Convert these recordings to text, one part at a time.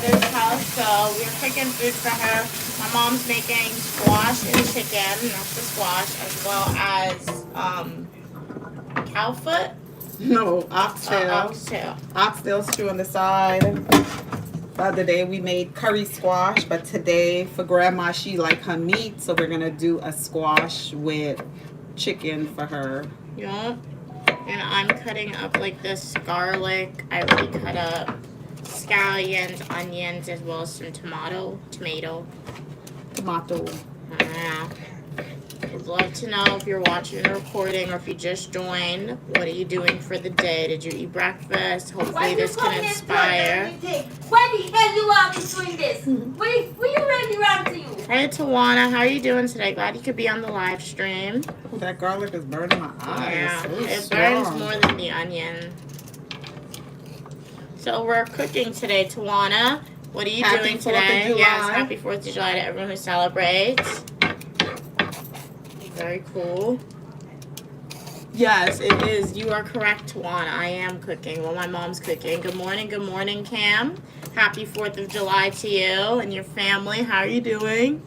grandmother's house, so we're cooking food for her. My mom's making squash and chicken, that's the squash, as well as cow foot. No, oxtail. Oxtail. Oxtail stew on the side. The other day we made curry squash, but today for grandma she like her meat, so we're gonna do a squash with chicken for her. Yeah. And I'm cutting up like this garlic. I already cut up scallions, onions, as well as some tomato. Tomato. Yeah. Would love to know if you're watching the recording or if you just joined. What are you doing for the day? Did you eat breakfast? Hopefully this can inspire. Why the hell you are doing this? Where you really run to you? Hey Tawana, how are you doing today? Glad you could be on the live stream. Oh, that garlic is burning my eyes. Yeah, So it strong. burns more than the onion. So we're cooking today, Tawana. What are you Happy doing 4th of today? July. Yes, happy 4th of July to everyone who celebrates. Very cool. Yes, it is. You are correct, Tawana. I am cooking. Well, my mom's cooking. Good morning, Cam. Happy 4th of July to you and your family. How are you doing?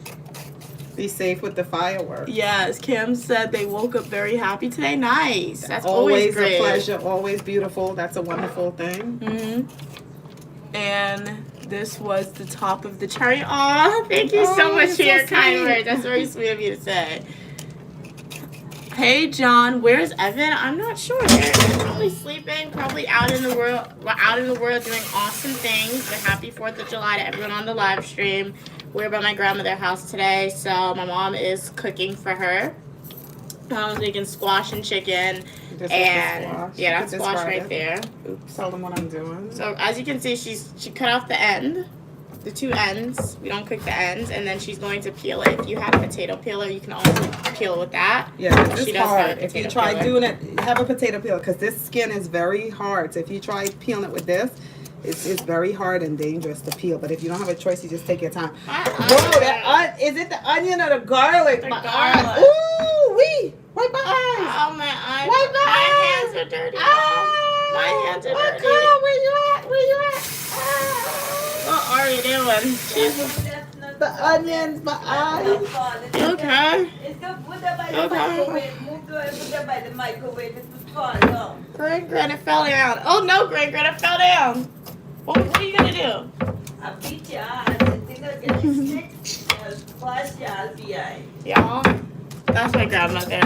Be safe with the fireworks. Yes, Cam said they woke up very happy today. Nice. That's Always great. a pleasure, always beautiful. That's a wonderful thing. Mm-hmm. And this was the top of the cherry. Aw, thank you so much for you're your so kind sweet. words. That's very sweet of you to say. Hey John, where's Evan? I'm not sure. They're probably sleeping, probably out in the world doing awesome things. But happy 4th of July to everyone on the live stream. We're by my grandmother's house today, so my mom is cooking for her. Mom's making squash and chicken. Just And squash. yeah, that's You could squash describe right it. there. Oops, tell them what I'm doing. So as you can see, she cut off the end, the two ends. We don't cook the ends, and then she's going to peel it. If you have a potato peeler, you can also peel with that. Yeah, She it's does have hard. a If you potato try peeler. doing it, have a potato peeler because this skin is very hard. So if you try peeling it with this, it's very hard and dangerous to peel. But if you don't have a choice, you just take your time. Whoa, is it the onion or the garlic? The My garlic. eyes. Ooh, wee. Wipe my eyes. Oh, my eyes. Wipe my eyes. hands are dirty. Ah, My hands are what dirty. color? Where you at? Where you at? Ah. What are you doing? She's The onions, my eyes. okay. It's good. Put that by the microwave. Move to it. Put that by the microwave. It will fall down. Grandma fell down. Oh no, Grandma fell down. What are you gonna do? I beat your ass. I think I'll get you sick. I'll squash your behind. Y'all, that's my grandmother.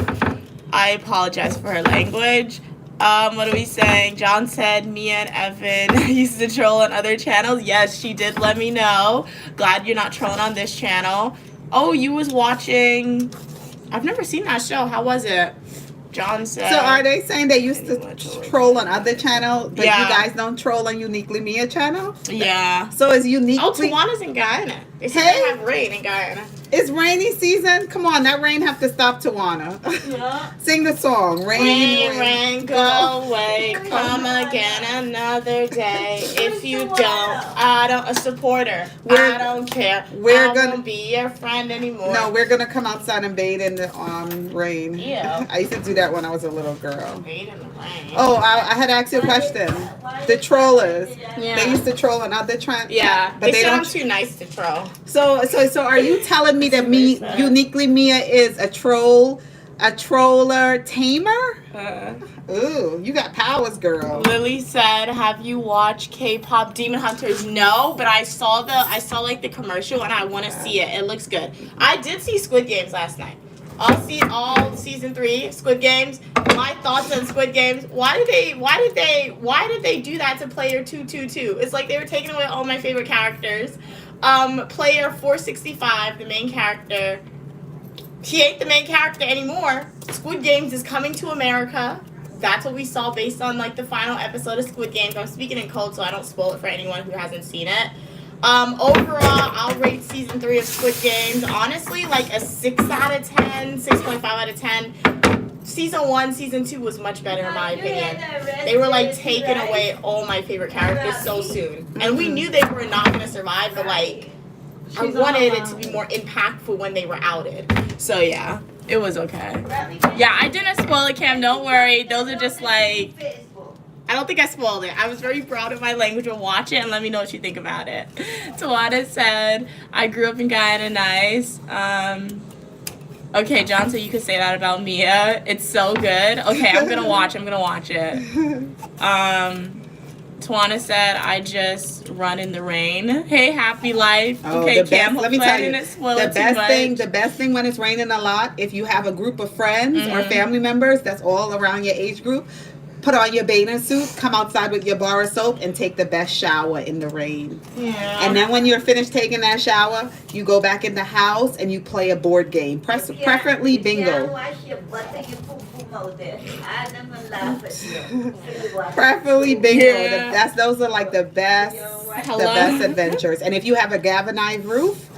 I apologize for her language. What are we saying? John said Mia and Evan used to troll on other channels. Yes, she did let me know. Glad you're not trolling on this channel. Oh, you was watching. I've never seen that show. How was it? John said. So are they saying they used to troll on other channels, but Yeah. you guys don't troll on Uniquely Mia channel? Yeah. So is Uniquely... Oh, Tawana's in Guyana. They said Hey. they have rain in Guyana. It's rainy season. Come on, that rain have to stop, Tawana. Yeah. Sing the song. Rain, go away, come again another day. If you don't, I don't support her. I don't care. we're I gonna- won't be your friend anymore. No, we're gonna come outside and bathe in the rain. Ew. I used to do that when I was a little girl. Rain in the rain. Oh, I had to ask you a question. The trollers. Yeah. They used to troll on other channels. Yeah, but they said I'm don't. too nice to troll. So are you telling me that Uniquely Mia is a troller tamer? Ooh, you got powers, girl. Lily said, "Have you watched K-pop Demon Hunters?" No, but I saw like the commercial and I want to see it. It looks good. I did see Squid Games last night. All season 3 Squid Games. My thoughts on Squid Games. Why did they do that to player 222? It's like they were taking away all my favorite characters. Player 465, the main character. He ain't the main character anymore. Squid Games is coming to America. That's what we saw based on like the final episode of Squid Games. I'm speaking in code, so I don't spoil it for anyone who hasn't seen it. Overall, I'll rate season 3 of Squid Games honestly like a 6 out of 10, 6.5 out of 10. Season 1, season 2 was much better in my opinion. They were like taking away all my favorite characters so soon, and we knew they were not gonna survive, but like I wanted it to be more impactful when they were outed. So yeah, it was okay. Yeah, I didn't spoil it, Cam. Don't worry. Those are just like I don't think I spoiled it. I was very proud of my language. But watch it and let me know what you think about it. Tawana said, I grew up in Guyana Nice. Okay, John said you could say that about Mia. It's so good. Okay, I'm gonna watch it. Tawana said, I just run in the rain. Hey, happy life. Oh, okay, the Cam, best, let me tell you, the best thing when it's raining a lot, if you have a group of friends or Mm-hmm. family members that's all around your age group, put on your bathing suit, come outside with your bar of soap, and take the best shower in the rain. Yeah. And then when you're finished taking that shower, you go back in the house and you play a board game, preferably bingo. Wash your butt and you poo-poo out there. I never laugh at you. Preferably bingo. Yeah. Those are like the best adventures. And if you have a galvanized roof,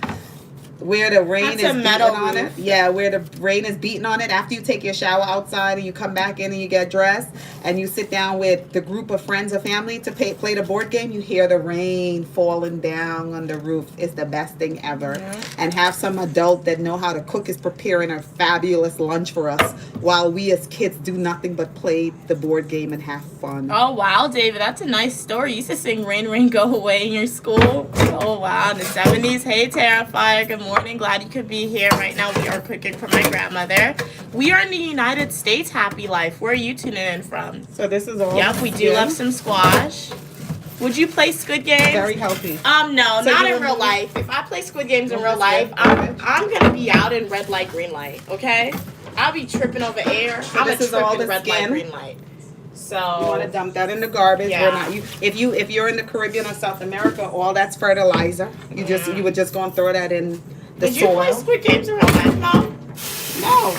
where the rain That's is a beating metal on it. roof. Yeah, where the rain is beating on it. After you take your shower outside and you come back in and you get dressed and you sit down with the group of friends or family to play the board game, you hear the rain falling down on the roof. It's the best thing ever. Mm-hmm. And have some adult that know how to cook is preparing a fabulous lunch for us while we as kids do nothing but play the board game and have fun. Oh, wow, David. That's a nice story. You used to sing Rain, Rain, Go Away in your school. Oh, wow. In the 70s. Hey, Terrifier. Good morning. Glad you could be here. Right now, we are cooking for my grandmother. We are in the United States, Happy Life. Where are you tuning in from? So this is all. Yep, we do love some squash. Would you play Squid Games? Very healthy. No, So not you in real remove- life. If I play Squid Games in Oh, real that's life, good. I'm gonna be out in red light, green light. Okay, I'll be tripping over air. So I'm this a is all tripping the red light, skin? green light. You want to So dump that in the garbage. Yeah. We're not, if you're in the Caribbean or South America, all that's fertilizer. You would just go and throw that in the did you play soil. Squid Games in real life? No. No.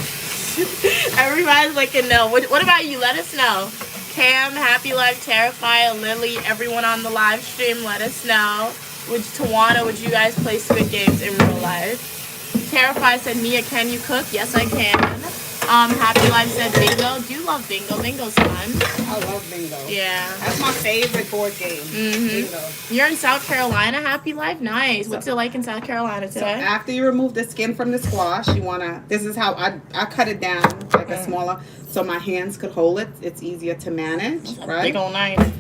Everybody's like, no. What about you? Let us know. Cam, Happy Life, Terrifier, Lily, everyone on the live stream, let us know. Tawana, would you guys play Squid Games in real life? Terrifier said, Mia, can you cook? Yes, I can. Happy Life said, bingo. Do love bingo. Bingo's fun. I love bingo. Yeah. That's my favorite board game. Bingo. You're in South Carolina, Happy Life? Nice. What's it like in South Carolina So today? after you remove the skin from the squash, you wanna. This is how I cut it down like a smaller, so my hands could hold it. It's easier to manage, right? Big old knife.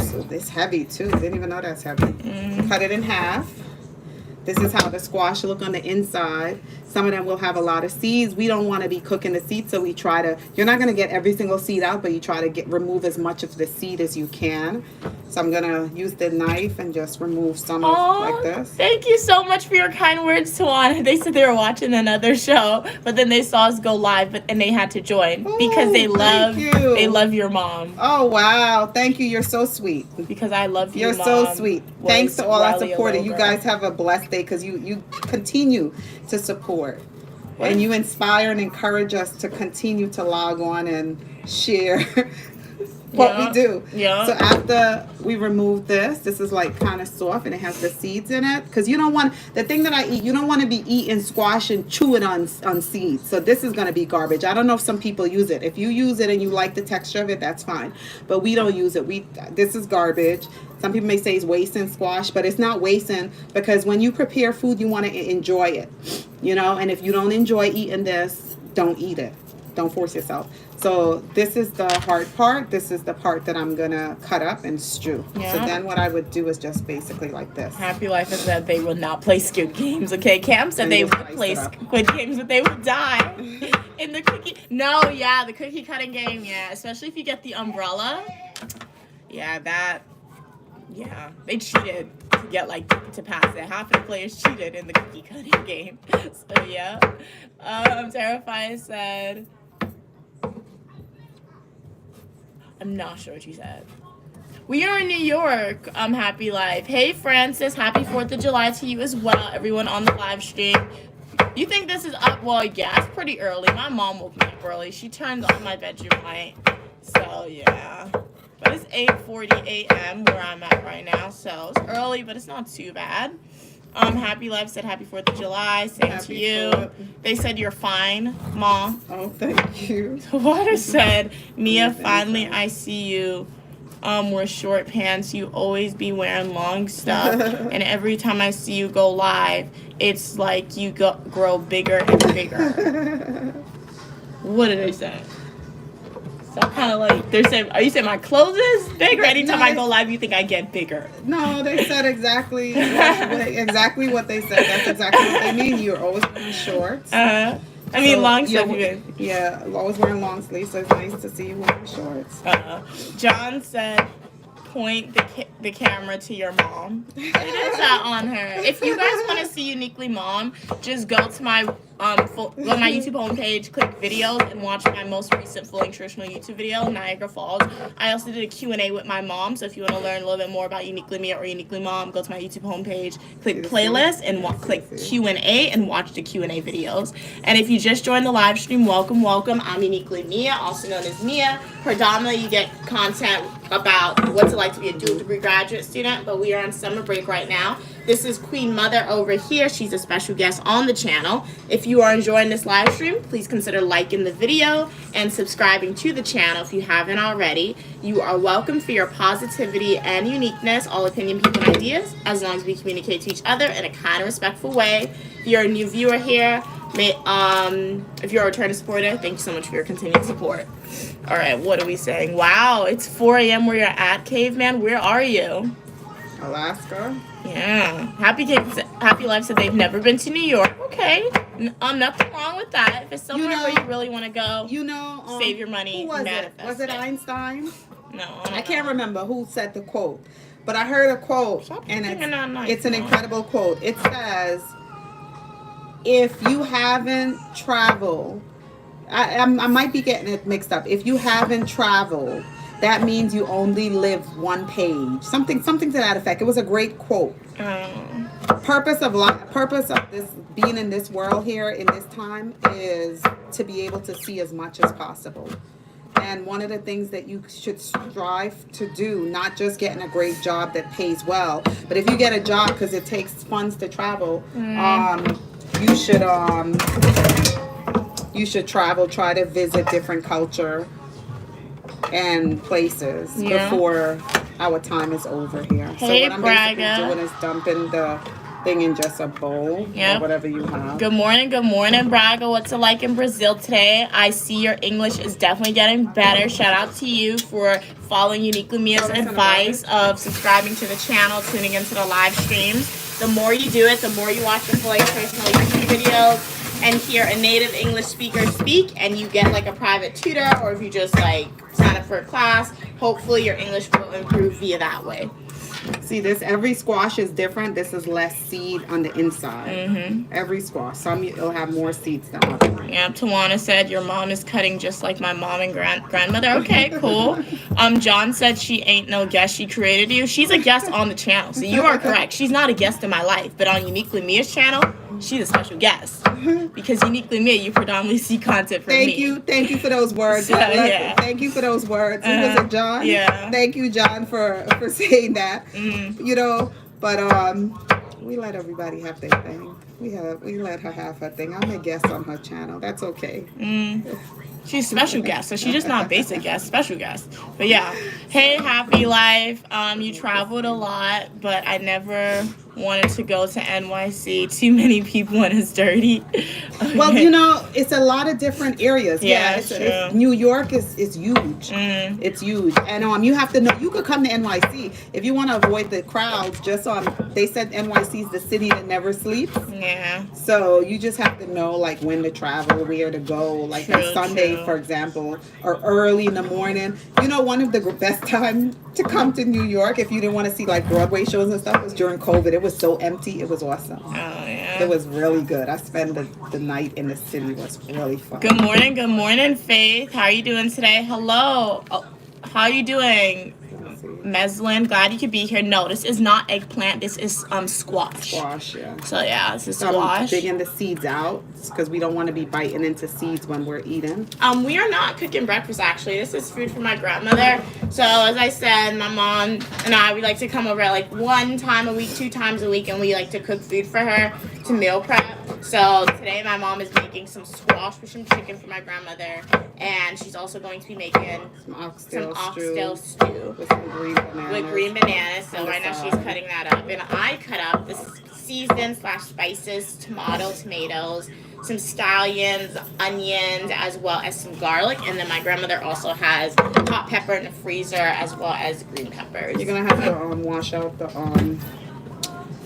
So it's heavy too. Didn't even know that's heavy. Cut it in half. This is how the squash look on the inside. Some of them will have a lot of seeds. We don't want to be cooking the seeds, so we try to. You're not going to get every single seed out, but you try to remove as much of the seed as you can. So I'm gonna use the knife and just remove some of like this. Thank you so much for your kind words, Tawana. They said they were watching another show, but then they saw us go live, and they had to join because they thank you. love your mom. Oh wow! Thank you. You're so sweet. Because I love you, You're Mom. so sweet. Thanks to all our Rally supporters. You over. guys have a blessed day because you continue to support. What? And you inspire and encourage us to continue to log on and share what Yeah. we do. Yeah. So after we remove this is like kind of soft and it has the seeds in it. Because you don't want, the thing that I eat, you don't want to be eating squash and chewing on seeds. So this is going to be garbage. I don't know if some people use it. If you use it and you like the texture of it, that's fine. But we don't use it. This is garbage. Some people may say it's wasting squash, but it's not wasting because when you prepare food, you want to enjoy it, you know? And if you don't enjoy eating this, don't eat it. Don't force yourself. So this is the hard part. This is the part that I'm going to cut up and stew. Yeah. So then what I would do is just basically like this. Happy Life has said they will not play Squid Games. Okay, Cam said And they you would slice play it up. Squid Games, but they would die in the cookie. No, yeah, the cookie cutting game, yeah. Especially if you get the umbrella. Yeah, they cheated to get to pass it. Half the players cheated in the cookie cutting game. So yeah. Terrifier said, I'm not sure what you said. We are in New York. Happy Life. Hey Francis, happy 4th of July to you as well. Everyone on the live stream. You think this is up? Well, yeah, it's pretty early. My mom woke me up early. She turned on my bedroom light. So yeah. But it's 8:40 a.m. where I'm at right now. So it's early, but it's not too bad. Happy Life said happy 4th of July. Same Happy to you. 4th. They said you're fine, Mom. Oh, thank you. Water said, Mia, Thank finally you. I see you. Wear short pants. You always be wearing long stuff. And every time I see you go live, it's like you grow bigger and bigger. What did I say? So I'm kind of like, they're saying, are you saying my clothes is bigger? Anytime I go live, you think I get bigger? No, they said exactly what they said. That's exactly what they mean. You're always wearing shorts. I mean, So, long sleeve. Yeah, always wearing long sleeves, so it's nice to see you wearing shorts. John said, point the camera to your mom. It is that on her. If you guys want to see Uniquely Mom, just go to my go to my YouTube homepage, click videos, and watch my most recent fully traditional YouTube video, Niagara Falls. I also did a Q&A with my mom, so if you want to learn a little bit more about Uniquely Mia or Uniquely Mom, go to my YouTube homepage, click playlist, and click Q&A and watch the Q&A videos. And if you just joined the live stream, welcome. I'm Uniquely Mia, also known as Mia. Predominantly, you get content about what's it like to be a dual degree graduate student, but we are on summer break right now. This is Queen Mother over here. She's a special guest on the channel. If you are enjoying this live stream, please consider liking the video and subscribing to the channel if you haven't already. You are welcome for your positivity and uniqueness, all opinion, people, and ideas, as long as we communicate to each other in a kind and respectful way. If you're a new viewer here, if you're a returning supporter, thank you so much for your continued support. All right, what are we saying? Wow, it's 4 a.m. where you're at, Caveman. Where are you? Alaska. Yeah. Happy Life said they've never been to New York. Okay. Nothing wrong with that. If it's somewhere where you really want to go, save your money. Who was manifest it? Was it Einstein? No. I can't remember who said the quote, but I heard a quote, and it's an incredible quote. It says, if you haven't traveled, I might be getting it mixed up. If you haven't traveled, that means you only live one page. Something to that effect. It was a great quote. Purpose of this being in this world here in this time is to be able to see as much as possible. And one of the things that you should strive to do, not just getting a great job that pays well, but if you get a job because it takes funds to travel, you should travel, try to visit different culture and places before our time is over here. Hey, so what I'm basically doing is dumping the thing in just a bowl or whatever you have. Good morning, Braga. What's it like in Brazil today? I see your English is definitely getting better. Shout out to you for following Uniquely Mia's advice of subscribing to the channel, tuning into the live streams. The more you do it, the more you watch the fully personal YouTube videos and hear a native English speaker speak, and you get like a private tutor, or if you just like sign up for a class, hopefully your English will improve via that way. See this, every squash is different. This is less seed on the inside. Every squash. Some it'll have more seeds than others. Yeah, Tawana said your mom is cutting just like my mom and grandmother. Okay, cool. John said she ain't no guest, she created you. She's a guest on the channel, so you are correct. She's not a guest in my life, but on Uniquely Mia's channel, she's a special guest. Because Uniquely Mia, you predominantly see content from me. Thank you for those words. So, yeah. Thank you for those words. Was it John? Yeah. Thank you, John, for saying that. You know, but we let everybody have their thing. We let her have her thing. I'm a guest on her channel. That's okay. She's a special guest, so she's just not a basic guest, special guest. But yeah, hey, Happy Life. You traveled a lot, but I never wanted to go to NYC. Too many people and it's dirty. Okay. Well, you know, it's a lot of different areas. It's true. New York is huge. It's huge. And you have to know, you could come to NYC if you want to avoid the crowds. They said NYC is the city that never sleeps. Yeah. So you just have to know like when to travel, where to go. Like on Sunday, for example, or early in the morning. You know, one of the best time to come to New York if you didn't want to see like Broadway shows and stuff was during COVID. It was so empty. It was awesome. Oh, yeah. It was really good. I spent the night in the city. It was really fun. Good morning, Faith. How are you doing today? Hello. How are you doing? Meslin, glad you could be here. No, this is not eggplant. This is squash. Squash, yeah. So yeah, this is squash. Digging the seeds out because we don't want to be biting into seeds when we're eating. We are not cooking breakfast actually. This is food for my grandmother. So as I said, my mom and I, we like to come over like 1 time a week, 2 times a week, and we like to cook food for her to meal prep. So today my mom is making some squash with some chicken for my grandmother, and she's also going to be making some oxtail stew with some green bananas. So right now she's cutting that up, and I cut up this seasoned /spices, tomatoes, some scallions, onions, as well as some garlic. And then my grandmother also has hot pepper in the freezer as well as green peppers. You're gonna have to wash out the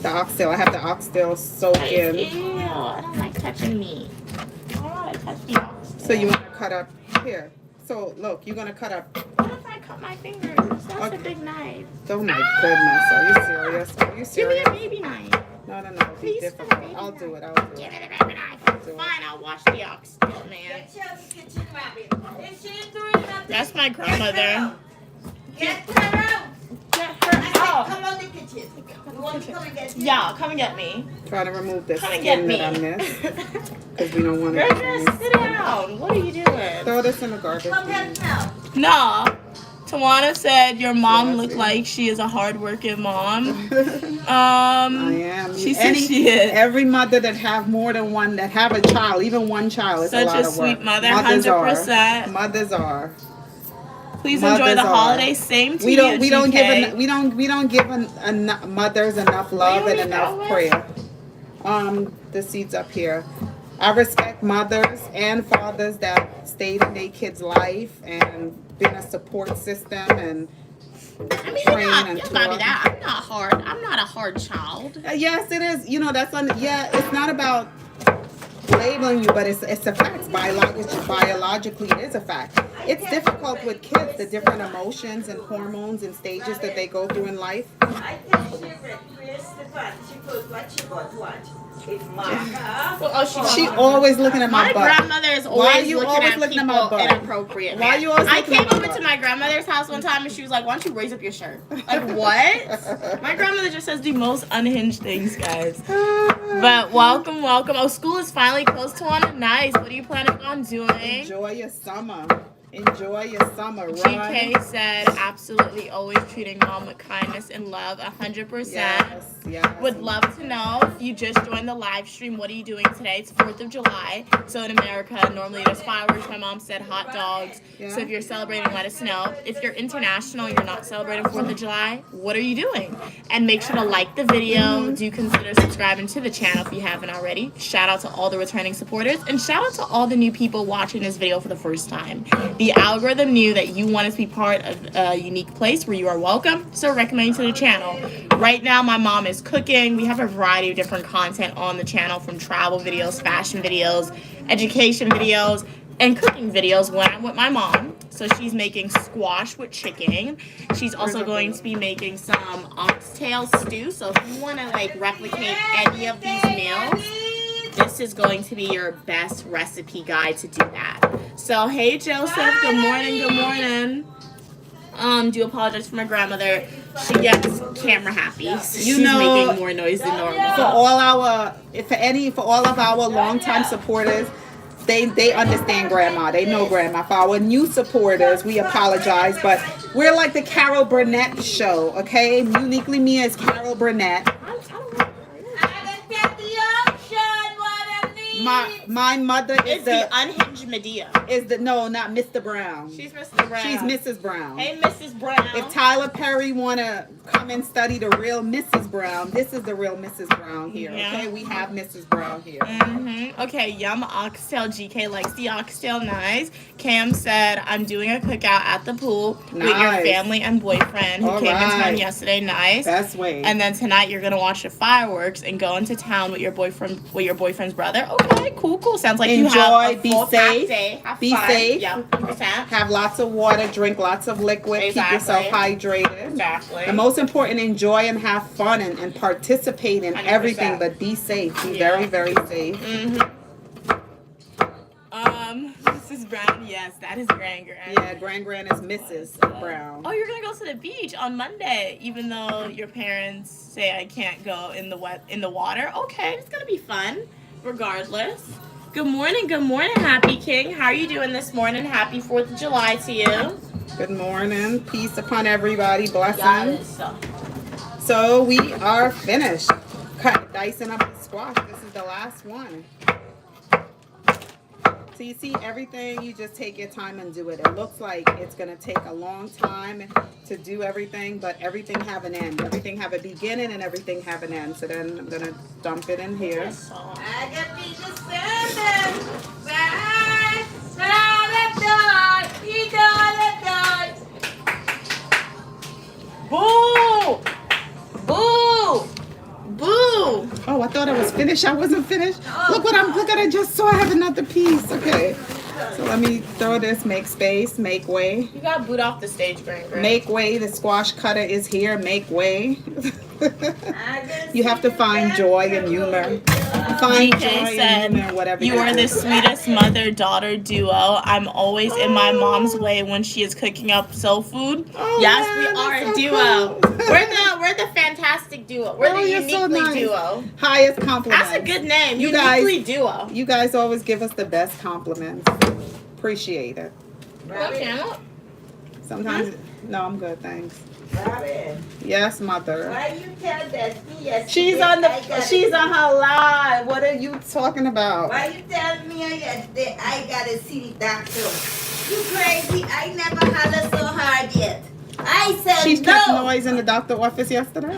oxtail. I have the oxtail soak in. Ew, I don't like touching meat. I don't want to touch the oxtail. So you want to cut up here. So look, you're gonna cut up. What if I cut my fingers? That's a big knife. Oh my goodness, are you serious? Are you Give me serious? a baby knife. No, it'll be Please, difficult. baby I'll knife. do it. Give me the baby knife. do it. Fine, I'll wash the oxtail, man. Get your kitchen rabbit. If she ain't doing nothing, That's my grandmother. Get her out. Get I her said, out. come on the kitchen. You want to come and get me? Y'all, come and get me. Try to remove the Come and get skin me. that I missed because we don't want Girl, to. just sit down. What are you doing? Throw this in the garbage. Come get now. No. Tawana said your mom Yeah, I looked see. like she is a hardworking mom. I am. She said she is. Every mother that have more than one, that have a child, even one child, is Such a lot a of work. sweet mother, Mothers 100%. are. Mothers are. Please enjoy Mothers the are. holidays. Same to We you, don't GK. give mothers enough love Where and you enough going? prayer. The seeds up here. I respect mothers and fathers that stayed in their kids' life and been a support system and I mean, train you're and not be tour. that. I'm not hard. I'm not a hard child. Yes, it is. You know, it's not about labeling you, but it's a fact. Biologically, it is a fact. It's difficult with kids, the different emotions and hormones and stages that they go through in life. I tell Shivret, Christopher, she goes, what she got, what? It's Martha. Oh, She always looking at my My butt. grandmother is Why always are you looking always at looking at people my butt? inappropriate. Why are you always I looking came at my over to butt? my grandmother's house one time and she was like, "Why don't you raise up your shirt?" Like what? My grandmother just says the most unhinged things, guys. But welcome. Oh, school is finally close to one. Nice. What are you planning on doing? Enjoy your summer. Enjoy your summer. Run. GK said, absolutely always treating mom with kindness and love, 100%. Yes. Would love to know if you just joined the live stream. What are you doing today? It's 4th of July. So in America, normally there's fireworks. My mom said hot dogs. Yeah. So if you're celebrating, let us know. If you're international, you're not celebrating 4th of July, what are you doing? And make sure to like the video. Do consider subscribing to the channel if you haven't already. Shout out to all the returning supporters. And shout out to all the new people watching this video for the first time. The algorithm knew that you wanted to be part of a unique place where you are welcome. So recommend you to the channel. Right now, my mom is cooking. We have a variety of different content on the channel, from travel videos, fashion videos, education videos, and cooking videos when I'm with my mom. So she's making squash with chicken. She's also going to be making some oxtail stew. So if you want to like replicate any of these meals, this is going to be your best recipe guide to do that. So hey Joseph, good morning. Do apologize for my grandmother. She gets camera happy. So she's making more noise than normal. For all of our longtime supporters, they understand grandma. They know grandma. For our new supporters, we apologize, but we're like the Carol Burnett show, okay? Uniquely me as Carol Burnett. My mother is It's the unhinged Medea. No, not Mr. Brown. She's Mr. Brown. She's Mrs. Brown. Hey, Mrs. Brown. If Tyler Perry wanna come and study the real Mrs. Brown, this is the real Mrs. Brown here. Yeah. Okay, we have Mrs. Brown here. Okay, yum oxtail. GK likes the oxtail. Nice. Cam said, I'm doing a cookout at the pool with your Nice. family and boyfriend who All came in town right. yesterday. Nice. Best way. And then tonight you're gonna watch the fireworks and go into town with your boyfriend's brother. Okay, cool. Sounds like you have a Enjoy, be full safe, day. Have be fun. safe. Yeah, 100%. Have lots of water, drink lots of liquid, keep yourself hydrated. Exactly. And most important, enjoy and have fun and participate in 100%. everything, but be safe. Be Yeah. very, very safe. Mrs. Brown, yes, that is Grand. Yeah, Grand is Mrs. Brown. Oh, you're gonna go to the beach on Monday, even though your parents say I can't go in the water. Okay, it's gonna be fun, regardless. Good morning, Happy King. How are you doing this morning? Happy 4th of July to you. Good morning. Peace upon everybody. Blessings. Yes. So we are finished. Dicing up the squash. This is the last one. So you see everything, you just take your time and do it. It looks like it's gonna take a long time to do everything, but everything have an end. Everything have a beginning and everything have an end. So then I'm gonna dump it in here. I got me the salmon. Bye. Salad done. He done. Boo! Boo! Boo! Oh, I thought I was finished. I wasn't finished. Look what I just saw. I have another piece. Okay. So let me throw this. Make space. Make way. You got booed off the stage, Grant. Make way. The squash cutter is here. Make way. You have to find joy and humor. Find joy and humor, whatever. You are the sweetest mother-daughter duo. I'm always in my mom's way when she is cooking up soul food. Oh, yes, man, we are a that's so duo. cool. We're the fantastic duo. We're the you're so uniquely nice. duo. Highest compliment. That's a good name. You Uniquely duo. You guys always give us the best compliments. Appreciate it. Okay. Sometimes, no, I'm good, thanks. Robin, Yes, mother. why you tell that me yesterday? She's on her live. What are you talking about? Why you tell me yesterday I gotta see the doctor? You crazy? I never hollered so hard yet. I said She no. kept noise in the doctor office yesterday.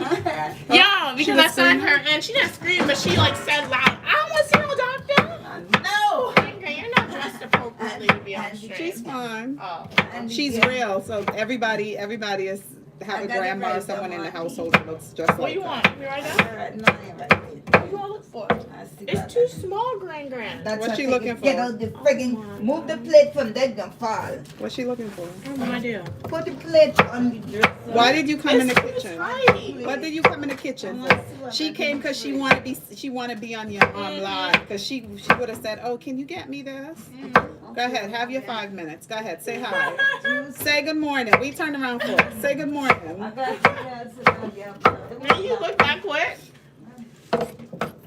Yeah, She because was I signed screaming? her and she didn't scream, but she like said loud, I don't want to see no doctor. No. Okay, you're not dressed appropriately to be on stream. She's fine. Oh. She's real. So everybody is have I a got it grandma or right, someone in the someone. household that looks just What like do you her. want? Me right now? Alright, no, What do you want to look for? I see It's that. too small, Grand. That's What's what she I looking Get for? out the friggin' move the plate from that gonna fall. What's she looking for? What do I do? Put the plate on the dresser. Why did you come in the It's kitchen? Friday. What did you come in the kitchen for? She came because she wanted to be on your live because she would have said, oh, can you get me this? Go ahead, have your 5 minutes. Go ahead, say hi. Say good morning. We turned around for it. Say good morning. Man, you look that quick.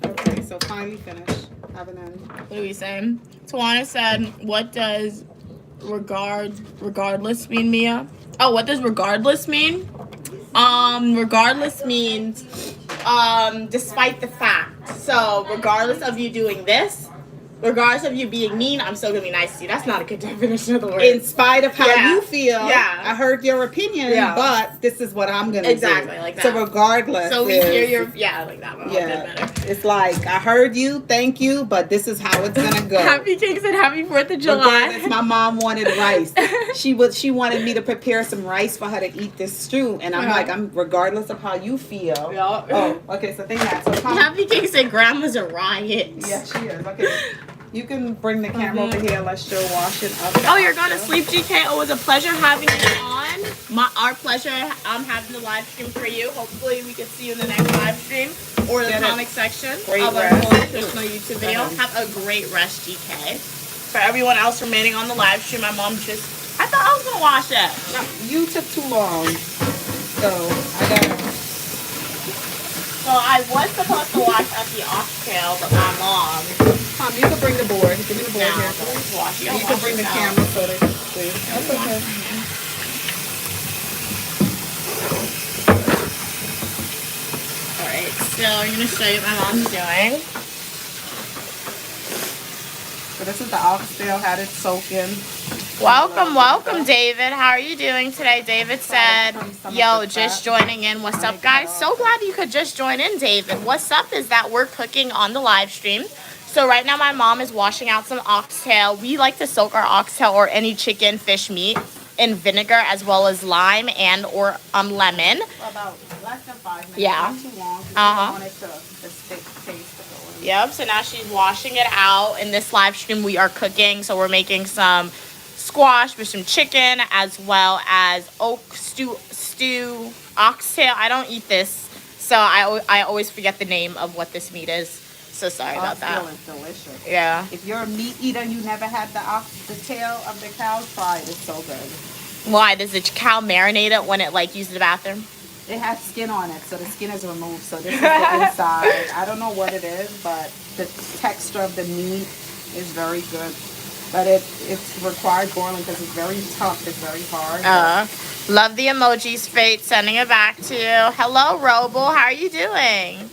Okay, so finally finished. Have an end. What are we saying? Tawana said, what does regardless mean, Mia? Oh, what does regardless mean? Regardless means despite the fact. So regardless of you doing this, regardless of you being mean, I'm still gonna be nice to you. That's not a good definition of the word. In spite of how Yeah. you feel, Yeah. I heard your opinion, Yeah. but this is what I'm gonna Exactly, do. like that. So regardless, So we is- hear your like that one. Yeah, Better. it's like I heard you, thank you, but this is how it's gonna go. Happy King said happy 4th of July. Regardless, my mom wanted rice. She wanted me to prepare some rice for her to eat this stew, and I'm like, I'm regardless of how you feel. Yeah. Oh, okay. So think that. So come. Happy King said grandma's a riot. Yeah, she is. Okay. You can bring the camera over here. Let's show washing up. Oh, you're going to sleep, GK? Oh, it was a pleasure having you on. Our pleasure having the live stream for you. Hopefully, we can see you in the next live stream or the Get it. comic section Great of our rest. full personal YouTube video. Have a great rest, GK. For everyone else remaining on the live stream, my mom I thought I was going to wash it. No, you took too long. So I gotta. So I was supposed to wash at the Oxtail, but my mom Tom, you can bring the board. Give me the board now here. is washing. You can bring the camera so they can see. That's okay. Alright, so I'm going to show you what my mom's doing. So this is the oxtail. Had it soak in. Welcome, David. How are you doing today? David said, yo, just joining in. What's up, guys? So glad you could just join in, David. What's up is that we're cooking on the live stream. So right now my mom is washing out some oxtail. We like to soak our oxtail or any chicken, fish, meat in vinegar as well as lime and or lemon. For about less than 5 minutes. Yeah. Not too long. Uh-huh. I want it to the stick taste to go in. Yep, so now she's washing it out. In this live stream we are cooking. So we're making some squash with some chicken as well as stew oxtail. I don't eat this, so I always forget the name of what this meat is. So sorry about that. Oxtail is delicious. Yeah. If you're a meat eater, you never had the tail of the cow, try it. It's so good. Why does the cow marinate it when it like uses the bathroom? It has skin on it, so the skin is removed. So this is the inside. I don't know what it is, but the texture of the meat is very good. But it's required boiling because it's very tough. It's very hard. Love the emojis, Fate. Sending it back to you. Hello, Robo. How are you doing?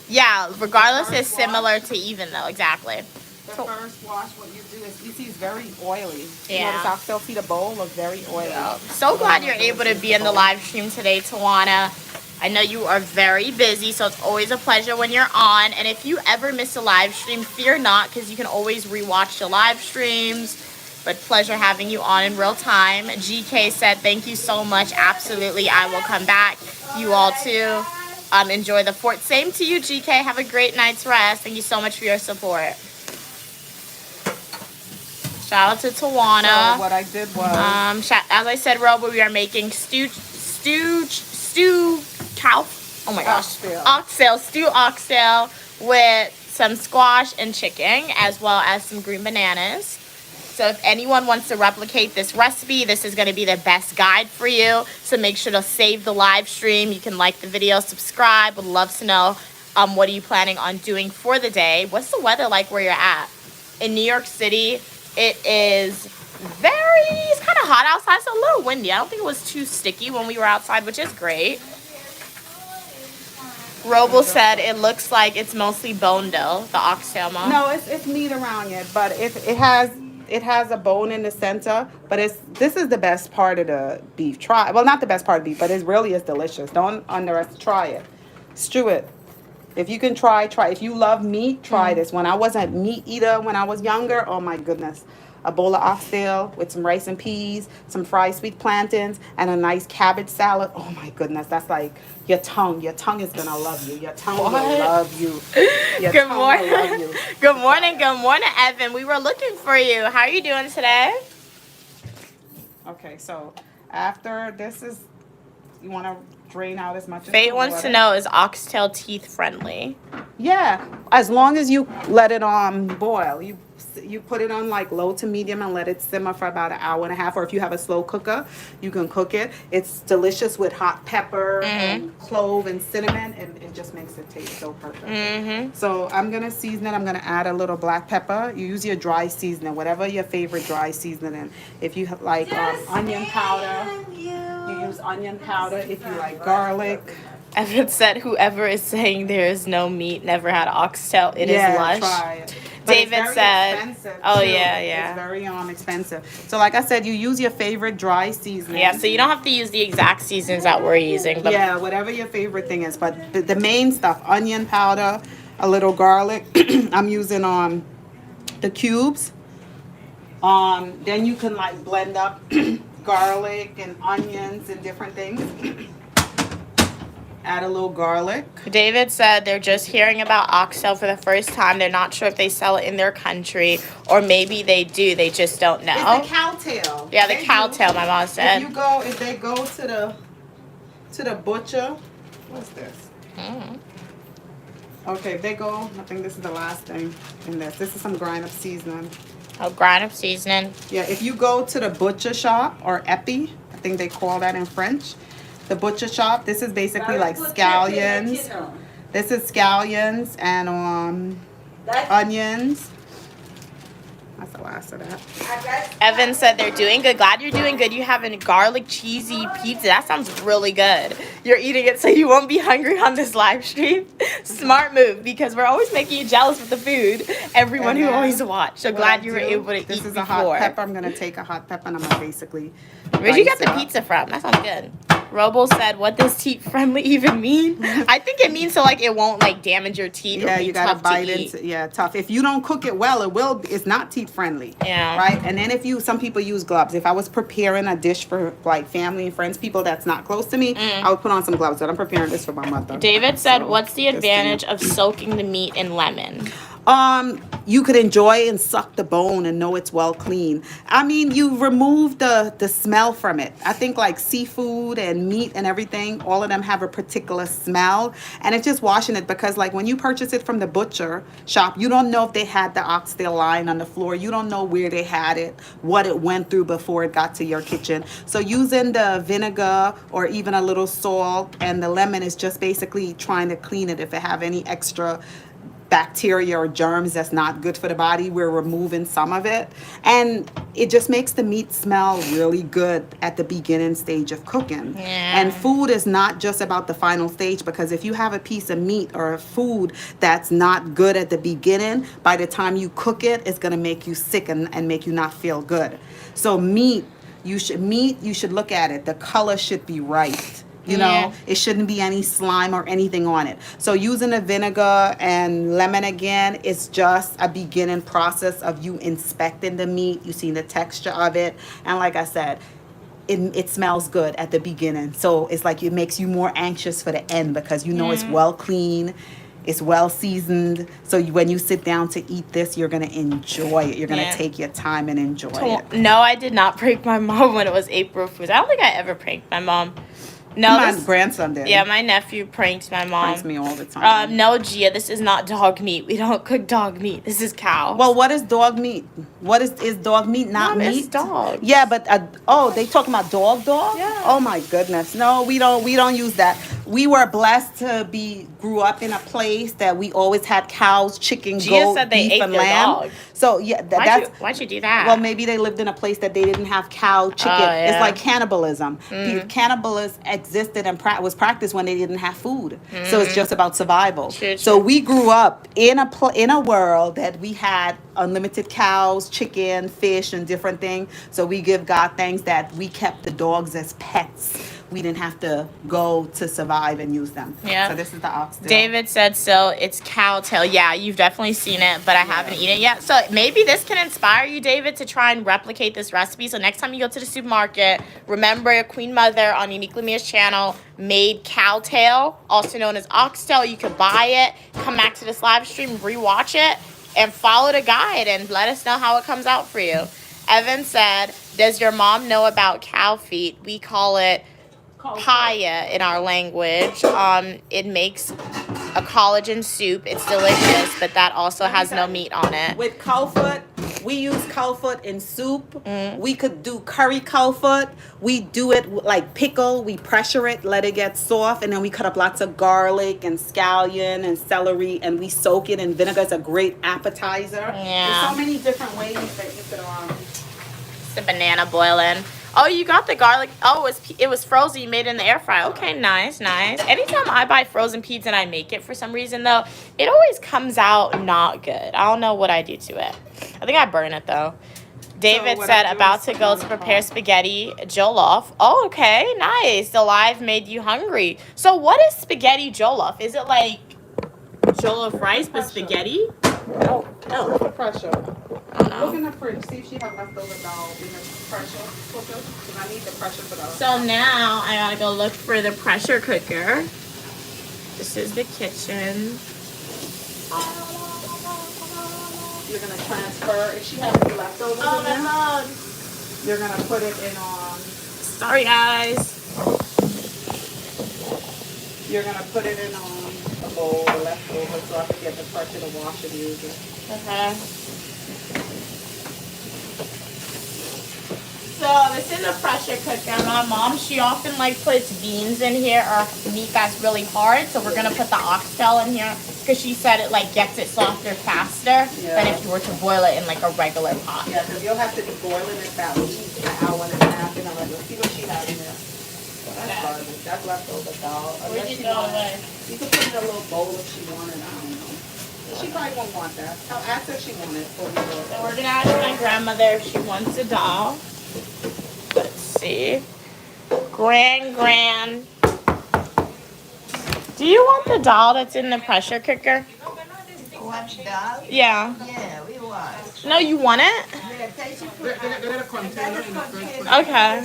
Yeah, regardless is similar to even though. Exactly. The first wash, what you do is, you see it's very oily. Yeah. You notice oxtail, see the bowl looks very oily. So glad you're able to be in the live stream today, Tawana. I know you are very busy, so it's always a pleasure when you're on. And if you ever miss a live stream, fear not, because you can always rewatch the live streams. But pleasure having you on in real time. GK said, thank you so much. Absolutely, I will come back. You all too. Enjoy the fort. Same to you, GK. Have a great night's rest. Thank you so much for your support. Shout out to Tawana. So what I did was, as I said, Robo, we are making stew cow. Oh my gosh, stew oxtail with some squash and chicken, as well as some green bananas. So if anyone wants to replicate this recipe, this is going to be the best guide for you. So make sure to save the live stream. You can like the video, subscribe. Would love to know what are you planning on doing for the day. What's the weather like where you're at? In New York City, it's kind of hot outside. It's a little windy. I don't think it was too sticky when we were outside, which is great. Robo said it looks like it's mostly bone dough, the oxtail, Mom. no, it's meat around it, but if it has a bone in the center, but this is the best part of the beef. Well, not the best part of beef, but it really is delicious. Don't try it. Stew it. If you can try. If you love meat, try this. When I wasn't a meat eater when I was younger, oh my goodness. A bowl of oxtail with some rice and peas, some fried sweet plantains, and a nice cabbage salad. Oh my goodness, that's like your tongue. Your tongue is gonna love you. Your tongue will love you. Good morning. Good morning, Evan. We were looking for you. How are you doing today? Okay, so after this is, you want to drain out as much as Fate wants to know, is oxtail teeth friendly? Yeah, as long as you let it boil. You put it on like low to medium and let it simmer for about an hour and a half. Or if you have a slow cooker, you can cook it. It's delicious with hot pepper and clove and cinnamon, and it just makes it taste so perfect. So I'm gonna season it. I'm gonna add a little black pepper. You use your dry seasoning, whatever your favorite dry seasoning. If you like onion powder, you use onion powder. If you like garlic. Evan said, whoever is saying there is no meat never had oxtail. It is lush. Try it. But David said, oh too. yeah. It's very expensive. So like I said, you use your favorite dry seasoning. Yeah, so you don't have to use the exact seasons that we're using. But yeah, whatever your favorite thing is. But the main stuff, onion powder, a little garlic. I'm using the cubes. Then you can like blend up garlic and onions and different things. Add a little garlic. David said they're just hearing about oxtail for the first time. They're not sure if they sell it in their country, or maybe they do. They just don't know. It's the cowtail. Yeah, the cowtail, my mom said. If they go to the butcher, what's this? Okay, if they go, I think this is the last thing in this. This is some grind up seasoning. Oh, grind up seasoning. Yeah, if you go to the butcher shop, or épi, I think they call that in French. The butcher shop, this is basically like scallions. This is scallions and onions. That's the last of that. Evan said they're doing good. Glad you're doing good. You have a garlic cheesy pizza. That sounds really good. You're eating it so you won't be hungry on this live stream. Smart move, because we're always making you jealous with the food. Everyone who always watch. So glad you were able to eat before. This is a hot pepper. I'm gonna take a hot pepper and I'm gonna basically. Where'd you get the pizza from? That sounds good. Robo said, what does teeth friendly even mean? I think it means so like it won't like damage your teeth. Yeah, or be you gotta tough bite to eat. into. Yeah, tough. If you don't cook it well, it's not teeth friendly. Yeah. Right. And then some people use gloves. If I was preparing a dish for like family and friends, people that's not close to me, I would put on some gloves. But I'm preparing this for my mother. David said, what's the advantage of soaking the meat in lemon? You could enjoy and suck the bone and know it's well clean. I mean, you remove the smell from it. I think like seafood and meat and everything, all of them have a particular smell. And it's just washing it, because like when you purchase it from the butcher shop, you don't know if they had the oxtail lying on the floor. You don't know where they had it, what it went through before it got to your kitchen. So using the vinegar or even a little salt and the lemon is just basically trying to clean it if it have any extra bacteria or germs that's not good for the body. We're removing some of it, and it just makes the meat smell really good at the beginning stage of cooking. Yeah. And food is not just about the final stage, because if you have a piece of meat or a food that's not good at the beginning, by the time you cook it, it's going to make you sick and make you not feel good. So meat, you should look at it. The color should be right. You know, it shouldn't be any slime or anything on it. So using the vinegar and lemon again, it's just a beginning process of you inspecting the meat, you seeing the texture of it. And like I said, it smells good at the beginning. So it's like it makes you more anxious for the end, because you know it's well clean, it's well seasoned. So when you sit down to eat this, you're going to enjoy it. You're going to take your time and enjoy it. No, I did not prank my mom when it was April Fools. I don't think I ever pranked my mom. No, my grandson did. Yeah, my nephew pranked my mom. Pranks me all the time. No, Gia, this is not dog meat. We don't cook dog meat. This is cow. Well, what is dog meat? What is dog meat? Not Mom, meat. it's dog. Yeah, but they talking about dog. Yeah. Oh my goodness, no, we don't use that. We were blessed to grew up in a place that we always had cows, chicken, Gia goat, said they beef, ate and their lamb. dog. So yeah, Why'd you do that? Well, maybe they lived in a place that they didn't have cow, chicken. yeah. It's like cannibalism. Cannibalism existed and was practiced when they didn't have food. So it's just about survival. True, So true. we grew up in a world that we had unlimited cows, chicken, fish, and different things. So we give God thanks that we kept the dogs as pets. We didn't have to go to survive and use them. Yeah. So this is the oxtail. David said so. It's cow tail. Yeah, you've definitely seen it, but I haven't eaten it yet. So maybe this can inspire you, David, to try and replicate this recipe. So next time you go to the supermarket, remember Queen Mother on Uniquely Mia's channel made cow tail, also known as oxtail. You can buy it, come back to this live stream, rewatch it, and follow the guide and let us know how it comes out for you. Evan said, does your mom know about cow feet? We call it paya in our language. It makes a collagen soup. It's delicious, but that also has no meat on it. With cow foot, we use cow foot in soup. We could do curry cow foot. We do it like pickle. We pressure it, let it get soft, and then we cut up lots of garlic and scallion and celery, and we soak it in vinegar. It's a great appetizer. Yeah. There's so many different ways that you could It's the banana boiling. Oh, you got the garlic. Oh, it was frozen. You made it in the air fryer. Okay, nice. Anytime I buy frozen peas and I make it for some reason, though, it always comes out not good. I don't know what I do to it. I think I burn it, though. David said, about to go to prepare spaghetti jollof. Oh, okay, nice. The live made you hungry. So what is spaghetti jollof? Is it like jollof rice but spaghetti? Oh, no. pressure. I don't know. Look in the fridge. See if she has leftover dal in the pressure cooker. Because I need the pressure for those. So now I gotta go look for the pressure cooker. This is the kitchen. You're going to transfer. If she has any leftovers in there, you're going to put it in on. Sorry, guys. You're going to put it in on a bowl, the leftovers, so I can get the pressure to wash and use it. Okay. So this is a pressure cooker. My mom, she often puts beans in here or meat that's really hard. So we're gonna put the oxtail in here because she said it gets it softer faster than if you were to boil it in a regular pot. Yeah, because you'll have to be boiling it about an hour and a half in a regular. See what she has in there. That's garbage. That's leftover dal. Where'd you throw it away? You could put it in a little bowl if she wanted. I don't know. She probably won't want that. I'll ask her if she wanted it. So we're gonna ask my grandmother if she wants a dal. Let's see. Gran. Do you want the dal that's in the pressure cooker? Want dal? Yeah. Yeah, we want. No, you want it? Yeah, take it for Okay.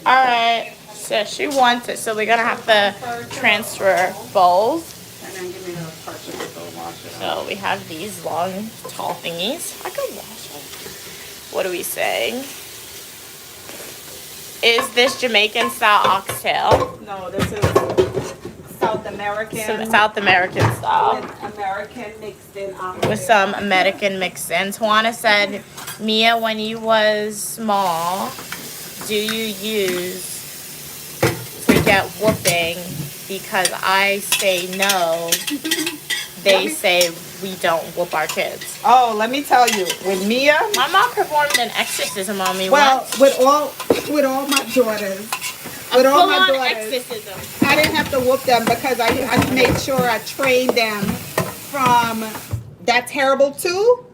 Alright. So she wants it, so we're gonna have to transfer bowls. And then give me the pressure to wash it So we have these long, tall thingies. I could wash it. What are we saying? Is this Jamaican style oxtail? No, this is South American. South American style. With American mixed in oxtail. With some American mixed in. Tawana said, Mia, when you was small, do you use to get whooping because I say no, they say we don't whoop our kids. Oh, let me tell you, with Mia, My mom performed an exorcism on me once. with all my daughters, Exorcism. I didn't have to whoop them because I made sure I trained them from that terrible two.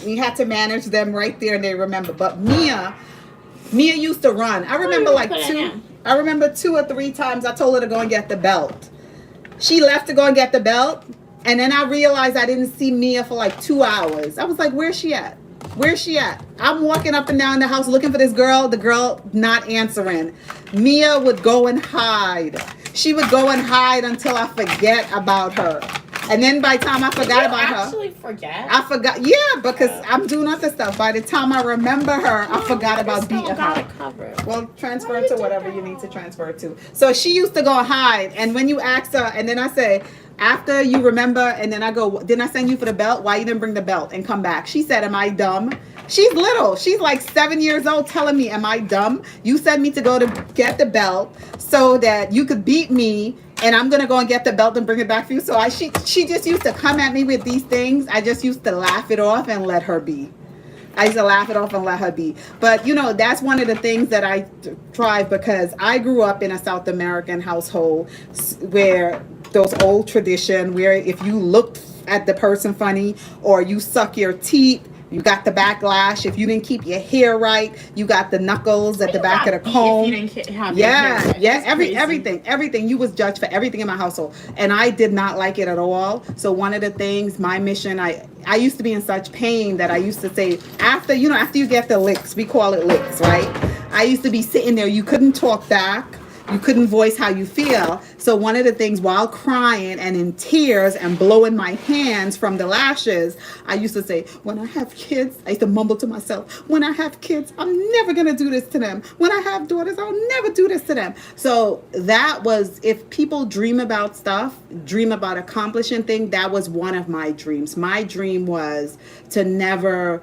You had to manage them right there and they remember. But Mia used to run. I remember two or three times I told her to go and get the belt. She left to go and get the belt. And then I realized I didn't see Mia for like 2 hours. I was like, where's she at? Where's she at? I'm walking up and down the house looking for this girl. The girl not answering. Mia would go and hide. She would go and hide until I forget about her. And then by the time I forgot about her. Actually forget? I forgot. Yeah, because I'm doing other stuff. By the time I remember her, I forgot about beating her. Well, transfer to whatever you need to transfer to. So she used to go and hide. And when you ask her, and then I say, after you remember, and then I go, didn't I send you for the belt? Why you didn't bring the belt and come back? She said, am I dumb? She's little. She's like 7 years old telling me, am I dumb? You sent me to go to get the belt so that you could beat me, and I'm going to go and get the belt and bring it back for you. So she just used to come at me with these things. I just used to laugh it off and let her be. I used to laugh it off and let her be. But, you know, that's one of the things that I thrive because I grew up in a South American household where those old tradition where if you looked at the person funny or you suck your teeth, you got the backlash. If you didn't keep your hair right, you got the knuckles at the back of the comb. Everything. You was judged for everything in my household. And I did not like it at all. So one of the things, my mission, I used to be in such pain that I used to say, after you get the licks, we call it licks, right? I used to be sitting there, you couldn't talk back. You couldn't voice how you feel. So one of the things while crying and in tears and blowing my hands from the lashes, I used to say, when I have kids, I used to mumble to myself, when I have kids, I'm never going to do this to them. When I have daughters, I'll never do this to them. So that was, if people dream about stuff, dream about accomplishing things, that was one of my dreams. My dream was to never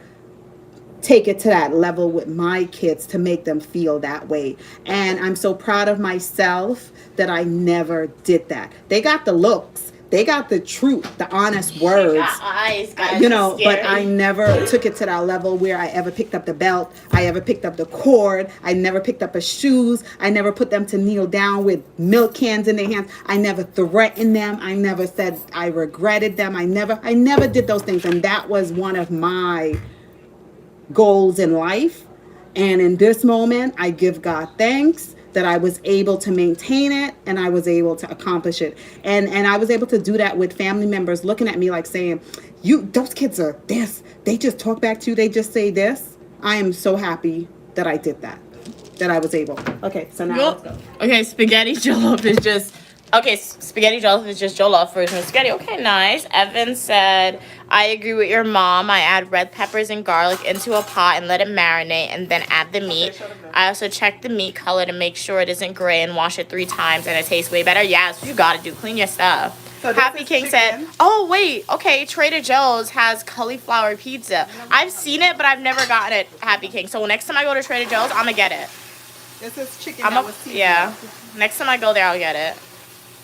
take it to that level with my kids to make them feel that way. And I'm so proud of myself that I never did that. They got the looks. They got the truth, the honest words. Got eyes, guys. But I never took it to that level where I ever picked up the belt. I ever picked up the cord. I never picked up a shoes. I never put them to kneel down with milk cans in their hands. I never threatened them. I never said I regretted them. I never did those things. And that was one of my goals in life. And in this moment, I give God thanks that I was able to maintain it and I was able to accomplish it. And I was able to do that with family members looking at me like saying, those kids are this. They just talk back to you. They just say this. I am so happy that I did that I was able. Okay, so now let's go. Okay, spaghetti jollof is just jollof version of spaghetti. Okay, nice. Evan said, I agree with your mom. I add red peppers and garlic into a pot and let it marinate and then add the meat. I also check the meat color to make sure it isn't gray and wash it 3 times and it tastes way better. Yeah, that's what you gotta do. Clean your stuff. So Happy King said, oh, wait. Okay, Trader Joe's has cauliflower pizza. I've seen it, but I've never gotten it, Happy King. So next time I go to Trader Joe's, I'm gonna get it. This is chicken that was seasoned. Yeah. Next time I go there, I'll get it.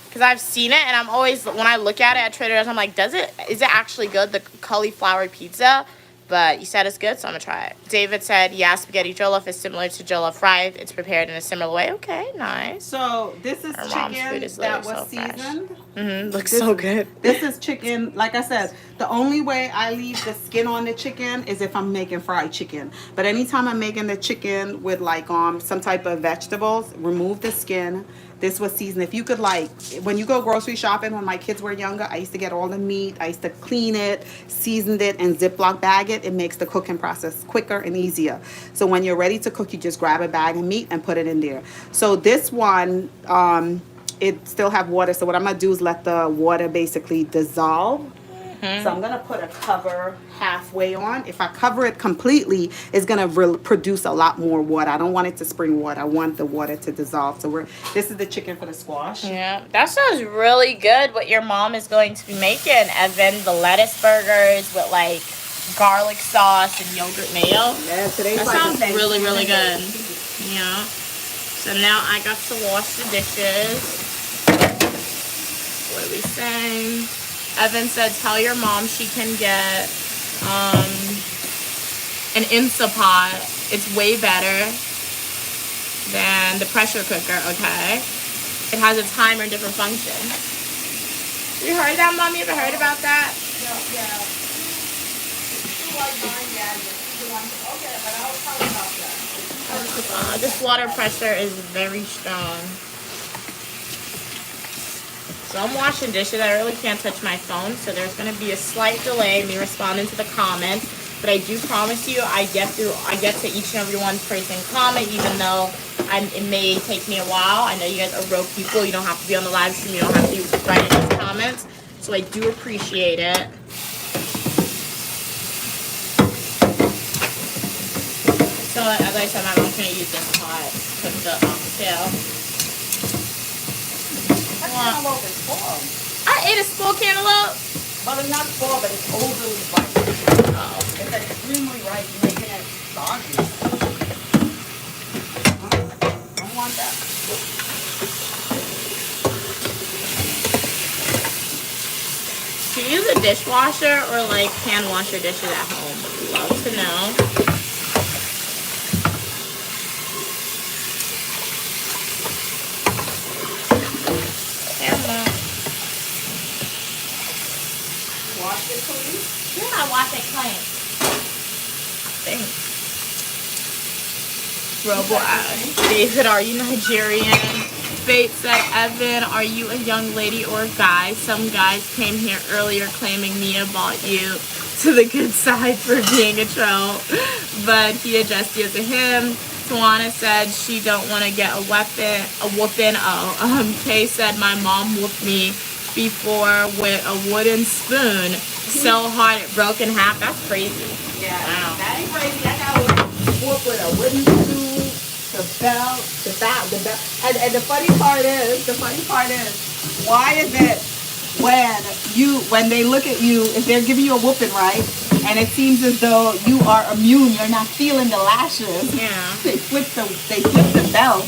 Because I've seen it, and I'm always, when I look at it at Trader Joe's, I'm like, is it actually good, the cauliflower pizza? But you said it's good, so I'm going to try it. David said, yeah, spaghetti jollof is similar to jollof rice. It's prepared in a similar way. Okay, nice. So this is chicken that was seasoned. Looks so good. This is chicken, like I said, the only way I leave the skin on the chicken is if I'm making fried chicken. But anytime I'm making the chicken with like some type of vegetables, remove the skin. This was seasoned. If you could, like, when you go grocery shopping, when my kids were younger, I used to get all the meat. I used to clean it, seasoned it, and Ziploc bag it. It makes the cooking process quicker and easier. So when you're ready to cook, you just grab a bag of meat and put it in there. So this one, it still have water. So what I'm going to do is let the water basically dissolve. So I'm going to put a cover halfway on. If I cover it completely, it's going to produce a lot more water. I don't want it to spring water. I want the water to dissolve. So this is the chicken for the squash. Yeah, that sounds really good what your mom is going to be making, Evan. The lettuce burgers with like garlic sauce and yogurt mayo. Yeah, today's that sounds really, really good. Yeah. So now I got to wash the dishes. everybody's saying. Evan said, tell your mom she can get an Instapot. It's way better than the pressure cooker, okay? It has a timer and different functions. You heard that, Mom? You ever heard about that? Yeah. Okay, but I'll talk about that. This water pressure is very strong. So I'm washing dishes. I really can't touch my phone, so there's going to be a slight delay in me responding to the comments. But I do promise you, I get to each and every one person comment, even though it may take me a while. I know you guys are real people. You don't have to be on the live stream. You don't have to be writing these comments. So I do appreciate it. So as I said, my mom's going to use this pot to cook the oxtail. That cantaloupe is full. I ate a full cantaloupe. Well, it's not full, but it's overly ripe. Oh. It's extremely ripe, making it soggy. I don't want that. Do you use a dishwasher or like hand wash your dishes at home? Would love to know. Wash it, please. Yeah, I wash it clean. Thanks. Robo David, are you Nigerian? Faith said, Evan, are you a young lady or a guy? Some guys came here earlier claiming Mia bought you to the good side for being a troll, but he addressed you as a him. Tawana said she don't want to get a whooping. Kay said my mom whooped me before with a wooden spoon so hard it broke in half. That's crazy. Yeah, Wow. that ain't crazy. I got a whoop with a wooden spoon, the belt. And the funny part is, Why is it when they look at you, if they're giving you a whooping, right? And it seems as though you are immune, you're not feeling the lashes. Yeah. They flip the belt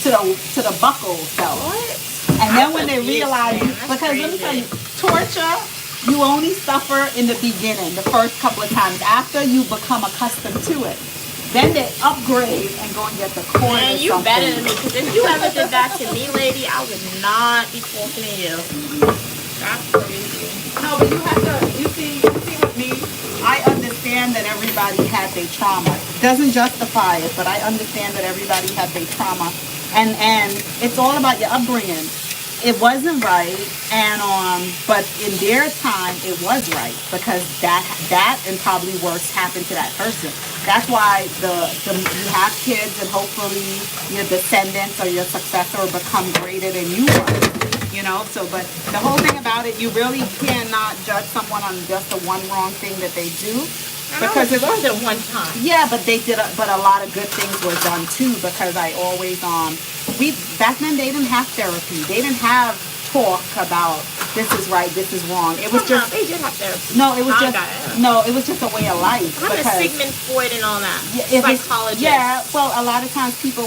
to the buckle belt. What? And then when they realize, That's because let me tell you, crazy. torture, you only suffer in the beginning, the first couple of times. After you become accustomed to it, then they upgrade and go and get the cord Man, or you something. better than me, because if you ever did that to me, lady, I would not be talking to you. That's crazy. No, but you see with me, I understand that everybody had their trauma. Doesn't justify it, but I understand that everybody had their trauma. And it's all about your upbringing. It wasn't right, but in their time it was right, because that and probably worse happened to that person. That's why you have kids, and hopefully your descendants or your successor will become greater than you were. You know, but the whole thing about it, you really cannot judge someone on just the one wrong thing that they do. Because it was at one time. Yeah, but but a lot of good things were done too, because I always back then they didn't have therapy. They didn't have talk about this is right, this is wrong. It was just they did have therapy. no, it was just a way of life. I'm a because Sigmund Freud and all that. it was- Psychologist. Yeah, well, a lot of times people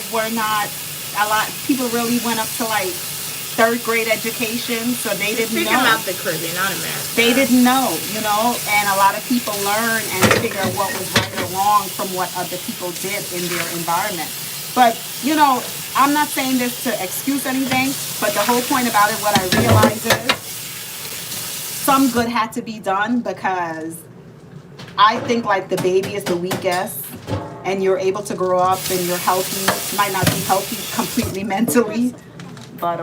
really went up to like third grade education, so they didn't Speaking know. about the Caribbean, not America. They didn't know, and a lot of people learn and figure what was right or wrong from what other people did in their environment. But, I'm not saying this to excuse anything, but the whole point about it, what I realize is some good had to be done, because I think like the baby is the weakest, and you're able to grow up and you're healthy, might not be healthy completely mentally, but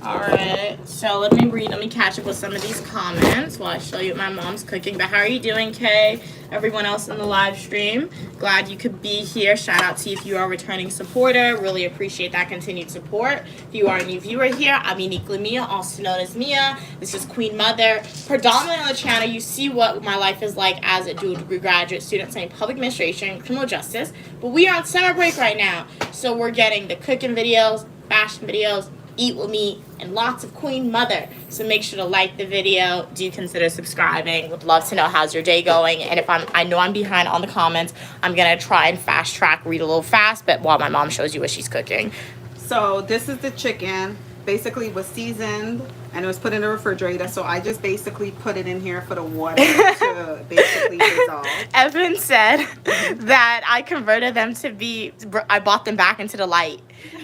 All right, so let me catch up with some of these comments while I show you what my mom's cooking. But how are you doing, Kay? Everyone else in the live stream, glad you could be here. Shout out to you if you are a returning supporter. Really appreciate that continued support. If you are a new viewer here, I'm uniquely Mia, also known as Mia. This is Queen Mother. Predominantly on the channel, you see what my life is like as a dual degree graduate student studying public administration, criminal justice. But we are on summer break right now, so we're getting the cooking videos, fashion videos, eat with me, and lots of Queen Mother. So make sure to like the video. Do consider subscribing. Would love to know how's your day going. And if I know I'm behind on the comments, I'm gonna try and fast track, read a little fast, but while my mom shows you what she's cooking. So this is the chicken. basically was seasoned and it was put in the refrigerator. So I just basically put it in here for the water to basically dissolve. Evan said that I converted them to be. I bought them back into the light.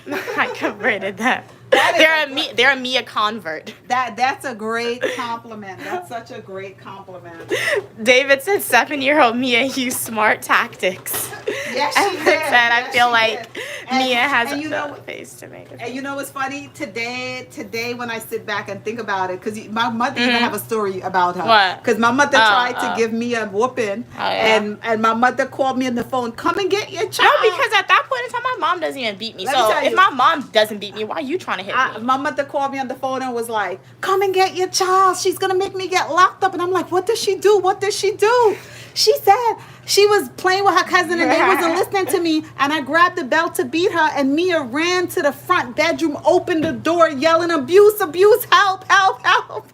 I converted them. They're a Mia convert. That's a great compliment. That's such a great compliment. David said 7-year-old Mia used smart tactics. Yes, she Evan did. said I Yes, feel she like did. Mia has and you know, a face to make it. And you know what's funny? Today when I sit back and think about it, because my mother even have a story about her. What? Because my mother tried to give me a whooping, yeah. and my mother called me on the phone, come and get your child. No, because at that point in time, my mom doesn't even beat me. Let me So tell if you. my mom doesn't beat me, why are you trying to hit me? My mother called me on the phone and was like, come and get your child. She's going to make me get locked up. And I'm like, what does she do? What does she do? She said she was playing with her cousin and they wasn't listening to me. And I grabbed the belt to beat her. And Mia ran to the front bedroom, opened the door, yelling, abuse, abuse, help, help, help.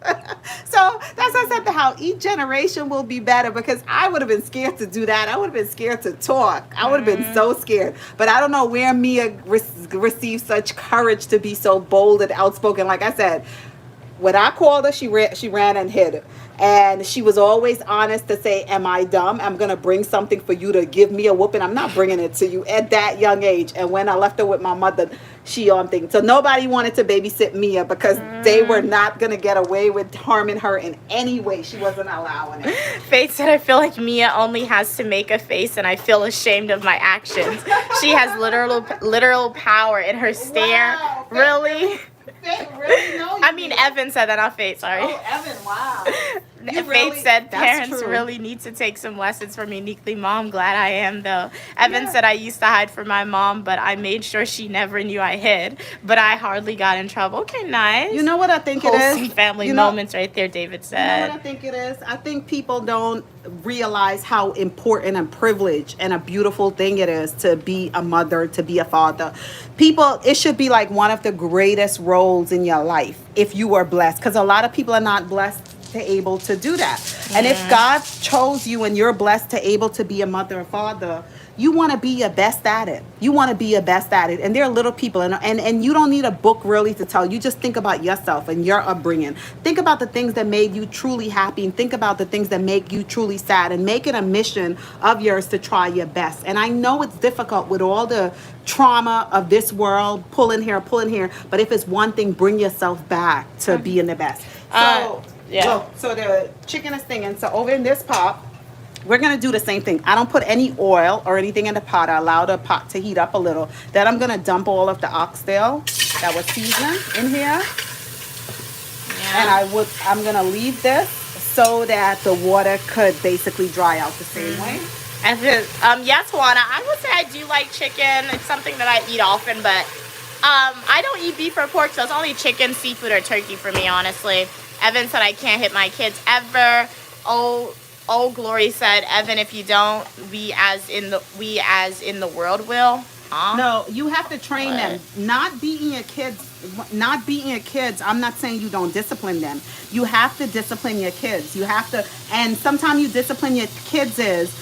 So that's why I said how each generation will be better, because I would have been scared to do that. I would have been scared to talk. I would have been so scared. But I don't know where Mia received such courage to be so bold and outspoken. Like I said, when I called her, she ran and hid. And she was always honest to say, am I dumb? I'm going to bring something for you to give me a whooping. I'm not bringing it to you at that young age. And when I left her with my mother, she on things. So nobody wanted to babysit Mia because they were not going to get away with harming her in any way. She wasn't allowing it. Faith said, I feel like Mia only has to make a face and I feel ashamed of my actions. She has literal power in her stare. Wow, Really? Really? No, I mean, Evan said that, not Faith, sorry. Oh, Evan, wow. Faith said that's parents true. really need to take some lessons from Uniquely Mom. Glad I am, though. Evan said I used to hide from my mom, but I made sure she never knew I hid. But I hardly got in trouble. Okay, nice. You know what I think it Wholesome is? family moments right there, David You know what said. I think it is? I think people don't realize how important and privileged and a beautiful thing it is to be a mother, to be a father. People, it should be like one of the greatest roles in your life if you are blessed, because a lot of people are not blessed to able to do that. And if God chose you and you're blessed to able to be a mother or father, you want to be your best at it. You want to be your best at it. And there are little people, and you don't need a book really to tell. You just think about yourself and your upbringing. Think about the things that made you truly happy, and think about the things that make you truly sad, and make it a mission of yours to try your best. And I know it's difficult with all the trauma of this world, pulling here, but if it's one thing, bring yourself back to being the best. So the chicken is stinging. So over in this pot, we're going to do the same thing. I don't put any oil or anything in the pot. I allow the pot to heat up a little. Then I'm going to dump all of the oxtail that was seasoned in here. And I'm going to leave this so that the water could basically dry out the same way. And yes, Juana, I would say I do like chicken. It's something that I eat often, but I don't eat beef or pork, so it's only chicken, seafood, or turkey for me, honestly. Evan said I can't hit my kids ever. Oh, Glory said, Evan, if you don't, we as in the world will. Huh? No, you have to train them. Not beating your kids. I'm not saying you don't discipline them. You have to discipline your kids. You have to, and sometimes you discipline your kids is,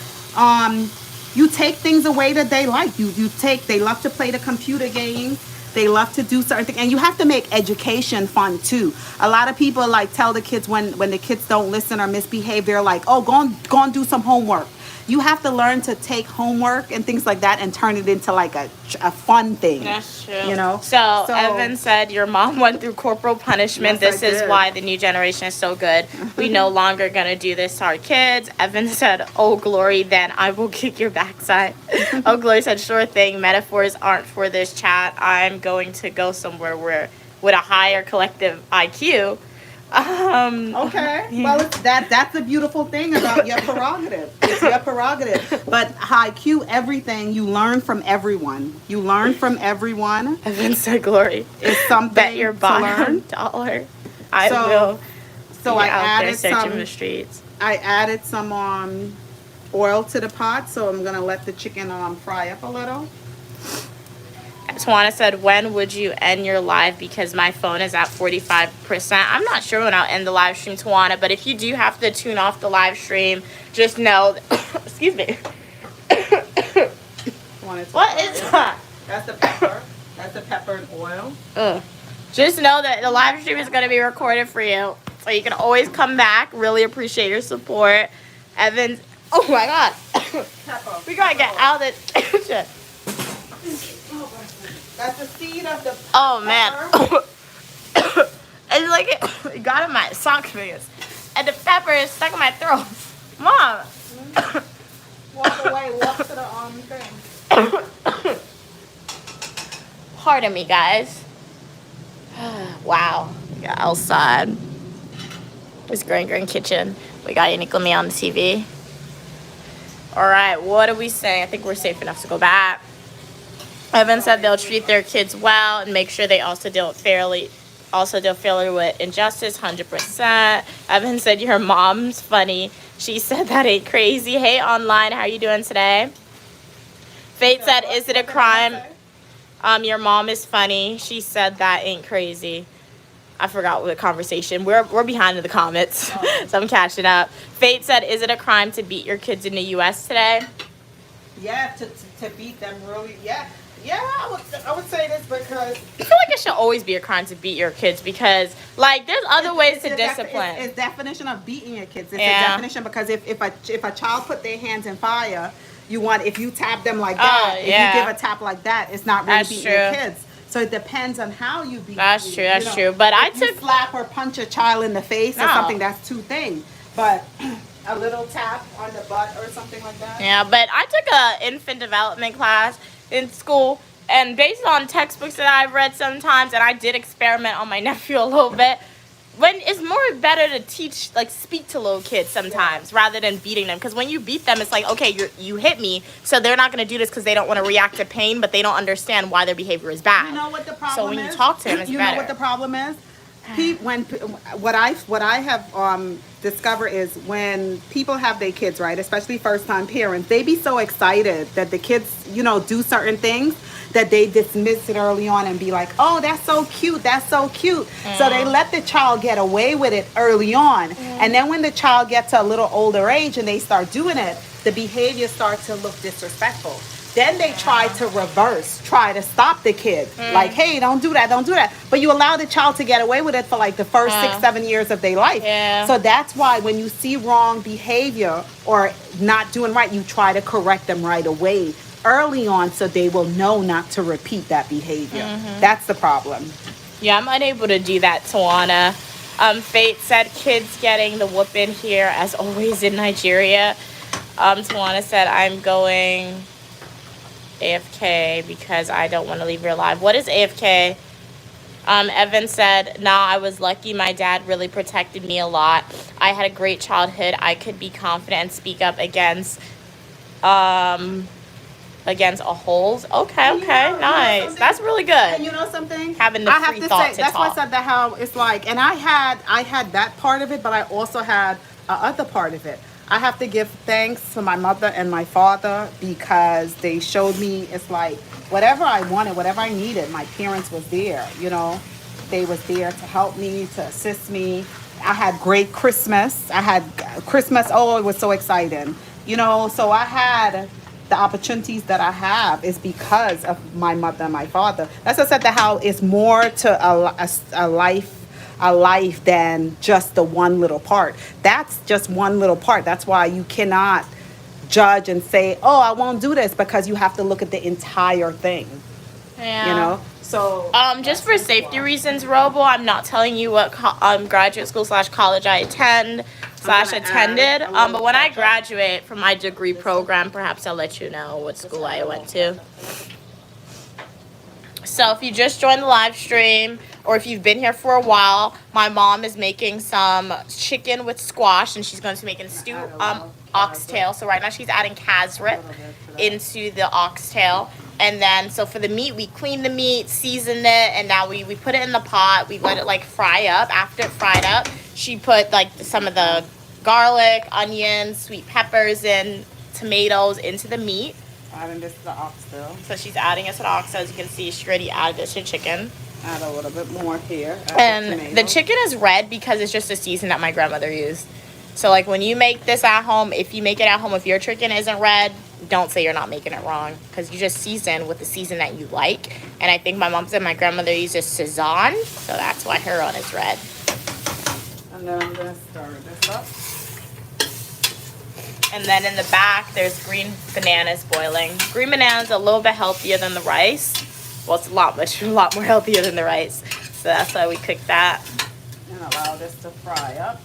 you take things away that they like. They love to play the computer games. They love to do certain things. And you have to make education fun too. A lot of people like tell the kids when the kids don't listen or misbehave, they're like, oh, go and do some homework. You have to learn to take homework and things like that and turn it into like a fun thing. That's true. You know? So Evan said your mom went through corporal punishment. Yes, This I is did. why the new generation is so good. We no longer gonna do this to our kids. Evan said, oh, Glory, then I will kick your backside. Oh, Glory said, sure thing. Metaphors aren't for this chat. I'm going to go somewhere where with a higher collective IQ. Okay. Well, that's a beautiful thing about your prerogative. It's your prerogative. But IQ, everything, you learn from everyone. You learn from everyone. Evan said, Glory, It's something bet your to bottom learn. dollar I So- will So be I out there added searching the streets. I added some oil to the pot, so I'm gonna let the chicken fry up a little. Tawana said, when would you end your live? Because my phone is at 45%. I'm not sure when I'll end the live stream, Tawana, but if you do have to tune off the live stream, just know, excuse me. What is that? That's the pepper. That's the pepper and oil. Ugh. Just know that the live stream is going to be recorded for you. So you can always come back. Really appreciate your support. Evan, oh my God. We got to get out of this kitchen. That's the seed of the Oh, man. It's like it got in my sock fingers. And the pepper is stuck in my throat. Mom. walk away, walk to the thing. Pardon me, guys. Wow. We got outside. This green kitchen. We got Unique Me on the TV. All right, what are we saying? I think we're safe enough to go back. Evan said they'll treat their kids well and make sure they also deal fairly with injustice, 100%. Evan said your mom's funny. She said that ain't crazy. Hey, online, how you doing today? Fate said, is it a crime? Your mom is funny. She said that ain't crazy. I forgot what the conversation. We're behind in the comments, so I'm catching up. Fate said, is it a crime to beat your kids in the U.S. today? Yeah, to beat them really, yeah. Yeah, I would say this because I feel like it should always be a crime to beat your kids because, like, there's other ways to discipline. It's definition of beating your kids. It's Yeah. a definition because if a child put their hands in fire, if you tap them like that, if yeah. you give a tap like that, it's not really That's beating your true. kids. So it depends on how you beat. That's you, true. That's you know. true. But I If you took slap or punch a child in the face or No. something. That's two things. But a little tap on the butt or something like that. Yeah, but I took a infant development class in school, and based on textbooks that I've read sometimes, and I did experiment on my nephew a little bit, when it's more better to teach, like, speak to little kids sometimes rather than beating them. Because when you beat them, it's like, okay, you hit me, so they're not going to do this because they don't want to react to pain, but they don't understand why their behavior is bad. You know what the problem So when is? you talk to him, it's you better. know what the problem is? What I have discovered is when people have their kids, right, especially first time parents, they be so excited that the kids, do certain things that they dismiss it early on and be like, oh, that's so cute, that's so cute. So they let the child get away with it early on. And then when the child gets to a little older age and they start doing it, the behavior starts to look disrespectful. Then they try to stop the kid. Like, hey, don't do that, don't do that. But you allow the child to get away with it for like the first 6-7 years of their life. Yeah. So that's why when you see wrong behavior or not doing right, you try to correct them right away, early on, so they will know not to repeat that behavior. That's the problem. Yeah, I'm unable to do that, Tawana. Fate said kids getting the whooping here, as always in Nigeria. Tawana said, I'm going AFK because I don't want to leave your live. What is AFK? Evan said, nah, I was lucky. My dad really protected me a lot. I had a great childhood. I could be confident and speak up against all holes. Okay, nice. That's really good. And you know something? Having the I have free to thought say, to that's why I talk. said that how it's like, and I had that part of it, but I also had other part of it. I have to give thanks to my mother and my father because they showed me it's like whatever I wanted, whatever I needed, my parents was there, They was there to help me, to assist me. I had great Christmas. Oh, it was so exciting. So I had the opportunities that I have is because of my mother and my father. That's what I said that how it's more to a life than just the one little part. That's just one little part. That's why you cannot judge and say, oh, I won't do this, because you have to look at the entire thing. Yeah. So just for safety reasons, Robo, I'm not telling you what graduate school / college I attended. But when I graduate from my degree program, perhaps I'll let you know what school I went to. So if you just joined the live stream, or if you've been here for a while, my mom is making some chicken with squash, and she's going to be making stew oxtail. So right now she's adding casrip into the oxtail. And then, so for the meat, we clean the meat, season it, and now we put it in the pot. We let it fry up. After it fried up, she put some of the garlic, onions, sweet peppers, and tomatoes into the meat. Adding this to the oxtail. So she's adding it to the oxtail. As you can see, she already added this to chicken. Add a little bit more here. And the chicken is red because it's just a season that my grandmother used. So when you make this at home, if you make it at home, if your chicken isn't red, don't say you're not making it wrong, because you just season with the season that you like. And I think my mom said my grandmother uses Sazon, so that's why her one is red. And then I'm gonna stir this up. And then in the back, there's green bananas boiling. Green bananas are a little bit healthier than the rice. Well, it's a lot more healthier than the rice. So that's why we cook that. And allow this to fry up.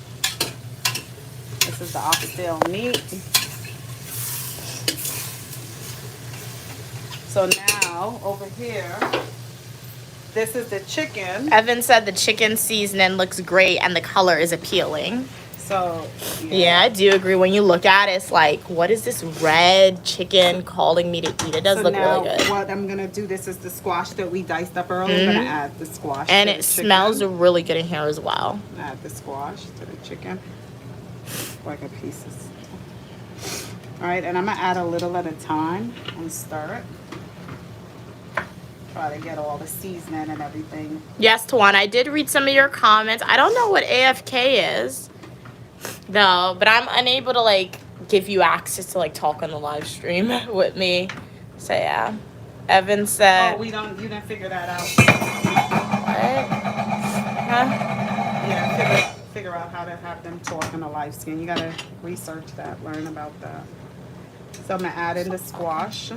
This is the oxtail meat. So now, over here, this is the chicken. Evan said the chicken seasoning looks great and the color is appealing. So, yeah, I do agree. When you look at it, it's like, what is this red chicken calling me to eat? It does look now really good. What I'm going to do, this is the squash that we diced up earlier. I'm going to add the squash And to it the smells chicken. really good in here as well. Add the squash to the chicken. Like a pieces. All right, and I'm going to add a little at a time and stir it. Try to get all the seasoning and everything. Yes, Tawana, I did read some of your comments. I don't know what AFK is, though, but I'm unable to, like, give you access to, like, talk on the live stream with me. So, yeah. Evan said... Oh, you didn't figure that out. What? Huh? Yeah, figure out how to have them talk on the live stream. You got to research that, learn about that. So I'm going to add in the squash.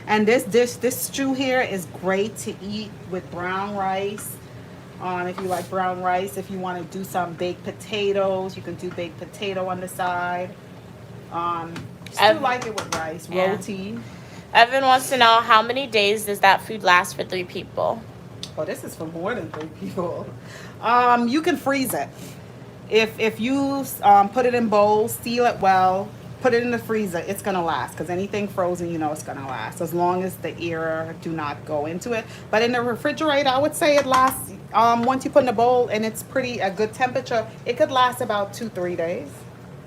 And this stew here is great to eat with brown rice. If you like brown rice, if you want to do some baked potatoes, you can do baked potato on the side. Still like it with rice, roti. Evan wants to know, how many days does that food last for 3 people? Oh, this is for more than 3 people. You can freeze it. If you put it in bowls, seal it well, put it in the freezer, it's gonna last, because anything frozen, you know it's gonna last, as long as the air do not go into it. But in the refrigerator, I would say it lasts, once you put in a bowl and it's a good temperature, it could last about 2-3 days.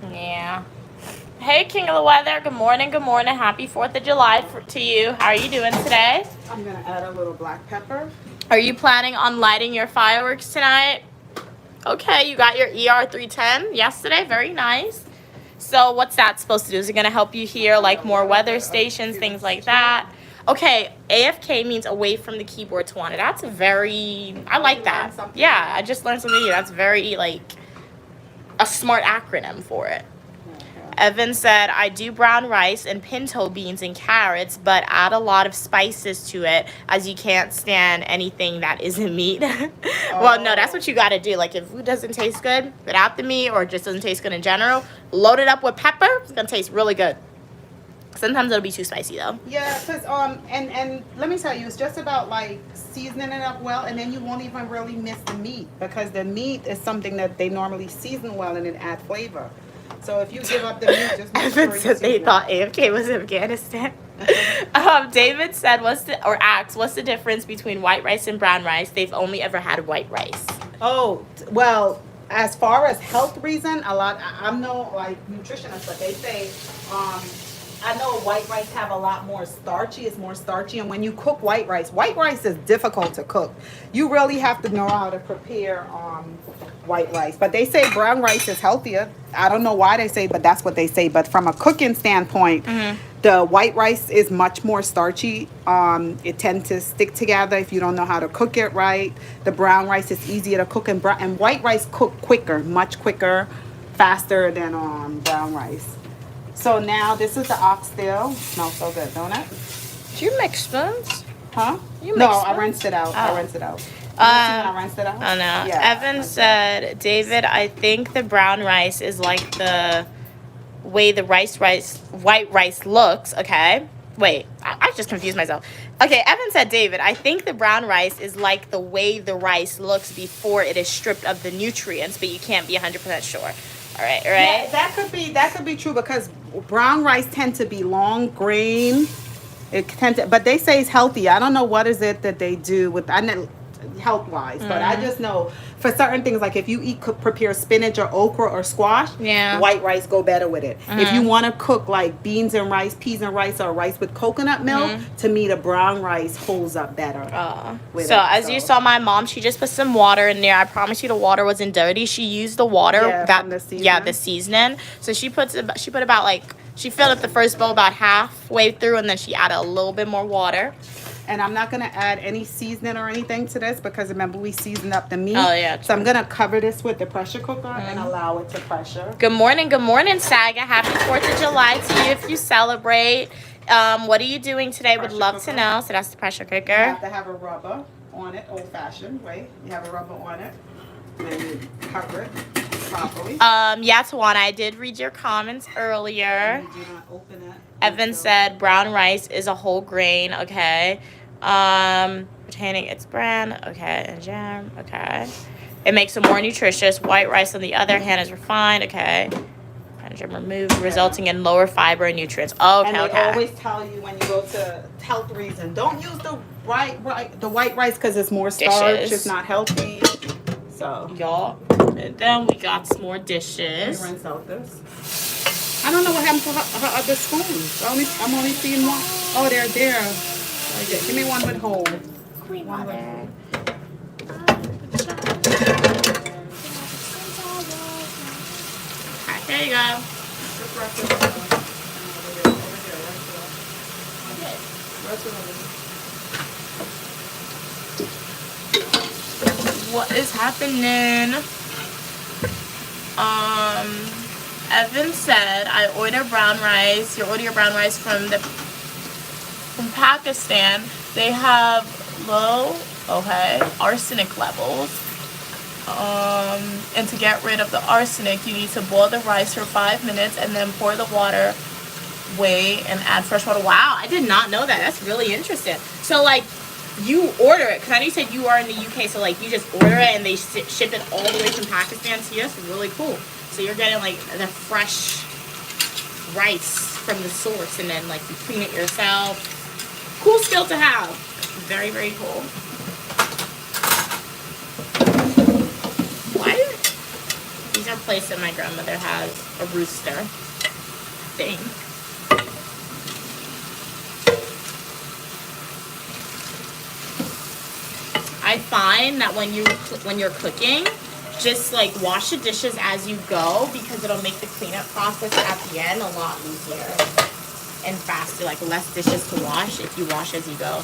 Yeah. Hey, King of the Weather. Good morning. Good morning. Happy 4th of July to you. How are you doing today? I'm gonna add a little black pepper. Are you planning on lighting your fireworks tonight? Okay, you got your ER310 yesterday. Very nice. So what's that supposed to do? Is it going to help you hear, like, more weather stations, things like that? Okay, AFK means away from the keyboard, Tawana. That's I like that. Yeah, I just learned something new. That's very, like, a smart acronym for it. Evan said, I do brown rice and pinto beans and carrots, but add a lot of spices to it, as you can't stand anything that isn't meat. Well, no, that's what you got to do. Like, if food doesn't taste good without the meat, or just doesn't taste good in general, load it up with pepper. It's going to taste really good. Sometimes it'll be too spicy, though. Yeah, because, and let me tell you, it's just about, like, seasoning it up well, and then you won't even really miss the meat, because the meat is something that they normally season well and it add flavor. So if you give up the meat, just make Evan sure said they thought AFK was Afghanistan. David said, asked, what's the difference between white rice and brown rice? They've only ever had white rice. Oh, well, as far as health reason, I'm no, like, nutritionist, but they say, I know white rice have a lot more starchy. It's more starchy. And when you cook white rice is difficult to cook. You really have to know how to prepare white rice. But they say brown rice is healthier. I don't know why they say, but that's what they say. But from a cooking standpoint, the white rice is much more starchy. It tends to stick together if you don't know how to cook it right. The brown rice is easier to cook, and white rice cook quicker, much quicker, faster than brown rice. So now this is the oxtail. Smells so good, don't it? Do you mix spoons? Huh? No, I rinsed it out. I rinsed it out. I rinsed it out. Oh, no. Yeah, Evan said, David, I think the brown rice is like the way the white rice looks. Okay. Wait, I just confused myself. Okay, Evan said, David, I think the brown rice is like the way the rice looks before it is stripped of the nutrients, but you can't be 100% sure. All right. Yeah, that could be true, because brown rice tend to be long grain. But they say it's healthy. I don't know what is it that they do with health wise, but I just know for certain things, like if you prepare spinach or okra or squash, white rice go better with it. If you want to cook like beans and rice, peas and rice, or rice with coconut milk, to me the brown rice holds up better. As you saw my mom, she just put some water in there. I promise you the water wasn't dirty. She used the water the seasoning. the seasoning. So she put about like She filled up the first bowl about halfway through, and then she added a little bit more water. And I'm not gonna add any seasoning or anything to this because remember we seasoned up the meat. Oh, yeah. So I'm gonna cover this with the pressure cooker and allow it to pressure. Good morning, Saga. Happy 4th of July to you if you celebrate. What are you doing today? Would love to know. So that's the pressure cooker. You have to have a rubber on it, old fashioned way. You have a rubber on it. And then you cover it properly. Yeah, Tawana, I did read your comments earlier. And you do not open it. Evan said brown rice is a whole grain. Okay. Retaining its bran. Okay. And jam. Okay. It makes it more nutritious. White rice, on the other hand, is refined. Okay. And jam removed, resulting in lower fiber and nutrients. Okay. And they Okay. always tell you when you go to health reason, don't use the white rice because it's more starch. Dishes. It's not healthy. So Y'all. And then we got some more dishes. rinse out this. I don't know what happened to her other spoons. I'm only seeing one. Oh, they're there. Okay, give me one with hole. Queen Mother. Okay, here you go. What is happening? Evan said, I order brown rice. You order your brown rice from Pakistan. They have low, arsenic levels. And to get rid of the arsenic, you need to boil the rice for 5 minutes and then pour the water away and add fresh water. Wow, I did not know that. That's really interesting. So, like, you order it, because I know you said you are in the UK, so, like, you just order it and they ship it all the way from Pakistan to you. That's really cool. So you're getting, like, the fresh rice from the source, and then, like, you clean it yourself. Cool skill to have. Very, very cool. What? These are places that my grandmother has a rooster thing. I find that when you're cooking, just like wash the dishes as you go, because it'll make the cleanup process at the end a lot easier and faster. Like less dishes to wash if you wash as you go.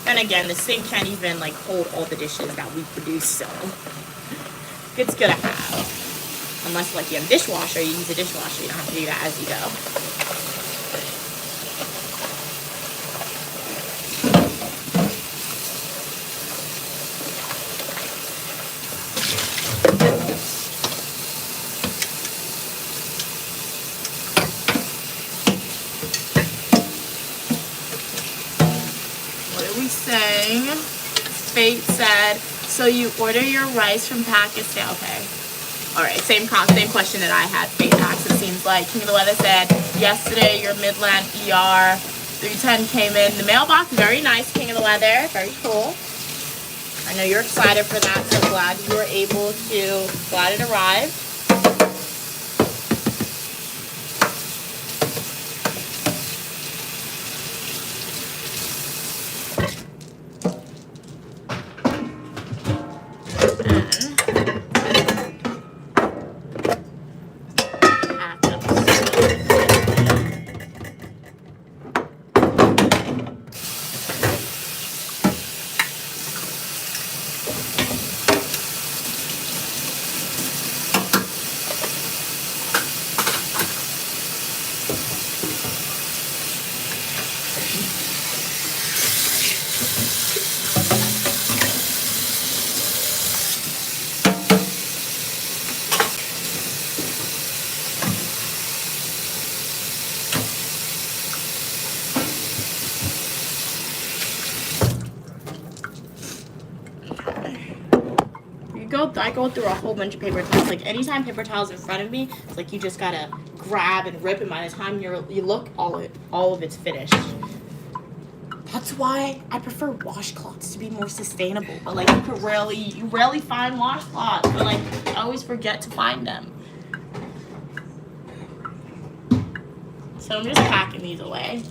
And again, the sink can't even like hold all the dishes that we produce, so it's good to have. Unless like you have a dishwasher, you use a dishwasher. You don't have to do that as you go. Fate said, so you order your rice from Pakistan. Okay. All right. Same question that I had. Fate asked, it seems like. King of the Weather said, yesterday your Midland ER 310 came in the mailbox. Very nice, King of the Weather. Very cool. I know you're excited for that, so glad you were able to, glad it arrived. I go through a whole bunch of paper towels. Like anytime paper towels in front of me, it's like you just gotta grab and rip, and by the time you look, all of it's finished. That's why I prefer washcloths to be more sustainable. But like you rarely find washcloths, but like I always forget to find them. So I'm just packing these away.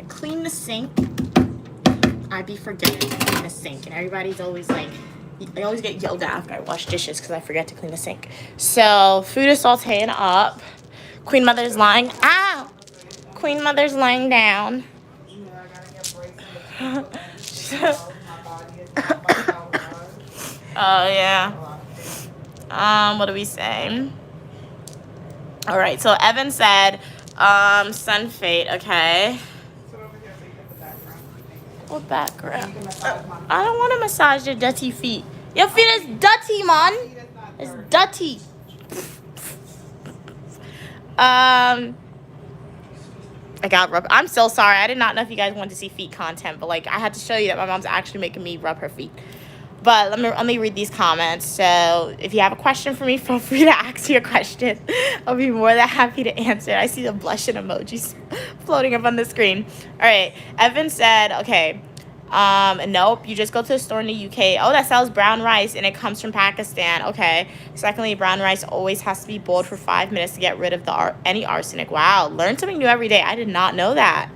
Clean the sink. I be forgetting to clean the sink, and everybody's always like, I always get yelled at after I wash dishes because I forget to clean the sink. So food is sauteing up. Queen Mother's lying. Ow! Queen Mother's lying down. Oh yeah. What are we saying? All right. So Evan said, sun fate. Okay. What background? I don't want to massage your dirty feet. Your feet is dirty, man. It's dirty. I got rub. I'm so sorry. I did not know if you guys wanted to see feet content, but like I had to show you that my mom's actually making me rub her feet. But let me read these comments. So if you have a question for me, feel free to ask your question. I'll be more than happy to answer. I see the blushing emojis floating up on the screen. All right. Evan said, okay. Nope, you just go to the store in the UK. Oh, that sells brown rice and it comes from Pakistan. Okay. Secondly, brown rice always has to be boiled for 5 minutes to get rid of any arsenic. Wow, learn something new every day. I did not know that.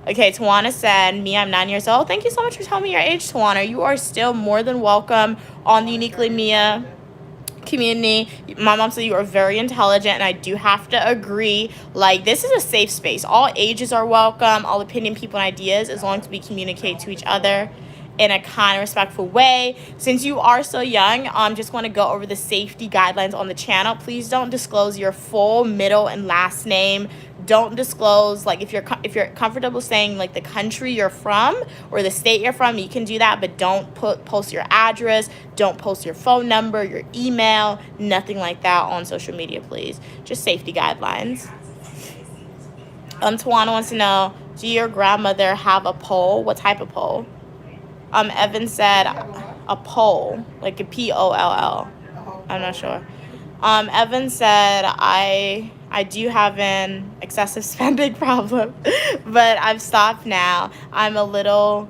Okay, Tawana said, me, I'm 9 years old. Thank you so much for telling me your age, Tawana. You are still more than welcome on the Uniquely Mia community. My mom said you are very intelligent, and I do have to agree. Like, this is a safe space. All ages are welcome, all opinion, people, and ideas, as long as we communicate to each other in a kind, respectful way. Since you are so young, just want to go over the safety guidelines on the channel. Please don't disclose your full middle and last name. Don't disclose, like, if you're comfortable saying like the country you're from or the state you're from, you can do that, but don't post your address, don't post your phone number, your email, nothing like that on social media, please. Just safety guidelines. Tawana wants to know, do your grandmother have a pole? What type of pole? Evan said a pole, like a POLL. I'm not sure. Evan said, I do have an excessive spending problem, but I've stopped now. I'm a little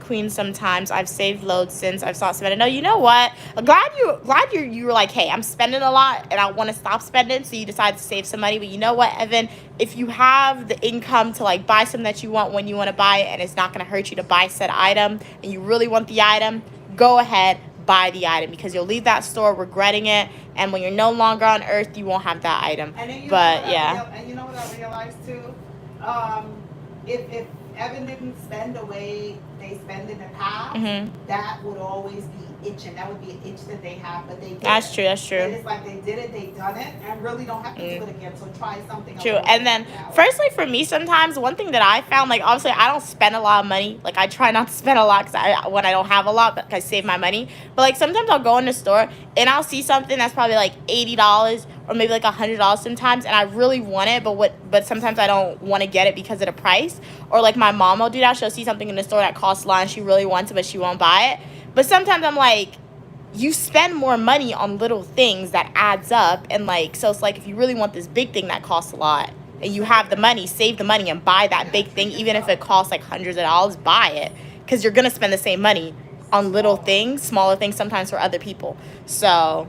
queen sometimes. I've saved loads since I've stopped spending. No, you know what? Glad you were like, hey, I'm spending a lot and I want to stop spending, so you decided to save some money. But you know what, Evan? If you have the income to like buy something that you want when you want to buy it, and it's not going to hurt you to buy said item, and you really want the item, go ahead, buy the item, because you'll leave that store regretting it, and when you're no longer on earth, you won't have that item. And then And you know what I realized too? If Evan didn't spend the way they spend in the past, that would always be itching. That would be an itch that they have, but they did. That's true. That's true. And it's like they did it, they done it, and really don't have to do it again. So try something. True. And then, firstly, for me, sometimes one thing that I found, like, obviously, I don't spend a lot of money. Like, I try not to spend a lot when I don't have a lot, but I save my money. But like, sometimes I'll go in the store and I'll see something that's probably like $80 or maybe like $100 sometimes, and I really want it, but sometimes I don't want to get it because of the price. Or like my mom will do that. She'll see something in the store that costs a lot and she really wants it, but she won't buy it. But sometimes I'm like, you spend more money on little things that adds up, and like, so it's like, if you really want this big thing that costs a lot and you have the money, save the money and buy that big thing, even if it costs like hundreds of dollars, buy it, because you're gonna spend the same money on little things, smaller things sometimes for other people. So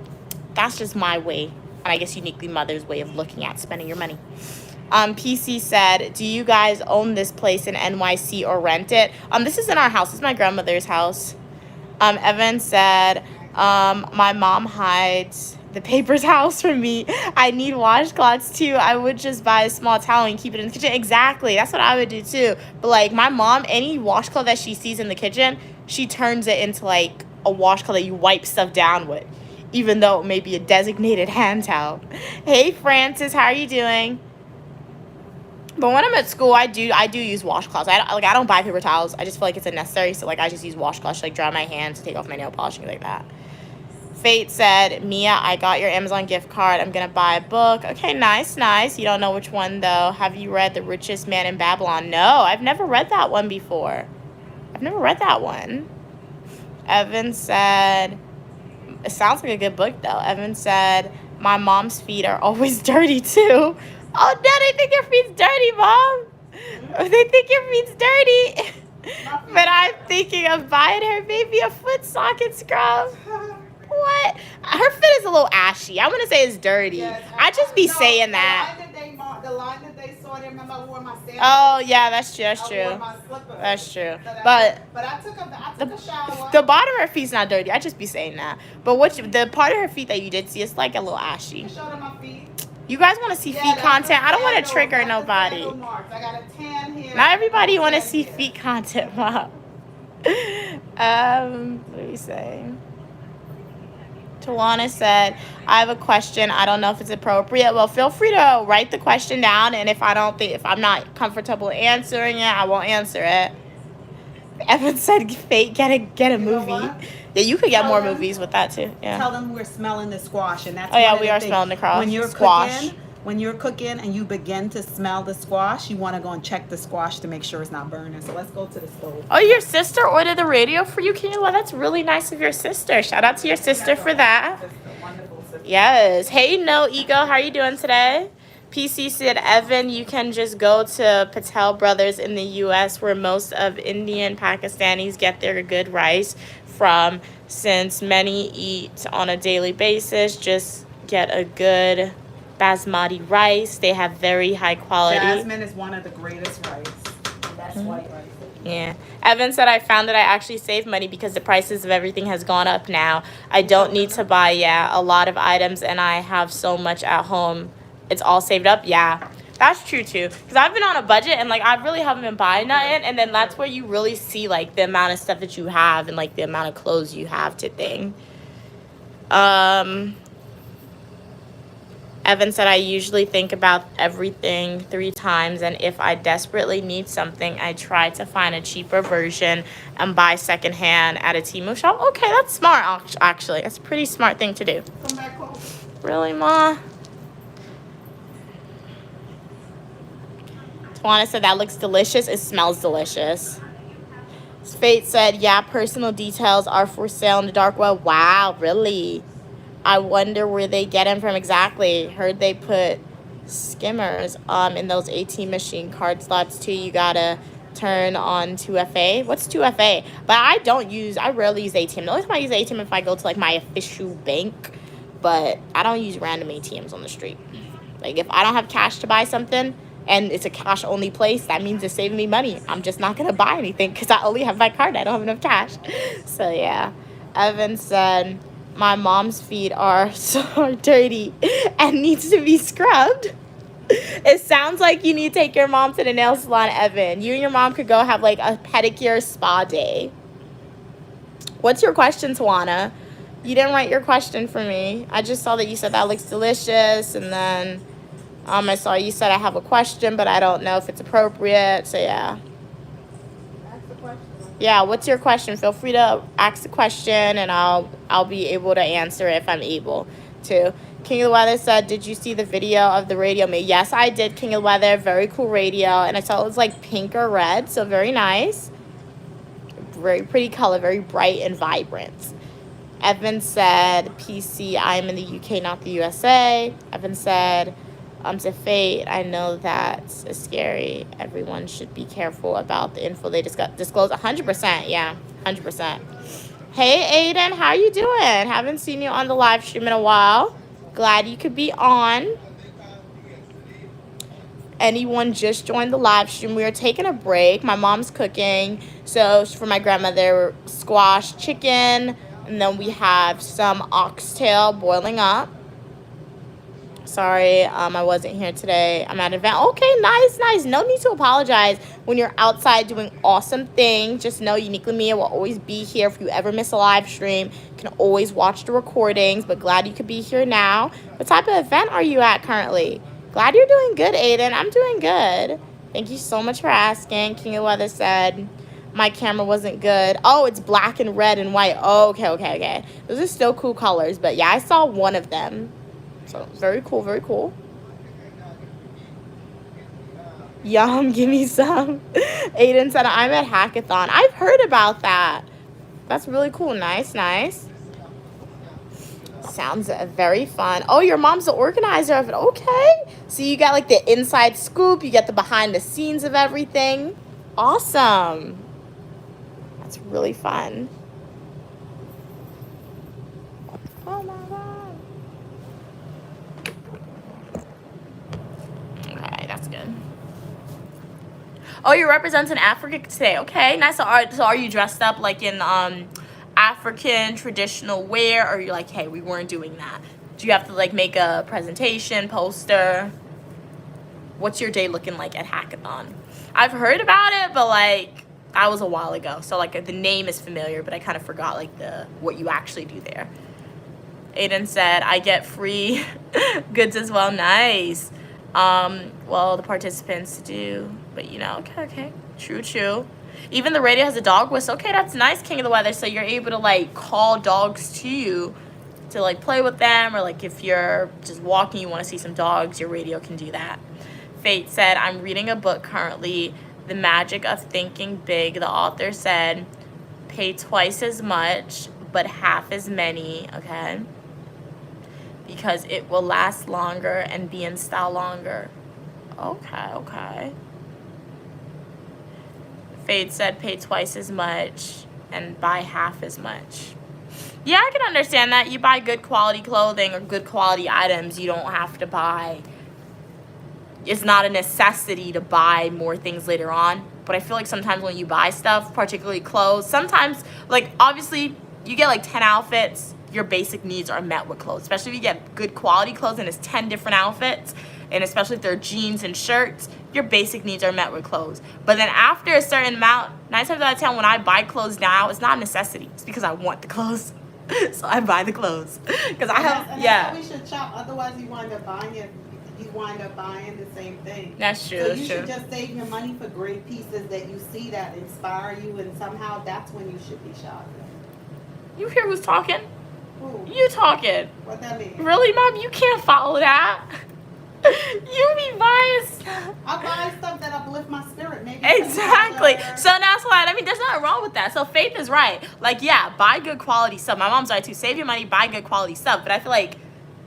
that's just my way, and I guess Uniquely Mother's way of looking at spending your money. PC said, do you guys own this place in NYC or rent it? This is in our house. This is my grandmother's house. Evan said, my mom hides the paper's house from me. I need washcloths too. I would just buy a small towel and keep it in the kitchen. Exactly. That's what I would do too. But like, my mom, any washcloth that she sees in the kitchen, she turns it into like a washcloth that you wipe stuff down with, even though it may be a designated hand towel. Hey Francis, how are you doing? But when I'm at school, I do use washcloths. I don't buy paper towels. I just feel like it's unnecessary. So like, I just use washcloths to like dry my hands, to take off my nail polish, and like that. Fate said, Mia, I got your Amazon gift card. I'm gonna buy a book. Okay, nice. You don't know which one though. Have you read The Richest Man in Babylon? No, I've never read that one before. I've never read that one. Evan said, it sounds like a good book though. Evan said, my mom's feet are always dirty too. Oh, no, they think your feet's dirty, Mom. They think your feet's dirty. But I'm thinking of buying her maybe a foot socket scrub. What? Her foot is a little ashy. I want to say it's dirty. Yes, I just be saying that. The line that they saw there, remember remember I wore my sandals. Oh yeah, that's true. I wore my slippers. That's true. So But I took a shower. the bottom of her feet's not dirty. I just be saying that. But the part of her feet that you did see, it's like a little ashy. I showed her my feet. You guys want to see feet content? I don't want to trigger nobody. I got a tan here. Not everybody want to see feet content, Mom. What are we saying? Tawana said, I have a question. I don't know if it's appropriate. Well, feel free to write the question down, and if I'm not comfortable answering it, I won't answer it. Evan said, "Fate, get a movie." Yeah, you could get more movies with that too. Yeah. Tell them we're smelling the squash, and that's we are smelling the squash. When you're cooking and you begin to smell the squash, you want to go and check the squash to make sure it's not burning. So let's go to the stove. Oh, your sister ordered the radio for you, Kenya? Well, that's really nice of your sister. Shout out to your sister for that. Wonderful sister. Yes. Hey, No Ego, how are you doing today? PC said, Evan, you can just go to Patel Brothers in the U.S. where most of Indian Pakistanis get their good rice from, since many eat on a daily basis. Just get a good basmati rice. They have very high quality. Jasmine is one of the greatest rice. And that's white rice. Yeah. Evan said, I found that I actually save money because the prices of everything has gone up now. I don't need to buy, a lot of items, and I have so much at home. It's all saved up. Yeah, that's true too. Because I've been on a budget and like I really haven't been buying nothing. And then that's where you really see like the amount of stuff that you have and like the amount of clothes you have to thing. Evan said, I usually think about everything 3 times, and if I desperately need something, I try to find a cheaper version and buy secondhand at a Temu shop. Okay, that's smart, actually. That's a pretty smart thing to do. Come back home. Really, Ma? Tawana said, that looks delicious. It smells delicious. Fate said, yeah, personal details are for sale in the dark web. Wow, really? I wonder where they get them from exactly. Heard they put skimmers in those ATM machine card slots too. You gotta turn on 2FA. What's 2FA? But I rarely use ATM. The only time I use ATM if I go to like my official bank, but I don't use random ATMs on the street. Like if I don't have cash to buy something and it's a cash only place, that means it's saving me money. I'm just not gonna buy anything because I only have my card. I don't have enough cash. So yeah. Evan said, my mom's feet are so dirty and needs to be scrubbed. It sounds like you need to take your mom to the nail salon, Evan. You and your mom could go have like a pedicure spa day. What's your question, Tawana? You didn't write your question for me. I just saw that you said that looks delicious, and then I saw you said I have a question, but I don't know if it's appropriate. So yeah. Ask the question. Yeah, what's your question? Feel free to ask the question, and I'll be able to answer it if I'm able to. King of the Weather said, did you see the video of the radio made? Yes, I did, King of the Weather. Very cool radio. And I saw it was like pink or red, so very nice. Very pretty color, very bright and vibrant. Evan said, PC, I'm in the UK, not the USA. Evan said, to Fate, I know that's scary. Everyone should be careful about the info they disclose. 100%, yeah, 100%. Hey, Aiden, how you doing? Haven't seen you on the live stream in a while. Glad you could be on. Anyone just joined the live stream. We are taking a break. My mom's cooking. So for my grandmother, squash chicken. And then we have some oxtail boiling up. Sorry, I wasn't here today. I'm at an event. Okay, nice. No need to apologize when you're outside doing awesome things. Just know Uniquely Mia will always be here. If you ever miss a live stream, you can always watch the recordings. But glad you could be here now. What type of event are you at currently? Glad you're doing good, Aiden. I'm doing good. Thank you so much for asking. King of Weather said, my camera wasn't good. Oh, it's black and red and white. Oh, okay. Those are still cool colors. But yeah, I saw one of them. So very cool. Yum, give me some. Aiden said, I'm at Hackathon. I've heard about that. That's really cool. Nice. Sounds very fun. Oh, your mom's the organizer of it. Okay. So you got like the inside scoop. You get the behind the scenes of everything. Awesome. That's really fun. Oh my God. Okay, that's good. Oh, you're representing Africa today. Okay, nice. So are you dressed up like in African traditional wear, or you're like, hey, we weren't doing that? Do you have to like make a presentation, poster? What's your day looking like at Hackathon? I've heard about it, but like that was a while ago. So like the name is familiar, but I kind of forgot like what you actually do there. Aiden said, I get free goods as well. Nice. Well, the participants do, but you know, okay. True. Even the radio has a dog whistle. Okay, that's nice, King of the Weather. So you're able to like call dogs to you to like play with them, or like if you're just walking, you want to see some dogs, your radio can do that. Fate said, I'm reading a book currently, The Magic of Thinking Big. The author said, pay twice as much, but half as many, okay? Because it will last longer and be in style longer. Okay. Fade said pay twice as much and buy half as much. Yeah, I can understand that. You buy good quality clothing or good quality items, you don't have to buy. It's not a necessity to buy more things later on. But I feel like sometimes when you buy stuff, particularly clothes, sometimes, like, obviously, you get like 10 outfits, your basic needs are met with clothes. Especially if you get good quality clothes and it's 10 different outfits, and especially if they're jeans and shirts, your basic needs are met with clothes. But then after a certain amount, 9 times out of 10, when I buy clothes now, it's not a necessity. It's because I want the clothes. So I buy the clothes. Because I have, and yeah. that's how we should shop. Otherwise, you wind up buying it. You wind up buying the same thing. That's true. So that's you true. should just save your money for great pieces that you see that inspire you, and somehow that's when you should be shopping. You hear who's talking? Ooh, You talking. what that mean? Really, Mom? You can't follow that. You be buying stuff. I buy stuff that uplift my spirit. Maybe Exactly. So that's why, I mean, there's nothing wrong with that. So Faith is right. Like, yeah, buy good quality stuff. My mom's right too. Save your money, buy good quality stuff. But I feel like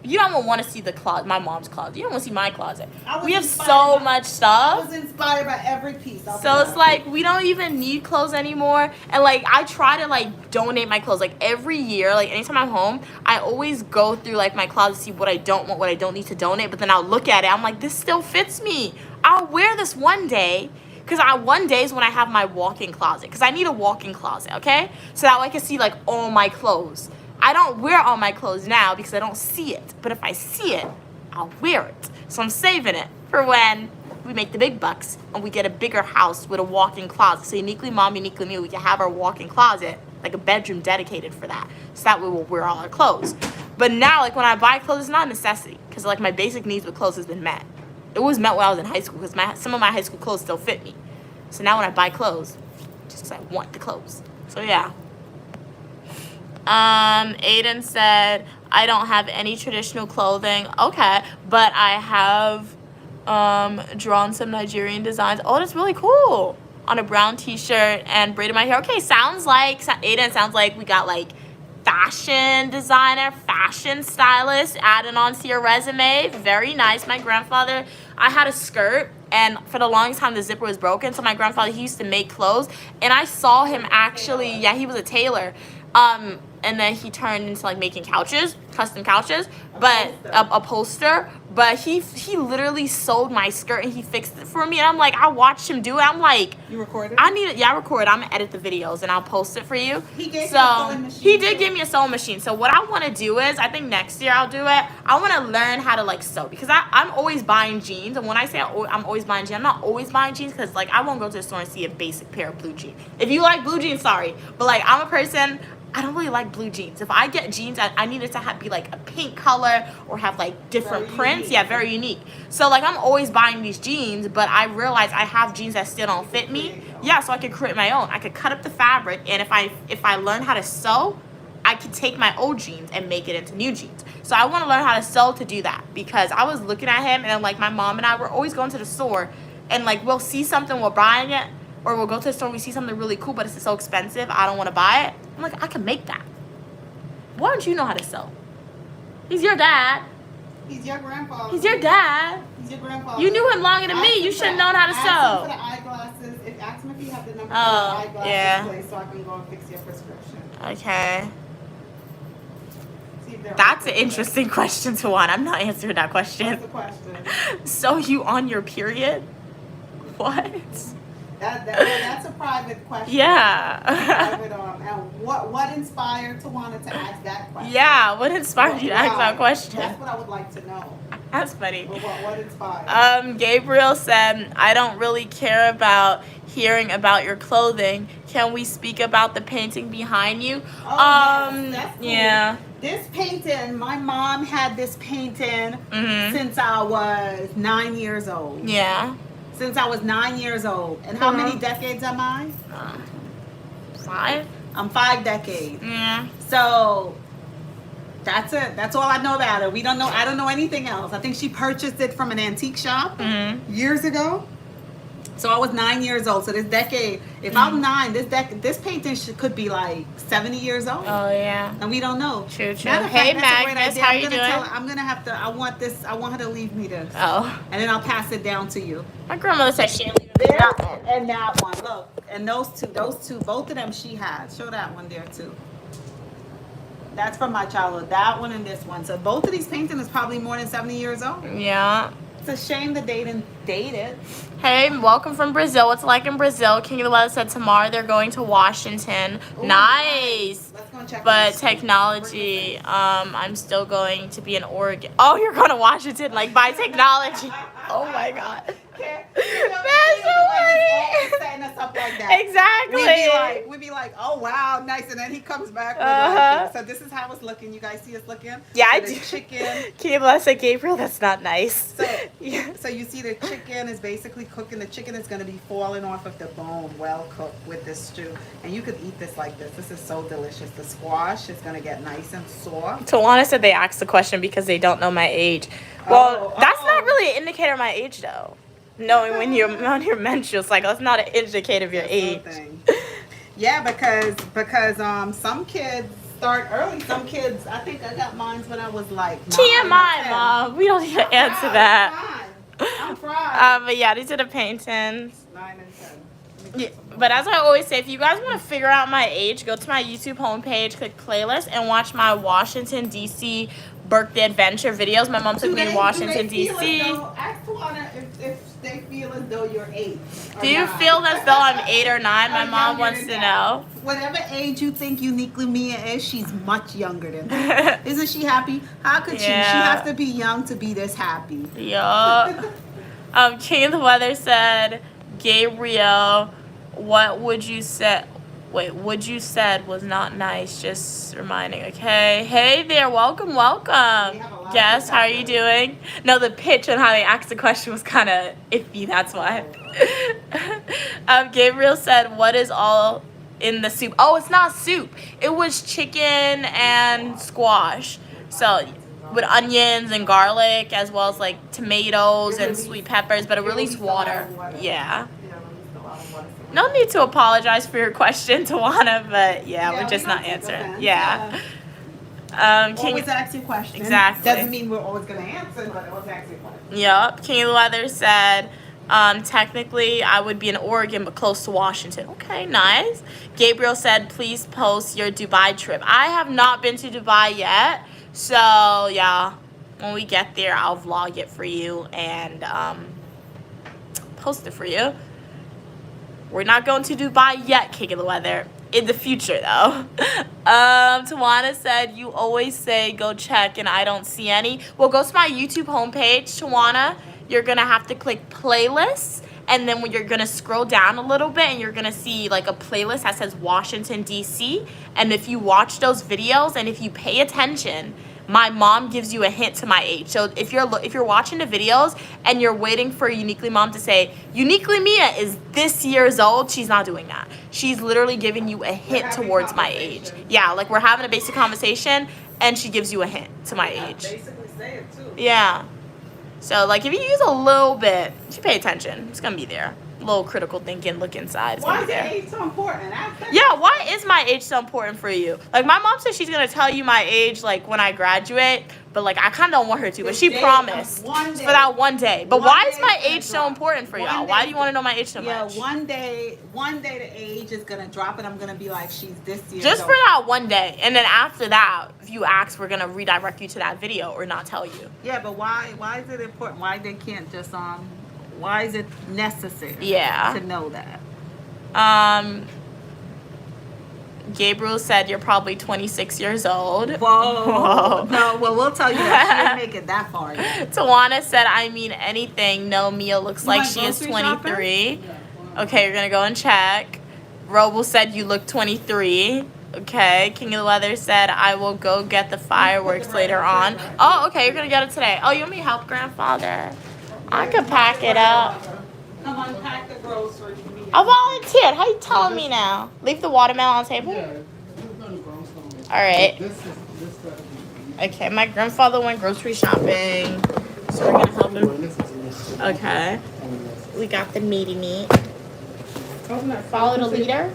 you don't want to see the closet, my mom's closet. You don't want to see my closet. We have so much I stuff. was inspired by every piece. So it's like we don't even need clothes anymore. And like I try to like donate my clothes like every year. Like anytime I'm home, I always go through like my closet, see what I don't want, what I don't need to donate. But then I'll look at it. I'm like, this still fits me. I'll wear this one day. Because one day is when I have my walk-in closet. Because I need a walk-in closet, okay? So that way I can see like all my clothes. I don't wear all my clothes now because I don't see it. But if I see it, I'll wear it. So I'm saving it for when we make the big bucks and we get a bigger house with a walk-in closet. So uniquely mom, uniquely me, we can have our walk-in closet, like a bedroom dedicated for that. So that way we'll wear all our clothes. But now, like when I buy clothes, it's not a necessity. Because like my basic needs with clothes has been met. It was met when I was in high school because some of my high school clothes still fit me. So now when I buy clothes, just because I want the clothes. So yeah. Aiden said, I don't have any traditional clothing. Okay, but I have drawn some Nigerian designs. Oh, that's really cool. On a brown t-shirt and braided my hair. Okay, Aiden sounds like we got like fashion designer, fashion stylist added on to your resume. Very nice. My grandfather, I had a skirt and for the longest time the zipper was broken. So my grandfather, he used to make clothes and I saw him actually, yeah, he was a tailor. And then he turned into like making couches, custom couches, but a poster. But he literally sewed my skirt and he fixed it for me. And I'm like, I watched him do it. I'm like, You recorded? I need it. Yeah, I recorded. I'm gonna edit the videos and I'll post it for you. He gave you a sewing machine. He did give me a sewing machine. So what I want to do is, I think next year I'll do it. I want to learn how to like sew because I'm always buying jeans. And when I say I'm always buying jeans, I'm not always buying jeans because like I won't go to the store and see a basic pair of blue jeans. If you like blue jeans, sorry, but like I'm a person. I don't really like blue jeans. If I get jeans, I need it to be like a pink color or have like different Very prints. unique. Yeah, very unique. So like I'm always buying these jeans, but I realize I have jeans that still don't fit me. Yeah, so I could create my own. I could cut up the fabric, and if I learn how to sew, I could take my old jeans and make it into new jeans. So I want to learn how to sew to do that because I was looking at him and then like my mom and I were always going to the store and like we'll see something, we're buying it. Or we'll go to the store and we see something really cool, but it's so expensive, I don't want to buy it. I'm like, I can make that. Why don't you know how to sew? He's your dad. He's your grandfather. He's your dad. He's your grandfather. You knew him longer than me. You should have known how to Ask him sew. for the eyeglasses. Ask him if you have the number Oh, for the eyeglasses yeah. place so I can go and fix your prescription. Okay. See if they're That's an open. interesting question to want. I'm not answering that question. What's the question? So you on your period? What? That's a private question. Yeah. Private, and what inspired Tawana to ask that question? Yeah, what inspired you to ask that question? That's what I would like to know. That's funny. What inspired? Gabriel said, I don't really care about hearing about your clothing. Can we speak about the painting behind you? Yes, that's cool. Yeah. This painting, my mom had this painting Mhm. since I was 9 years old. Yeah. Since I was 9 years old. And how many decades am I? 5. I'm 5 decades. Yeah. So that's it. That's all I know about her. I don't know anything else. I think she purchased it from an antique shop years ago. So I was 9 years old. So this decade, if I'm 9, this painting could be like 70 years old. Oh yeah. And we don't know. True. Matter of Hey fact, that's a great Magnus, idea. how I'm you gonna doing? tell her, I'm gonna have to. I want her to leave me this. Oh. And then I'll pass it down to you. My grandmother said she didn't leave This that one. and that one. Look. And those two, both of them she had. Show that one there too. That's from my childhood. That one and this one. So both of these paintings is probably more than 70 years old. Yeah. It's a shame that they didn't date it. Hey, welcome from Brazil. What's it like in Brazil? King of the Weather said tomorrow they're going to Washington. Ooh, nice. Let's go and check But on this. technology, I'm still going to be in Oregon. Oh, you're going to Washington, like by technology. Oh my God. That's so funny. Setting us up like that. Exactly. We'd be like, oh wow, nice, and then he comes back with like, so this is how it's looking. You guys see us looking? Yeah, so I the do. chicken. King of the Weather said, Gabriel, that's not nice. So, Yeah. so you see the chicken is basically cooking. The chicken is going to be falling off of the bone, well cooked with this stew. And you could eat this like this. This is so delicious. The squash is going to get nice and soft. Tawana said they asked the question because they don't know my age. Well, that's not really an indicator of my age, though. Knowing when you're on your menstrual cycle, it's not an indicator of your age. Yeah, because some kids start early. Some kids, I think I got mine when I was like 9 or 10. TMI, Mom. We don't need to answer that. I'm fried. But yeah, these are the paintings. 9 and 10. Yeah, but as I always say, if you guys want to figure out my age, go to my YouTube homepage, click playlist, and watch my Washington, D.C. birthday adventure videos. My mom took me to Washington, D.C. Ask Tawana if they feel as though you're 8. Do you feel as though I'm 8 or 9? My mom wants to know. Whatever age you think uniquely Mia is, she's much younger than that. Isn't she happy? How could she? She has to be young to be this happy. Yup. King of the Weather said, Gabriel, what would you say? Wait, what you said was not nice. Just reminding, okay? Hey there, welcome. Guess, how are you doing? No, the pitch and how they asked the question was kind of iffy, that's why. Gabriel said, what is all in the soup? Oh, it's not soup. It was chicken and squash. So, with onions and garlic, as well as like tomatoes and sweet peppers, but it released water. Yeah. No need to apologize for your question, Tawana, but yeah, we're just not answering. Yeah. Always ask your question. Exactly. Doesn't mean we're always going to answer, but always ask your question. Yup. King of the Weather said, technically I would be in Oregon, but close to Washington. Okay, nice. Gabriel said, please post your Dubai trip. I have not been to Dubai yet, so yeah, when we get there, I'll vlog it for you and post it for you. We're not going to Dubai yet, King of the Weather. In the future, though. Tawana said, you always say go check and I don't see any. Well, go to my YouTube homepage, Tawana. You're going to have to click playlists. And then when you're going to scroll down a little bit and you're going to see like a playlist that says Washington, D.C. And if you watch those videos and if you pay attention, my mom gives you a hint to my age. So if you're watching the videos and you're waiting for Uniquely Mom to say, Uniquely Mia is this years old, she's not doing that. She's literally giving you a hint towards my age. Yeah, like we're having a basic conversation and she gives you a hint to my age. Basically say it too. Yeah. So like if you use a little bit, if you pay attention, it's gonna be there. A little critical thinking, look inside. It's Why gonna be is there. age so important? Yeah, why is my age so important for you? Like, my mom said she's going to tell you my age, like, when I graduate. But, like, I kind of don't want her to. But she promised for that one day. But why is my age so important for y'all? Why do you want to know my age so much? Yeah, one day the age is going to drop and I'm going to be like, she's this year. Just for that one day. And then after that, if you ask, we're going to redirect you to that video or not tell you. Yeah, but why is it important? Why they can't just, why is it necessary Yeah. to know that? Gabriel said you're probably 26 years old. Whoa. No, well, we'll tell you that. She didn't make it that far yet. Tawana said, I mean anything. No, Mia looks like went she is grocery 23. Okay, you're gonna go and check. Roble said you look 23. Okay, King of the Leather said, I will go get the fireworks later on. Oh, okay, you're gonna get it today. Oh, you want me to help grandfather? I could pack it up. Come unpack the groceries. I volunteered. How you telling me now? Leave the watermelon on the table? Alright. Okay, my grandfather went grocery shopping. So we're gonna help him. Okay. We got the meaty meat. Follow the leader.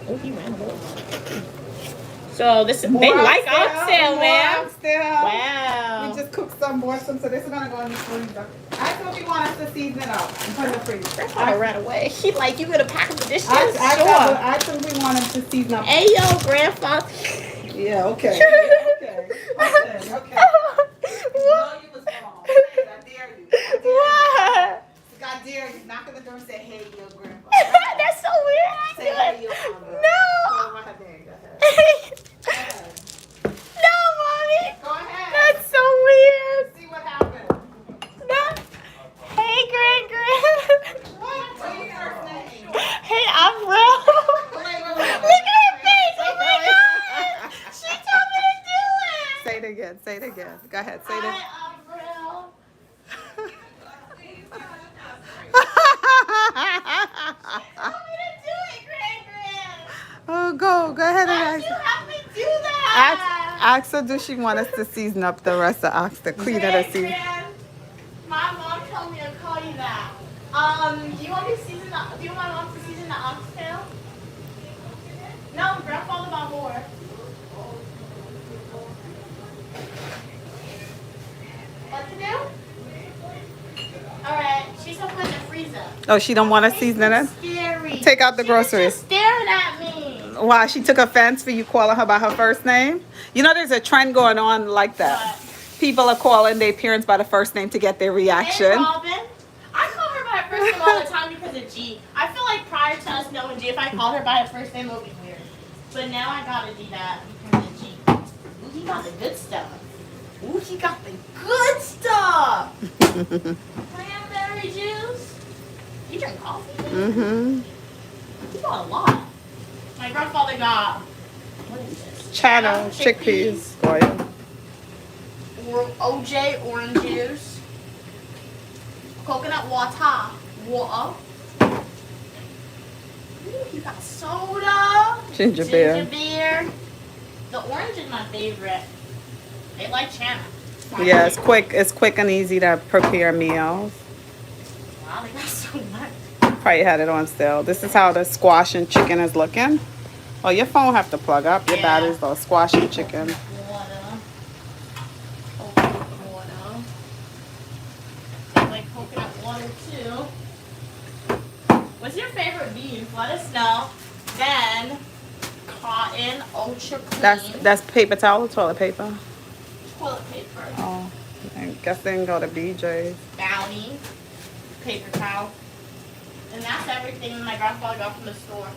Oh, he ran away. So this is, they like oxtail, man. Wow. We just cooked some more, so this is gonna go in the freezer. Ask him if he wants us to season it up and put it in the freezer. Grandfather ran away. He like, you gonna pack up the dishes? Ask him if we want him to season up. Hey, yo, grandfather. Yeah, okay. Okay. What? No, you was wrong. I dare you. What? God dare you. Knock on the door and say, hey, yo, grandpa. That's so weird. I Say, do hey, it. yo, mama. No. Go ahead. Go ahead. No, mommy. Go ahead. That's so weird. See what happens. No. Hey, Grand. What? Tell your first name. Hey, I'm real. Wait. Look at her face. Oh my God. She told me to do it. Say it again. Go ahead. Say it. Hi, I'm real. Oh, go ahead and Why'd ask. you have me do that? Ask her, does she want us to season up the rest of oxtail? Clean it or season? My mom told me to call you that. Do you want me to season the? Do you want my mom to season the oxtail? No, grandfather bought more. What to do? All right, she's gonna put it in the freezer. Oh, she don't want us seasoning it? Scary. Take out the She was groceries. just staring at me. Why? She took offense for you calling her by her first name? You know, there's a trend going on like that. What? People are calling their parents by the first name to get their Hey, reaction. Robin. I call her by her first name all the time because of G. I feel like prior to us knowing G, if I called her by her first name, it would be weird. But now I gotta do that because of G. Ooh, he got the good stuff. Ooh, he got the good stuff. Cranberry juice. You drink coffee? Mm-hmm. He got a lot. My grandfather got, what is this? Channel, chickpeas. Oil. Or OJ orange juice. Coconut water. Ooh, he got soda. Ginger beer. Ginger beer. The orange is my favorite. They like Chana. Yeah, it's quick and easy to prepare meals. Wow, they got so much. Probably had it on still. This is how the squash and chicken is looking. Oh, your phone have to plug up. Your Yeah. battery's low. Squash and chicken. Water. Coconut water. They like coconut water too. What's your favorite beef? Let us know. Then cotton ultra clean. That's paper towel or toilet paper? Toilet paper. Oh, I guess they can go to BJ's. Bounty. Paper towel. And that's everything my grandfather got from the store.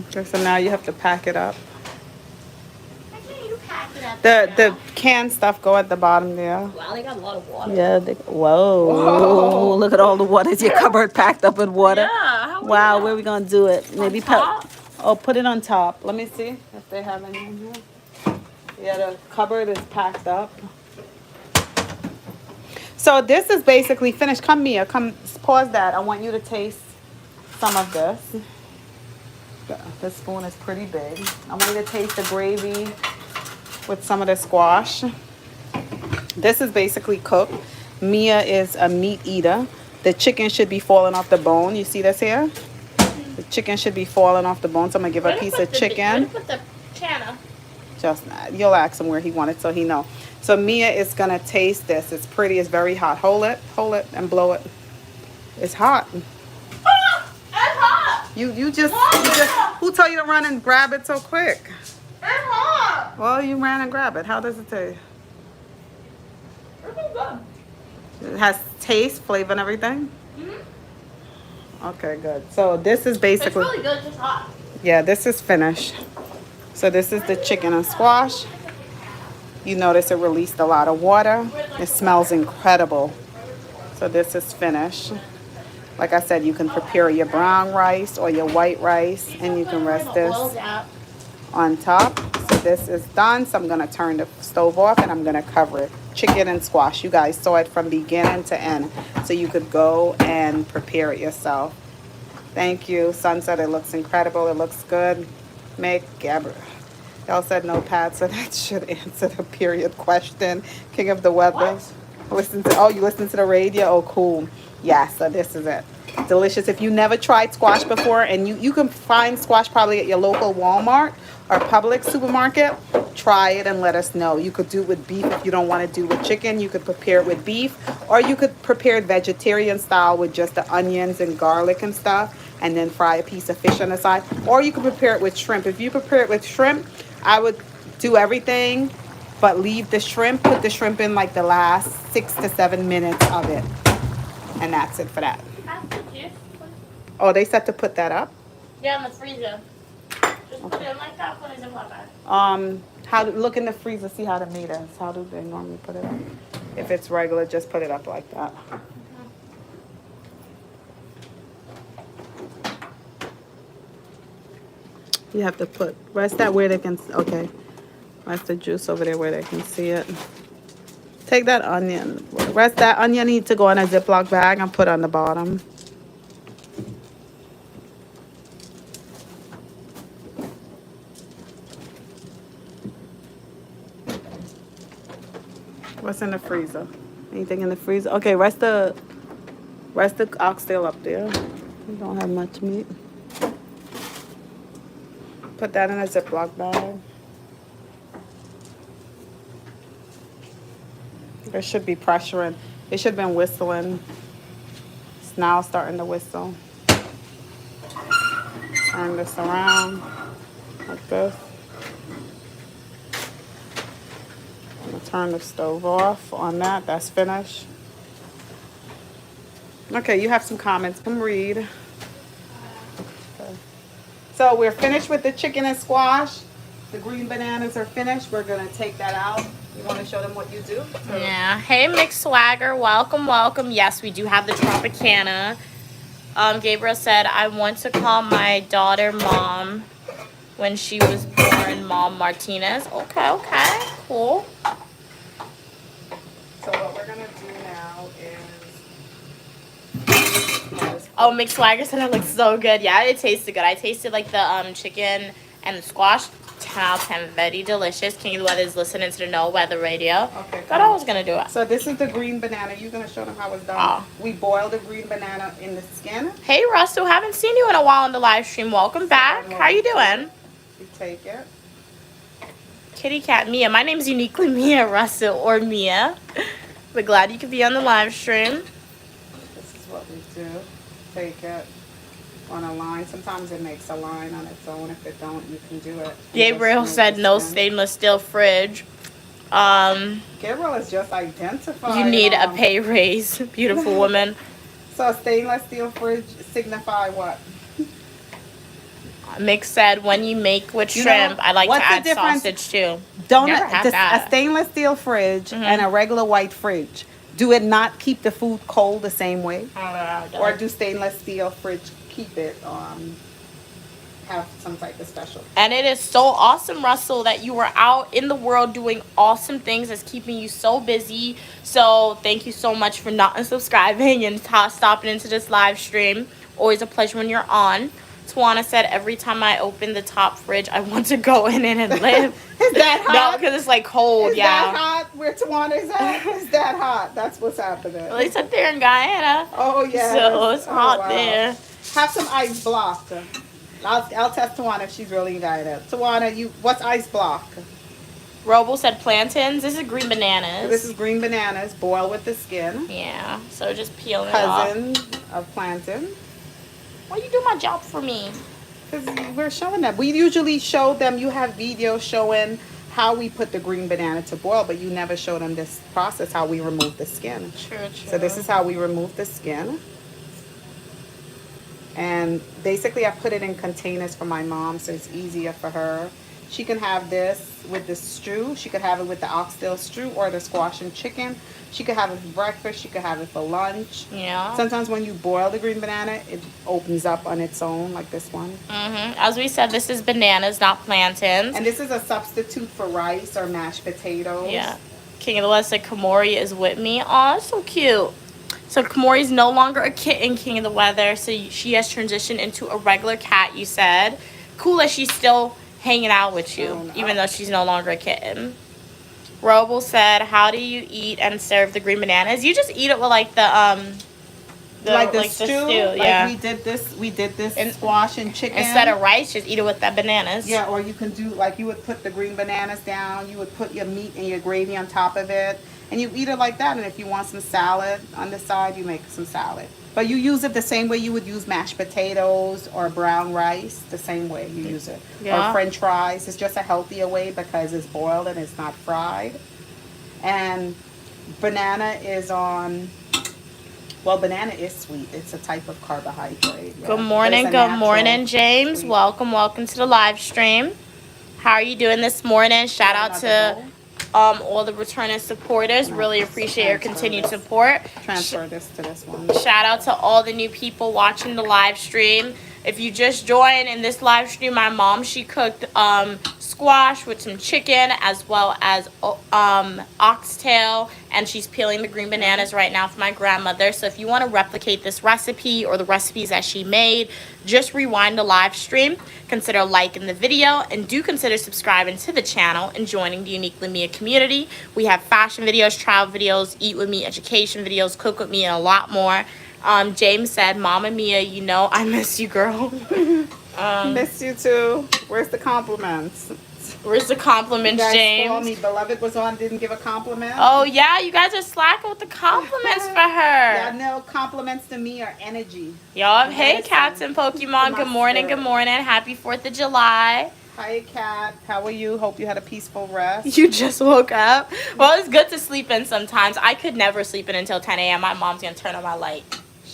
Okay, so now you have to pack it up. Why can't you pack it up? The canned stuff go at the bottom there. Wow, they got a lot of water. Yeah. Whoa. Look at all the water. Is your cupboard packed up with water? Yeah. How Wow, where are we gonna do it? Maybe top? put it on top. Let me see if they have any in here. Yeah, the cupboard is packed up. So this is basically finished. Come, Mia, come pause that. I want you to taste some of this. This spoon is pretty big. I want you to taste the gravy with some of the squash. This is basically cooked. Mia is a meat eater. The chicken should be falling off the bone. You see this here? The chicken should be falling off the bone. So I'm gonna give her a piece of chicken. Where put the Chana? Just you'll ask him where he wanted so he know. So Mia is gonna taste this. It's pretty. It's very hot. Hold it, and blow it. It's hot. Ah, it's hot. You just who told you to run and grab it so quick? It's hot. Well, you ran and grab it. How does it taste? It's good. It has taste, flavor, and everything. Mm-hmm. Okay, good. So this is It's basically, really good, just hot. yeah, this is finished. So this is the chicken and squash. You notice it released a lot of water. It smells incredible. So this is finished. Like I said, you can prepare your brown rice or your white rice, and you can rest this on top. So this is done. So I'm gonna turn the stove off and I'm gonna cover it. Chicken and squash. You guys saw it from beginning to end. So you could go and prepare it yourself. Thank you. Sunset, it looks incredible. It looks good. Make Gabrielle. Y'all said no pad, so that should answer the period question. King of the weather. You listen to the radio? Oh, cool. Yeah, so this is it. Delicious. If you never tried squash before, and you can find squash probably at your local Walmart or Publix supermarket, try it and let us know. You could do it with beef if you don't want to do it with chicken. You could prepare it with beef, or you could prepare it vegetarian style with just the onions and garlic and stuff, and then fry a piece of fish on the side. Or you could prepare it with shrimp. If you prepare it with shrimp, I would do everything but leave the shrimp, put the shrimp in like the last 6 to 7 minutes of it. And that's it for that. Oh, they said to put that up? Yeah, in the freezer. Just put it in like that, put it in Ziploc bag. Look in the freezer, see how the meat is. How do they normally put it up? If it's regular, just put it up like that. You have to rest that where they can, okay. Rest the juice over there where they can see it. Take that onion. Rest that onion need to go in a Ziploc bag and put on the bottom. What's in the freezer? Anything in the freezer? Okay, rest the oxtail up there. We don't have much meat. Put that in a Ziploc bag. There should be pressuring. It should have been whistling. It's now starting to whistle. Turn this around like this. I'm gonna turn the stove off on that. That's finished. Okay, you have some comments. Come read. Okay. So we're finished with the chicken and squash. The green bananas are finished. We're gonna take that out. You want to show them what you do? Yeah. Hey, Mixed Swagger. Welcome, welcome. Yes, we do have the Tropicana. Gabriel said, I want to call my daughter Mom when she was born, Mom Martinez. Okay, cool. So what we're gonna do now is. Oh, Mixed Swagger said it looks so good. Yeah, it tasted good. I tasted like the chicken and the squash. 10 out of 10, very delicious. King of the Weather is listening to the No Weather Radio. Okay. Thought I was gonna do it. So this is the green banana. You're gonna show them how it's done. Oh. We boil the green banana in the skin. Hey Russell, haven't seen you in a while on the live stream. Welcome back. How you doing? You take it. Kitty Cat Mia. My name's uniquely Mia Russell or Mia. We're glad you could be on the live stream. This is what we do. Take it on a line. Sometimes it makes a line on its own. If it don't, you can do it. Gabriel said no stainless steel fridge. Gabriel is just identified. You need a pay raise, beautiful woman. So a stainless steel fridge signify what? Mick said when you make with shrimp, I like to add sausage too. A stainless steel fridge and a regular white fridge. Do it not keep the food cold the same way? Or do stainless steel fridge keep it have some type of special? And it is so awesome, Russell, that you are out in the world doing awesome things that's keeping you so busy. So thank you so much for not unsubscribing and stopping into this live stream. Always a pleasure when you're on. Tawana said every time I open the top fridge, I want to go in it and live. Is that hot? No, because it's like cold. Is that hot? Where Tawana is at? Is that hot? That's what's happening. At least up there in Guyana. Oh yeah. So it's hot there. Have some ice block. I'll test Tawana if she's really in Guyana. Tawana, what's ice block? Robo said plantains. This is green bananas. This is green bananas, boiled with the skin. Yeah. So just peeling it off. Cousin of plantain. Why you do my job for me? Because we're showing them. We usually show them. You have videos showing how we put the green banana to boil, but you never show them this process, how we remove the skin. True. So this is how we remove the skin. And basically I put it in containers for my mom so it's easier for her. She can have this with the stew. She could have it with the oxtail stew or the squash and chicken. She could have it for breakfast. She could have it for lunch. Yeah. Sometimes when you boil the green banana, it opens up on its own, like this one. As we said, this is bananas, not plantains. And this is a substitute for rice or mashed potatoes. Yeah. King of the West said Kamori is with me. Aw, so cute. So Kamori's no longer a kitten, King of the Weather. So she has transitioned into a regular cat, you said. Cool that she's still hanging out with you, even though she's no longer a kitten. Roble said, how do you eat and serve the green bananas? You just eat it with like the stew. Yeah. Like we did this squash and chicken. Instead of rice, just eat it with the bananas. Yeah, or you can do like you would put the green bananas down, you would put your meat and your gravy on top of it, and you eat it like that. And if you want some salad on the side, you make some salad. But you use it the same way you would use mashed potatoes or brown rice, the same way you use it. Yeah. Or French fries. It's just a healthier way because it's boiled and it's not fried. And banana is on, well, banana is sweet. It's a type of carbohydrate. Yeah. Good morning, James. Sweet. Welcome to the live stream. How are you doing this morning? Shout out to all the returning supporters. Really appreciate your continued support. Transfer this to this one. Shout out to all the new people watching the live stream. If you just joined in this live stream, my mom, she cooked squash with some chicken as well as oxtail, and she's peeling the green bananas right now for my grandmother. So if you want to replicate this recipe or the recipes that she made, just rewind the live stream, consider liking the video, and do consider subscribing to the channel and joining the Uniquely Mia community. We have fashion videos, travel videos, eat with me, education videos, cook with me, and a lot more. James said, Mama Mia, you know I miss you, girl. Miss you too. Where's the compliments? Where's the compliments, you guys James? Told me Beloved was on, didn't give a compliment. Oh, yeah, you guys are slacking with the compliments for her. Yeah, no, compliments to me are energy. Y'all, hey, cats and Pokemon, good morning, good morning. Happy 4th of July. Hi, Kat. How are you? Hope you had a peaceful rest. You just woke up? Well, it's good to sleep in sometimes. I could never sleep in until 10 a.m. My mom's going to turn on my light.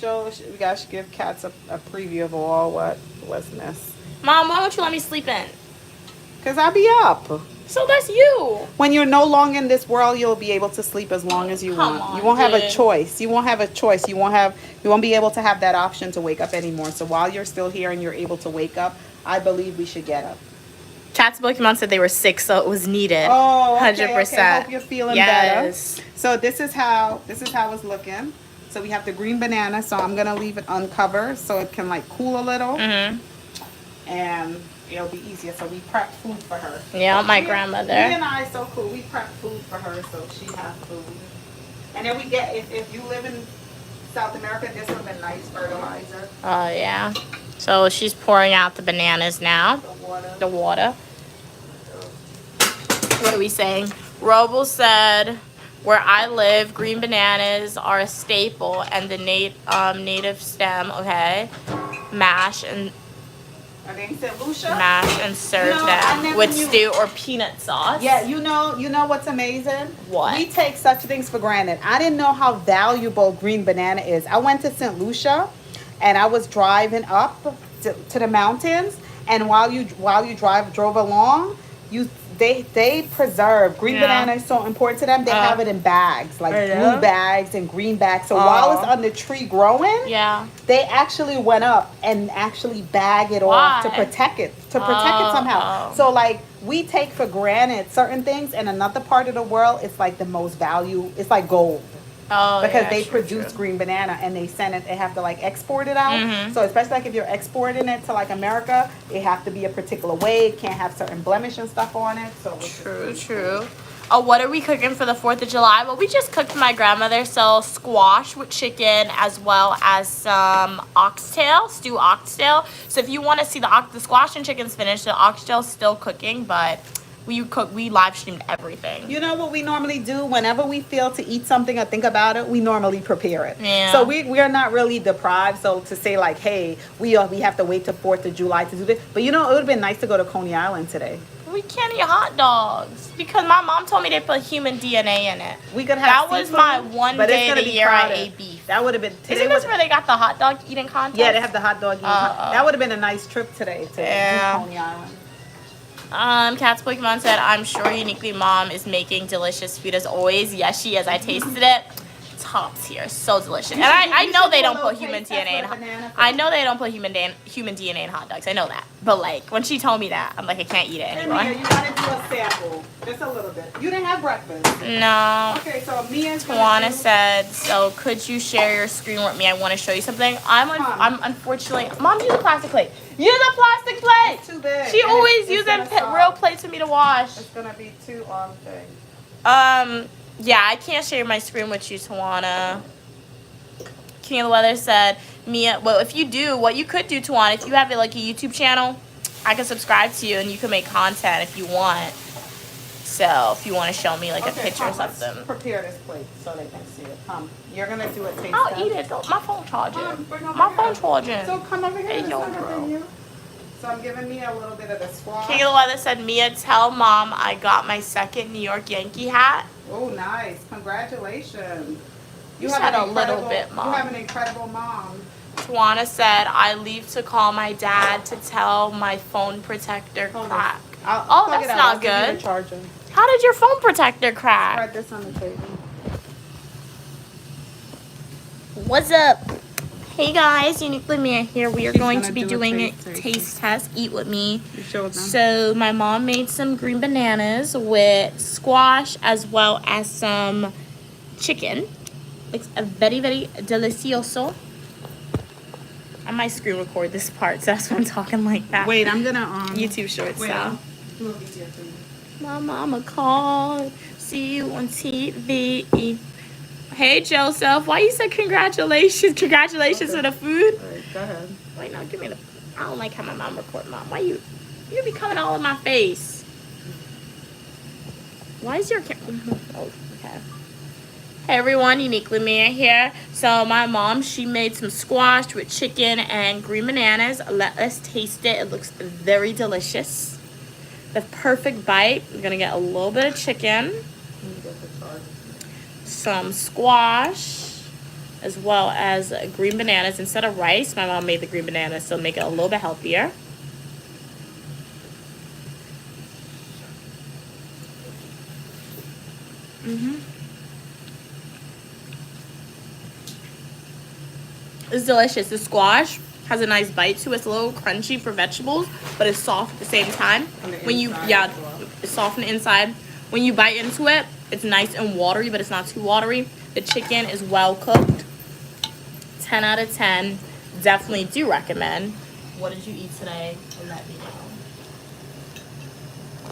We guys should give Cats a preview of all what was missed. Mom, why won't you let me sleep in? Because I'll be up. So that's you. When you're no longer in this world, you'll be able to sleep as long as you want. You won't have a choice. You won't have a choice. You won't be able to have that option to wake up anymore. So while you're still here and you're able to wake up, I believe we should get up. Chat's Pokemon said they were sick, so it was needed. Oh, okay, 100%. Okay. Hope you're feeling better. So this is how it's looking. So we have the green banana. So I'm gonna leave it uncovered so it can like cool a little, and it'll be easier. So we prep food for her. Yeah, my grandmother. Me and I so cool. We prep food for her so she has food. And then we get if you live in South America, this would be nice fertilizer. Oh yeah. So she's pouring out the bananas now. The water. What are we saying? Roble said, where I live, green bananas are a staple, and the native stem, okay, mash and serve them with stew or peanut sauce. Yeah, you know what's amazing? What? We take such things for granted. I didn't know how valuable green banana is. I went to St. Lucia, and I was driving up to the mountains, and while you drove along, they preserve green banana is so important to them. They have it in bags, like blue bags and green bags. So while it's on the tree growing, they actually went up and actually bag it off to protect it somehow. So like we take for granted certain things, and another part of the world, it's like the most value. It's like gold. Because they produce green banana and they send it, they have to like export it out. So especially like if you're exporting it to like America, it have to be a particular way. It can't have certain blemish and stuff on it. So True. Oh, what are we cooking for the 4th of July? Well, we just cooked for my grandmother, so squash with chicken as well as some stew oxtail. So if you want to see the squash and chicken's finished, the oxtail's still cooking, but we live streamed everything. You know what we normally do? Whenever we feel to eat something or think about it, we normally prepare it. Yeah. So we are not really deprived. So to say like, hey, we have to wait till 4th of July to do this. But you know, it would have been nice to go to Coney Island today. We can't eat hot dogs because my mom told me they put human DNA in it. We could have that was my one day of the year I ate beef. That would have been today. Isn't this where they got the hot dog eating contest? Yeah, they have the hot dog eating contest. That would have been a nice trip today to Yeah. Coney Island. Cat's Pokemon said, I'm sure Uniquely Mom is making delicious food as always. Yes, she is. I tasted it. Top tier. So delicious. And I know they don't put human DNA in I know they don't put human DNA in hot dogs. I know that. But like when she told me that, I'm like, I can't eat it anymore. Mia, you gotta do a sample. Just a little bit. You didn't have breakfast. No. Okay, so Mia Tawana said, so could you share your screen with me? I want to show you something. I'm unfortunately, Mom, use a plastic plate. Use a plastic plate. It's too big. She always uses real plates for me to wash. It's gonna be too long thing. Yeah, I can't share my screen with you, Tawana. King of the Weather said, Mia, well, if you do, what you could do, Tawana, if you have like a YouTube channel, I can subscribe to you and you can make content if you want. So if you want to show me like a picture or something. Let's prepare this plate so they can see it. Come, you're gonna do a taste I'll test. eat it. My phone charging. Bring over My here. phone charging. So come over here. Hey, It's yo, not a bro. menu. So I'm giving Mia a little bit of the squash. King of the Weather said, Mia, tell Mom I got my second New York Yankee hat. Oh, nice! Congratulations. You said a little bit, Mom. You have an incredible mom. Tawana said, I leave to call my dad to tell my phone protector crack. Oh, that's not good. How did your phone protector crack? Spread this on the table. What's up? Hey guys, Uniquely Mia here. We are going gonna to be do a doing a taste taste test. Eat with me. You showed them. So my mom made some green bananas with squash as well as some chicken. It's a very, very delicioso. I might screen record this part, so that's why I'm talking like that. Wait, I'm gonna YouTube shorts wait, style. a little easier for you. My mama called. See you on TV. Hey Joseph, why you said congratulations? Congratulations for the food. All right, go ahead. Wait, no, give me the. I don't like how my mom record mom. Why you be coming all in my face? Why is your camera? Oh, okay. Hey everyone, Uniquely Mia here. So my mom, she made some squash with chicken and green bananas. Let us taste it. It looks very delicious. The perfect bite. We're gonna get a little bit of chicken, some squash, as well as green bananas. Instead of rice, my mom made the green bananas, so make it a little bit healthier. It's delicious. The squash has a nice bite to it. It's a little crunchy for vegetables, but it's soft at the same time. When you, it's soft on the inside. When you bite into it, it's nice and watery, but it's not too watery. The chicken is well cooked. 10 out of 10. Definitely do recommend. What did you eat today? Let me know.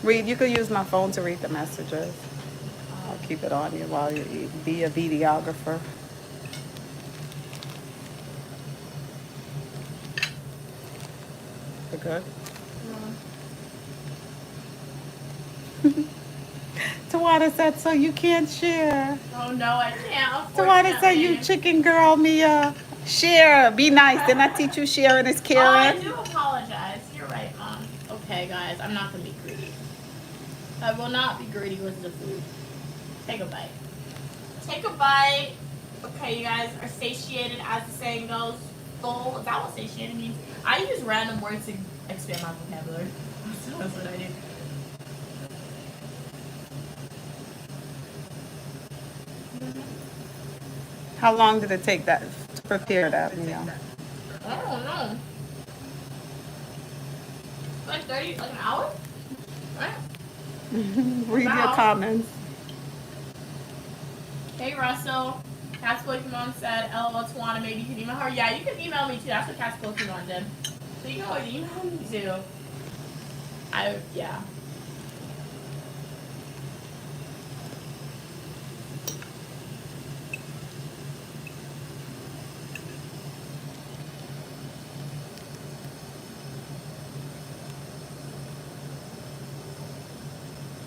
Read. You could use my phone to read the messages. I'll keep it on you while you eat. Be a videographer. We're good. Tawana said, so you can't share. Oh no, I can't. Tawana said, you chicken girl, Mia. Share. Be nice. Didn't I teach you sharing is Oh, I caring? do apologize. You're right, Mom. Okay, guys, I'm not gonna be greedy. I will not be greedy with the food. Take a bite. Take a bite. Okay, you guys are satiated, as the saying goes. Full. Is that what satiated means? I use random words to expand my vocabulary. That's what I do. How long did it take that to prepare that, Mia? I don't know. Like 30, like an hour? Right? Read your Wow. comments. Hey Russell, Cat's Pokemon said, LOL Tawana, maybe you can email her. Yeah, you can email me too. That's what Cat's Pokemon did. So you can always email me too. Yeah.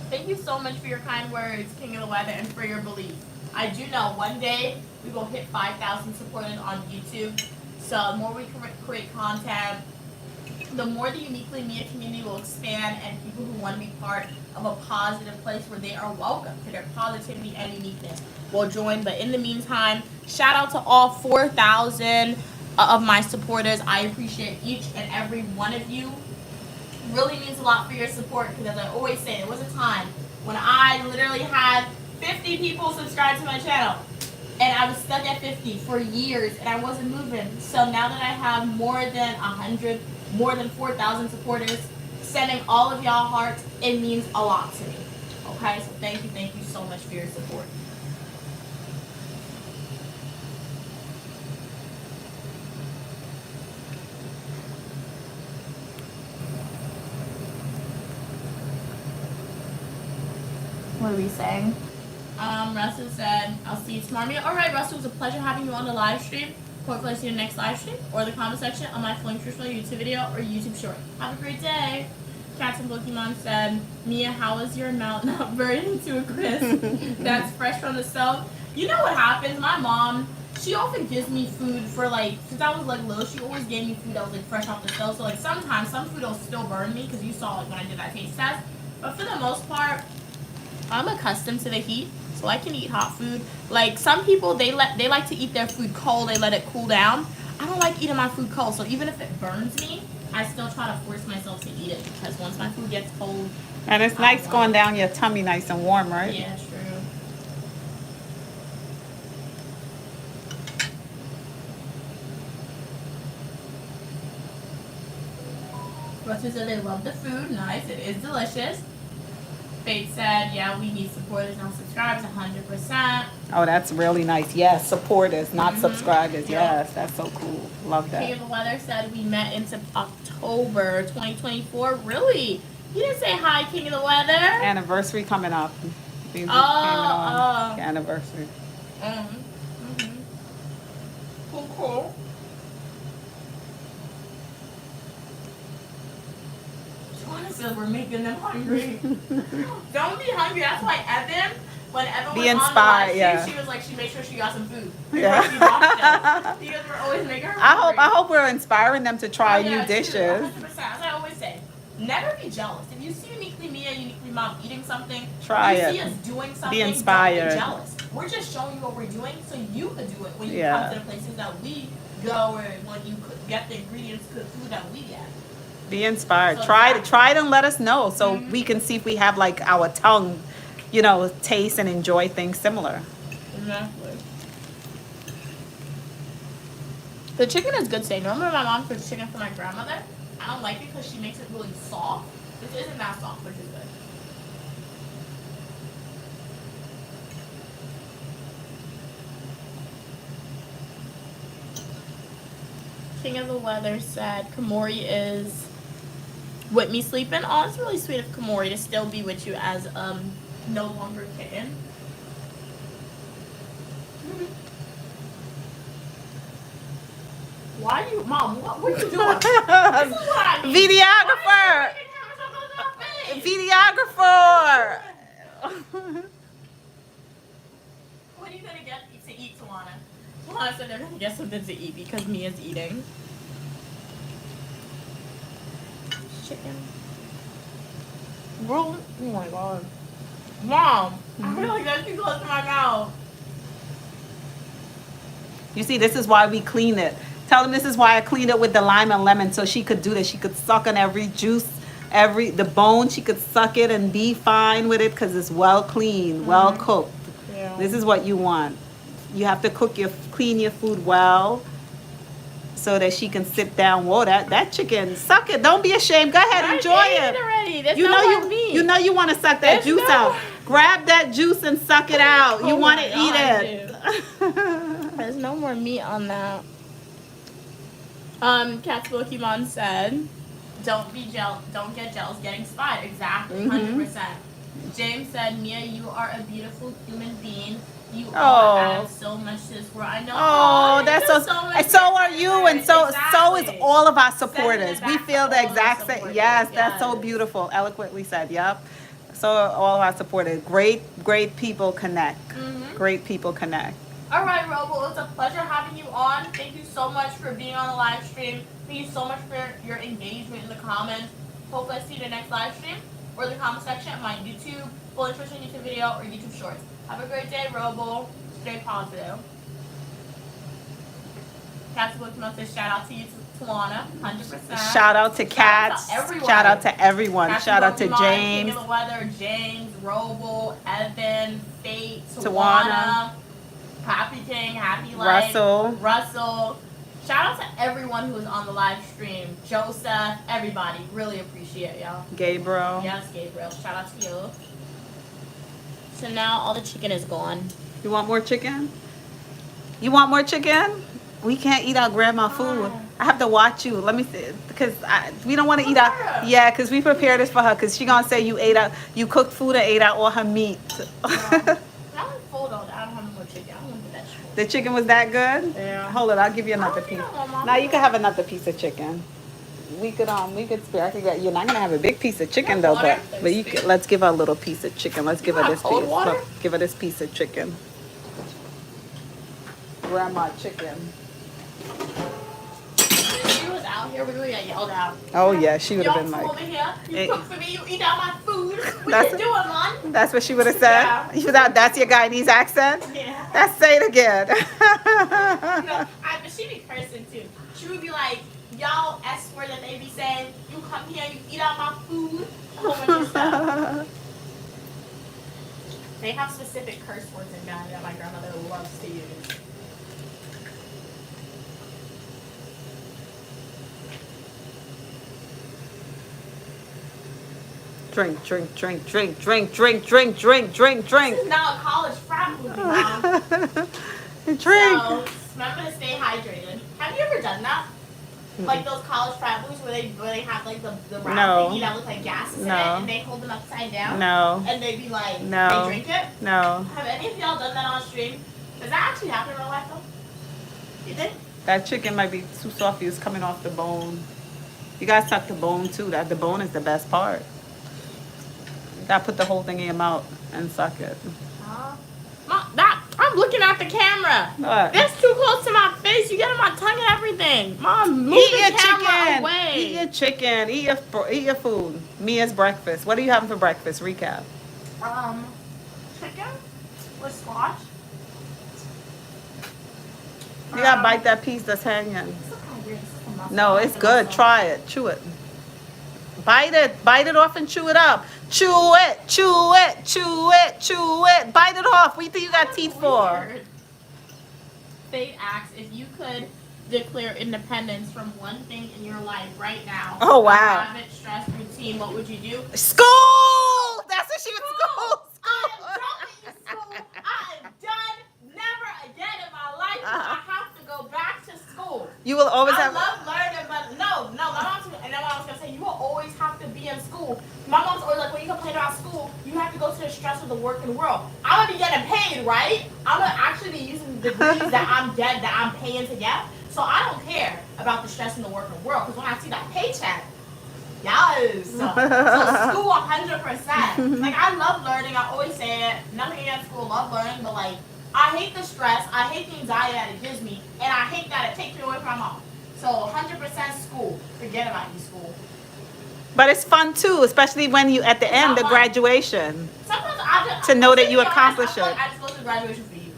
Thank you so much for your kind words, King of the Weather, and for your belief. I do know one day we will hit 5,000 supporters on YouTube. So the more we create content, the more the Uniquely Mia community will expand, and people who want to be part of a positive place where they are welcome to their positivity and uniqueness will join. But in the meantime, shout out to all 4,000 of my supporters. I appreciate each and every one of you. Really means a lot for your support, because as I always say, there was a time when I literally had 50 people subscribe to my channel, and I was stuck at 50 for years, and I wasn't moving. So now that I have more than 100, more than 4,000 supporters, sending all of y'all hearts, it means a lot to me. Okay, so thank you so much for your support. What are we saying? Russell said, I'll see you tomorrow. All right, Russell, it was a pleasure having you on the live stream. Hopefully I see you in the next live stream or the comment section on my Flame Truthful YouTube video or YouTube short. Have a great day. Captain Pokemon said, Mia, how is your mouth not burning to a crisp? That's fresh from the stove. You know what happens? My mom, she often gives me food for like, since I was like little, she always gave me food that was like fresh off the stove. So like sometimes some food will still burn me, because you saw like when I did that taste test. But for the most part, I'm accustomed to the heat, so I can eat hot food. Like some people, they like to eat their food cold. They let it cool down. I don't like eating my food cold, so even if it burns me, I still try to force myself to eat it, because once my food gets cold, And it's nice going down your tummy nice and warm, right? yeah, true. Rusty said they love the food. Nice, it is delicious. Fate said, yeah, we need supporters, not subscribers, 100%. Oh, that's really nice. Yes, supporters, not subscribers. Yeah. Yes, that's so cool. Love that. King of the Weather said we met in October 2024. Really? You didn't say hi, King of the Weather. Anniversary coming up. We came on anniversary. Cool. Joanna said we're making them hungry. Don't be hungry. That's why Evan, when Evan was inspired, on the live stream, yeah. she was like, she made sure she got some food. Yeah. She watched us, because we're always making her hungry. I hope we're inspiring them to try new dishes. 100%. As I always say, never be jealous. If you see Uniquely Mia, Uniquely Mom eating something, Try if it. you see us doing something, Be inspired. don't be jealous. We're just showing you what we're doing so you could do it when you Yeah. come to the places that we go, or when you get the ingredients to the food that we get. Be inspired. So Try exactly. it and let us know, so we can see if we have like our tongue, taste and enjoy things similar. Exactly. The chicken is good today. Normally my mom cooks chicken for my grandmother. I don't like it because she makes it really soft. This isn't that soft, which is good. King of the Weather said Kamori is with me sleeping. Oh, it's really sweet of Kamori to still be with you as no longer kitten. Why you, Mom? What are you doing? This is what I mean. Videographer. Videographer. What are you gonna get to eat, Tawana? Tawana said they're gonna get something to eat because Mia's eating. Chicken. Bro, oh my god. Mom, I feel like that's too close to my mouth. You see, this is why we clean it. Tell them this is why I cleaned it with the lime and lemon, so she could do this. She could suck on every juice, the bone. She could suck it and be fine with it because it's well cleaned, well cooked. Yeah. This is what you want. You have to clean your food well, so that she can sit down. Whoa, that chicken, suck it. Don't be ashamed. Go ahead, enjoy it. Already. There's You no know more meat. you know you want to suck that There's juice no out. more. Grab that juice and suck it out. You Oh want my to eat God, it. There's no more meat on that. Cat's Pokemon said, don't get jealous getting spied. Exactly, 100%. James said, Mia, you are a beautiful human being. You all add so much to this world. I know. Oh, that's so. much So are you, and so is Exactly. all of our supporters. Sending We it back feel to the all of our exact same. supporters. Yes, that's so Yes. beautiful. Eloquently said. Yep. So are all of our supporters. Great people connect. Great people connect. All right, Robo, it's a pleasure having you on. Thank you so much for being on the live stream. Thank you so much for your engagement in the comments. Hope I see you in the next live stream or the comment section of my YouTube, full nutrition YouTube video, or YouTube shorts. Have a great day, Robo. Stay positive. Cassie Bookman says shout out to you, Tawana, 100%. Shout out to Cats. Shout out to everyone. Cassie Shout out to King James. of the Weather, James, Robo, Evan, Fate, Tawana. Happy King, Happy Life, Russell. Shout out to everyone who was on the live stream. Joseph, everybody. Really appreciate y'all. Gabriel. Yes, Gabriel. Shout out to you. So now all the chicken is gone. You want more chicken? You want more chicken? We can't eat our grandma food. I have to watch you. Let me see, because we don't want to eat out. Yeah, because we prepared this for her. Because she gonna say you ate out, you cooked food and ate out all her meat. I was full though. I don't have more chicken. I want the vegetables. The chicken was that good? Yeah. Hold it, I'll give you another piece. Now you can have another piece of chicken. We could spare. I could get. You're not gonna have a big piece of chicken though, but you could, let's give her a little piece of chicken. Let's give her this piece. Look, give her this piece of chicken. Grandma chicken. If she was out here, we would get yelled out. Oh yeah, she would have been Over like. here. You cook for me. You eat out my food. What That's you doing, man? That's what she would have said. Yeah. That's your Guyanese accent. Yeah. Let's say it again. But she be cursing too. She would be like, y'all S word that they be saying. You come here, you eat out my food. A whole bunch of stuff. They have specific curse words in Ghana that my grandmother loves to use. Drink. This is now a college frat movie, Mom. Drink. So, remember to stay hydrated. Have you ever done that? Like those college frat movies where they have like the round thingy that look like gases in it, and they hold them upside down. No. And they be like, No. they drink it. No. Have any of y'all done that on stream? Does that actually happen in real life though? You did? That chicken might be too soft. It's coming off the bone. You guys suck the bone too. The bone is the best part. You gotta put the whole thing in your mouth and suck it. Mom, I'm looking at the camera. What? That's too close to my face. You get in my tongue and everything. Mom, move Eat the your camera chicken. away. Eat your chicken. Eat your food. Mia's breakfast. What are you having for breakfast? Recap. Chicken with squash. You gotta bite that piece that's hanging. It's so kind of weird. It's like a muscle. No, it's good. Try it. Chew it. Bite it. Bite it off and chew it up. Chew it. Chew it. Chew it. Chew it. Bite it off. What do you think you got teeth for? Weird. Fate asks if you could declare independence from one thing in your life right now. Oh, wow. Habit, stress, routine. What would you do? School. That's what she was. School. I am done with school. I am done. Never again in my life will I have to go back to school. You will always I have. love learning, but no. And then what I was gonna say, you will always have to be in school. My mom's always like, when you complain about school, you have to go to the stress of the working world. I'm gonna be getting paid, right? I'm gonna actually be using the degrees that I'm paying to get. So I don't care about the stress in the working world, because when I see that paycheck, yes. So school 100%. Like, I love learning. I always say it. Nothing against school, love learning, but like, I hate the stress, I hate the anxiety that it gives me, and I hate that it takes me away from my mom. So 100% school. Forget about you, school. But it's fun too, especially when you at the end, the graduation. Sometimes I just To know that you accomplish I feel like it. I just go to graduation for you.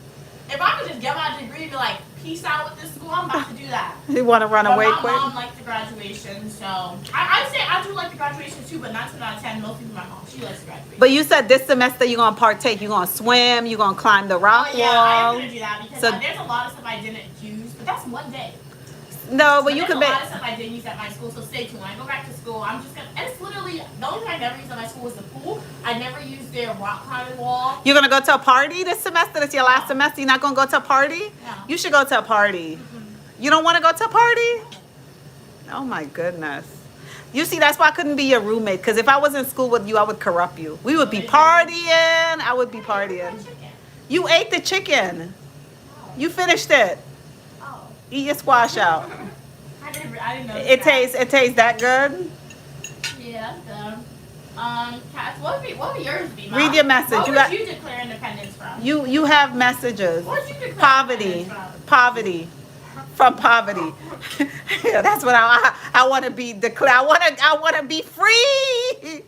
If I could just get my degree and be like, peace out with this school, I'm about to do that. You want to run But away my quick? mom liked the graduation, so I say I do like the graduation too, but 9 times out of 10, most people, my mom, she likes the graduation. But you said this semester you're gonna partake. You're gonna swim. You're gonna climb the rock Oh yeah, I am wall. gonna do that because So- there's a lot of stuff I didn't use, but that's one day. No, but you There's could a be. lot of stuff I didn't use at my school, so stay tuned. When I go back to school, I'm just gonna. And it's literally the only thing I never used at my school was the pool. I never used their rock climbing wall. You're gonna go to a party this semester. That's your last semester. You're not gonna go to a party. No. You should go to a party. You don't want to go to a party? Oh my goodness. You see, that's why I couldn't be your roommate. Because if I was in school with you, I would corrupt you. We would be partying. I would be partying. You ate the chicken. You finished it. Oh, Eat your squash out. I didn't know. It tastes that good. Yeah. Cass, what would yours be? Mom? Read your message. What You would got- you declare independence from? You have messages. What would you declare Poverty. independence from? Poverty. from poverty. Yeah, that's what I want to be declared. I want to be free.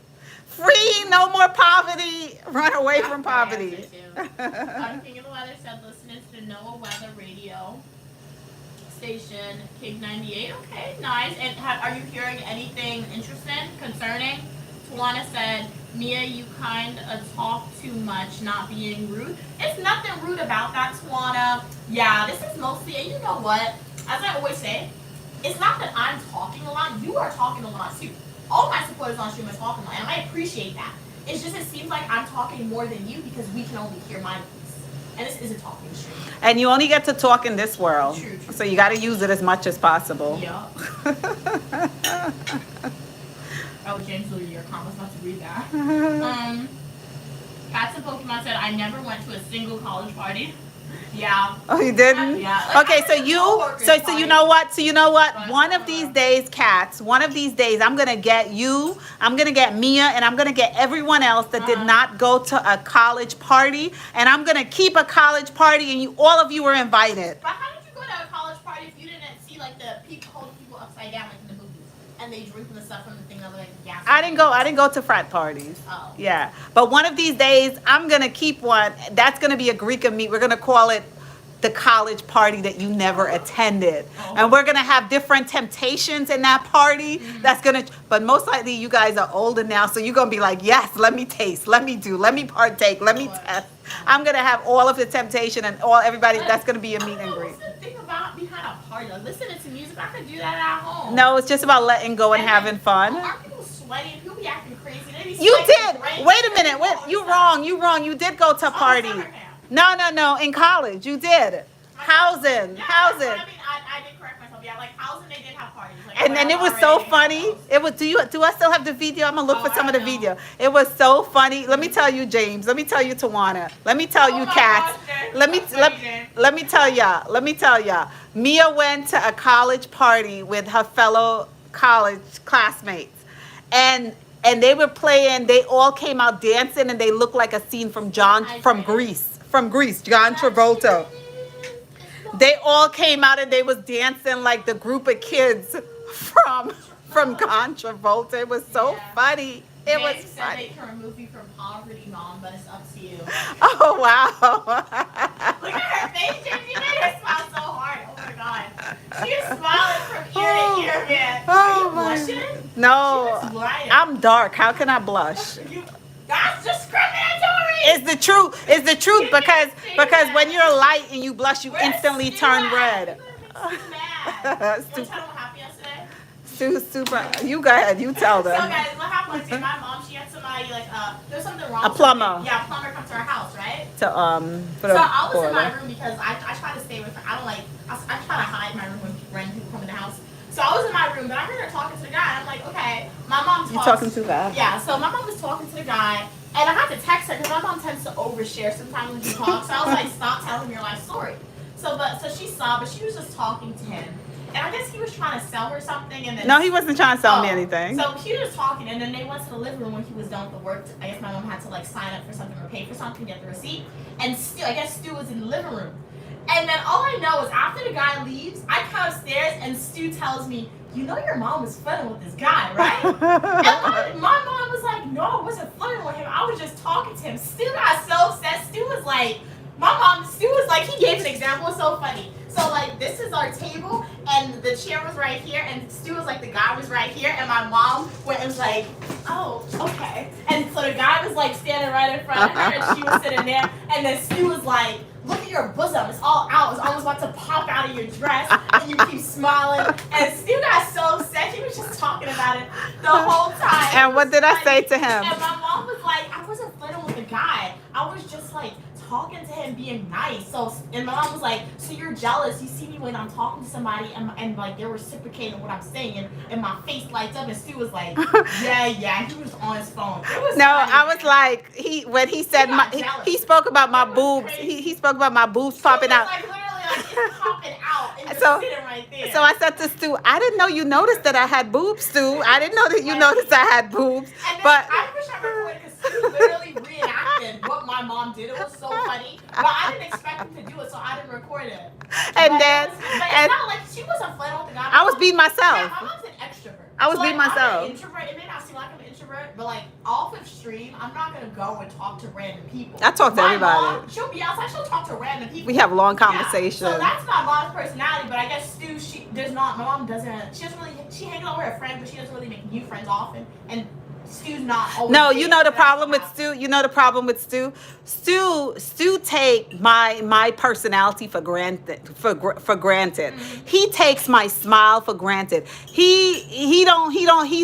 Free, no more poverty. Run away from poverty. King of the Weather said listeners to NOAA Weather Radio station, King 98. Okay, nice. And are you hearing anything interesting, concerning? Tawana said, Mia, you kind of talk too much, not being rude. It's nothing rude about that, Tawana. Yeah, this is mostly, and you know what? As I always say, it's not that I'm talking a lot. You are talking a lot too. All my supporters on stream are talking a lot, and I appreciate that. It's just it seems like I'm talking more than you because we can only hear my voice. And this is a talking stream. And you only get to talk in this world. True. So you got to use it as much as possible. Yeah. Oh, James Louis, your comments about to read that. Cats and Pokemon said, I never went to a single college party. Yeah. Oh, you didn't? Yeah. Like, Okay, so you know what? So you know what? One of these days, Cats, one of these days, I'm going to get you, I'm going to get Mia, and I'm going to get everyone else that did not go to a college party, and I'm going to keep a college party, and all of you are invited. But how did you go to a college party if you didn't see, like, the people holding people upside down, like in the movies, and they drinking the stuff from the thing other like gas? I didn't go to frat parties. Oh. Yeah. But one of these days, I'm going to keep one. That's going to be a Greek of meat. We're going to call it the college party that you never attended. Oh. And we're going to have different temptations in that party. That's going to, but most likely you guys are older now. So you're going to be like, yes, let me taste, let me do, let me partake, let me test. I'm going to have all of the temptation and everybody, that's going to be a meet and greet. What's the thing about behind a party? Like, listening to music, I could do that at home. No, it's just about letting go and having fun. Aren't people sweating? People be acting crazy. They be You sweating, did. right? Wait a minute. Wait, you wrong. You did go to a party. Summer camp. No. In college, you did. Housing. Yeah, Housing. I mean, I did correct myself. Yeah, like housing, they did have parties. Like, And then it was so funny. It was. Do I still have the video? I'm gonna look for some of the video. It was so funny. Let me tell you, James. Let me tell you, Tawana. Let me tell you, Cats. Let me tell y'all. Let me tell y'all. Mia went to a college party with her fellow college classmates, and they were playing. They all came out dancing, and they looked like a scene from Grease. From Grease, John Travolta. They all came out and they was dancing like the group of kids from John Travolta. It was so funny. It was said funny. they can remove you from poverty, Mom, but it's up to you. Oh wow! Look at her face, James. You made her smile so hard. Oh my God, she is smiling from ear to ear, man. Are you blushing? No, She looks lying. I'm dark. How can I blush? That's discriminatory. It's the truth. It's the truth because when you're light and you blush, you instantly turn red. Stu, what happened yesterday? Stu, super. You go ahead. You tell them. So guys, what happened was my mom, she had somebody like there was something wrong. A plumber. Yeah, a plumber come to our house, right? To So I was in my room because I try to stay with her. I don't like I try to hide my room when people come in the house. So I was in my room, but I heard her talking to the guy, and I'm like, okay, my mom talks. You talking to that? Yeah, so my mom was talking to the guy, and I had to text her because my mom tends to overshare sometimes when she talks. So I was like, stop telling your life story. So she saw, but she was just talking to him. And I guess he was trying to sell her something, and then No, he wasn't trying to sell me anything. So he was talking, and then they went to the living room when he was done with the work. I guess my mom had to like sign up for something or pay for something, get the receipt. And I guess Stu was in the living room. And then all I know is after the guy leaves, I come upstairs and Stu tells me, you know your mom was flirting with this guy, right? And my mom was like, no, I wasn't flirting with him. I was just talking to him. Stu got so upset. Stu was like, he gave an example. It's so funny. So like this is our table and the chair was right here and Stu was like the guy was right here and my mom went and was like, oh, okay. And so the guy was like standing right in front of her and she was sitting there and then Stu was like, look at your bosom, it's all out, it's almost about to pop out of your dress and you keep smiling. And Stu got so upset, he was just talking about it the whole time. And what did I say to him? And my mom was like, I wasn't flirting with the guy, I was just like talking to him, being nice. And my mom was like, so you're jealous, you see me when I'm talking to somebody and like they're reciprocating what I'm saying and my face lights up and Stu was like, yeah, he was on his phone. It was No, funny. I was like, when he said he spoke about my boobs. He spoke about my boobs popping out. Like literally like it's popping out and you're So- sitting right there. So I said to Stu, I didn't know you noticed that I had boobs, Stu. I didn't know that you noticed I had boobs. And then But I wish I recorded because Stu literally reenacted what my mom did. It was so funny, but I didn't expect him to do it, so I didn't record it. And but then, it's not like she wasn't flirting with the guy. I was being myself. Yeah, my mom's an extrovert. I was being myself. I'm an introvert. It may not seem like I'm an introvert, but like off of stream, I'm not gonna go and talk to random people. I talk to everybody. Mom, she'll be outside. She'll talk to random people. We have long conversations. Yeah. So that's my mom's personality. But I guess Stu, my mom doesn't. She doesn't really. She hangs out with her friends, but she doesn't really make new friends often. And Stu's not always. No, you know the problem with Stu. You know the problem with Stu. Stu take my personality for granted. For granted, he takes my smile for granted. He's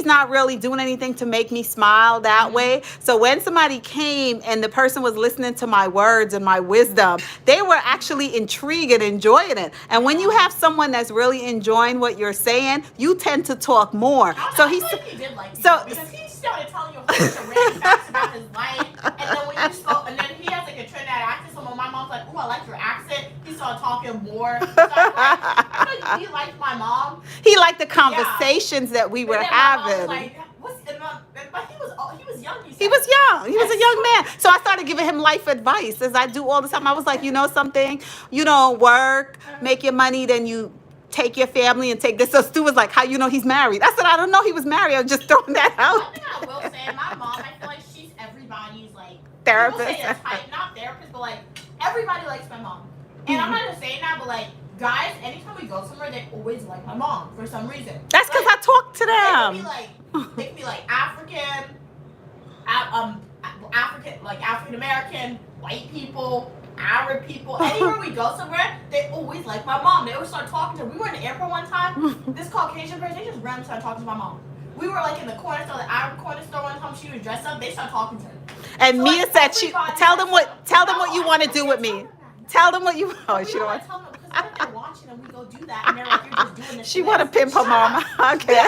not really doing anything to make me smile that way. So when somebody came and the person was listening to my words and my wisdom, they were actually intrigued and enjoying it. And when you have someone that's really enjoying what you're saying, you tend to talk more. So he did like you, because he started telling you a whole bunch of random facts about his life, and then when you spoke, and then he has like a Trinidad accent, so when my mom's like, "Ooh, I like your accent," he started talking more. So I feel like he liked my mom. He liked the conversations that we were having. But he was young. He was young. He was a young man. So I started giving him life advice, as I do all the time. I was like, you know something? You don't work, make your money, then you take your family and take this. So Stu was like, how you know he's married? I said, I don't know he was married. I was just throwing that out. One thing I will say, my mom, I feel like she's everybody's like therapist. People say a type, not therapist, but like everybody likes my mom. And I'm not just saying that, but like guys, anytime we go somewhere, they always like my mom for some reason. That's because I talk to them. They can be like African, African American, white people, Arab people. Anywhere we go somewhere, they always like my mom. They always start talking to her. We were in the airport one time. This Caucasian person, they just randomly started talking to my mom. We were like in the corner store, the Arab corner store one time. She was dressed up. They started talking to her. And so Mia said, tell them what you want to do with me. Tell them what you. Oh, she don't want. Tell them because what if they're watching and we go do that and they're like, you're just doing this. She want to pimp her mom. Okay.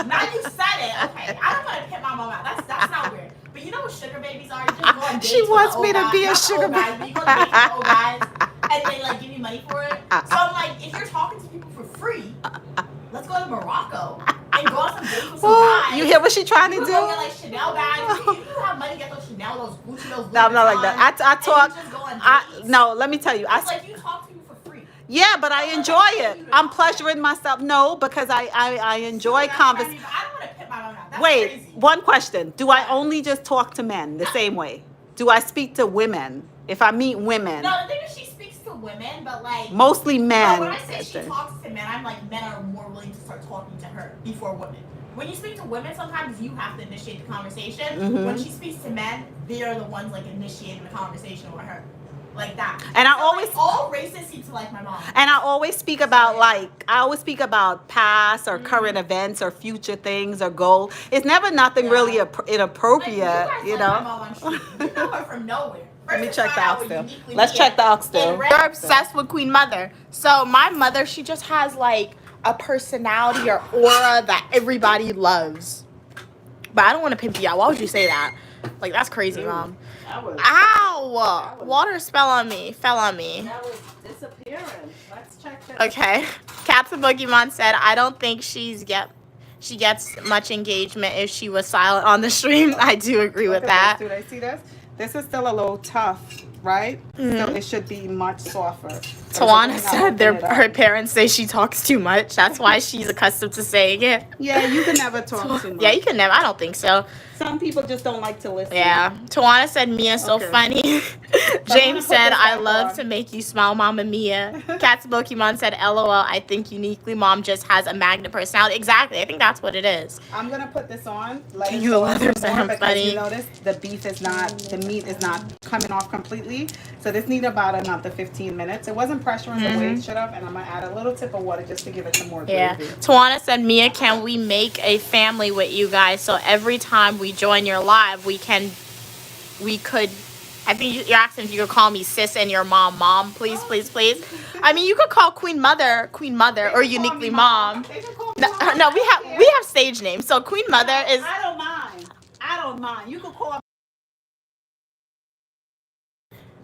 Now you said it. Okay, I don't want to pimp my mom out. That's not weird. But you know what sugar babies are? You just go on dates. She wants with me to be a sugar baby. But you go on dates with old guys and they like give you money for it. So I'm like, if you're talking to people for free, let's go to Morocco and go on some dates with some guys. You hear what she's trying to do? Go get like Chanel bags. If you have money, get those Chanel, those Gucci, those. No, I'm not like that. I talk. No, let me tell you. It's like you talk to people for free. Yeah, but I enjoy it. I'm pleasuring myself. No, because I enjoy conversation. I don't want to pimp my mom out. That's Wait, crazy. one question. Do I only just talk to men the same way? Do I speak to women? If I meet women? No, the thing is she speaks to women, but like... Mostly men. No, when I say she talks to men, I'm like men are more willing to start talking to her before women. When you speak to women, sometimes you have to initiate the conversation. Mm-hmm. When she speaks to men, they are the ones like initiating the conversation with her. Like that. And I always all races seem to like my mom. And I always speak about past or current events or future things or goals. It's never nothing really inappropriate, like, you know. My mom, you know her from nowhere. Let me check the Oxtail. Let's check the Oxtail. You're obsessed with Queen Mother. So my mother, she just has like a personality or aura that everybody loves. But I don't want to pimp you out. Why would you say that? Like that's crazy, Mom. Ow! Water fell on me. That was disappearing. Let's check that. Okay. Cats and Boogeyman said, I don't think she gets much engagement if she was silent on the stream. I do agree with that. Do they see this? This is still a little tough, right? Mm-hmm. So it should be much softer. Tawana said her parents say she talks too much. That's why she's accustomed to saying it. Yeah, you can never talk too much. Yeah, you can never. I don't think so. Some people just don't like to listen. Yeah. Tawana said Mia's so funny. James said, I love to make you smile, Mama Mia. Cats Pokemon said, LOL, I think uniquely Mom just has a magnet personality. Exactly. I think that's what it is. I'm going to put this on. You leather sound funny. You notice the meat is not coming off completely. So this needs about another 15 minutes. It wasn't pressuring the way it should have. And I'm going to add a little tip of water just to give it some more gravy. Yeah. Tawana said, Mia, can we make a family with you guys? So every time we join your live, we could, I think you're asking if you could call me sis and your mom, please. I mean, you could call Queen Mother, or uniquely Mom. No, we have stage names. So Queen Mother is. I don't mind. You could call.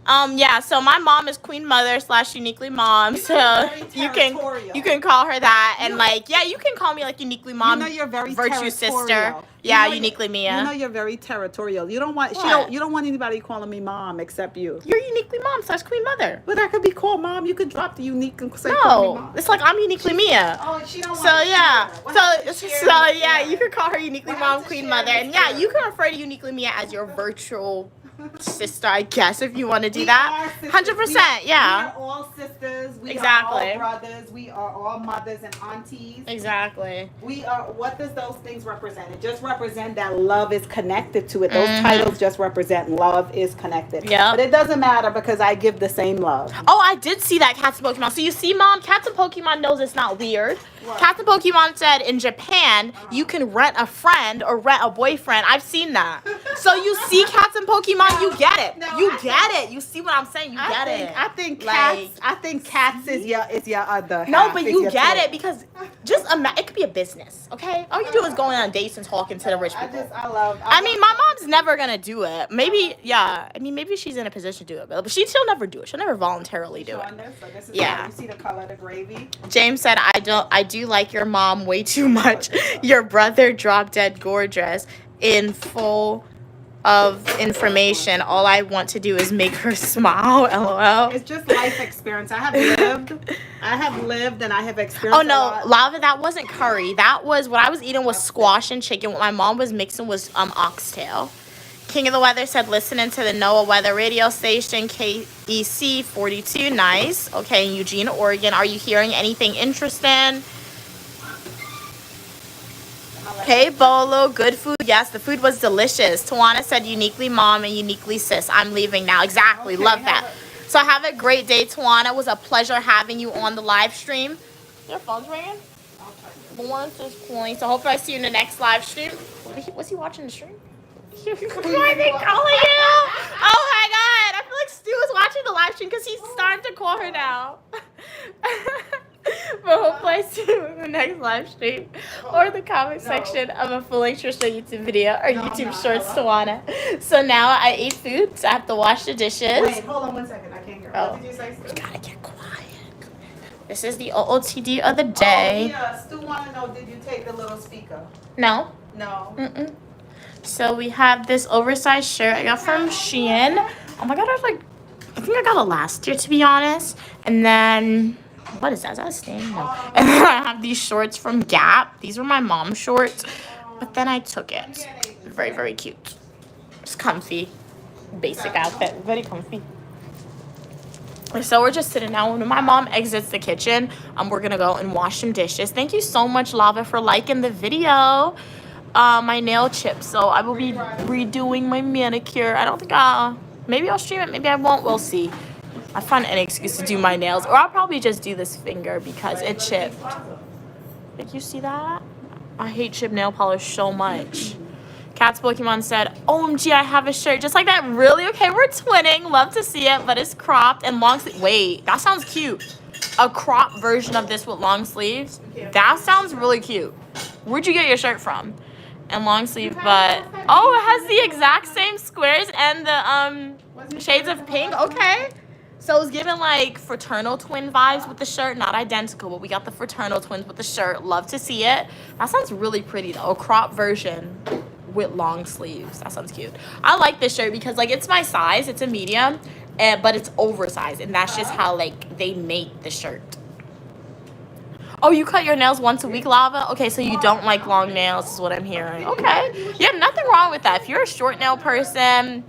Yeah, so my mom is Queen Mother / Uniquely Mom. So you can call her that, and like, yeah, you can call me like Uniquely Mom. You know you're very Virtue Sister. territorial. Yeah, Uniquely Mia. You know you're very territorial. You don't want you don't want anybody calling me mom except you. You're Uniquely Mom / Queen Mother. But I could be called mom. You could drop the unique and say call me No, mom. it's like I'm Uniquely Mia. Oh, she don't want So to yeah, share. so yeah, you can call her Uniquely What Mom, has to Queen share Mother, is and yeah, share. you can refer to Uniquely Mia as your virtual sister, I guess, if you want to do We that. are sisters. 100%, yeah. We are all sisters. We Exactly. are all brothers. We are all mothers and aunties. Exactly. We are. What does those things represent? It just represent that love is connected to it. Those titles just represent love is connected. Yeah. But it doesn't matter because I give the same love. Oh, I did see that Cats and Pokemon. So you see, Mom, Cats and Pokemon knows it's not weird. What? Cats and Pokemon said in Japan, you can rent a friend or rent a boyfriend. I've seen that. So you see Cats and Pokemon, you get it. No, You I get it. You see what I'm saying? You get it. I think Like, cats. I think cats is your other. No, half, but is you your get twin. it because just it could be a business, okay? All you do is going on dates and talking to the rich people. I mean, my mom's never gonna do it. Maybe, yeah. I mean, maybe she's in a position to do it, but she'll never do it. She'll never voluntarily do it. So this is Yeah. You see the color of the gravy? James said, I do like your mom way too much. Your brother drop dead gorgeous in full of information. All I want to do is make her smile. LOL. It's just life experience. I have lived and I have experienced. Oh no, Lava, that wasn't curry. That was what I was eating was squash and chicken. What my mom was mixing was oxtail. King of the Weather said listening to the NOAA weather radio station KEC 42. Nice. Okay, in Eugene, Oregon. Are you hearing anything interesting? Hey Bolo, good food. Yes, the food was delicious. Tawana said uniquely mom and uniquely sis. I'm leaving now. Exactly. Okay, love that. So have a great day, Tawana. It was a pleasure having you on the live stream. Your phone's ringing? Lawrence is calling. So hopefully I see you in the next live stream. Was he watching the stream? Why are they calling you? Oh my god. I feel like Stu is watching the live stream because he's starting to call her now. But hopefully I see you in the next live stream or the comment section of a full-length YouTube video or YouTube Shorts, Tawana. So now I ate food, so I have to wash the dishes. Wait, hold on 1 second. I can't hear. Oh. What did you say, Stu? You gotta get quiet. This is the OOTD of the day. Oh, yeah. Stu want to know, did you take the little speaker? No. No. Mm-mm. So we have this oversized shirt I got from Shein. Oh my god, I think I got it last year, to be honest. And then, what is that? Is that a stain? No. And then I have these shorts from Gap. These were my mom's shorts, but then I took it. Very, very cute. It's comfy. Basic outfit. Very comfy. So we're just sitting now. When my mom exits the kitchen, we're gonna go and wash some dishes. Thank you so much, Lava, for liking the video. My nail chips, so I will be redoing my manicure. I don't think maybe I'll stream it, maybe I won't, we'll see. I find any excuse to do my nails, or I'll probably just do this finger because it chipped. Did you see that? I hate chip nail polish so much. Cats Pokemon said, OMG, I have a shirt just like that. Really? Okay, we're twinning. Love to see it, but it's cropped and long sleeves. Wait, that sounds cute. A cropped version of this with long sleeves? That sounds really cute. Where'd you get your shirt from? And long sleeve, but oh, it has the exact same squares and the shades of pink. Okay, so it's giving like fraternal twin vibes with the shirt, not identical, but we got the fraternal twins with the shirt. Love to see it. That sounds really pretty though. A crop version with long sleeves. That sounds cute. I like this shirt because like it's my size. It's a medium, but it's oversized, and that's just how like they make the shirt. Oh, you cut your nails once a week, Lava? Okay, so you don't like long nails is what I'm hearing. Okay. Yeah, nothing wrong with that. If you're a short nail person,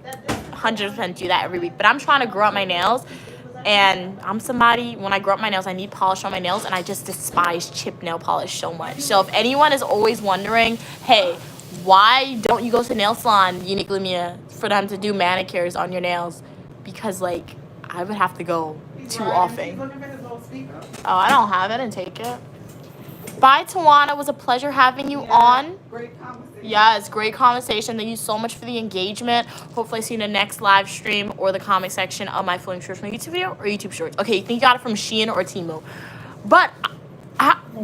100% do that every week. But I'm trying to grow up my nails. And I'm somebody, when I grow up my nails, I need polish on my nails. And I just despise chip nail polish so much. So if anyone is always wondering, hey, why don't you go to nail salon, Uniquely Mia, for them to do manicures on your nails? Because, like, I would have to go too often. Oh, I don't have it. I didn't take it. Bye, Tawana. It was a pleasure having you on. Great conversation. Yes, great conversation. Thank you so much for the engagement. Hopefully I see you in the next live stream or the comment section of my Fling Shorts from YouTube video or YouTube Shorts. Okay, you think you got it from Shein or Temu. But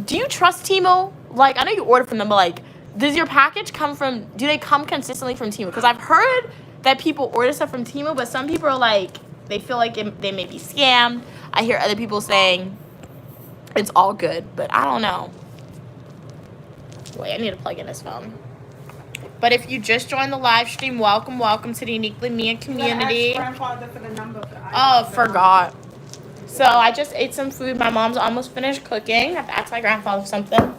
do you trust Temu? Like, I know you ordered from them, but like, does your package come from, do they come consistently from Temu? Because I've heard that people order stuff from Temu, but some people are like, they feel like they may be scammed. I hear other people saying it's all good, but I don't know. Wait, I need to plug in this phone. But if you just joined the live stream, welcome to the Uniquely Mia community. Oh, forgot. So I just ate some food. My mom's almost finished cooking. I have to ask my grandfather something.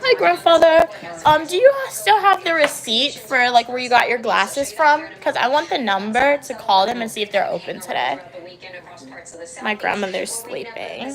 Hi, grandfather. Do you still have the receipt for like where you got your glasses from? Because I want the number to call them and see if they're open today. My grandmother's sleeping.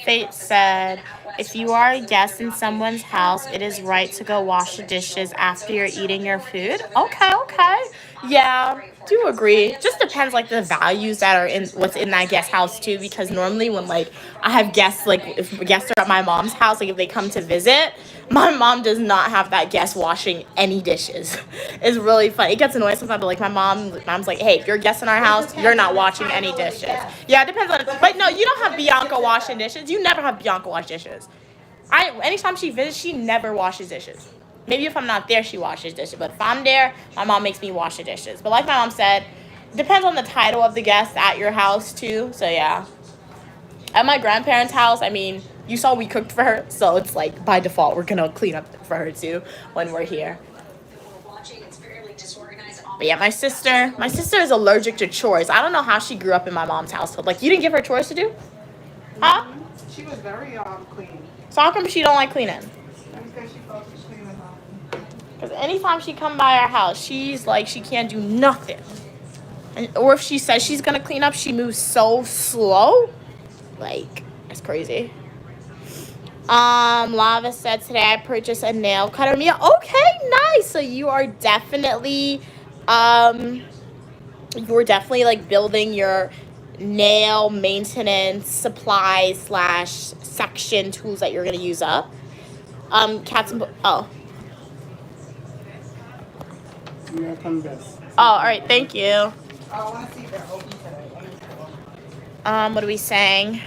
Fate said, if you are a guest in someone's house, it is right to go wash the dishes after you're eating your food. Okay. Yeah, do agree. Just depends like the values that are in what's in that guest house too, because normally when like I have guests, like if guests are at my mom's house, like if they come to visit, my mom does not have that guest washing any dishes. It's really fun. It gets annoying sometimes, but like mom's like, hey, if you're a guest in our house, you're not washing any dishes. Yeah, it depends on it. But no, you don't have Bianca washing dishes. You never have Bianca wash dishes. Anytime she visits, she never washes dishes. Maybe if I'm not there, she washes dishes. But if I'm there, my mom makes me wash the dishes. But like my mom said, depends on the title of the guest at your house too. So yeah. At my grandparents' house, I mean, you saw we cooked for her. So it's like by default, we're going to clean up for her too when we're here. But yeah, my sister is allergic to chores. I don't know how she grew up in my mom's household. Like, you didn't give her chores to do? Huh? She was very clean. So how come she don't like cleaning? Because she felt she clean Because anytime she come by our house, she's like, she can't do nothing. Or if she says she's going to clean up, she moves so slow. Like, it's crazy. Lava said today I purchased a nail cutter. Mia, okay, nice. So you are definitely, like building your nail maintenance supplies / section tools that you're gonna use up. Cats and oh. Oh, all right, thank you. I want to see if they're open today. What are we saying?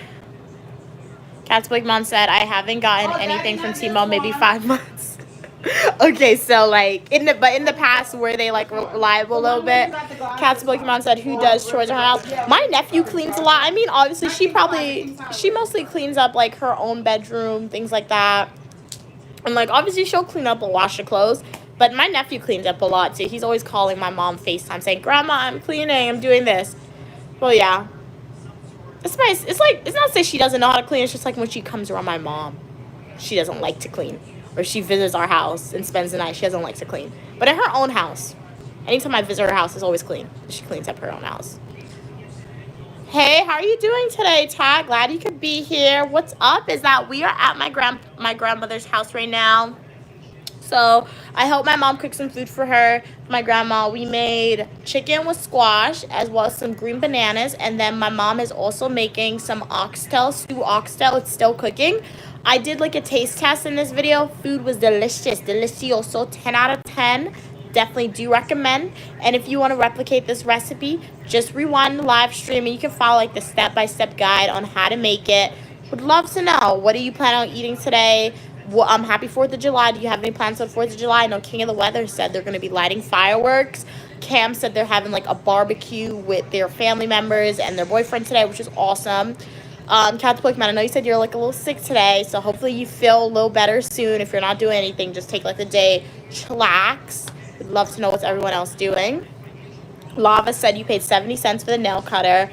Cat's Big Mom said, I haven't gotten anything from T-Mobile maybe 5 months. Okay, so like in the past were they like reliable a little bit? Cat's Big Mom said, who does chores in her house? My nephew cleans a lot. I mean, obviously she mostly cleans up like her own bedroom, things like that. And like obviously she'll clean up and wash the clothes. But my nephew cleans up a lot too. He's always calling my mom FaceTime saying, Grandma, I'm cleaning, I'm doing this. Well, yeah. It's nice. It's like, it's not to say she doesn't know how to clean. It's just like when she comes around my mom, she doesn't like to clean. Or she visits our house and spends the night, she doesn't like to clean. But in her own house, anytime I visit her house, it's always clean. She cleans up her own house. Hey, how are you doing today, Tad? Glad you could be here. What's up is that we are at my grandmother's house right now. So I helped my mom cook some food for her, my grandma. We made chicken with squash as well as some green bananas. And then my mom is also making some oxtail, stew oxtail. It's still cooking. I did like a taste test in this video. Food was delicious, delicioso, 10 out of 10. Definitely do recommend. And if you want to replicate this recipe, just rewind the live stream and you can follow like the step-by-step guide on how to make it. Would love to know, what do you plan on eating today? Well, happy 4th of July. Do you have any plans for 4th of July? I know King of the Weather said they're going to be lighting fireworks. Cam said they're having like a barbecue with their family members and their boyfriend today, which is awesome. Cat Pokemon, I know you said you're like a little sick today, so hopefully you feel a little better soon. If you're not doing anything, just take like the day, chillax. Would love to know what's everyone else doing. Lava said you paid 70 cents for the nail cutter.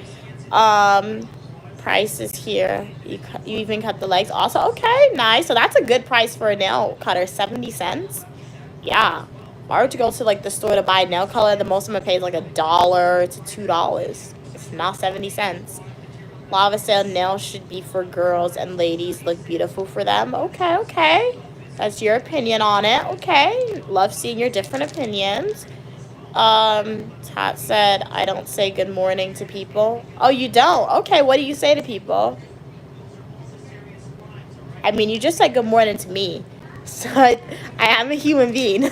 Price is here. You even cut the legs also. Okay, nice. So that's a good price for a nail cutter, 70 cents. Yeah. If I were to go to like the store to buy a nail color, the most I'm gonna pay is like $1 to $2. It's not 70 cents. Lava said nails should be for girls and ladies look beautiful for them. Okay. That's your opinion on it. Okay. Love seeing your different opinions. Tat said, I don't say good morning to people. Oh, you don't? Okay, what do you say to people? I mean, you just said good morning to me. So I am a human being.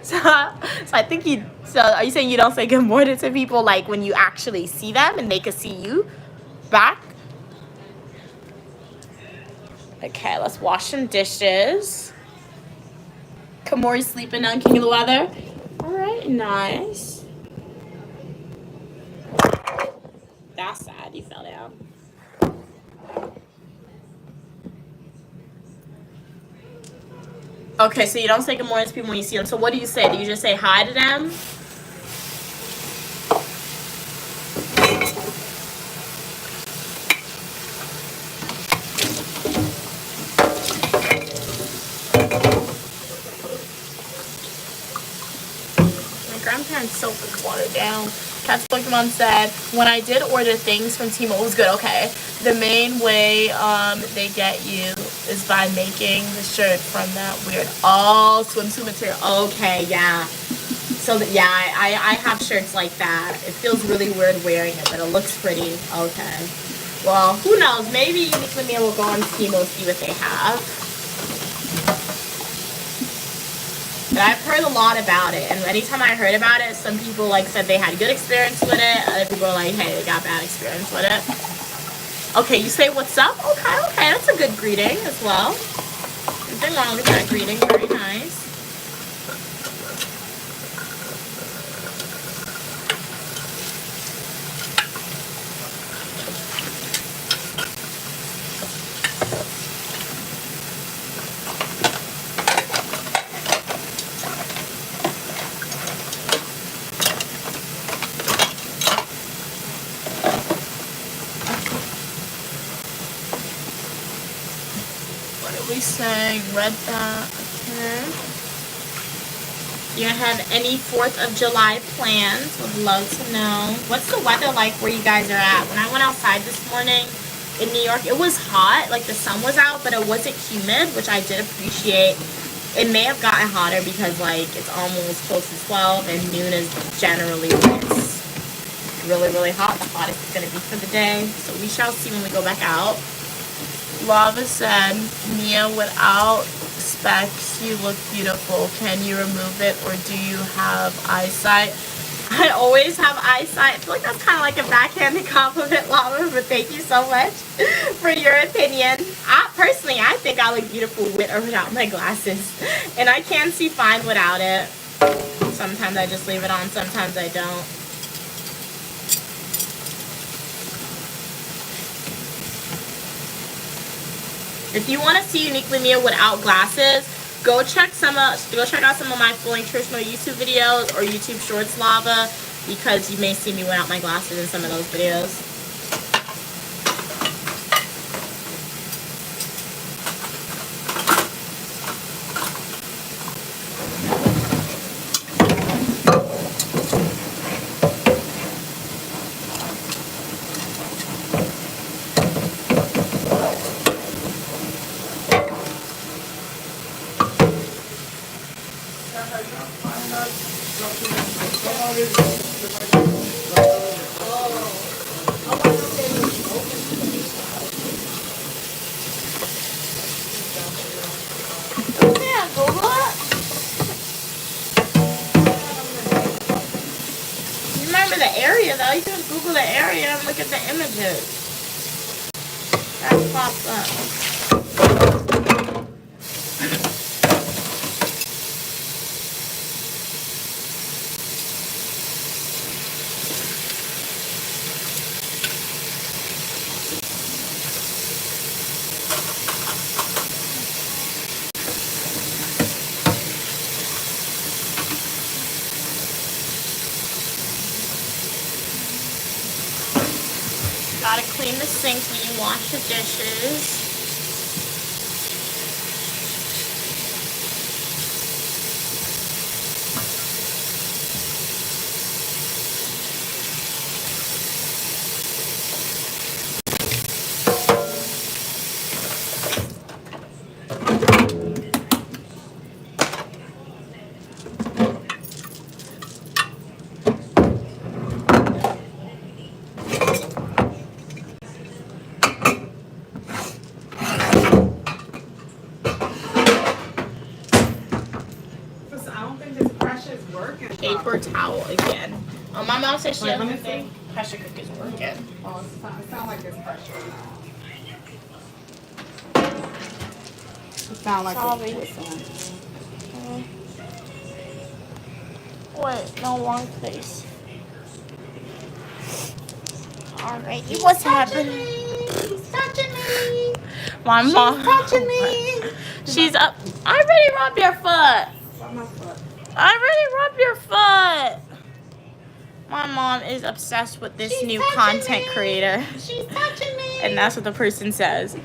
so I think are you saying you don't say good morning to people like when you actually see them and they can see you back? Okay, let's wash some dishes. Kamori's sleeping on King of the Weather. All right, nice. That's sad. You fell down. Okay, so you don't say good morning to people when you see them. So what do you say? Do you just say hi to them? My grandparents' soap is watered down. Cat's Pokemon said, when I did order things from Timo, it was good, okay. The main way they get you is by making the shirt from that weird, swimsuit material. Okay, yeah. So, yeah, I have shirts like that. It feels really weird wearing it, but it looks pretty. Okay. Well, who knows? Maybe Uniquely Me will go on Timo, see what they have. But I've heard a lot about it, and anytime I heard about it, some people like said they had good experience with it. Other people are like, hey, they got bad experience with it. Okay, you say what's up? Okay, that's a good greeting as well. Nothing wrong with that greeting. Very nice. Saying read that. Okay. You have any 4th of July plans? Would love to know. What's the weather like where you guys are at? When I went outside this morning in New York, it was hot. Like the sun was out, but it wasn't humid, which I did appreciate. It may have gotten hotter because like it's almost close to 12 and noon is generally when it's really, really hot. The hottest it's going to be for the day. So we shall see when we go back out. Lava said, Mia, without specs, you look beautiful. Can you remove it or do you have eyesight? I always have eyesight. I feel like that's kind of like a backhanded compliment, Lava, but thank you so much for your opinion. I think I look beautiful with or without my glasses. And I can see fine without it. Sometimes I just leave it on, sometimes I don't. If you want to see Uniquely Mia without glasses, go check out some of my full nutritional YouTube videos or YouTube Shorts, Lava, because you may see me without my glasses in some of those videos. You can Google the area and look at the images. That pops up. Gotta clean the sink when you wash the dishes. Paper towel again. My mom said she doesn't think pressure cooker's working. Oh, it sounds like it's pressure. It sounds like it's whistling. Wait, no, wrong place. Alrighty, what's happening? She's touching me. My mom. She's touching me. She's up. I already rubbed your foot. Rub my foot. I already rubbed your foot. My mom is obsessed with this She's new touching content me. creator. She's touching me. And that's what the person says.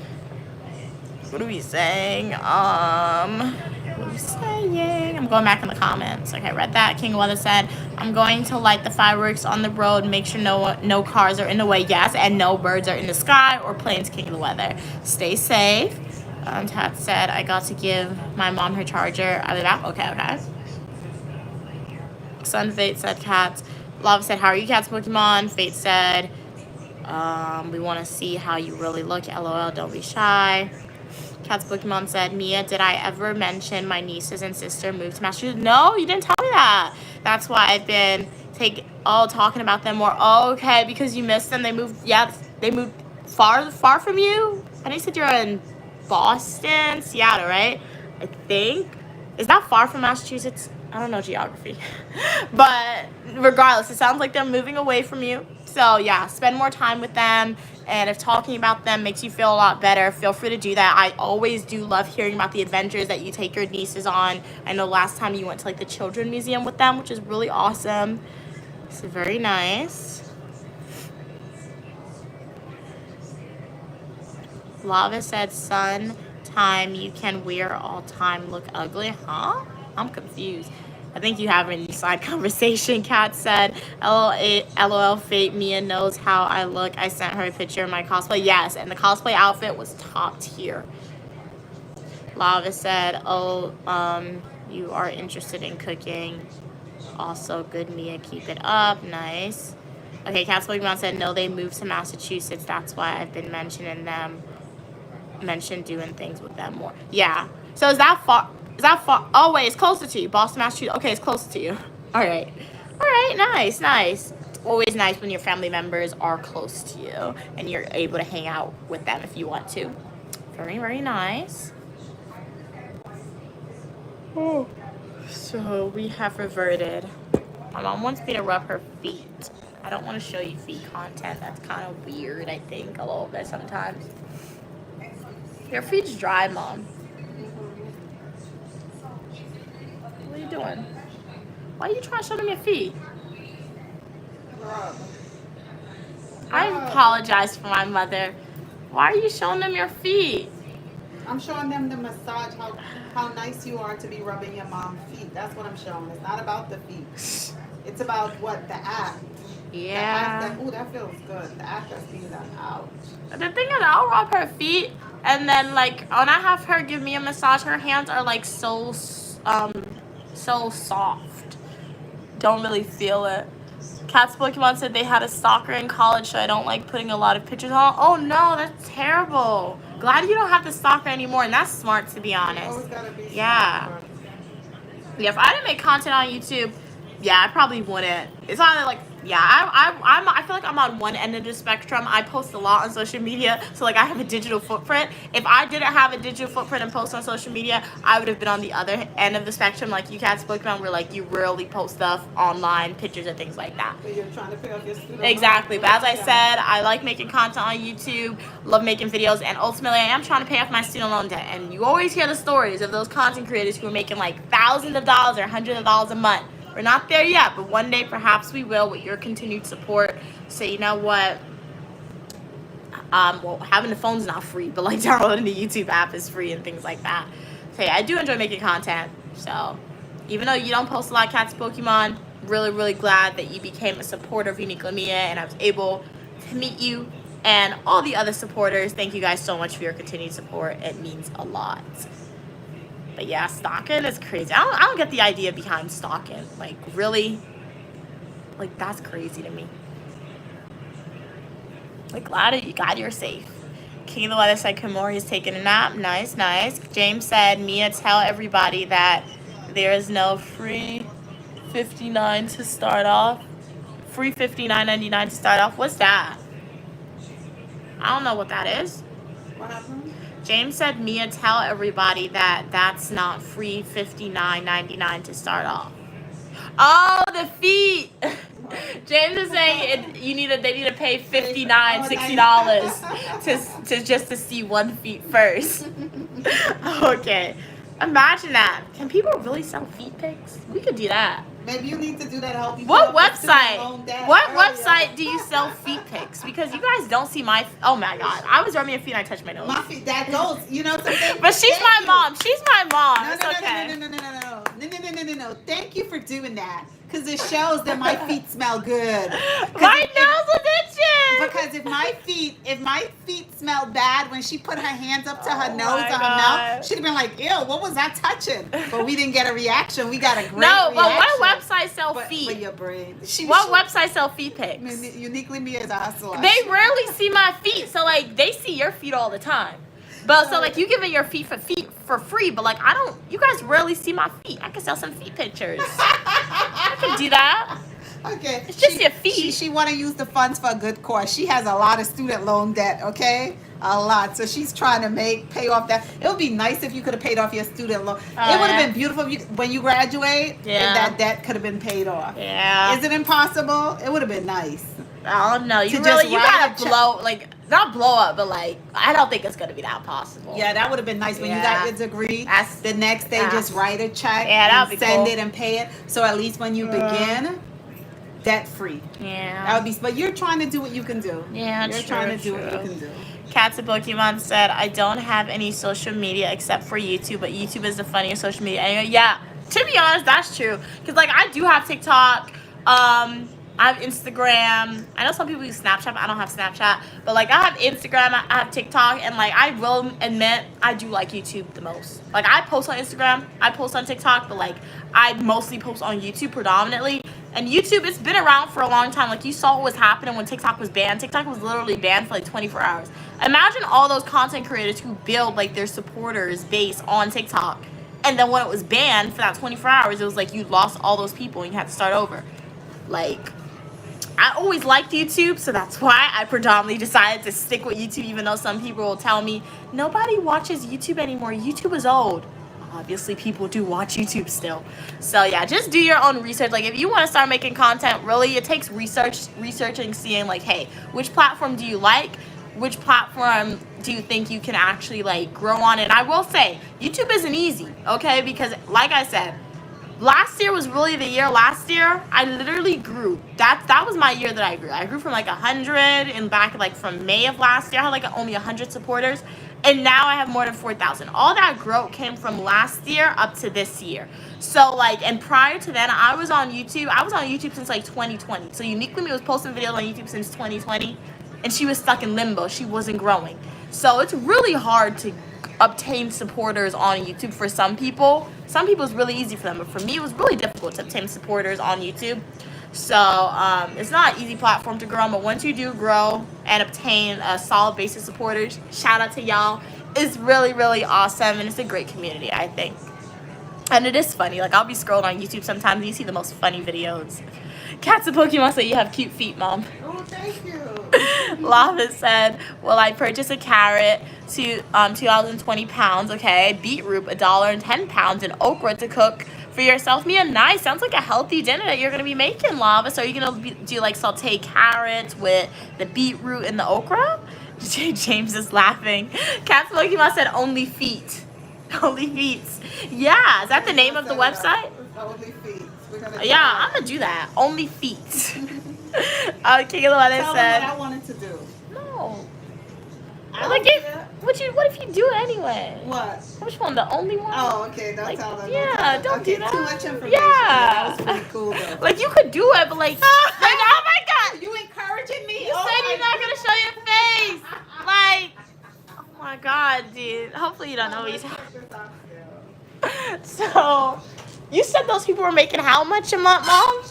What are we saying? What are we saying? I'm going back in the comments. Okay, read that. King of Weather said, I'm going to light the fireworks on the road. Make sure no cars are in the way. Yes, and no birds are in the sky or planes. King of the Weather. Stay safe. Tat said, I got to give my mom her charger. I'll be back. Okay. Sun Fate said, cats. Love said, how are you, cats Pokemon? Fate said, we want to see how you really look. LOL, don't be shy. Cats Pokemon said, Mia, did I ever mention my nieces and sister moved to Massachusetts? No, you didn't tell me that. That's why I've been talking about them more. Oh, okay, because you missed them. They moved, they moved far from you. And you said you're in Boston, Seattle, right? I think. Is that far from Massachusetts? I don't know geography. But regardless, it sounds like they're moving away from you. So yeah, spend more time with them. And if talking about them makes you feel a lot better, feel free to do that. I always do love hearing about the adventures that you take your nieces on. I know last time you went to like the Children's Museum with them, which is really awesome. It's very nice. Lava said, sun time you can wear all time look ugly. Huh? I'm confused. I think you have an inside conversation. Kat said, LOL Fate, Mia knows how I look. I sent her a picture of my cosplay. Yes, and the cosplay outfit was top tier. Lava said, you are interested in cooking. Also good, Mia, keep it up. Nice. Okay, Cat's Pokemon said, no, they moved to Massachusetts. That's why I've been mentioning doing things with them more. Yeah. So is that far? Oh, wait, it's closer to you. Boston, Massachusetts. Okay, it's closer to you. All right. Nice. It's always nice when your family members are close to you and you're able to hang out with them if you want to. Very, very nice. Oh. So we have reverted. My mom wants me to rub her feet. I don't want to show you feet content. That's kind of weird, I think, a little bit sometimes. Your feet's dry, Mom. What are you doing? Why are you trying to show them your feet? I apologize for my mother. Why are you showing them your feet? I'm showing them the massage, how nice you are to be rubbing your mom's feet. That's what I'm showing. It's not about the feet. It's about what? The act. Yeah. Ooh, that feels good. The act that's being done. Ouch. The thing is, I'll rub her feet, and then like when I have her give me a massage, her hands are like so soft. Don't really feel it. Cat's Pokemon said they had a stalker in college, so I don't like putting a lot of pictures on. Oh no, that's terrible. Glad you don't have the stalker anymore, and that's smart to be honest. Always gotta be Yeah. smart. Yeah, if I didn't make content on YouTube, yeah, I probably wouldn't. It's either like, yeah, I feel like I'm on one end of the spectrum. I post a lot on social media, so like I have a digital footprint. If I didn't have a digital footprint and post on social media, I would have been on the other end of the spectrum, like you cats Pokemon, where like you rarely post stuff online, pictures and things like that. So you're trying to pay off your student Exactly, loan. but as I said, I like making content on YouTube, love making videos, and ultimately I am trying to pay off my student loan debt. And you always hear the stories of those content creators who are making like thousands of dollars or hundreds of dollars a month. We're not there yet, but one day perhaps we will with your continued support. So you know what? Well, having the phone's not free, but like downloading the YouTube app is free and things like that. So yeah, I do enjoy making content. So even though you don't post a lot of Cats Pokemon, really, really glad that you became a supporter of Unique Lamia and I was able to meet you and all the other supporters. Thank you guys so much for your continued support. It means a lot. But yeah, stalking is crazy. I don't get the idea behind stalking. Like, really? Like, that's crazy to me. Like, glad you're safe. King of the Weather said Kimori is taking a nap. Nice. James said, Mia, tell everybody that there is no free $59 to start off. Free $59.99 to start off. What's that? I don't know what that is. What happened? James said, Mia, tell everybody that that's not free $59.99 to start off. Oh, the feet. James is saying they need to pay $59, $60 to just to see 1 feet first. Okay. Imagine that. Can people really sell feet pics? We could do that. Maybe you need to do that to help you. What website? What website do you sell feet pics? Because you guys don't see my. Oh my god! I was rubbing your feet and I touched my nose. My feet. That goes. You know something. But she's my mom. She's my mom. It's okay. No. Thank you for doing that. Because it shows that my feet smell good. My nose is itching. Because if my feet smelled bad when she put her hands up to her nose or her mouth, she'd have been like, ew, what was that touching? But we didn't get a reaction. We got a great reaction. No, but what website sell feet? But your brain. What website sell feet pics? Uniquely me as a hustler. They rarely see my feet. So, like, they see your feet all the time. But, so, like, you giving your feet for free. But, like, you guys rarely see my feet. I can sell some feet pictures. I can do that. Okay. It's just your feet. She want to use the funds for a good cause. She has a lot of student loan debt, okay? A lot. So she's trying to pay off that. It would be nice if you could have paid off your student loan. It would have been beautiful when you graduate. Yeah. If that debt could have been paid off. Yeah. Is it impossible? It would have been nice. I don't know. You gotta blow, like, not blow up, but, like, I don't think it's gonna be that possible. Yeah, that would have been nice when you got your degree. The next day, just write a check and send it and pay it. So at least when you begin, debt free. Yeah. That would be. But you're trying to do what you can do. Yeah, you're trying to do what you can do. Cats and Pokemon said, I don't have any social media except for YouTube, but YouTube is the funniest social media. Anyway, yeah, to be honest, that's true. Because, like, I do have TikTok. I have Instagram. I know some people use Snapchat, but I don't have Snapchat. But, like, I have Instagram, I have TikTok, and, like, I will admit I do like YouTube the most. Like, I post on Instagram, I post on TikTok, but, like, I mostly post on YouTube predominantly. And YouTube, it's been around for a long time. Like, you saw what was happening when TikTok was banned. TikTok was literally banned for, like, 24 hours. Imagine all those content creators who build, like, their supporters base on TikTok. And then when it was banned for that 24 hours, it was like you lost all those people and you had to start over. Like, I always liked YouTube, so that's why I predominantly decided to stick with YouTube, even though some people will tell me, nobody watches YouTube anymore. YouTube is old. Obviously, people do watch YouTube still. So, yeah, just do your own research. Like, if you want to start making content, really, it takes researching, seeing, like, hey, which platform do you like? Which platform do you think you can actually, like, grow on? And I will say, YouTube isn't easy, okay? Because, like I said, last year was really the year. Last year, I literally grew. That was my year that I grew. I grew from, like, 100 and back, like, from May of last year. I had, like, only 100 supporters. And now I have more than 4,000. All that growth came from last year up to this year. So, like, and prior to then, I was on YouTube. I was on YouTube since, like, 2020. So, Uniquely Me was posting videos on YouTube since 2020. And she was stuck in limbo. She wasn't growing. So, it's really hard to obtain supporters on YouTube for some people. Some people it's really easy for them. But for me, it was really difficult to obtain supporters on YouTube. So, it's not an easy platform to grow on, but once you do grow and obtain a solid base of supporters, shout out to y'all. It's really, really awesome, and it's a great community, I think. And it is funny. Like, I'll be scrolling on YouTube sometimes, and you see the most funny videos. Cats and Pokemon say you have cute feet, Mom. Oh, thank you. Lava said, well, I purchased a carrot to 2,020 pounds, okay, beetroot, $1.10, and okra to cook for yourself. Mia, nice. Sounds like a healthy dinner that you're going to be making, Lava. So are you going to do, like, saute carrots with the beetroot and the okra? James is laughing. Cats Pokemon said only feet. Only feet. Yeah, is that the name of the website? Only feet. Yeah, I'm going to do that. Only feet. King of the Weather said. Tell them what I wanted to do. No. What if you do it anyway? What? Which one? The only one? Oh, okay. Don't tell them. Yeah, don't do that. Too much information. Yeah. That was pretty cool, though. Like, you could do it, but, like, oh my God. You encouraging me? You said you're not going to show your face. Like, oh my God, dude. Hopefully you don't know what you're saying. So, you said those people were making how much a month, Mom?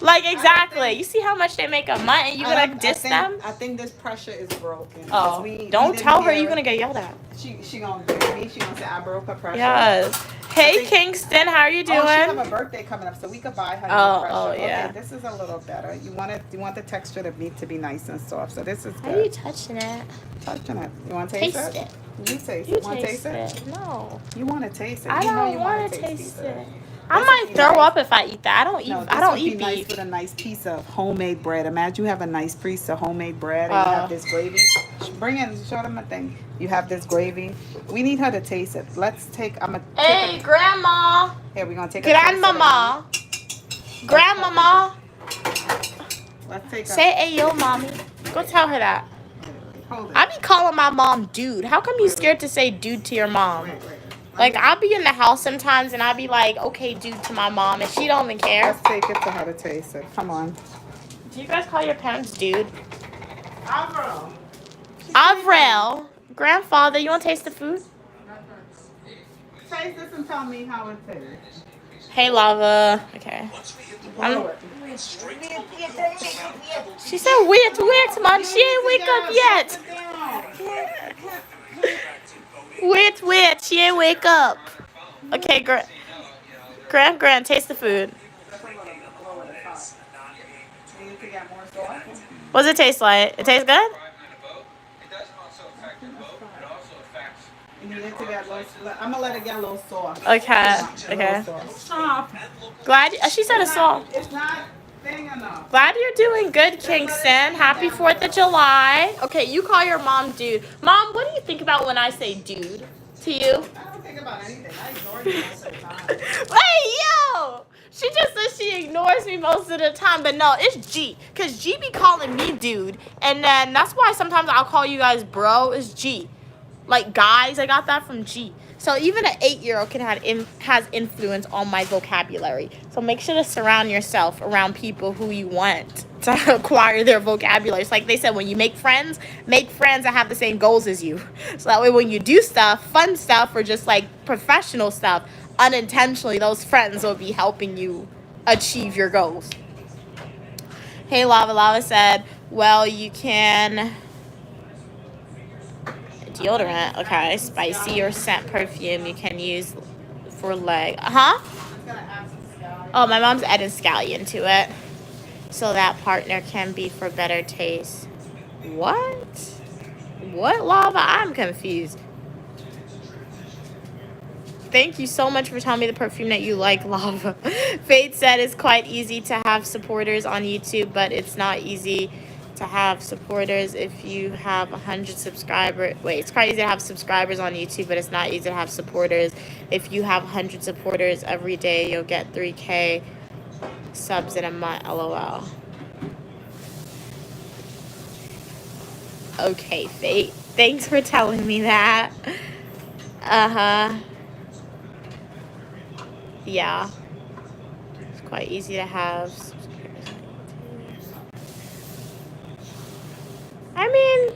Like, exactly. You see how much they make a month and you gonna diss them? I think this pressure is broken. Oh, don't tell her you're gonna get yelled at. She gonna get me. She gonna say I broke her pressure. Yes. Hey, Kingston, how are you doing? Oh, she have a birthday coming up, so we could buy her new pressure. Oh, yeah. Okay, this is a little better. You want the texture to be nice and soft. So this is good. How are you touching it? Touching it. You want to taste it? You taste it. You want to taste it? No. You want to taste it. I you know don't you want to taste it. I might throw up if I eat that. I don't eat. No, I don't this would eat be nice beef. with a nice piece of homemade bread. Imagine you have a nice piece of homemade bread and you have this gravy. Bring it. Show them a thing. You have this gravy. We need her to taste it. Let's take. Hey, Grandma. Here, we're gonna take Grandmama. Grandmama. Let's take. Say hey yo, mommy. Go tell her that. Hold it. I be calling my mom dude. How come you scared to say dude to your mom? Wait. Like, I'll be in the house sometimes and I'll be like, okay, dude, to my mom, and she don't even care. Let's take it to her to taste it. Come on. Do you guys call your parents dude? Avril. Avril. Grandfather, you want to taste the food? Taste this and tell me how it tastes. Hey, Lava. Okay. Blow it. She said, wait, man. She ain't wake up yet. Wait. She ain't wake up. Okay, Grant, taste the food. What does it taste like? It tastes good? I'm gonna let it get a little soft. Okay. Stop. Glad she said it's soft. It's not thing enough. Glad you're doing good, Kingston. Happy 4th of July. Okay, you call your mom dude. Mom, what do you think about when I say dude to you? I don't think about anything. I ignore you most of the time. Hey, yo! She just says she ignores me most of the time, but no, it's G. Because G be calling me dude. And then that's why sometimes I'll call you guys bro. It's G. Like guys, I got that from G. So even an 8-year-old has influence on my vocabulary. So make sure to surround yourself around people who you want to acquire their vocabulary. It's like they said, when you make friends that have the same goals as you. So that way when you do stuff, fun stuff, or just like professional stuff, unintentionally those friends will be helping you achieve your goals. Hey, Lava said, well, you can... Deodorant, okay. Spicy or scent perfume you can use for leg. Oh, my mom's adding scallion to it, so that partner can be for better taste. What, Lava? I'm confused. Thank you so much for telling me the perfume that you like, Lava. Fate said it's quite easy to have supporters on YouTube, but it's not easy to have supporters if you have 100 subscribers. Wait, it's quite easy to have subscribers on YouTube, but it's not easy to have supporters. If you have 100 supporters every day, you'll get 3K subs in a month. LOL. Okay, Fate. Thanks for telling me that. Yeah. It's quite easy to have subscribers. I mean,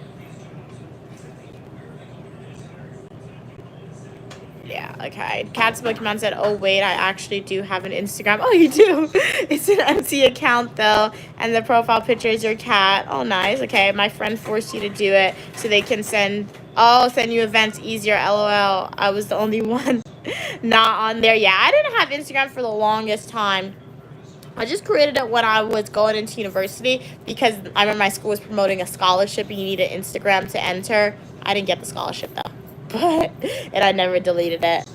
yeah, okay. Cat's Pokemon said, oh, wait, I actually do have an Instagram. Oh, you do? It's an empty account, though, and the profile picture is your cat. Oh, nice. Okay, my friend forced you to do it so they can send you events easier. LOL. I was the only one not on there. Yeah, I didn't have Instagram for the longest time. I just created it when I was going into university because I remember my school was promoting a scholarship and you needed Instagram to enter. I didn't get the scholarship though, and I never deleted it.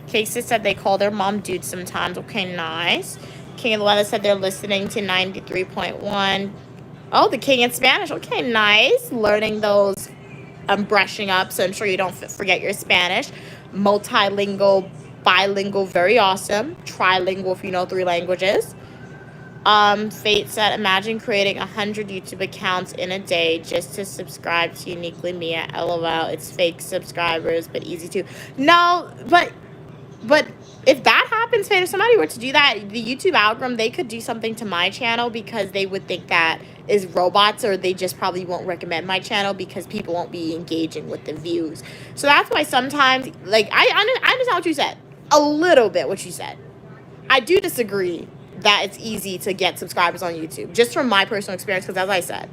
Casey said they call their mom dude sometimes. Okay, nice. King of the Weather said they're listening to 93.1. Oh, the King in Spanish. Okay, nice. Learning those, brushing up, so I'm sure you don't forget your Spanish. Multilingual, bilingual, very awesome. Trilingual if you know 3 languages. Fate said, imagine creating 100 YouTube accounts in a day just to subscribe to Uniquely Mia. LOL, it's fake subscribers, but easy to. No, but if that happens, Fate, if somebody were to do that, the YouTube algorithm, they could do something to my channel because they would think that is robots, or they just probably won't recommend my channel because people won't be engaging with the views. So that's why sometimes, like, I understand what you said. A little bit what you said. I do disagree that it's easy to get subscribers on YouTube, just from my personal experience, because as I said,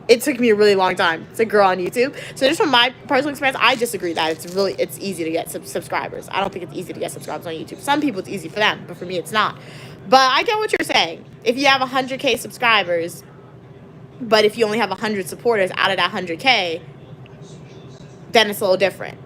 it took me a really long time to grow on YouTube. So just from my personal experience, I disagree that it's easy to get subscribers. I don't think it's easy to get subscribers on YouTube. Some people it's easy for them, but for me it's not. But I get what you're saying. If you have 100K subscribers, but if you only have 100 supporters out of that 100K, then it's a little different.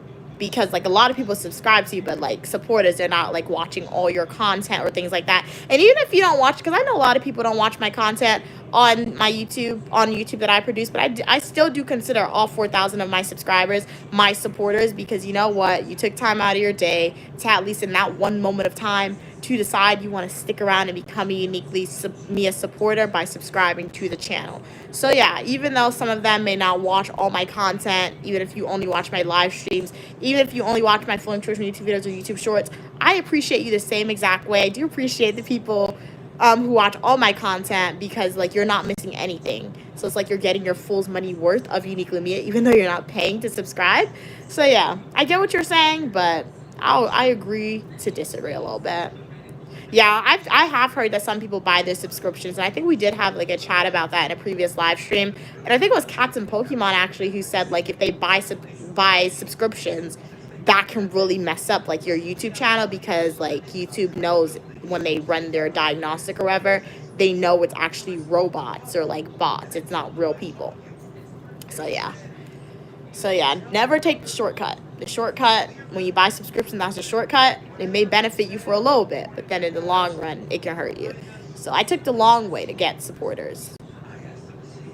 because like a lot of people subscribe to you, but like supporters, they're not like watching all your content or things like that. And even if you don't watch, because I know a lot of people don't watch my content on my YouTube that I produce, but I still do consider all 4,000 of my subscribers my supporters, because you know what, you took time out of your day to, at least in that one moment of time, to decide you want to stick around and become a uniquely Mia supporter by subscribing to the channel. So yeah, even though some of them may not watch all my content, even if you only watch my live streams, even if you only watch my full nutrition YouTube videos or YouTube shorts, I appreciate you the same exact way. I do appreciate the people who watch all my content, because like you're not missing anything. So it's like you're getting your full money worth of Uniquely Mia, even though you're not paying to subscribe. So yeah, I get what you're saying, but I agree to disagree a little bit. Yeah, I have heard that some people buy their subscriptions, and I think we did have like a chat about that in a previous live stream. And I think it was Cats and Pokemon actually who said like if they buy subscriptions, that can really mess up like your YouTube channel, because like YouTube knows when they run their diagnostic or whatever, they know it's actually robots or like bots. It's not real people. So yeah. Never take the shortcut. The shortcut, when you buy subscription, that's a shortcut. It may benefit you for a little bit, but then in the long run, it can hurt you. So I took the long way to get supporters.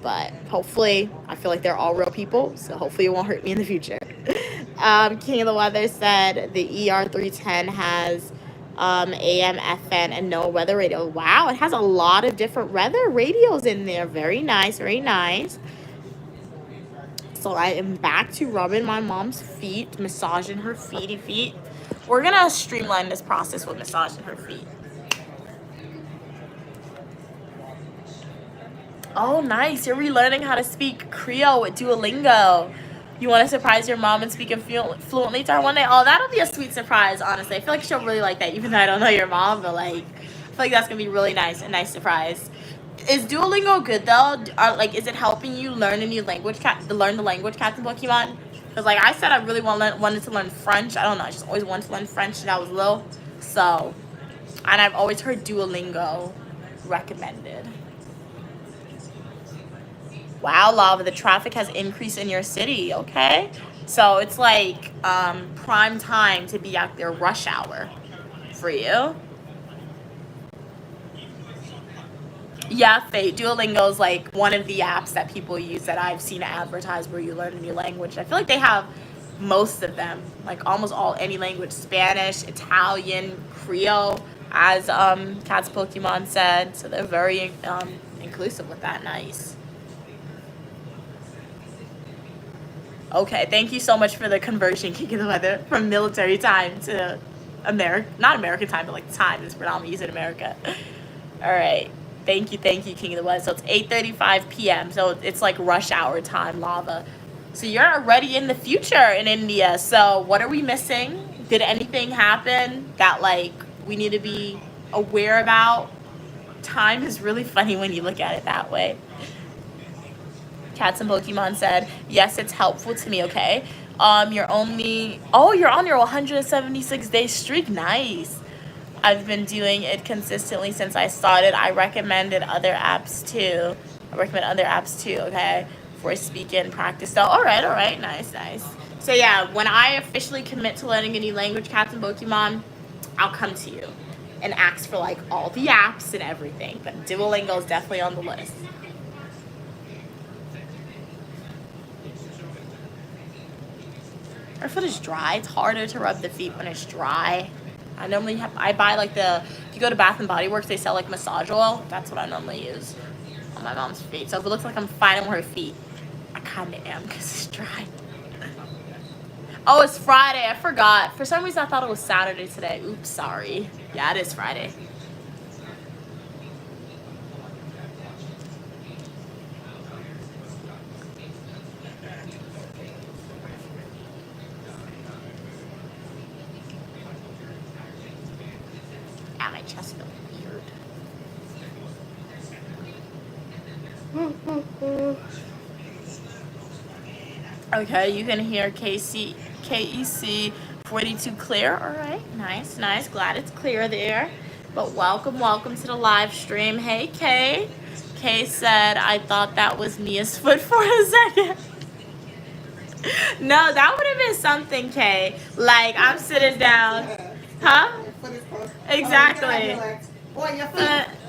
But hopefully, I feel like they're all real people, so hopefully it won't hurt me in the future. King of the Weather said the ER310 has AM, FN, and no weather radio. Wow, it has a lot of different weather radios in there. Very nice, very nice. So I am back to rubbing my mom's feet, massaging her feet. We're going to streamline this process with massaging her feet. Oh, nice. You're relearning how to speak Creole with Duolingo. You want to surprise your mom and speak it fluently to her one day? Oh, that'll be a sweet surprise, honestly. I feel like she'll really like that, even though I don't know your mom, but like, I feel like that's going to be really nice, a nice surprise. Is Duolingo good though? Is it helping you learn a new language, learn the language, Cats and Pokemon? Because like I said, I really wanted to learn French. I don't know, I just always wanted to learn French since I was little. So, and I've always heard Duolingo recommended. Wow, Lava, the traffic has increased in your city. Okay, so it's like prime time to be out there, rush hour for you. Yeah, Fate. Duolingo is like one of the apps that people use that I've seen advertised where you learn a new language. I feel like they have most of them, like almost any language: Spanish, Italian, Creole, as Cat's Pokemon said. So they're very inclusive with that. Nice. Okay, thank you so much for the conversion, King of the Weather, from military time to not American time, but like time is predominantly used in America. All right. Thank you, King of the West. So it's 8:35 p.m. So it's like rush hour time, Lava. So you're already in the future in India. So what are we missing? Did anything happen that like we need to be aware about? Time is really funny when you look at it that way. Cats and Pokemon said, yes, it's helpful to me, okay? You're on your 176-day streak. Nice. I've been doing it consistently since I started. I recommend other apps too, okay? For speaking practice. So, all right. Nice. So, yeah, when I officially commit to learning a new language, Cats and Pokemon, I'll come to you and ask for, like, all the apps and everything. But Duolingo is definitely on the list. Our foot is dry. It's harder to rub the feet when it's dry. I buy like if you go to Bath and Body Works, they sell like massage oil. That's what I normally use on my mom's feet. So if it looks like I'm fine on her feet, I kind of am because it's dry. Oh, it's Friday. I forgot. For some reason, I thought it was Saturday today. Oops, sorry. Yeah, it is Friday. My chest feels weird. Okay, you can hear KEC 42 clear. All right, nice. Glad it's clear there. But welcome to the live stream. Hey, Kay. Kay said, I thought that was Mia's foot for a second. No, that would have been something, Kay. Like, I'm sitting down. Huh? Your foot is close. Exactly. Oh, your legs. Boy,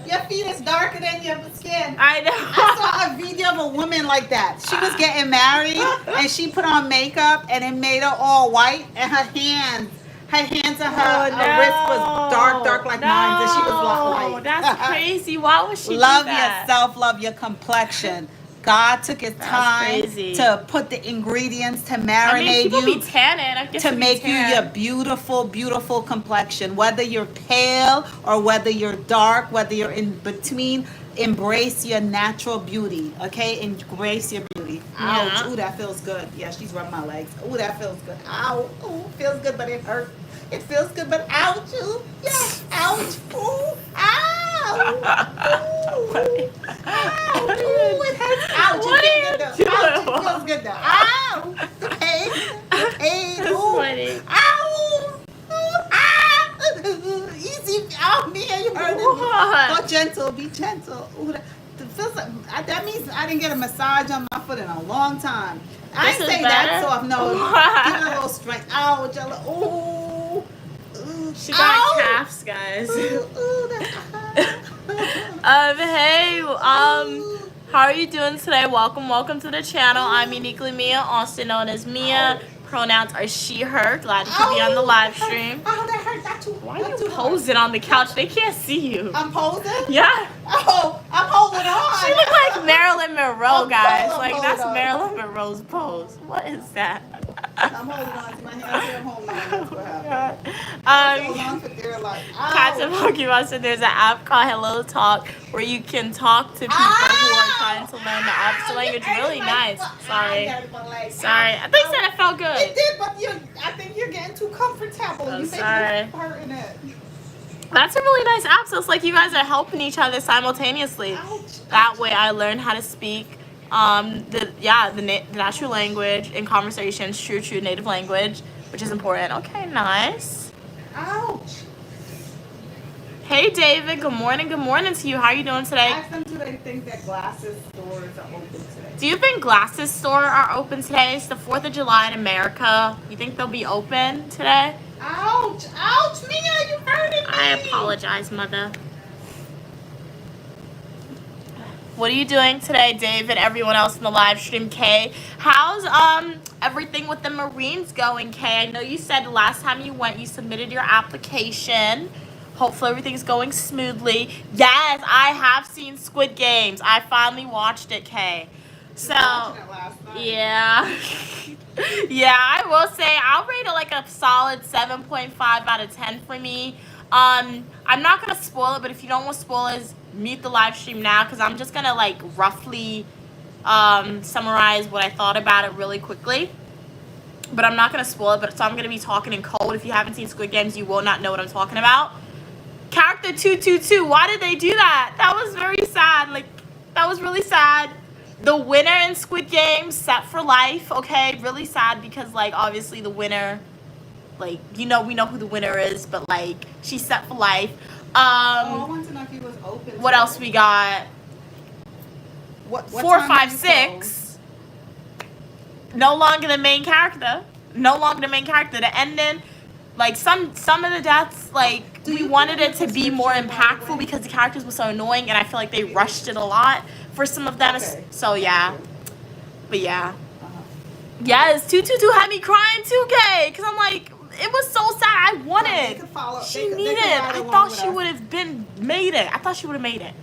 your feet is darker than your skin. I know. I saw a video of a woman like that. She was getting married and she put on makeup and it made her all white and her hands and her wrist was dark like mine, and she was white. That's crazy. Why would she love do that? yourself, love your complexion. God took his time crazy. to put the ingredients to marinate I mean, people you be tanning. I guess to we make you tan. your beautiful, beautiful complexion. Whether you're pale or whether you're dark, whether you're in between, embrace your natural beauty. Okay, embrace your beauty. Ouch! Yeah. Ooh, that feels good. Yeah, she's rubbing my legs. Ooh, that feels good. Ow! Ooh, feels good, but it hurts. It feels good, but ouch! Ooh, yeah, ouch! Ooh, ow! Ooh, ow! Ooh, it hurts. Ouch! What It are you feels good though. Ouch! It doing? feels good though. Ow! The pain. The pain. That's Ooh. funny. Ow! Ah! Easy. Ow, Mia, you hurting me. What? Go gentle. Be gentle. Ooh, that feels like, that means I didn't get a massage on my foot in a long time. I This ain't is say that better? soft. No, give it a little strength. Ouch. Ooh. Ooh. She got Ow. calves, guys. Ooh, Hey, how are you doing today? Welcome to the channel. I'm uniquely Mia, also known as Mia. Pronouns are she, her. Glad you could be on the live stream. Oh, that hurt. That too. Why are you posing on the couch? They can't see you. I'm posing? Yeah. Oh, I'm holding on. She look like Marilyn Monroe, guys. I'm Like, holding that's on. Marilyn Monroe's pose. What is that? I'm holding on to my hands here. I'm holding on. That's what happened. Hold on for dear life. Cats and Pokemon said there's an app called Hello Talk where you can talk to people who are trying to learn the opposite language. Really nice. Sorry. I think that it felt good. It did, but I think you're getting too comfortable. I'm You sorry. think you're hurting it. That's a really nice app. So it's like you guys are helping each other simultaneously. Ouch. That way I learned how to speak the natural language in conversations, true native language, which is important. Okay, nice. Ouch. Hey David, good morning to you. How are you doing today? Ask them, do they think that glasses stores are open today? Do you think glasses store are open today? It's the 4th of July in America. You think they'll be open today? Ouch. Ouch, Mia, you hurting me. I apologize, mother. What are you doing today, David? Everyone else in the live stream, Kay? How's everything with the Marines going, Kay? I know you said last time you went, you submitted your application. Hopefully everything's going smoothly. Yes, I have seen Squid Games. I finally watched it, Kay. So, yeah. Yeah, I will say I'll rate it like a solid 7.5 out of 10 for me. I'm not gonna spoil it, but if you don't want spoilers, mute the live stream now because I'm just gonna like roughly summarize what I thought about it really quickly. But I'm not gonna spoil it. So I'm gonna be talking in code. If you haven't seen Squid Games, you will not know what I'm talking about. Character 222. Why did they do that? That was very sad. Like, that was really sad. The winner in Squid Game set for life. Okay, really sad because like obviously the winner, like we know who the winner is, but like she's set for life. I want to know if he was open. What else we got? What 4, time 5, did you 6. No longer the main character. No longer the main character. The ending, like some of the deaths, like we wanted it to be more impactful because the characters were so annoying, and I feel like they rushed it a lot for some of them. Okay. So yeah, but yeah, yes, 222 had me crying 2K because I'm like, it was so sad. I wanted. She needed. I thought she would have made it. I thought she would have made it.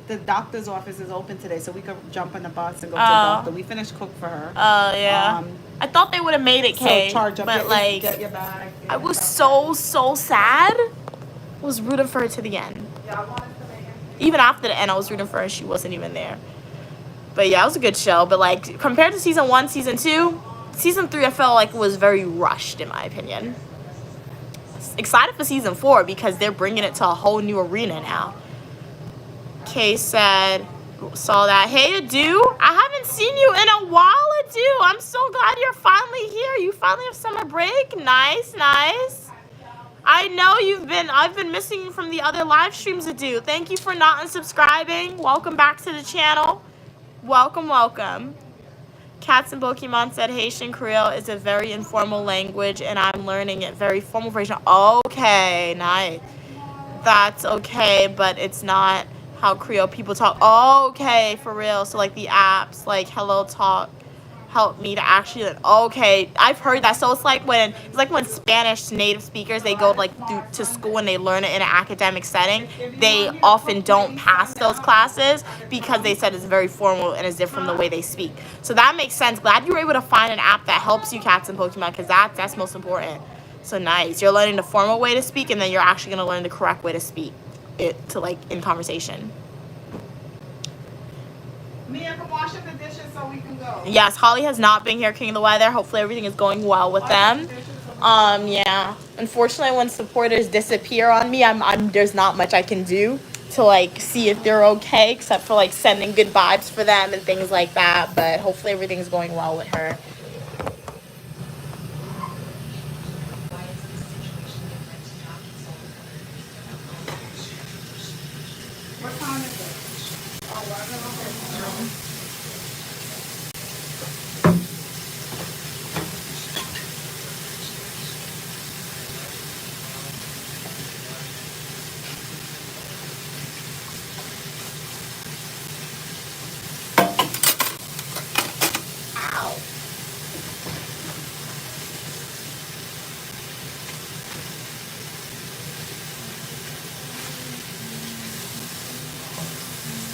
The doctor's office is open today, so we could jump in the bus and go to the doctor. We finished cook for her. Oh yeah. I thought they would have made it, Kay. So charge up but like, get your bag. I was so sad. I was rooting for her to the end. Yeah, I wanted to make it. Even after the end, I was rooting for her. She wasn't even there. But yeah, it was a good show. But like, compared to season 1, season 2, season 3, I felt like it was very rushed, in my opinion. Excited for season 4 because they're bringing it to a whole new arena now. Kay said, saw that. Hey, Adu, I haven't seen you in a while, Adu. I'm so glad you're finally here. You finally have summer break. Nice. I know I've been missing you from the other live streams, Adu. Thank you for not unsubscribing. Welcome back to the channel. Welcome. Cats and Pokemon said Haitian Creole is a very informal language and I'm learning it. Very formal version. Okay, nice. That's okay, but it's not how Creole people talk. Okay, for real. So like the apps like Hello Talk help me to actually okay, I've heard that. So it's like when Spanish native speakers, they go like to school and they learn it in an academic setting, they often don't pass those classes because they said it's very formal and is different from the way they speak. So that makes sense. Glad you were able to find an app that helps you, Cats and Pokemon, because that's most important. So nice, you're learning the formal way to speak and then you're actually going to learn the correct way to speak it to like in conversation. Mia, come wash up the dishes so we can go. Yes, Holly has not been here, King of the Weather. Hopefully everything is going well with them. Yeah. Unfortunately, when supporters disappear on me, I'm there's not much I can do to like see if they're okay, except for like sending good vibes for them and things like that. But hopefully everything's going well with her. What time is it? 11.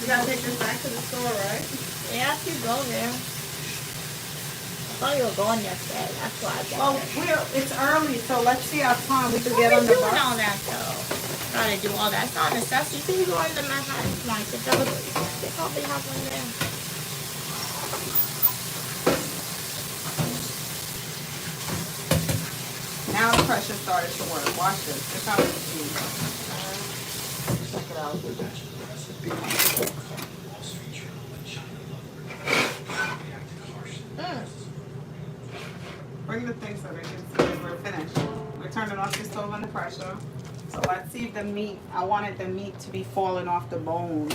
You gotta take this back to the store, right? Yeah, if you go there. I thought you were going yesterday. That's why I got It's early, so let's see our time. We can Why get are on you the doing bus. all that though? Trying to do all that. It's not a necessity. You think you're going to Manhattan tonight? They probably have one there. Now the pressure started to work. Watch this. This how it's doing. Check it out. Bring the thing so they can see that we're finished. We're turning off the stove under pressure. So let's see if the meat, I wanted the meat to be falling off the bone.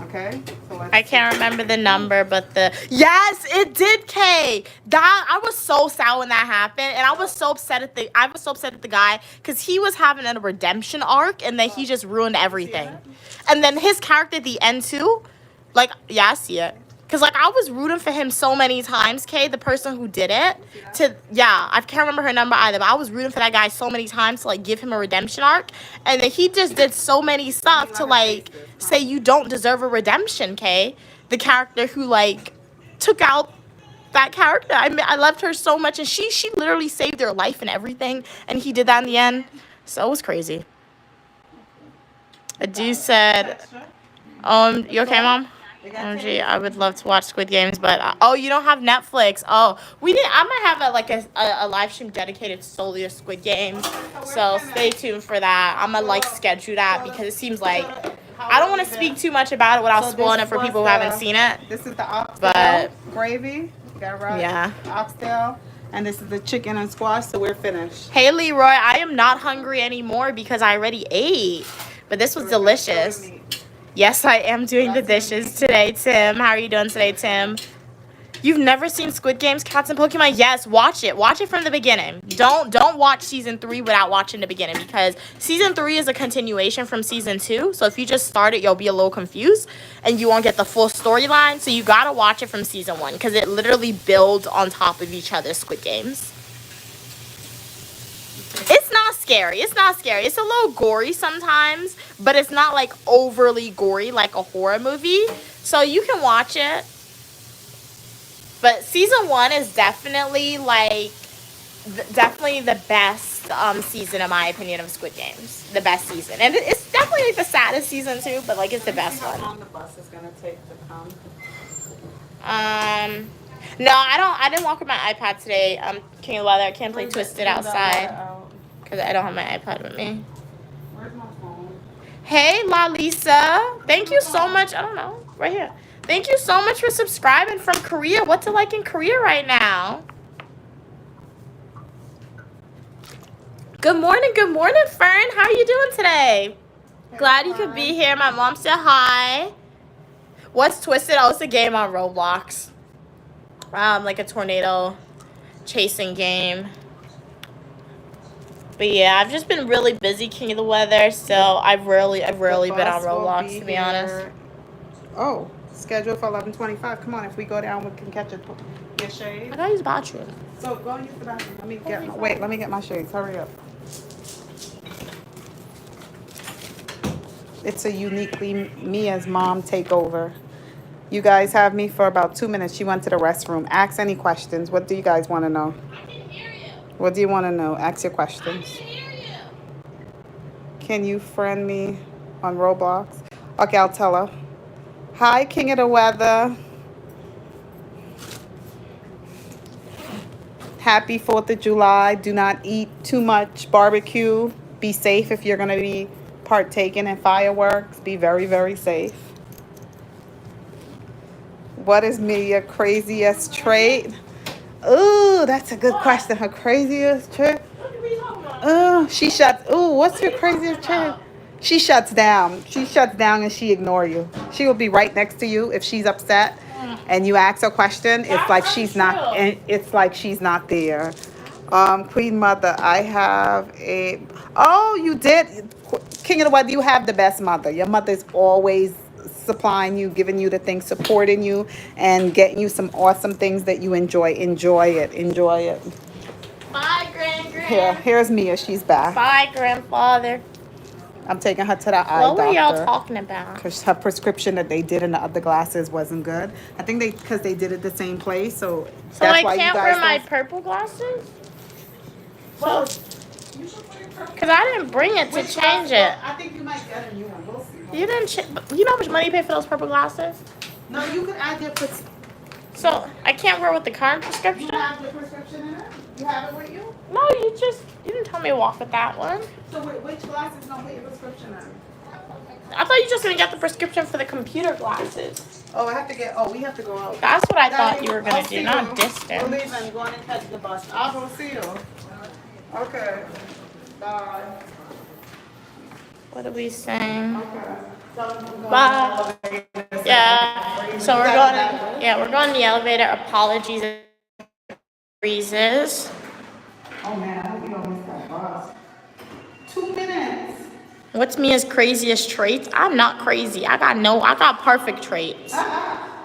Okay? So let's I can't remember the number, but yes, it did, Kay. That I was so sad when that happened, and I was so upset at the guy because he was having a redemption arc, and then he just ruined everything. And then his character at the end too, like yeah, I see it. Cause like I was rooting for him so many times, Kay, the person who did it. I can't remember her number either, but I was rooting for that guy so many times to like give him a redemption arc, and then he just did so many stuff to like say you don't deserve a redemption, Kay. The character who like took out that character. I loved her so much, and she literally saved her life and everything, and he did that in the end. So it was crazy. Adu said, you okay, Mom? OMG, I would love to watch Squid Games, but you don't have Netflix. I might have a live stream dedicated solely to Squid Games. So stay tuned for that. I'm gonna like schedule that because it seems like I don't want to speak too much about it without spoiling it for people who haven't seen it. This is the oxtail gravy. You got it right? Yeah. Oxtail. And this is the chicken and squash, so we're finished. Hey Leroy, I am not hungry anymore because I already ate. But this was delicious. Yes, I am doing the dishes today, Tim. How are you doing today, Tim? You've never seen Squid Games, Cats and Pokemon? Yes, watch it. Watch it from the beginning. Don't watch season 3 without watching the beginning, because season 3 is a continuation from season 2. So if you just start it, you'll be a little confused and you won't get the full storyline. So you gotta watch it from season 1 because it literally builds on top of each other. Squid Games. It's not scary. It's not scary. It's a little gory sometimes, but it's not like overly gory like a horror movie. So you can watch it. But season 1 is definitely like definitely the best season in my opinion of Squid Games. The best season. And it's definitely like the saddest season too, but like it's the best one. How long the bus is gonna take to come? No, I didn't walk with my iPad today. King of the Weather. I can't play Twisted outside because I don't have my iPad with me. Where's my phone? Hey, La Lisa. Thank you so much. I don't know. Right here. Thank you so much for subscribing from Korea. What's it like in Korea right now? Good morning, Fern. How are you doing today? Glad you could be here. My mom said hi. What's Twisted? Oh, it's a game on Roblox. like a tornado chasing game. But yeah, I've just been really busy, King of the Weather, so I've rarely been on Roblox, to be honest. Oh, scheduled for 11:25. Come on, if we go down, we can catch it. Your shades. I gotta use the bathroom. So go use the bathroom. Let me get my shades. Hurry up. It's a uniquely Mia's mom takeover. You guys have me for about 2 minutes. She went to the restroom. Ask any questions. What do you guys want to know? I can hear you. What do you want to know? Ask your questions. I can hear you. Can you friend me on Roblox? Okay, I'll tell her. Hi, King of the Weather. Happy 4th of July. Do not eat too much barbecue. Be safe if you're going to be partaking in fireworks. Be very, very safe. What is Mia craziest trait? Ooh, that's a good question. Her craziest trait? Oh, she shuts. Ooh, what's your craziest trait? She shuts down. She shuts down and she ignores you. She will be right next to you if she's upset and you ask a question. It's like she's not. It's like she's not there. Queen Mother, I have a. Oh, you did. King of the Weather, you have the best mother. Your mother's always supplying you, giving you the things, supporting you, and getting you some awesome things that you enjoy. Enjoy it. Enjoy it. Bye, Grand. Here's Mia. She's back. Bye, Grandfather. I'm taking her to the eye What doctor. were y'all talking about? Because her prescription that they did in the other glasses wasn't good. I think because they did it the same place, so that's why you guys. So I can't wear my purple glasses? Well, because I didn't bring it to change it. I think you might get a new one. We'll see. You didn't. You know how much money you pay for those purple glasses? No, you could add your So I can't wear with the current prescription? You have your prescription in it? You have it with you? No, you didn't tell me to walk with that one. So which glasses don't put your prescription in? I thought you were just gonna get the prescription for the computer glasses. Oh, we have to go out. That's what I thought you were gonna I'll see do, not you. distance. We're leaving, going to catch the bus. I'll go see you. Okay. Bye. What are we saying? Okay. Bye. Yeah. So we're going. Yeah, we're going in the elevator. Apologies, breezes. Oh man, I hope you don't miss that bus. 2 minutes. What's Mia's craziest traits? I'm not crazy. I got perfect traits.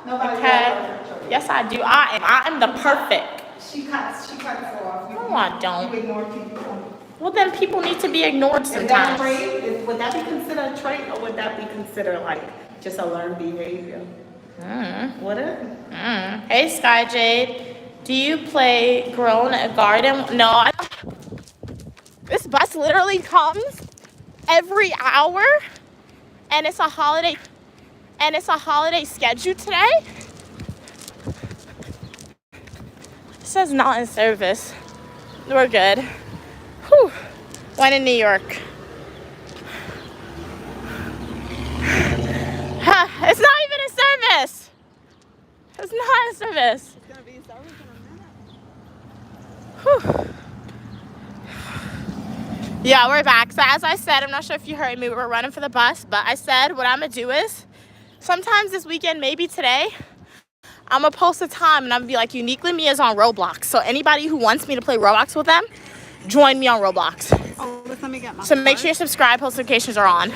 Nobody Okay. Yes, I do. I am the perfect. She cuts off. No, I don't. You ignore people. Well, then people need to be ignored Is that a sometimes. trait? Would that be considered a trait, or would that be considered like just a learned behavior? Would it? Hey, Sky Jade. Do you play Grown a Garden? No, I don't. This bus literally comes every hour, and it's a holiday. And it's a holiday schedule today. It says not in service. We're good. Whew. When in New York. It's not even in service. It's not in service. It's gonna be in service in a minute. Whew. Yeah, we're back. So as I said, I'm not sure if you heard me, we were running for the bus, but I said what I'm gonna do is sometimes this weekend, maybe today, I'm gonna post a time and I'm gonna be like, Uniquely Mia's on Roblox. So anybody who wants me to play Roblox with them, join me on Roblox. Oh, let me get my So make sure you subscribe, post notifications are on.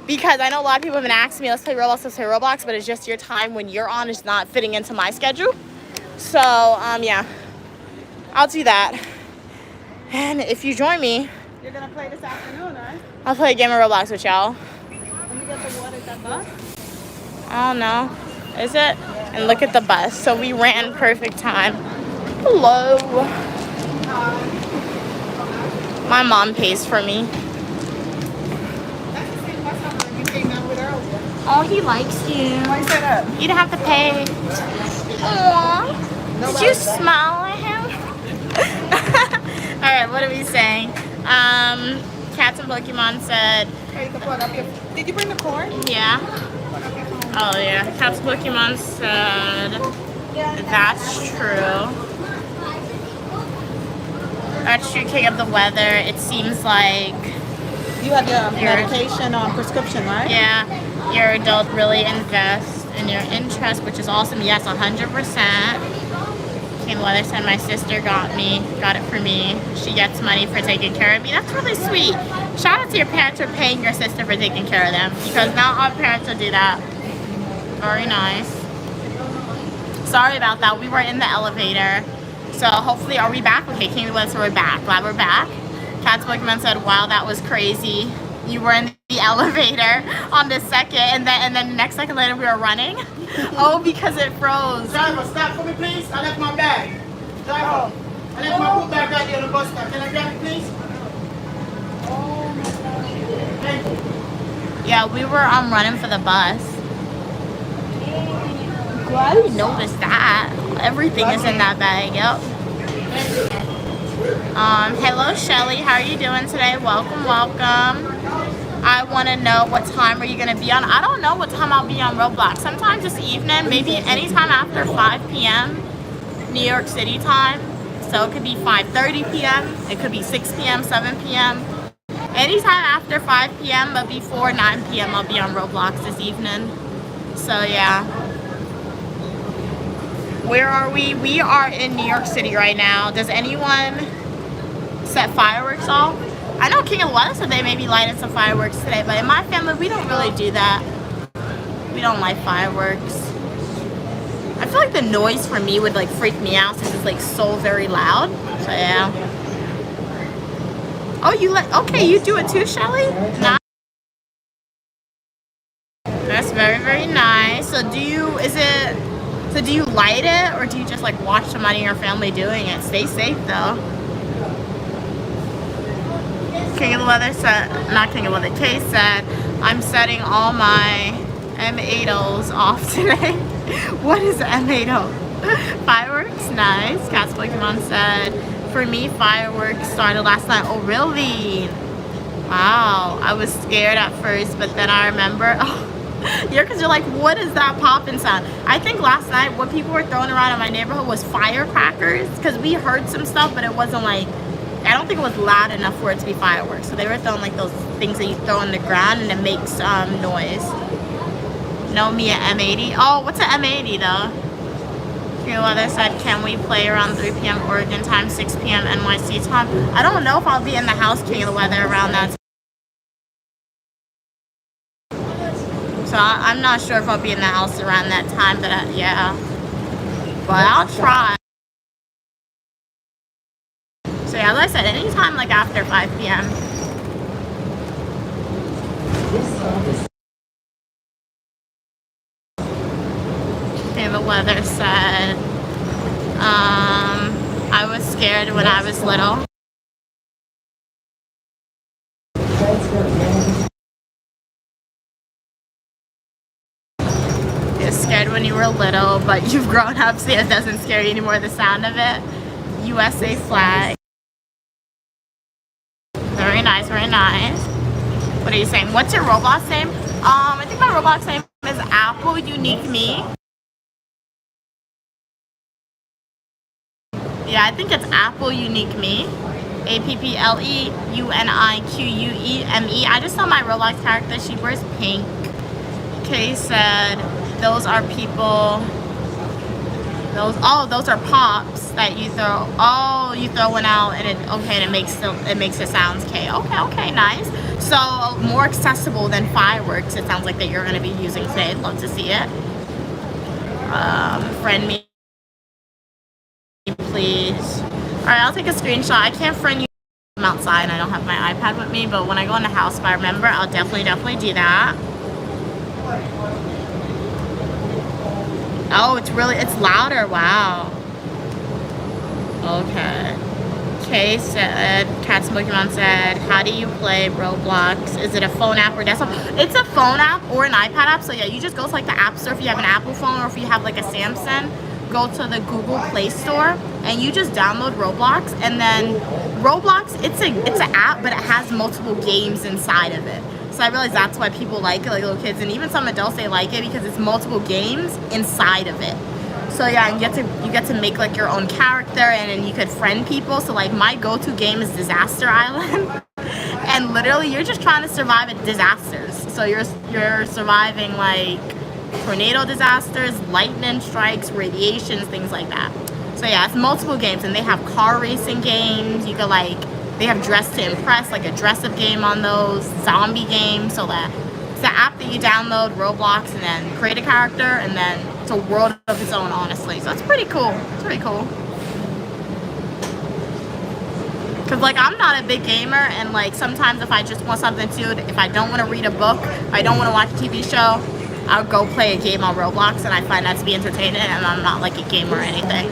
Because I know a lot of people have been asking me, let's play Roblox, but it's just your time when you're on is not fitting into my schedule. So, yeah, I'll do that. And if you join me, You're gonna play this afternoon, right? I'll play a game of Roblox with y'all. Let me get the water. Is that bus? I don't know. Is it? And look at the bus. So we ran perfect time. Hello. My mom pays for me. That's the same bus number you came out with earlier. Oh, he likes you. Why you say that? You don't have to pay. Aww. Did you smile at him? Alright, what are we saying? Cats and Pokemon said, Hey, you can plug up your. Did you bring the cord? yeah. Plug up your phone. Oh yeah. Cats and Pokemon said, that's true. That's true, King of the Weather. It seems like, You have your medication on prescription, right? yeah, your adult really invest in your interest, which is awesome. Yes, 100%. King Weather said my sister got it for me. She gets money for taking care of me. That's really sweet. Shout out to your parents for paying your sister for taking care of them, because not all parents will do that. Very nice. Sorry about that. We were in the elevator. So hopefully, are we back? Okay, King Weather, so we're back. Glad we're back. Cat's Pokemon said, wow, that was crazy. You were in the elevator on the second, and then the next second later we were running. Oh, because it froze. Driver, stop for me, please. I left my bag. Driver, I left my book bag right there on the bus stop. Can I grab it, please? Thank you. Yeah, we were running for the bus. Glad you noticed that. Everything is in that bag. Yep. Hello, Shelly. How are you doing today? Welcome, welcome. I want to know what time are you going to be on. I don't know what time I'll be on Roblox. Sometime this evening, maybe anytime after 5 p.m. New York City time. So it could be 5:30 p.m. It could be 6 p.m., 7 p.m. Anytime after 5 p.m. but before 9 p.m. I'll be on Roblox this evening. So yeah. Where are we? We are in New York City right now. Does anyone set fireworks off? I know King of the Weather said they maybe lighted some fireworks today, but in my family, we don't really do that. We don't light fireworks. I feel like the noise for me would like freak me out since it's like so very loud. So yeah. Oh, you like? Okay, you do it too, Shelly? Nice. That's very, very nice. So do you light it, or do you just like watch somebody in your family doing it? Stay safe though. King of the Weather said, not King of the Weather, Kay said, I'm setting all my M8Os off today. What is M8O? Fireworks? Nice. Cat's Pokemon said, for me, fireworks started last night. Oh, really? Wow. I was scared at first, but then I remember, yeah, because you're like, what is that popping sound? I think last night what people were throwing around in my neighborhood was firecrackers, because we heard some stuff, but it wasn't like, I don't think it was loud enough for it to be fireworks. So they were throwing like those things that you throw on the ground and it makes noise. No, me at M80. Oh, what's an M80 though? King Weather said, can we play around 3 p.m. Oregon time, 6 p.m. NYC time? I don't know if I'll be in the house, King of the Weather, around that time. So I'm not sure if I'll be in the house around that time, but yeah. But I'll try. So yeah, like I said, anytime like after 5 p.m. Okay, the Weather said, I was scared when I was little. You're scared when you were little, but you've grown up, so it doesn't scare you anymore, the sound of it. USA flag. Very nice, very nice. What are you saying? What's your Roblox name? I think my Roblox name is Apple Unique Me. Yeah, I think it's Apple Unique Me. APPLEUNIQUEME. I just saw my Roblox character. She wears pink. Kay said, those are people. Those are pops that you throw. Oh, you throw one out and it makes it sounds. Okay, nice. So more accessible than fireworks. It sounds like that you're gonna be using today. I'd love to see it. Friend me, please. All right, I'll take a screenshot. I can't friend you. I'm outside and I don't have my iPad with me, but when I go in the house, if I remember, I'll definitely do that. Oh, it's louder. Wow. Okay. Kay said, Cat's Pokemon said, how do you play Roblox? Is it a phone app or desktop? It's a phone app or an iPad app. So yeah, you just go to like the App Store if you have an Apple phone, or if you have like a Samsung, go to the Google Play Store and you just download Roblox. And then Roblox, it's an app, but it has multiple games inside of it. So I realize that's why people like it, like little kids, and even some adults, they like it because it's multiple games inside of it. So yeah, and you get to make like your own character, and then you could friend people. So like my go-to game is Disaster Island, and literally you're just trying to survive at disasters. So you're surviving like tornado disasters, lightning strikes, radiations, things like that. So yeah, it's multiple games, and they have car racing games. You could like, they have Dress to Impress, like a dress-up game on those, zombie games. So that it's the app that you download, Roblox, and then create a character, and then it's a world of its own, honestly. So it's pretty cool. It's pretty cool. Cause like I'm not a big gamer, and like sometimes if I just want something to, if I don't want to read a book, if I don't want to watch a TV show, I'll go play a game on Roblox, and I find that to be entertaining, and I'm not like a gamer or anything.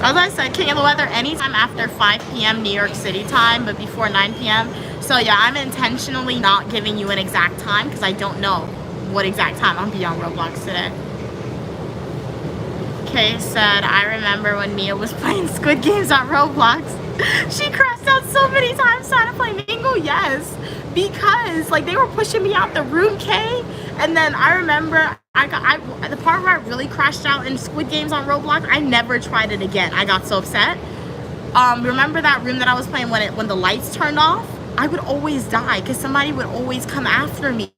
As I said, King of the Weather anytime after 5 p.m. New York City time, but before 9 p.m. So yeah, I'm intentionally not giving you an exact time because I don't know what exact time I'll be on Roblox today. Kay said, I remember when Mia was playing Squid Games on Roblox. She crashed out so many times trying to play Mingle. Yes, because like they were pushing me out the room, Kay. And then I remember the part where I really crashed out in Squid Games on Roblox, I never tried it again. I got so upset. Remember that room that I was playing when the lights turned off? I would always die because somebody would always come after me.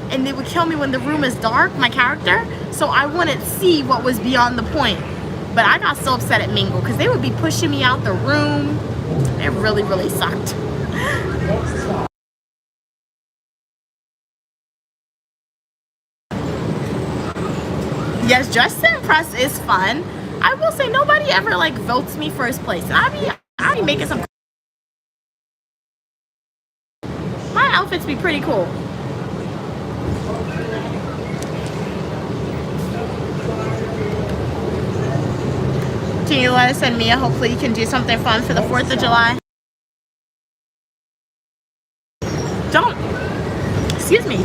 And they would kill me when the room is dark, my character. So I wouldn't see what was beyond the point. But I got so upset at Mingle because they would be pushing me out the room. It really, really sucked. Yes, Dress to Impress is fun. I will say nobody ever like votes me first place. And I be making some. My outfits be pretty cool. Can you let us and Mia? Hopefully you can do something fun for the 4th of July.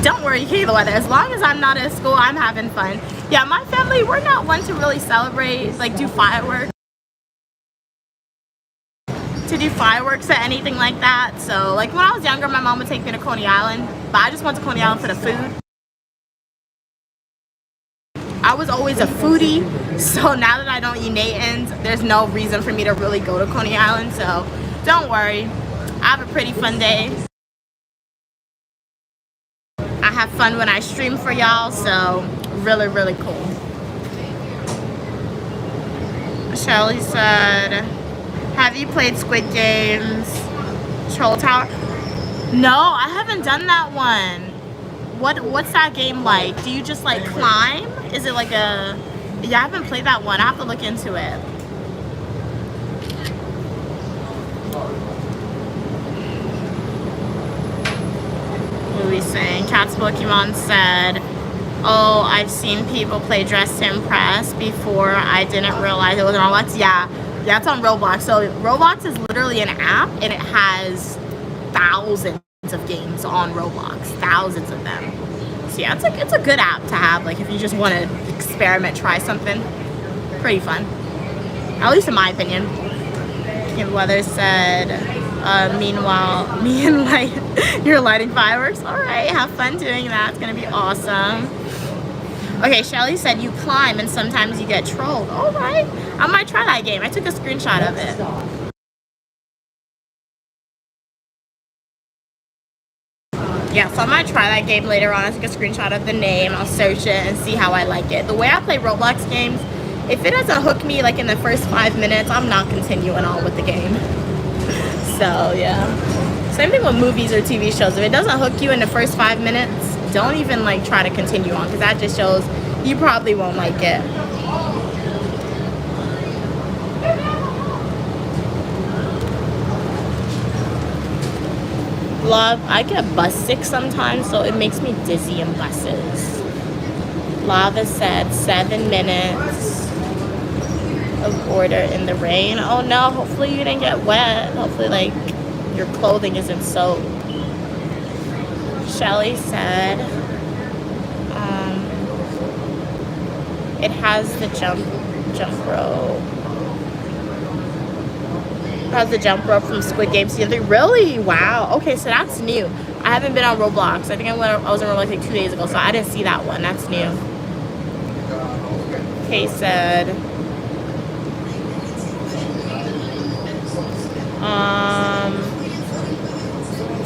Don't worry, King of the Weather. As long as I'm not at school, I'm having fun. Yeah, my family, we're not one to really celebrate, like do fireworks. Or anything like that. So like when I was younger, my mom would take me to Coney Island, but I just went to Coney Island for the food. I was always a foodie, so now that I don't eat Nathan's, there's no reason for me to really go to Coney Island, so don't worry. I have a pretty fun day. I have fun when I stream for y'all, so really, really cool. Shelly said, have you played Squid Games Troll Tower? No, I haven't done that one. What's that game like? Do you just like climb? Is it like a... Yeah, I haven't played that one. I have to look into it. What are we saying? Cat's Pokemon said, oh, I've seen people play Dress to Impress before. I didn't realize it was on Roblox. Yeah, it's on Roblox. So Roblox is literally an app, and it has thousands of games on Roblox. Thousands of them. So yeah, it's a good app to have, like if you just want to experiment, try something. Pretty fun. At least in my opinion. Kim Weather said, meanwhile, me and Light, you're lighting fireworks. Alright, have fun doing that. It's gonna be awesome. Okay, Shelly said you climb and sometimes you get trolled. Alright, I might try that game. I took a screenshot of it. Yeah, so I might try that game later on. I took a screenshot of the name. I'll search it and see how I like it. The way I play Roblox games, if it doesn't hook me like in the first 5 minutes, I'm not continuing on with the game. So yeah. Same thing with movies or TV shows. If it doesn't hook you in the first 5 minutes, don't even like try to continue on, because that just shows you probably won't like it. Love, I get bus sick sometimes, so it makes me dizzy in buses. Lava said 7 minutes of order in the rain. Oh no, hopefully you didn't get wet. Hopefully like your clothing isn't soaked. Shelly said it has the jump rope. Has the jump rope from Squid Game Season 3. Really? Wow. Okay, so that's new. I haven't been on Roblox. I think I was on Roblox like 2 days ago, so I didn't see that one. That's new. Kay said,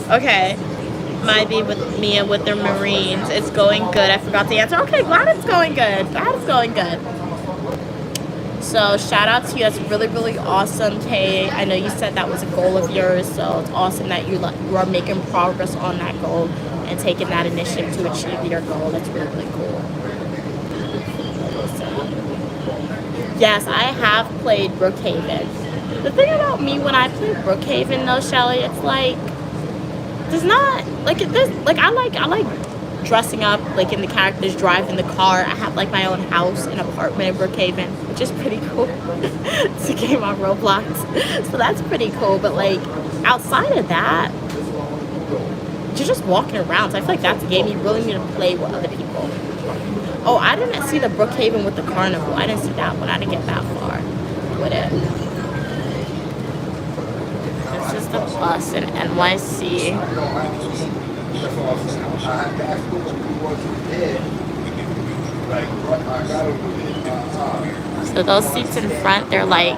okay. Maybe with Mia with their Marines. It's going good. I forgot to answer. Okay, glad it's going good. Glad it's going good. So shout out to you. That's really, really awesome, Kay. I know you said that was a goal of yours, so it's awesome that you are making progress on that goal and taking that initiative to achieve your goal. That's really, really cool. Yes, I have played Brookhaven. The thing about me when I play Brookhaven though, Shelly, it's like there's not like this. Like I like dressing up like in the characters, driving the car. I have like my own house and apartment in Brookhaven, which is pretty cool. It's a game on Roblox, so that's pretty cool. But like outside of that, you're just walking around. So I feel like that's a game you really need to play with other people. Oh, I didn't see the Brookhaven with the carnival. I didn't see that one. I didn't get that far with it. This is the bus in NYC. So those seats in front, they're like,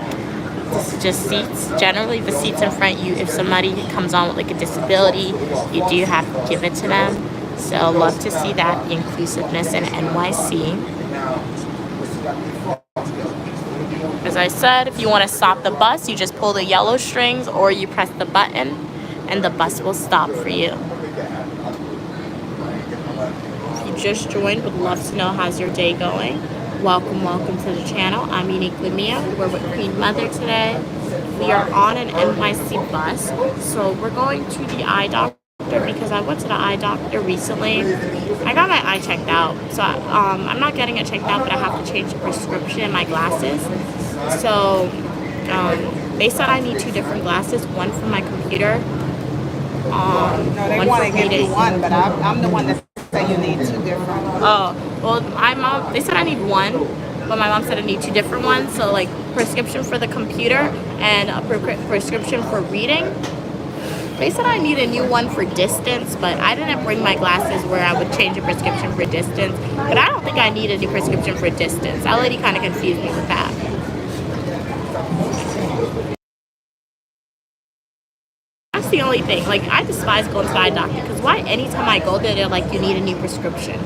this is just seats. Generally, the seats in front, if somebody comes on with like a disability, you do have to give it to them. So love to see that, the inclusiveness in NYC. As I said, if you want to stop the bus, you just pull the yellow strings or you press the button and the bus will stop for you. If you just joined, would love to know how's your day going. Welcome to the channel. I'm Uniquely Mia. We're with Queen Mother today. We are on an NYC bus, so we're going to the eye doctor because I went to the eye doctor recently. I got my eye checked out, so I'm not getting it checked out, but I have to change the prescription in my glasses. So they said I need 2 different glasses, one for my computer. No, they want to give you one, but I'm the one that said you need 2 different. Oh, well, my mom, they said I need one, but my mom said I need 2 different ones. So like prescription for the computer and a prescription for reading. They said I need a new one for distance, but I didn't bring my glasses where I would change a prescription for distance. But I don't think I need a new prescription for distance. That lady kind of confused me with that. That's the only thing. Like, I despise going to the eye doctor because why anytime I go there, they're like, you need a new prescription.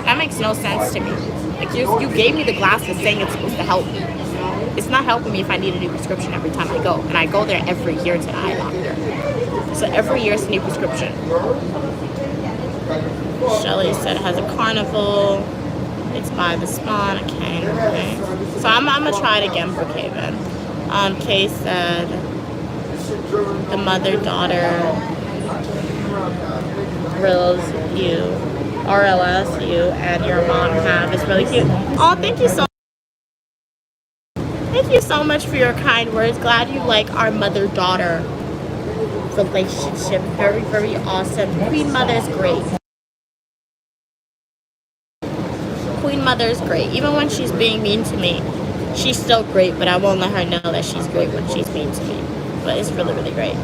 That makes no sense to me. Like, you gave me the glasses saying it's supposed to help me. It's not helping me if I need a new prescription every time I go. And I go there every year to the eye doctor. So every year it's a new prescription. Shelly said it has a carnival. It's by the spawn. Okay. So I'm going to try it again for Brookhaven. Kay said the mother-daughter RLS you and your mom have is really cute. Oh, thank you so much. Thank you so much for your kind words. Glad you like our mother-daughter relationship. Very, very awesome. Queen Mother's great. Queen Mother's great. Even when she's being mean to me, she's still great, but I won't let her know that she's great when she's mean to me. But it's really, really great.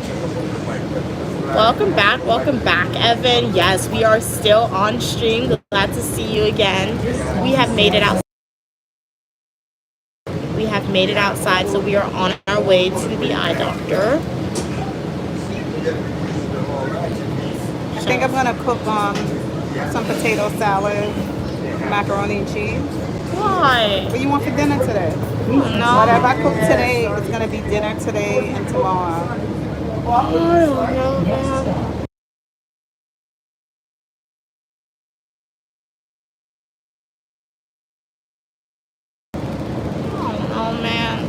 Welcome back, Evan. Yes, we are still on stream. Glad to see you again. We have made it out. We have made it outside, so we are on our way to the eye doctor. I think I'm gonna cook some potato salad, macaroni and cheese. Why? What do you want for dinner today? No. Whatever I cook today, it's gonna be dinner today and tomorrow. I don't know, man. Oh man.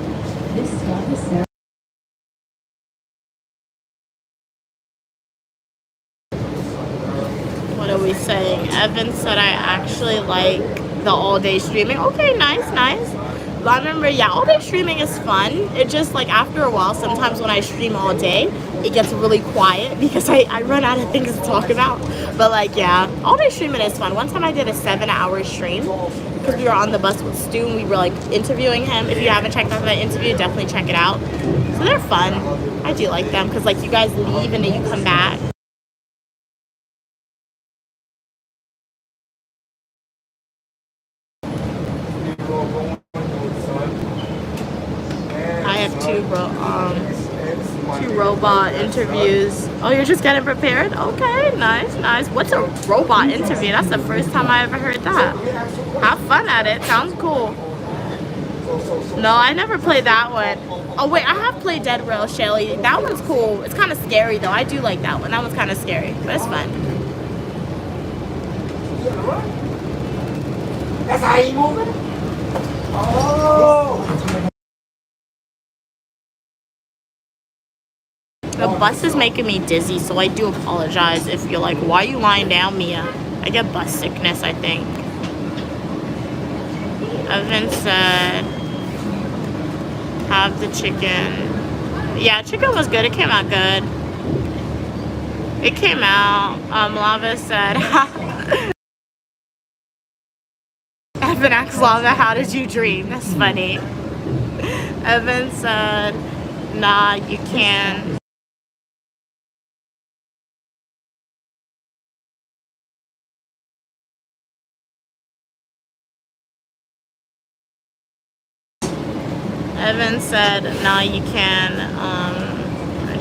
What are we saying? Evan said I actually like the all-day streaming. Okay, nice. But I remember, yeah, all-day streaming is fun. It just, like, after a while, sometimes when I stream all day, it gets really quiet because I run out of things to talk about. But, like, yeah, all-day streaming is fun. One time I did a 7-hour stream because we were on the bus with Stu and we were, like, interviewing him. If you haven't checked out that interview, definitely check it out. So they're fun. I do like them because, like, you guys leave and then you come back. I have 2, bro. 2 robot interviews. Oh, you're just getting prepared? Okay, nice. What's a robot interview? That's the first time I ever heard that. Have fun at it. Sounds cool. No, I never played that one. Oh wait, I have played Dead Rail Shelly. That one's cool. It's kind of scary though. I do like that one. That one's kind of scary, but it's fun. That's how you moving? Oh. The bus is making me dizzy, so I do apologize if you're like, why are you lying down, Mia? I get bus sickness, I think. Evan said, have the chicken. Yeah, chicken was good. It came out good. It came out. Lava said, Evan asked Lava, how did you dream? That's funny. Evan said, nah, you can't. Evan said, nah, you can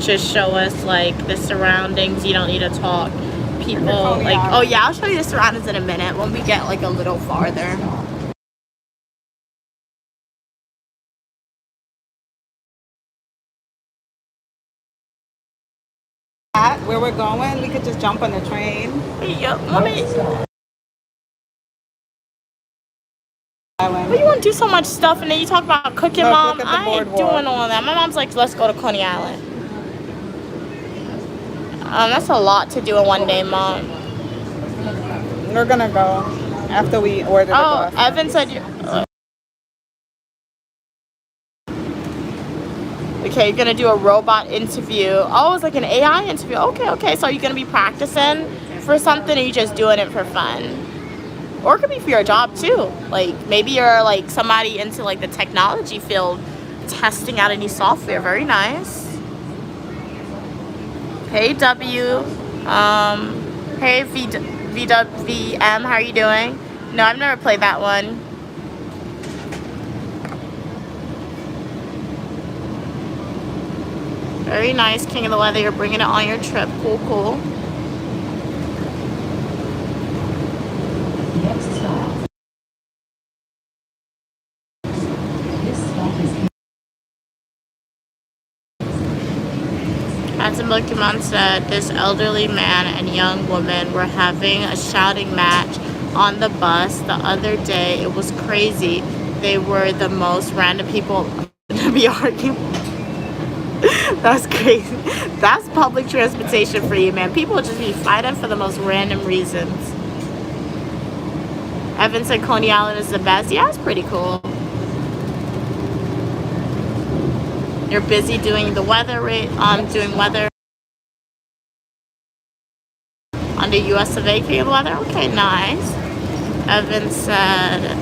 just show us like the surroundings. You don't need to talk. People like, oh yeah, I'll show you the surroundings in a minute when we get like a little farther. Where we're going, we could just jump on the train. Yep, let me. Island. But you want to do so much stuff and then you talk about cooking, Look, Mom. look at the I ain't boardwalk. doing all that. My mom's like, let's go to Coney Island. That's a lot to do in one day, Mom. We're gonna go after we order the bus. Evan said you. Okay, you're gonna do a robot interview. Oh, it's like an AI interview. Okay. So you're gonna be practicing for something, or you just doing it for fun? Or it could be for your job too. Like maybe you're like somebody into like the technology field, testing out a new software. Very nice. Hey W, hey VWM, how are you doing? No, I've never played that one. Very nice, King of the Weather. You're bringing it on your trip. Cool. Next stop. This stop is. As Pokemon said, this elderly man and young woman were having a shouting match on the bus the other day. It was crazy. They were the most random people to be arguing. That's crazy. That's public transportation for you, man. People just be fighting for the most random reasons. Evan said Coney Island is the best. Yeah, it's pretty cool. You're busy doing the weather, doing weather on the US of A, King of the Weather. Okay, nice. Evan said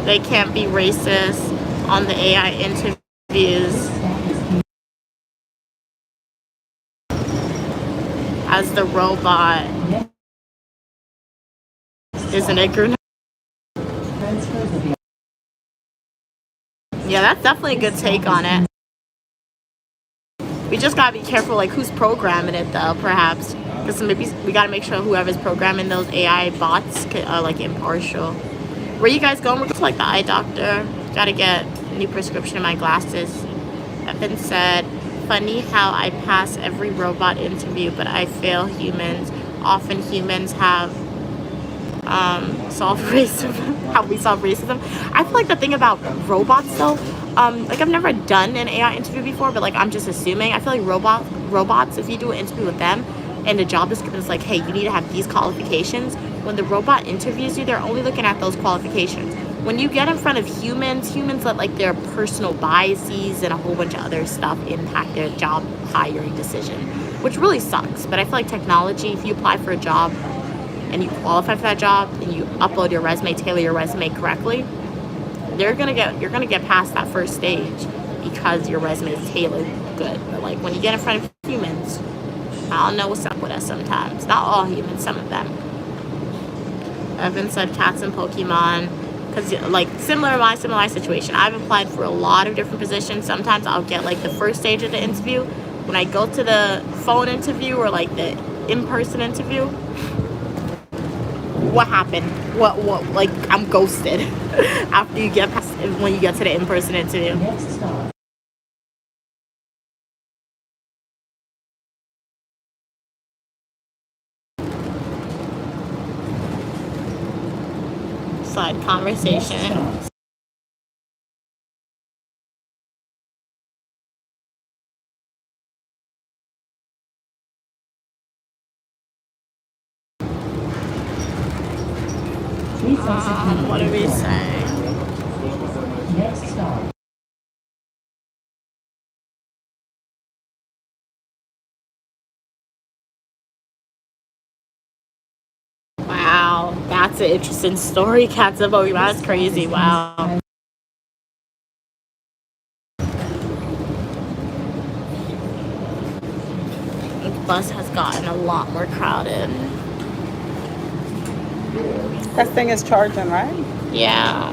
they can't be racist on the AI interviews as the robot isn't it, Grun? Yeah, that's definitely a good take on it. We just gotta be careful, like who's programming it though, perhaps, because maybe we gotta make sure whoever's programming those AI bots are like impartial. Where you guys going? We're going to like the eye doctor. Gotta get a new prescription in my glasses. Evan said, funny how I pass every robot interview, but I fail humans. Often humans have solved racism. How we solve racism. I feel like the thing about robots though, like I've never done an AI interview before, but like I'm just assuming. I feel like robots, if you do an interview with them and the job description is like, hey, you need to have these qualifications. When the robot interviews you, they're only looking at those qualifications. When you get in front of humans let like their personal biases and a whole bunch of other stuff impact their job hiring decision, which really sucks. But I feel like technology, if you apply for a job and you qualify for that job and you upload your resume, tailor your resume correctly, you're gonna get past that first stage because your resume is tailored good. But like when you get in front of humans, I don't know what's up with us sometimes. Not all humans, some of them. Evan said cats and Pokemon. because like similar situation. I've applied for a lot of different positions. Sometimes I'll get like the first stage of the interview. When I go to the phone interview or like the in-person interview, what happened? What like I'm ghosted after you get past when you get to the in-person interview. Next stop. Side conversation. Please execute. What are we saying? Next stop. Wow, that's an interesting story, Katsubo. That's crazy. Wow. The bus has gotten a lot more crowded. That thing is charging, right? Yeah.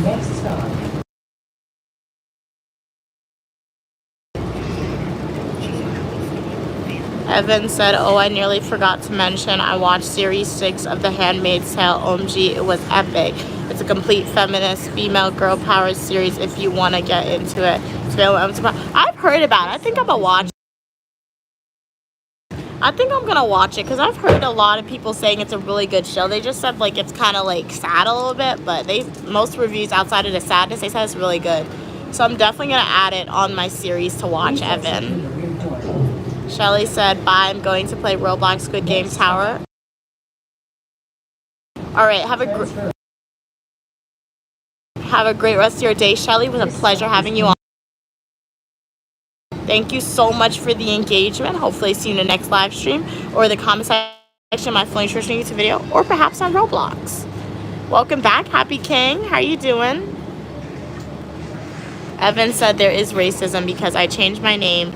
Next stop. Evan said, "Oh, I nearly forgot to mention. I watched Series 6 of The Handmaid's Tale. OMG, it was epic. It's a complete feminist, female girl power series if you want to get into it. It's available on Amazon Prime." I've heard about it. I think I'm going to watch it. I think I'm going to watch it because I've heard a lot of people saying it's a really good show. They just said, like, it's kind of, like, sad a little bit, but most reviews outside of the sadness, they said it's really good. So I'm definitely going to add it on my series to watch, Evan. Shelly said, "Bye, I'm going to play Roblox Squid Game Tower." All right, have a great rest of your day, Shelly. It was a pleasure having you on. Thank you so much for the engagement. Hopefully, see you in the next live stream or the comment section of my Flowing Nutrition YouTube video, or perhaps on Roblox. Welcome back, Happy King. How are you doing? Evan said there is racism because I changed my name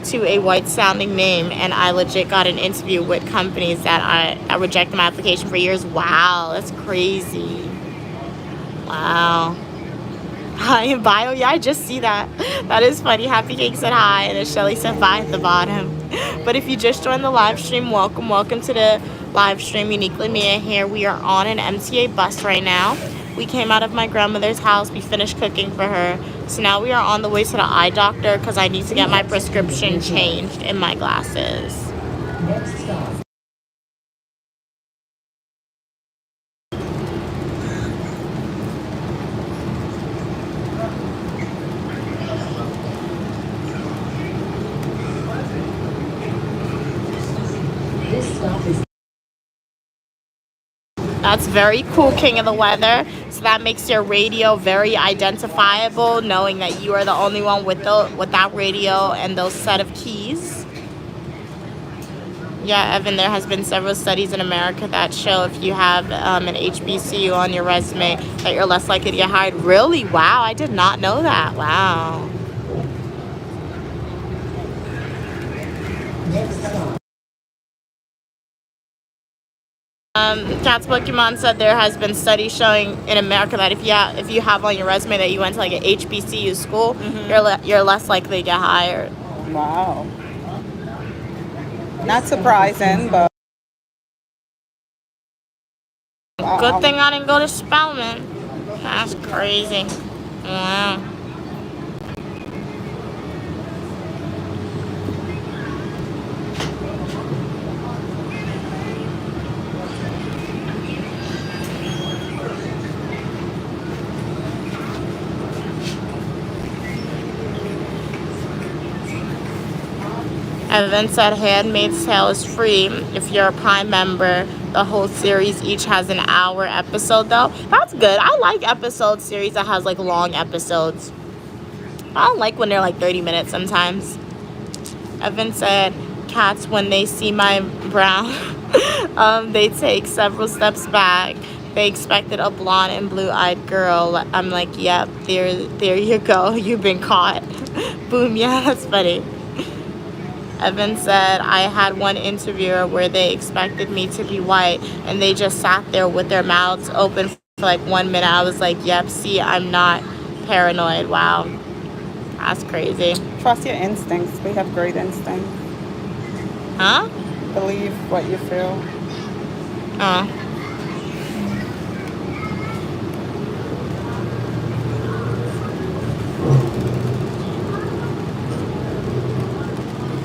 to a white sounding name and I legit got an interview with companies that I rejected my application for years. Wow, that's crazy. Wow. Hi in bio. Yeah, I just see that. That is funny. Happy Cake said hi and then Shelly said bye at the bottom. But if you just joined the live stream, welcome to the live stream. Uniquely Mia here. We are on an MTA bus right now. We came out of my grandmother's house. We finished cooking for her. So now we are on the way to the eye doctor because I need to get my prescription changed in my glasses. Next stop. This stop is. That's very cool, King of the Weather. So that makes your radio very identifiable, knowing that you are the only one with that radio and those set of keys. Yeah, Evan, there has been several studies in America that show if you have an HBCU on your resume that you're less likely to get hired. Really? Wow, I did not know that. Wow. Next stop. Cat's Pokemon said there has been studies showing in America that if you have on your resume that you went to like an HBCU school, you're less likely to get hired. Wow. Not surprising, but Good thing I didn't go to Spelman. That's crazy. Wow. Evan said Handmaid's Tale is free if you're a Prime member. The whole series each has an hour episode though. That's good. I like episode series that has like long episodes. I don't like when they're like 30 minutes sometimes. Evan said cats, when they see my brown, they take several steps back. They expected a blonde and blue-eyed girl. I'm like, yep, there you go. You've been caught. Boom, yeah, that's funny. Evan said, I had one interviewer where they expected me to be white and they just sat there with their mouths open for like 1 minute. I was like, yep, see, I'm not paranoid. Wow, that's crazy. Trust your instincts. We have great instincts. Huh? Believe what you feel.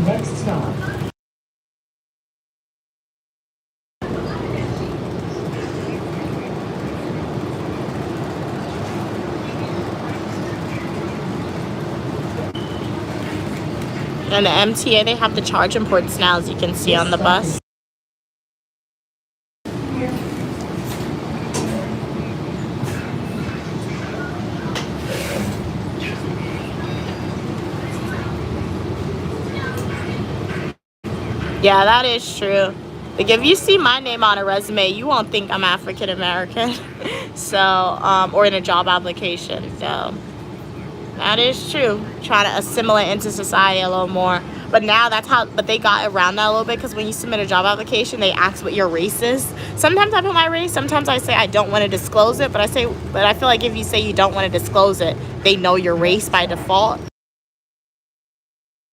Next stop. And the MTA, they have the charging ports now, as you can see on the bus. Yeah, that is true. Like, if you see my name on a resume, you won't think I'm African American. So, or in a job application. So, that is true. Trying to assimilate into society a little more. But now but they got around that a little bit, because when you submit a job application, they ask what your race is. Sometimes I put my race, sometimes I say I don't want to disclose it, but I feel like if you say you don't want to disclose it, they know your race by default.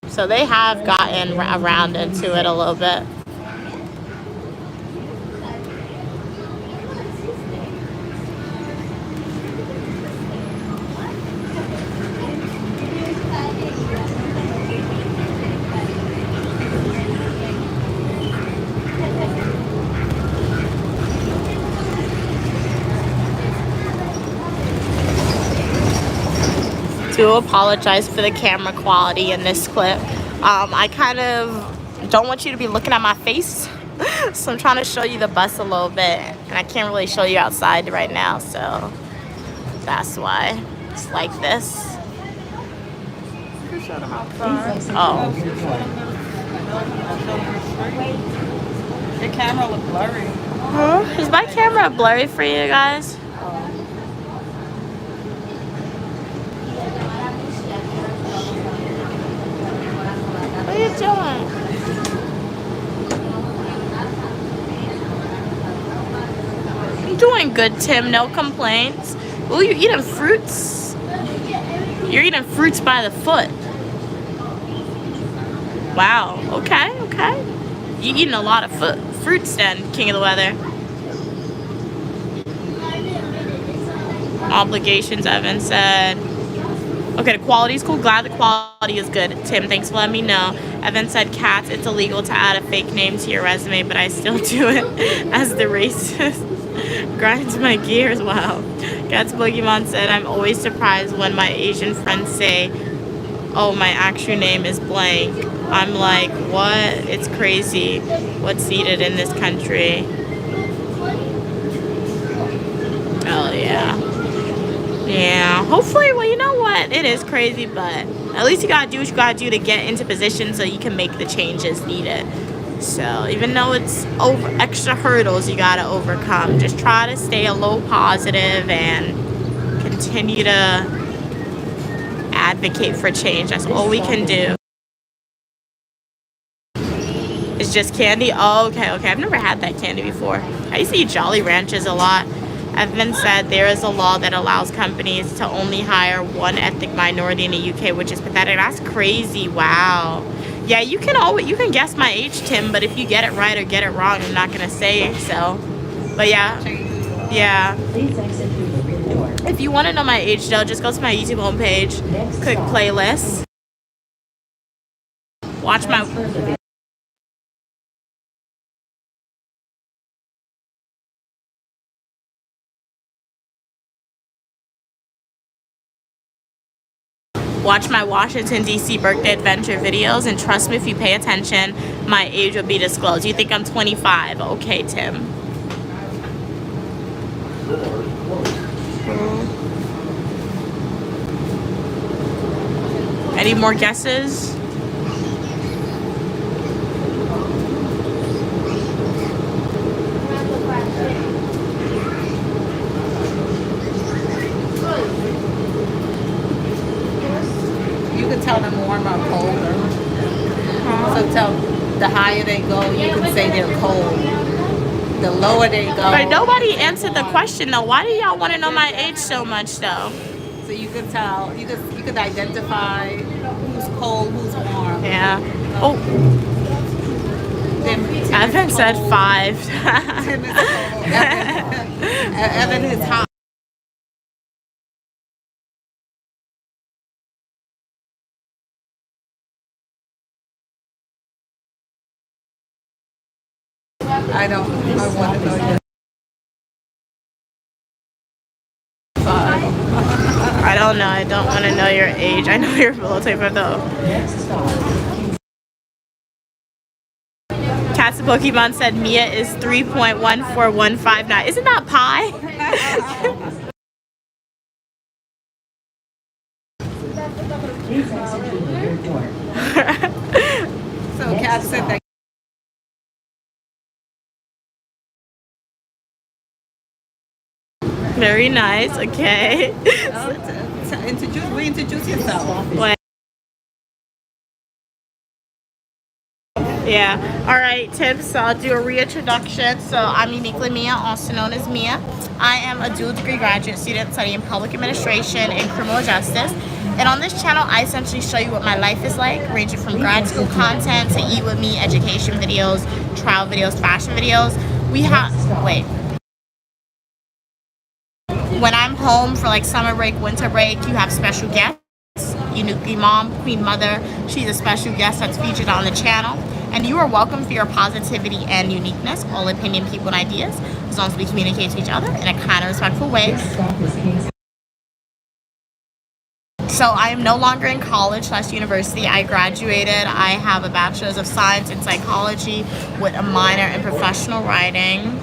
So they have gotten around into it a little bit. Do apologize for the camera quality in this clip. I kind of don't want you to be looking at my face, so I'm trying to show you the bus a little bit, and I can't really show you outside right now, so that's why it's like this. Oh. Your camera look blurry. Huh? Is my camera blurry for you guys? What are you doing? I'm doing good, Tim. No complaints. Oh, you're eating fruits? You're eating fruits by the foot. Wow. Okay, okay. You're eating a lot of fruits then, King of the Weather. Obligations, Evan said. Okay, the quality's cool. Glad the quality is good. Tim, thanks for letting me know. Evan said, cats, it's illegal to add a fake name to your resume, but I still do it as the racist. Grinds my gears. Wow. Cats Boogeyman said, I'm always surprised when my Asian friends say, oh, my actual name is blank. I'm like, what? It's crazy what's needed in this country. Oh, yeah. Yeah, hopefully, well, you know what? It is crazy, but at least you gotta do what you gotta do to get into position so you can make the changes needed. So even though it's extra hurdles you gotta overcome, just try to stay a little positive and continue to advocate for change. That's all we can do. It's just candy? Oh, okay. I've never had that candy before. I used to eat Jolly Ranchers a lot. Evan said there is a law that allows companies to only hire one ethnic minority in the UK, which is pathetic. That's crazy. Wow. Yeah, you can guess my age, Tim, but if you get it right or get it wrong, I'm not gonna say so. But yeah. If you want to know my age, though, just go to my YouTube homepage, click playlist, watch my. Watch my Washington, D.C. birthday adventure videos, and trust me, if you pay attention, my age will be disclosed. You think I'm 25? Okay, Tim. Any more guesses? The higher they go, you can say they're cold. The lower they go. But nobody answered the question though. Why do y'all want to know my age so much though? So you could tell, you could identify who's cold, who's warm. Yeah. Oh, Tim Evan is said cold. 5. Tim is cold. Evan is hot. I want to know you. I don't know. I don't want to know your age. I know you're below 25 though. Next stop. Cats and Pokemon said Mia is 3.14159. Isn't that pi? Please exit through the rear door. So Kat said that. Very nice. Okay. Reintroduce yourself. What? Yeah. All right, Tim. So I'll do a reintroduction. So I'm uniquely Mia, also known as Mia. I am a dual degree graduate student studying public administration and criminal justice. And on this channel, I essentially show you what my life is like, ranging from grad school content to eat with me, education videos, trial videos, fashion videos. Wait. When I'm home for like summer break, winter break, you have special guests. Uniquely Mom, Queen Mother, she's a special guest that's featured on the channel. And you are welcome for your positivity and uniqueness, all opinion, people, and ideas, as long as we communicate to each other in a kind of respectful way. Next stop is Kings. So I am no longer in college/university. I graduated. I have a bachelor's of science in psychology with a minor in professional writing.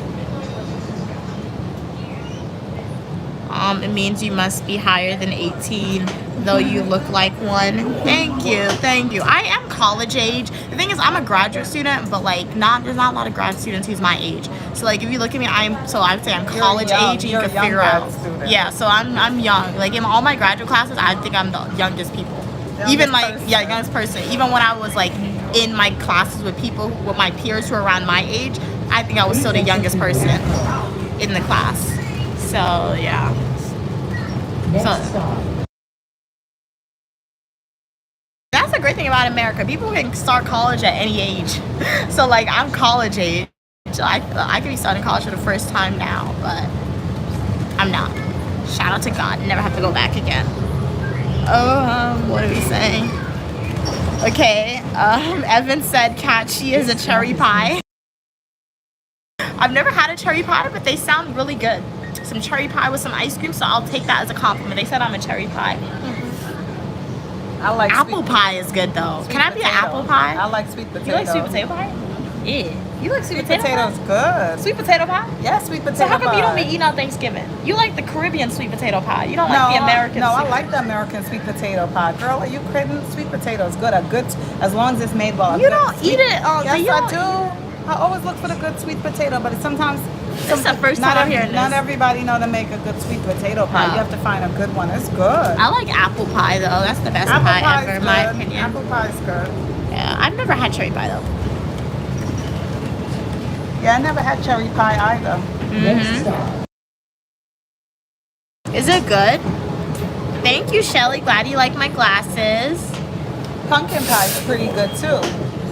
It means you must be higher than 18, though you look like one. Thank you. I am college age. The thing is, I'm a graduate student, but like there's not a lot of grad students who's my age. So like if you look at me, I would say I'm college age, and you can figure out. Yeah, so I'm young. Like in all my graduate classes, I think I'm the youngest people. Youngest person. Even when I was like in my classes with my peers who are around my age, I think I was still the youngest person in the class. So yeah. Next So stop. that's the great thing about America. People can start college at any age. So like I'm college age. I could be starting college for the first time now, but I'm not. Shout out to God. Never have to go back again. What are we saying? Okay. Evan said Catchy is a cherry pie. I've never had a cherry pie, but they sound really good. Some cherry pie with some ice cream, so I'll take that as a compliment. They said I'm a cherry pie. I like Apple pie is good though. Can I be an apple pie? I like sweet potato. You like sweet potato pie? Yeah. You like sweet potato Potatoes pie? good. Sweet potato pie? Yeah, sweet potato So how come pie. you don't be eating on Thanksgiving? You like the Caribbean sweet potato pie. You don't like the American No, sweet I like the American sweet potato pie. Girl, are you kidding? Sweet potato is good. As long as it's made well. You don't eat it on Yes, you I don't- do. I always look for the good sweet potato, but sometimes This is the first time I'm hearing not this. everybody know to make a good sweet potato pie. No. You have to find a good one. It's good. I like apple pie though. That's the best Apple pie pie ever, is in my good. opinion. Apple pie is good. Yeah, I've never had cherry pie though. Yeah, I never had cherry pie either. Next stop. Is it good? Thank you, Shelly. Glad you like my glasses. Pumpkin pie is pretty good too.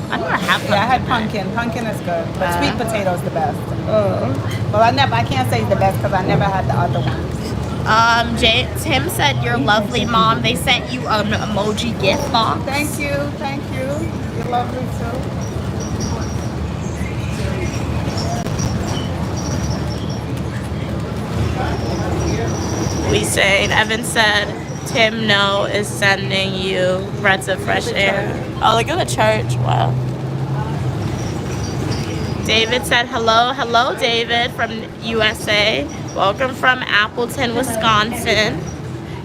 I've never had pumpkin. Yeah, I had pie. pumpkin. Pumpkin is good, but sweet potato is the best. Oh. Well, I can't say it's the best because I never had the other ones. Tim said you're lovely, Mom. They sent you an emoji gift box. Thank you. You're lovely too. We saying Evan said Tim No is sending you breaths of fresh air. Oh, look at the church. Wow. David said hello David from USA. Welcome from Appleton, Wisconsin.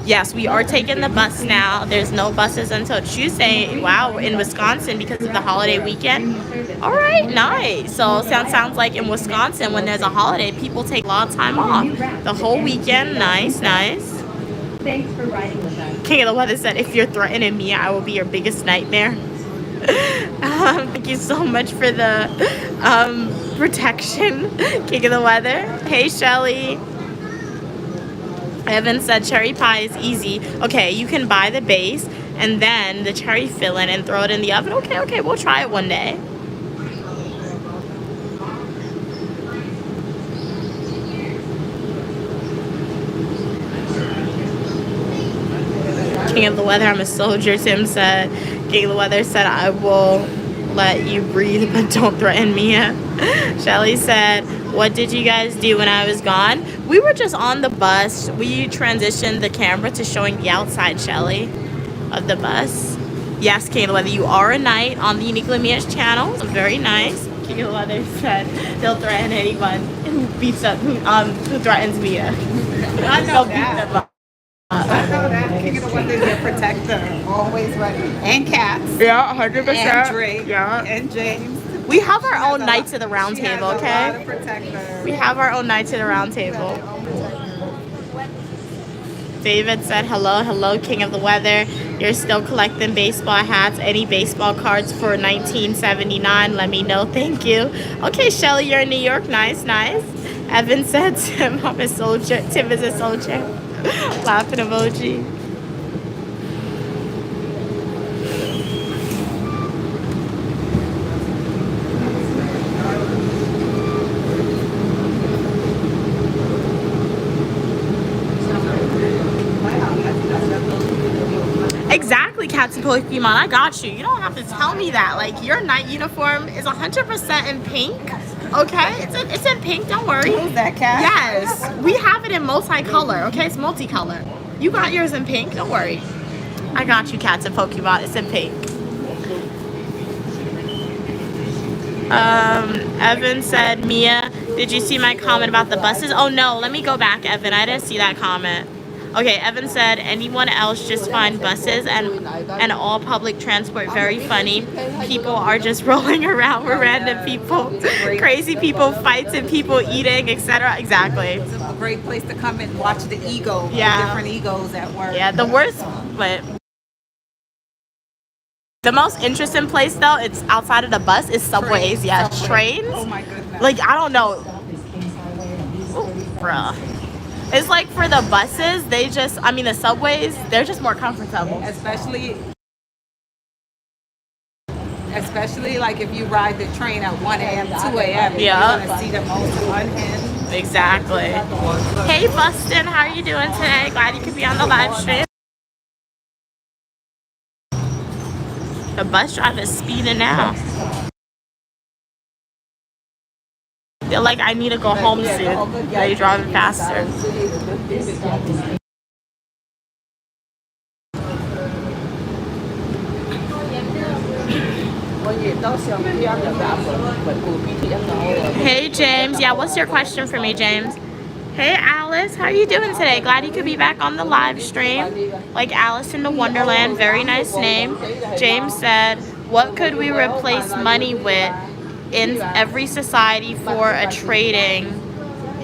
Yes, we are taking the bus now. There's no buses until Tuesday. Wow, in Wisconsin because of the holiday weekend. All right, nice. So sounds like in Wisconsin when there's a holiday, people take a lot of time off. The whole weekend, nice. Thanks for riding with us. King of the Weather said, if you're threatening me, I will be your biggest nightmare. Thank you so much for the protection, King of the Weather. Hey, Shelly. Evan said cherry pie is easy. Okay, you can buy the base and then the cherry filling and throw it in the oven. Okay, we'll try it one day. King of the Weather, I'm a soldier, Tim said. King of the Weather said, I will let you breathe, but don't threaten Mia. Shelly said, what did you guys do when I was gone? We were just on the bus. We transitioned the camera to showing the outside, Shelly, of the bus. Yes, King of the Weather, you are a knight on the Uniquely Mia's channel. So very nice. King of the Weather said they'll threaten anyone who beats up, who threatens Mia. I know that. I know that. King of the Weather is your protector. Always ready. And cats. Yeah, 100%. And Drake. Yeah. And James. We have our own Knights of the Round Table, okay? We have our own Knights of the Round Table. David said, hello, King of the Weather. You're still collecting baseball hats. Any baseball cards for 1979? Let me know. Thank you. Okay, Shelly, you're in New York. Nice. Evan said, Tim, I'm a soldier. Tim is a soldier. Laughing emoji. Exactly, Cats and Pokemon. I got you. You don't have to tell me that. Like, your night uniform is 100% in pink. Okay? It's in pink. Don't worry. Who's that cat? Yes. We have it in multicolor. Okay? It's multicolor. You got yours in pink. Don't worry. I got you, Cats and Pokemon. It's in pink. Evan said, Mia, did you see my comment about the buses? Oh, no. Let me go back, Evan. I didn't see that comment. Okay, Evan said, anyone else just find buses and all public transport very funny. People are just rolling around with random people. Crazy people, fights and people eating, etc. Exactly. It's a great place to come and watch the ego. Yeah. The different egos at work. Yeah, the worst, but the most interesting place though, it's outside of the bus, is subways. Yes, trains. Oh my goodness. Like, I don't know. Ooh, bruh. It's like for the buses, the subways, they're just more comfortable. Especially like if you ride the train at 1 a.m., 2 a.m. Yeah. You're going to see the most unhinged. Exactly. Hey, Bustin, how are you doing today? Glad you could be on the live stream. The bus driver's speeding now. They're like, I need to go home soon. They're driving faster. Hey, James. Yeah, what's your question for me, James? Hey, Alice. How are you doing today? Glad you could be back on the live stream. Like Alice in the Wonderland. Very nice name. James said, what could we replace money with in every society for a trading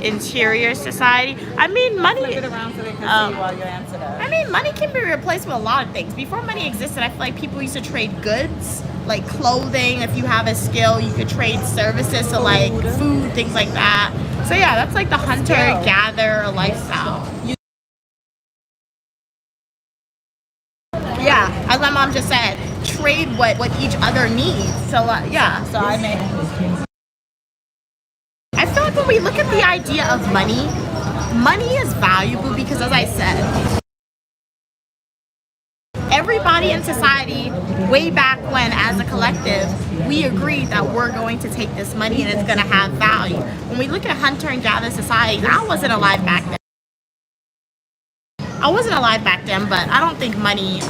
interior society? I mean, money. Flip it around so they can see while you answer that. I mean, money can be replaced with a lot of things. Before money existed, I feel like people used to trade goods, like clothing. If you have a skill, you could trade services, so like food, things like that. So yeah, that's like the hunter-gatherer lifestyle. Yeah, as my mom just said, trade what each other needs. So yeah, so I feel like when we look at the idea of money is valuable because, as I said, everybody in society, way back when, as a collective, we agreed that we're going to take this money and it's going to have value. When we look at hunter and gatherer societies, I wasn't alive back then. But I don't think money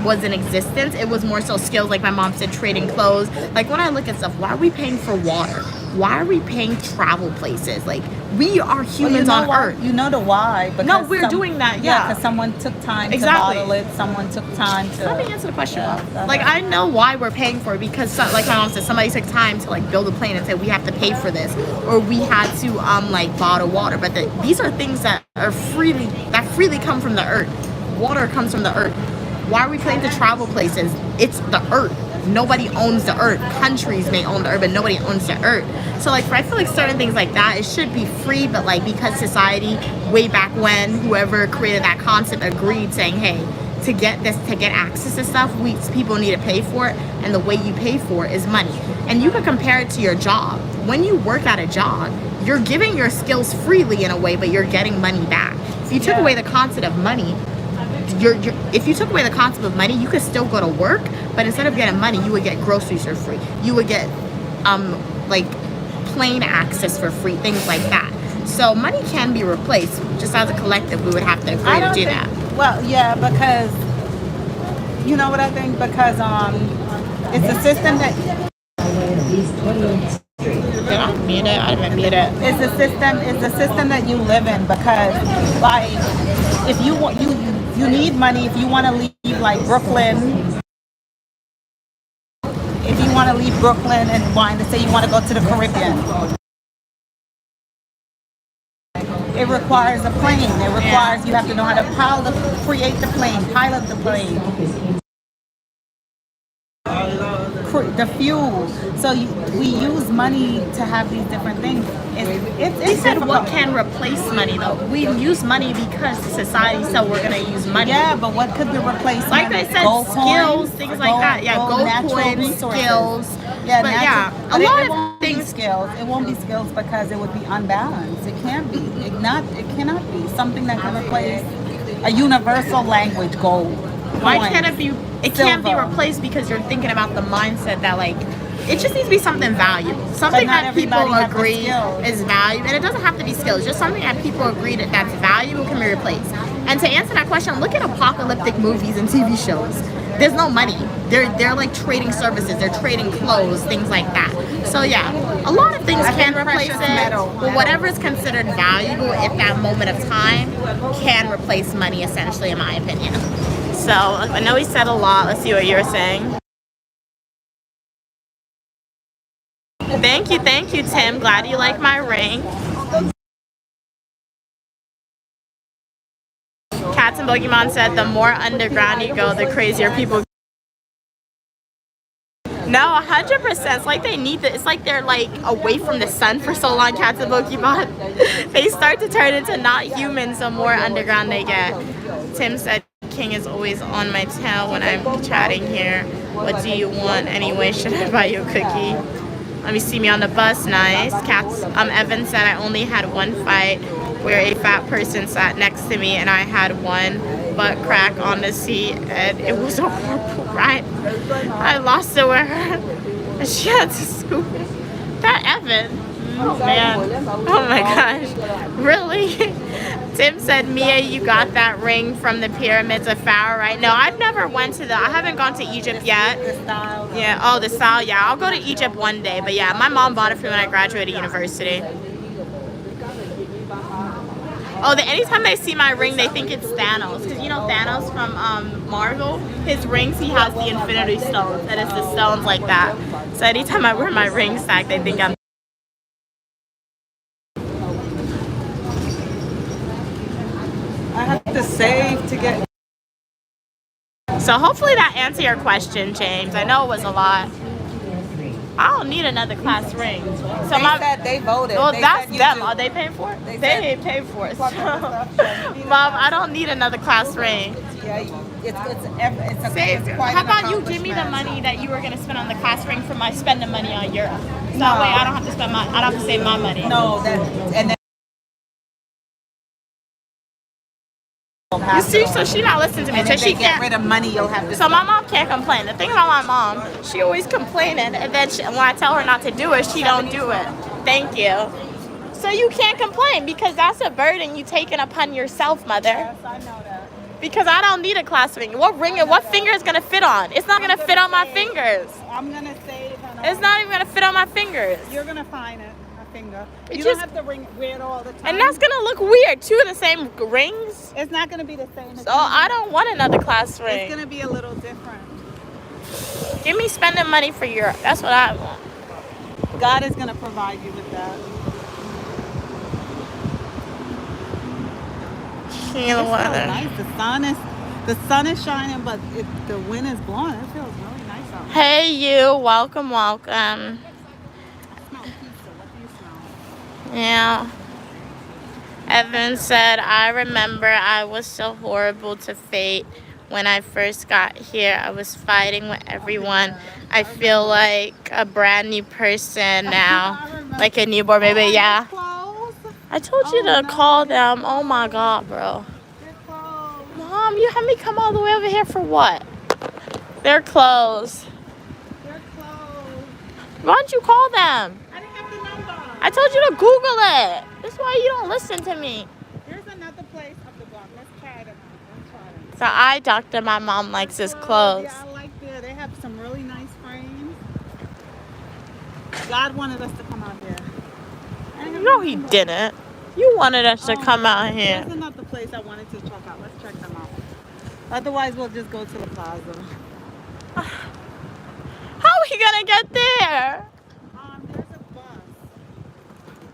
was in existence. It was more so skills, like my mom said, trading clothes. Like when I look at stuff, why are we paying for water? Why are we paying travel places? Like, we are humans on Earth. You know the why. No, we're doing that, yeah. Because someone took time Exactly. to bottle it. Someone took time to... Let me answer the question. Like, I know why we're paying for it because, like my mom said, somebody took time to, like, build a plane and said, we have to pay for this. Or we had to, like, bottle water. But these are things that freely come from the earth. Water comes from the earth. Why are we paying to travel places? It's the earth. Nobody owns the earth. Countries may own the earth, but nobody owns the earth. So like, I feel like certain things like that, it should be free, but like, because society, way back when, whoever created that concept agreed, saying, hey, to get access to stuff, people need to pay for it, and the way you pay for it is money. And you can compare it to your job. When you work at a job, you're giving your skills freely in a way, but you're getting money back. If you took away the concept of money, if you took away the concept of money, you could still go to work, but instead of getting money, you would get groceries for free. You would get like plane access for free, things like that. So money can be replaced. Just as a collective, we would have to agree to do that. Well, yeah, because you know what I think? Because it's a system that Did I mute it? I didn't mute it. it's a system that you live in, because like if you want you need money if you want to leave like Brooklyn. If you want to leave Brooklyn and want to say you want to go to the Caribbean, it requires a plane. It requires you have to know how to create the plane, pilot the plane, the fuel. So we use money to have these different things. He said, what can replace money though? We use money because society said we're gonna use money. Yeah, but what could be replaced? Like I said, skills, things like that. Yeah, gold coins, skills. Yeah, but natural, a lot it won't of be things. skills. It won't be skills because it would be unbalanced. It can't be. It cannot be something that can replace a universal language. Gold. Why coins, can't it be? It can't be silver. replaced because you're thinking about the mindset that like it just needs to be something valuable, something not that people everybody have the agree skills. is valuable, and it doesn't have to be skills. Just something that people agree that's valuable can be replaced. And to answer that question, look at apocalyptic movies and TV shows. There's no money. They're like trading services. They're trading clothes, things like that. So yeah, a lot of things can replace it. But whatever is considered valuable at that moment of time can replace money, essentially, in my opinion. So I know he said a lot. Let's see what you're saying. Thank you, Tim. Glad you like my ring. Cats and Pokemon said the more underground you go, the crazier people. No, 100%. It's like they need it's like they're like away from the sun for so long, Cats and Pokemon. They start to turn into not humans the more underground they get. Tim said King is always on my tail when I'm chatting here. What do you want anyway? Should I buy you a cookie? Let me see me on the bus. Nice. Cats. Evan said I only had one fight where a fat person sat next to me and I had one butt crack on the seat and it was a horrible ride. I lost it with her and she had to scoop it. That Evan. Oh man. Oh my gosh. Really? Tim said, Mia, you got that ring from the pyramids of Pharaoh, right? No, I've never went to I haven't gone to Egypt yet. Yeah, oh, the style, yeah. I'll go to Egypt one day. But yeah, my mom bought it for me when I graduated university. Oh, anytime they see my ring, they think it's Thanos. Because you know Thanos from Marvel? His rings, he has the Infinity Stones. And it's the stones like that. So anytime I wear my ring stack, they think I'm I have to save to get. So hopefully that answered your question, James. I know it was a lot. I don't need another class ring. So They said they voted. Well, They that's said you them. do. Are they paying for it? They They said- ain't paying for it. So. Stuff. Mom, I don't need another class ring. Yeah, it's quite How an about you give me the accomplishment. money that you were gonna spend on the class ring for my spending money on Europe? So that way I don't have to spend I don't have to save my money. No, and then. You see, so she not listening to me. And So if she they get can't. rid of money, you'll have to. So my mom can't complain. The thing about my mom, she always complaining, and then when I tell her not to do it, she don't do it. Thank you. So you can't complain because that's a burden you taking upon yourself, mother. Yes, I know that. Because I don't need a class ring. What finger is gonna fit on? It's not gonna fit on my fingers. I'm gonna save. It's not even gonna fit on my fingers. You're gonna find it. Finger. It You just- don't have to wear it all the time. And that's gonna look weird. Two of the same rings. It's not gonna be the same. So I don't want another class ring. It's gonna be a little different. Give me spending money for Europe. That's what I want. God is gonna provide you with that. King of the It's so weather. nice. The sun is. The sun is shining, but the wind is blowing. It feels really nice out. Hey, you. Welcome. I smell pizza. What do you smell? Yeah. Evan said, I remember I was so horrible to fate when I first got here. I was fighting with everyone. I feel like a brand new person now. Like a newborn baby, yeah. I told you to call them. Oh my God, bro. Mom, you had me come all the way over here for what? They're closed. Why don't you call them? I didn't have the number. I told you to Google it. That's why you don't listen to me. Here's another place up the block. Let's try them. So eye doctor my mom likes is closed. Yeah, I like there. They have some really nice frames. God wanted us to come out here. No, he didn't. You wanted us to come out here. There's another place I wanted to check out. Let's check them out. Otherwise, we'll just go to the plaza. How are we gonna get there? There's a bus.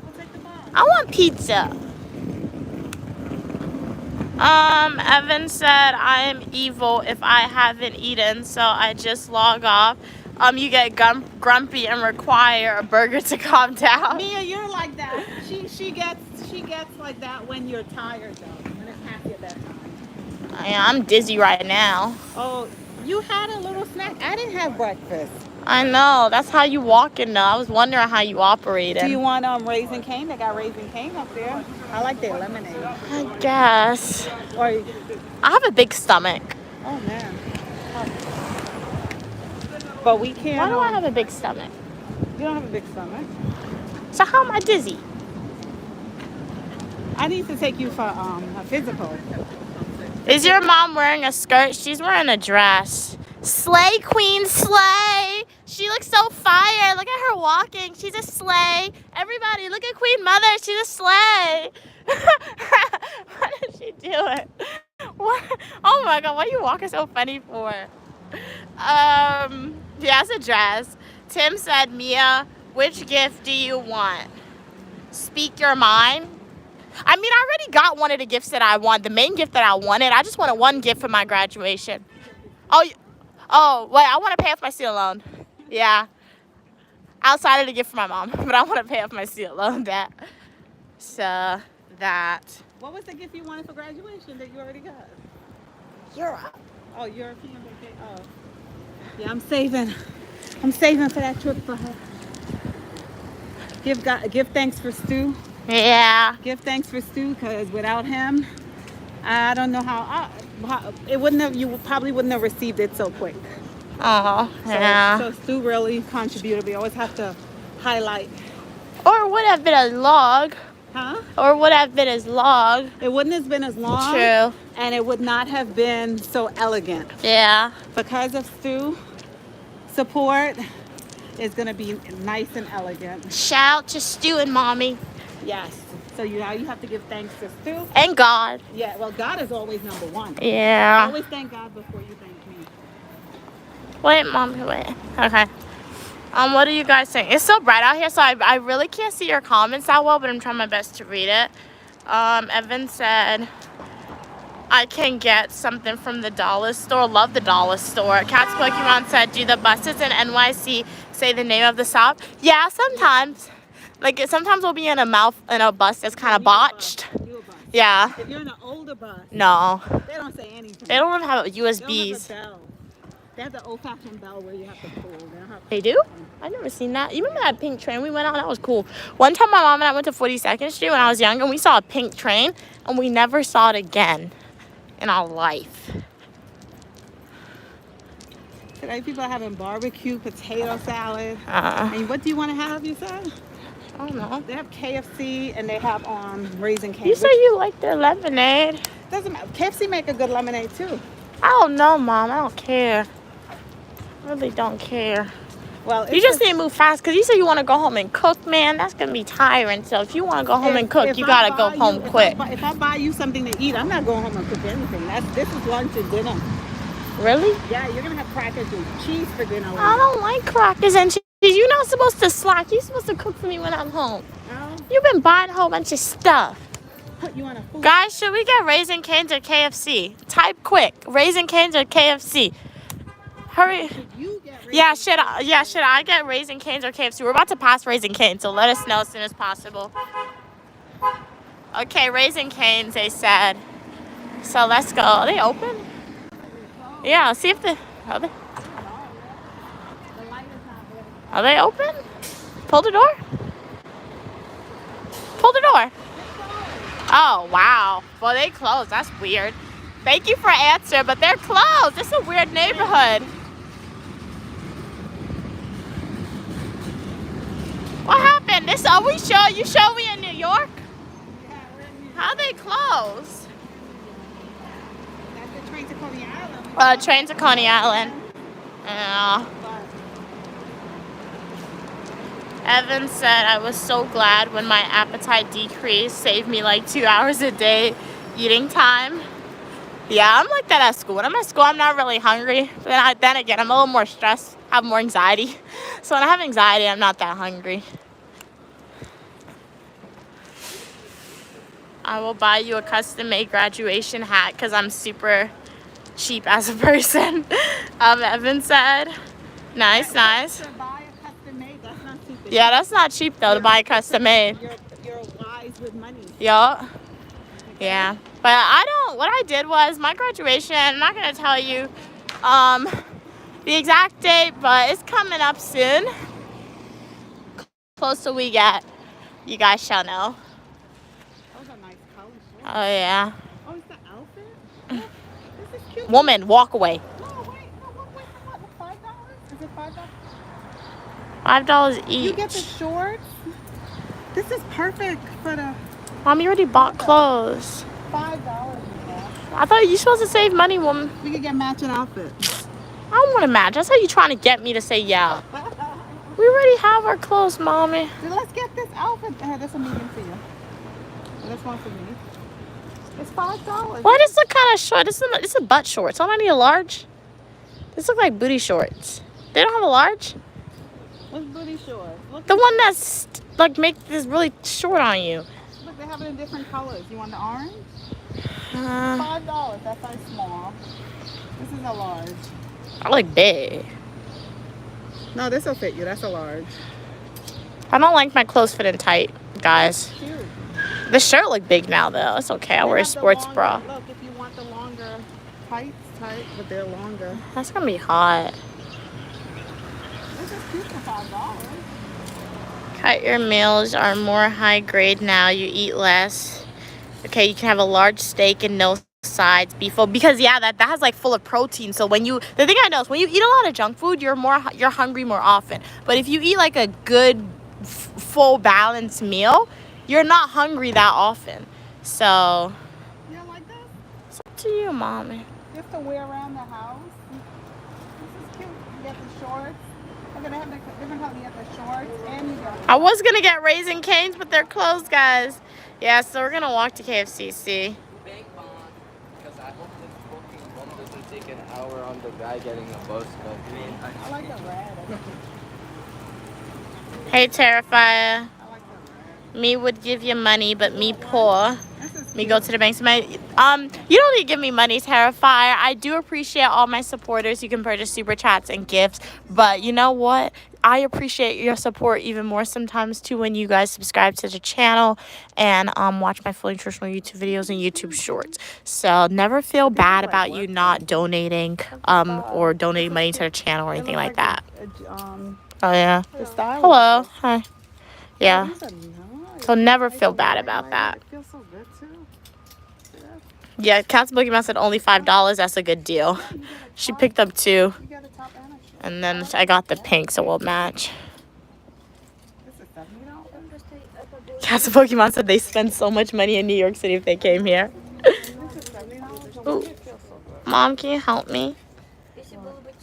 We'll take the bus. I want pizza. Evan said I am evil if I haven't eaten, so I just log off. You get grumpy and require a burger to calm down. Mia, you're like that. She gets like that when you're tired though. When it's past your bedtime. I'm dizzy right now. Oh, you had a little snack. I didn't have breakfast. I know. That's how you walk in though. I was wondering how you operated. Do you want Raisin Cane? They got Raisin Cane up there. I like their lemonade. I guess. Or I have a big stomach. oh man. But we can't. Why do I have a big stomach? You don't have a big stomach. So how am I dizzy? I need to take you for a physical. Is your mom wearing a skirt? She's wearing a dress. Slay queen, slay. She looks so fire. Look at her walking. She's a slay. Everybody, look at Queen Mother. She's a slay. Why did she do it? What? Oh my God, what are you walking so funny for? Yeah, it's a dress. Tim said, Mia, which gift do you want? Speak your mind. I mean, I already got one of the gifts that I want. The main gift that I wanted. I just wanted one gift for my graduation. Oh, wait, I want to pay off my student loan. Yeah. Outside of the gift for my mom. But I want to pay off my student loan debt. So, that. What was the gift you wanted for graduation that you already got? Europe. Oh, European vacation. Oh. Yeah, I'm saving for that trip for her. Give thanks for Stu. Yeah. Give thanks for Stu, because without him, I don't know how it wouldn't have. You probably wouldn't have received it so quick. Oh, yeah. So Stu really contributed. We always have to highlight. Or would have been a log. Huh? Or would have been as log. It wouldn't have been as long. True. And it would not have been so elegant. Yeah. Because of Stu, support is going to be nice and elegant. Shout out to Stu and Mommy. Yes. So now you have to give thanks to Stu. And God. Yeah, well, God is always number one. Yeah. Always thank God before you thank me. Wait, Mom, wait. Okay. What are you guys saying? It's so bright out here, so I really can't see your comments that well, but I'm trying my best to read it. Evan said, I can get something from the dollar store. Love the dollar store. Cat's Pokemon said, do the buses in NYC say the name of the stop? Yeah, sometimes. Like, sometimes we'll be in a bus that's kind of botched. Yeah. If you're in an older bus, No. they don't say anything. They don't even have They don't USBs. have a bell. They have the old-fashioned bell where you have to pull. They don't have They do? I've never seen that. You remember that pink train we went on? That was cool. One time my mom and I went to 42nd Street when I was young, and we saw a pink train, and we never saw it again in our life. Today people are having barbecue, potato salad. And what do you want to have, you said? I don't know. They have KFC and they have Raisin Cane. You say you like their lemonade. Doesn't matter. KFC make a good lemonade too. I don't know, Mom. I don't care. I really don't care. Well, You just need to move fast because you say you want to go home and cook, man. That's going to be tiring. So if you want to go home and cook, you got to go home quick. If I buy you something to eat, I'm not going home and cook anything. This is lunch and dinner. Really? Yeah, you're going to have crackers and cheese for dinner. I don't like crackers and cheese. You're not supposed to slack. You're supposed to cook for me when I'm home. No? You've been buying a whole bunch of stuff. put you on a food. Guys, should we get Raising Cane's or KFC? Type quick. Raising Cane's or KFC? Hurry. You get Yeah, should I get Raising Cane's or KFC? We're about to pass Raising Cane's, so let us know as soon as possible. Okay, Raising Cane's, they said. So let's go. Are they open? Yeah, see if are they open? Pull the door. Pull the door. Oh, wow. Well, they closed. That's weird. Thank you for answer, but they're closed. This is a weird neighborhood. What happened? You show me in New York? How they close? That's the train to Coney Island. Train to Coney Island. Yeah. Evan said, I was so glad when my appetite decreased, saved me like 2 hours a day eating time. Yeah, I'm like that at school. When I'm at school, I'm not really hungry. But then again, I'm a little more stressed, have more anxiety. So when I have anxiety, I'm not that hungry. I will buy you a custom-made graduation hat because I'm super cheap as a person. Evan said, nice. Yeah, that's not cheap though to buy a custom made. You're wise with money. Yeah. Yeah. But what I did was my graduation, I'm not gonna tell you the exact date, but it's coming up soon. Closer we get, you guys shall know. Those are nice colors. Oh yeah. Oh, it's the outfit? Oh, this is cute. Woman, walk away. No, wait, for what? $5? Is it $5? $5 each. You get the shorts. This is perfect for the Mommy already bought clothes. $5. I thought you supposed to save money, woman. We could get matching outfits. I don't want to match. That's how you trying to get me to say yeah. We already have our clothes, Mommy. Then let's get this outfit. That's a medium for you. This one for me. It's $5. Why does this look kind of short? This is butt shorts. Don't I need a large? This look like booty shorts. They don't have a large? What's booty shorts? Look, The one that's like make this really short on you. look, they have it in different colors. You want the orange? Uh, $5. That size small. This is a large. I look big. No, this will fit you. That's a large. I don't like my clothes fitting tight, guys. Cute. The shirt look big now though. It's okay. I wear a sports bra. Look, if you want the longer tights, but they're longer. That's gonna be hot. This is cute for $5. Cut your meals are more high grade now. You eat less. Okay, you can have a large steak and no sides, beef. Because yeah, that has like full of protein. So the thing I know is when you eat a lot of junk food, you're hungry more often. But if you eat like a good, full balanced meal, you're not hungry that often. So You don't like that? it's up to you, Mommy. Just to wear around the house. This is cute. You get the shorts. I'm gonna have the different color. You get the shorts and you get. I was gonna get Raising Cane's, but they're closed, guys. Yeah, so we're gonna walk to KFC. Because I hope this booking one doesn't take an hour on the guy getting a bus. I like the red. Hey, Terrifier. I like the red. Me would give you money, but me poor. This is Me go to the bank. You don't need to give me money, Terrifier. I do appreciate all my supporters. You can purchase super chats and gifts, but you know what? I appreciate your support even more sometimes too when you guys subscribe to the channel and watch my fully nutritional YouTube videos and YouTube shorts. So never feel bad about you not donating or donating money to the channel or anything like that. Oh yeah. The style. Hello. Hi. Yeah. These are nice. So never feel bad about that. It feels so good too. Yeah, Cat's Boogeyman said only $5. That's a good deal. She picked up 2. You got a top and a shirt. And then I got the pink, so we'll match. This is $70. Cat's Pokemon said they spend so much money in New York City if they came here. This is $70. Ooh. Mom, can you help me?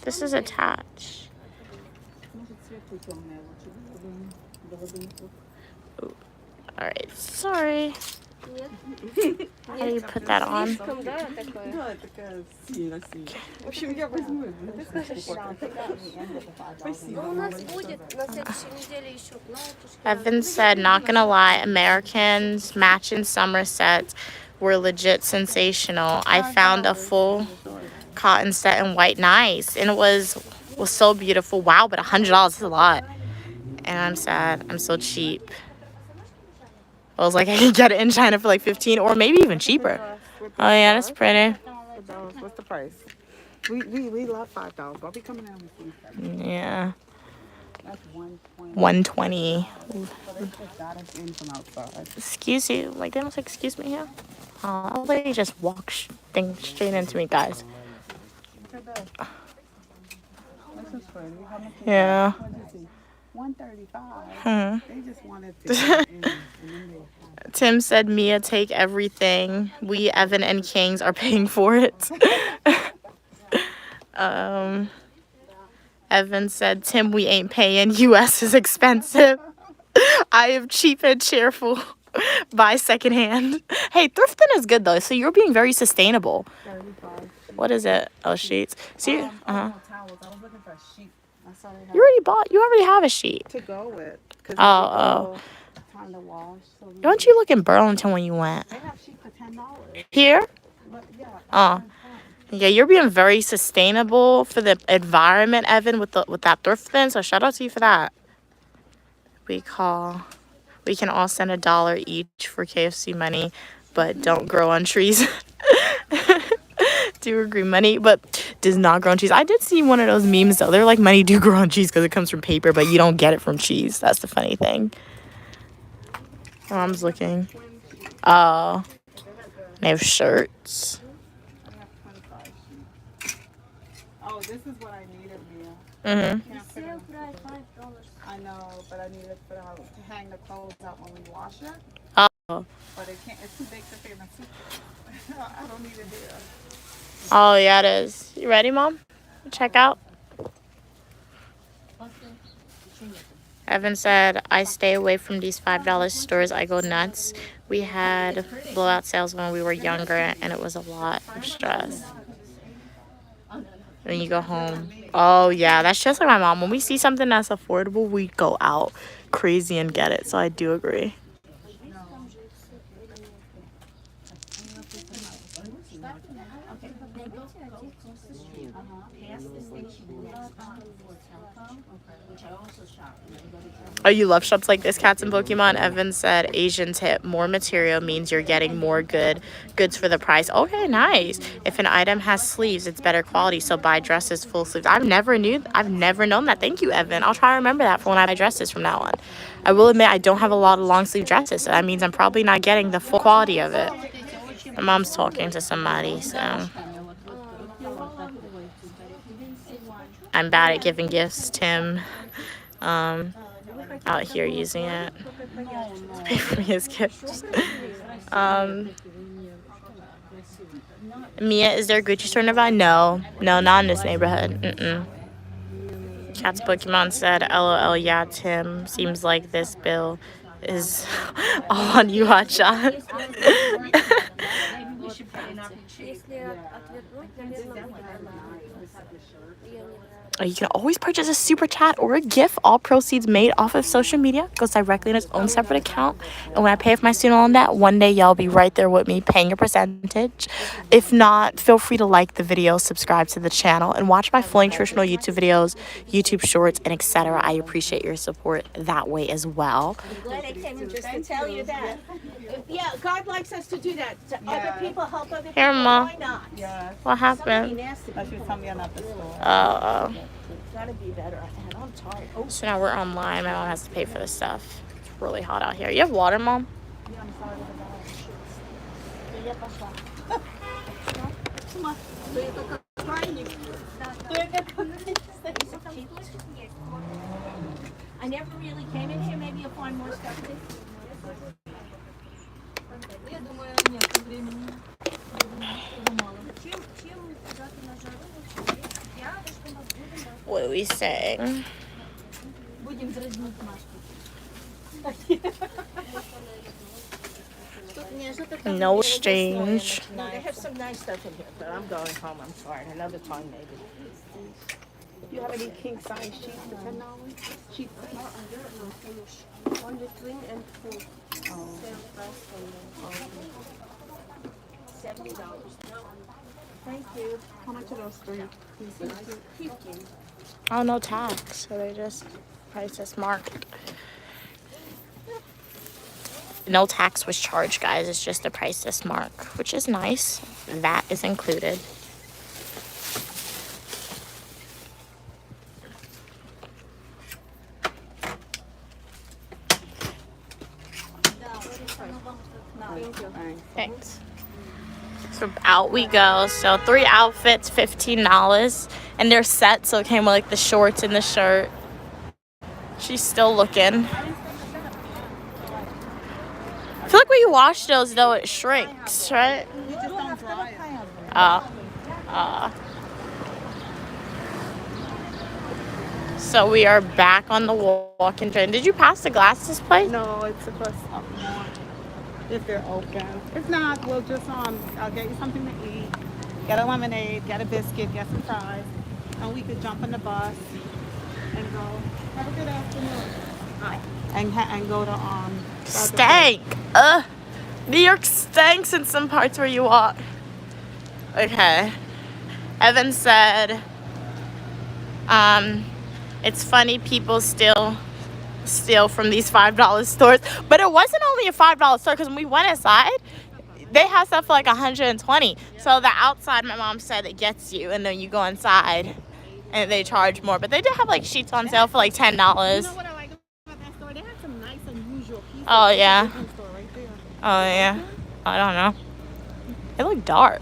This is attached. Alright, sorry. How do you put that on? Слишком, да, такое? Да, такая сильно. В общем, я возьму. Ну, у нас будет на следующей неделе еще. Ну, это ж- Evan said, not gonna lie, Americans matching summer sets were legit sensational. I found a full cotton set in white, nice, and it was so beautiful. Wow, but $100 is a lot. And I'm sad, I'm so cheap. I was like, I could get it in China for like 15 or maybe even cheaper. Oh yeah, that's pretty. What's the price? We love $5. I'll be coming out with you. Yeah, That's 120. 120. But they just got us in from outside. Excuse you, like they don't say excuse me here. Oh, they just walk straight into me, guys. Look at that. This is pretty. How much is Yeah. that? What'd you see? 135. Hmm. They just wanted to get in, and then they Tim said, Mia, take everything. We, Evan, and Kings are paying for it. Evan said, Tim, we ain't paying. US is expensive. I am cheap and cheerful. Buy secondhand. Hey, thrifting is good, though. So you're being very sustainable. 35. What is it? Oh, sheets. See? No towels. I was looking for a sheet. I saw they had You already have a sheet. to go with. 'Cause Oh. Time to wash. So we- Don't you look in Burlington when you went? They have sheet for $10. Here? But yeah. Oh. Yeah, you're being very sustainable for the environment, Evan, with that thrift bin. So shout out to you for that. We can all send $1 each for KFC money, but don't grow on trees. Do agree, money, but does not grow on cheese. I did see one of those memes though. They're like, money do grow on cheese because it comes from paper, but you don't get it from cheese. That's the funny thing. My mom's looking. Oh, they have shirts. Oh, this is what I needed, Mia. Mhm. Can't fit Sale in. price $5. I know, but I need it for to hang the clothes out when we wash it. Oh. But it can't. It's too big to fit in a suitcase. I don't need it here. Oh yeah, it is. You ready, Mom? Check out. Evan said, I stay away from these $5 stores. I go nuts. We had blowout sales when we were younger, and it was a lot of stress. When you go home. Oh, yeah, that's just like my mom. When we see something that's affordable, we go out crazy and get it. So I do agree. Oh, you love shops like this, Cats and Pokemon? Evan said, Asian tip, more material means you're getting more goods for the price. Okay, nice. If an item has sleeves, it's better quality, so buy dresses full sleeves. I've never known that. Thank you, Evan. I'll try to remember that for when I buy dresses from now on. I will admit I don't have a lot of long sleeve dresses, so that means I'm probably not getting the full quality of it. My mom's talking to somebody, so I'm bad at giving gifts, Tim. Out here using it to pay for me his gifts. Mia, is there a Gucci store nearby? No, not in this neighborhood. Cat's Pokemon said, LOL, yeah, Tim. Seems like this bill is all on you, hotshot. Если отвернуть, наверное, будет нормально. Я не знаю. You can always purchase a super chat or a gift. All proceeds made off of social media goes directly in its own separate account. And when I pay for my student loan debt, one day y'all be right there with me paying a percentage. If not, feel free to like the video, subscribe to the channel, and watch my full nutritional YouTube videos, YouTube shorts, and etc. I appreciate your support that way as well. Glad I came in just to tell you that. Yeah, God likes us to do that. To other people, help other people. Here, Ma. Why not? Yeah. What Somebody happened? nasty. That should tell me I'm at the store. Oh. Gotta be better. And I'm tired. Oh, So now we're online. My mom has to pay for this stuff. It's really hot out here. You have water, Mom? Yeah, I'm sorry about я пошла. Ты как крайник. I never really came in here. Maybe you'll find more stuff. Я думаю, нет времени. Чем куда-то на жару лучше? Я что мы будем? What are we saying? Будем дразнить Машку. No change. No, they have some nice stuff in here, but I'm going home. I'm sorry. Another time maybe. You have any king size sheets for $10? Sheets. On the twin and full. Sale price for $70. Thank you. How much are those three pieces? 15. Oh, no tax. So they just price us market. No tax was charged, guys. It's just a price list mark, which is nice. That is included. Thanks. So out we go. So 3 outfits, $15. And they're set, so it came with like the shorts and the shirt. She's still looking. I feel like when you wash those, though, it shrinks, right? You just don't dry it. So we are back on the walk-in train. Did you pass the glasses place? No, it's supposed to up more if they're open. If not, we'll just I'll get you something to eat. Get a lemonade, get a biscuit, get some fries, and we could jump on the bus and go. Have a good afternoon. Hi. And go to Stank. New York stinks in some parts where you walk. Okay. Evan said, it's funny people still steal from these $5 stores, but it wasn't only a $5 store because when we went inside, they have stuff for like $120. So the outside, my mom said, it gets you, and then you go inside and they charge more. But they did have like sheets on sale for like $10. You know what I like about that store? They have some nice, unusual pieces. Oh yeah. Store right there. Oh yeah. I don't know. They look dark.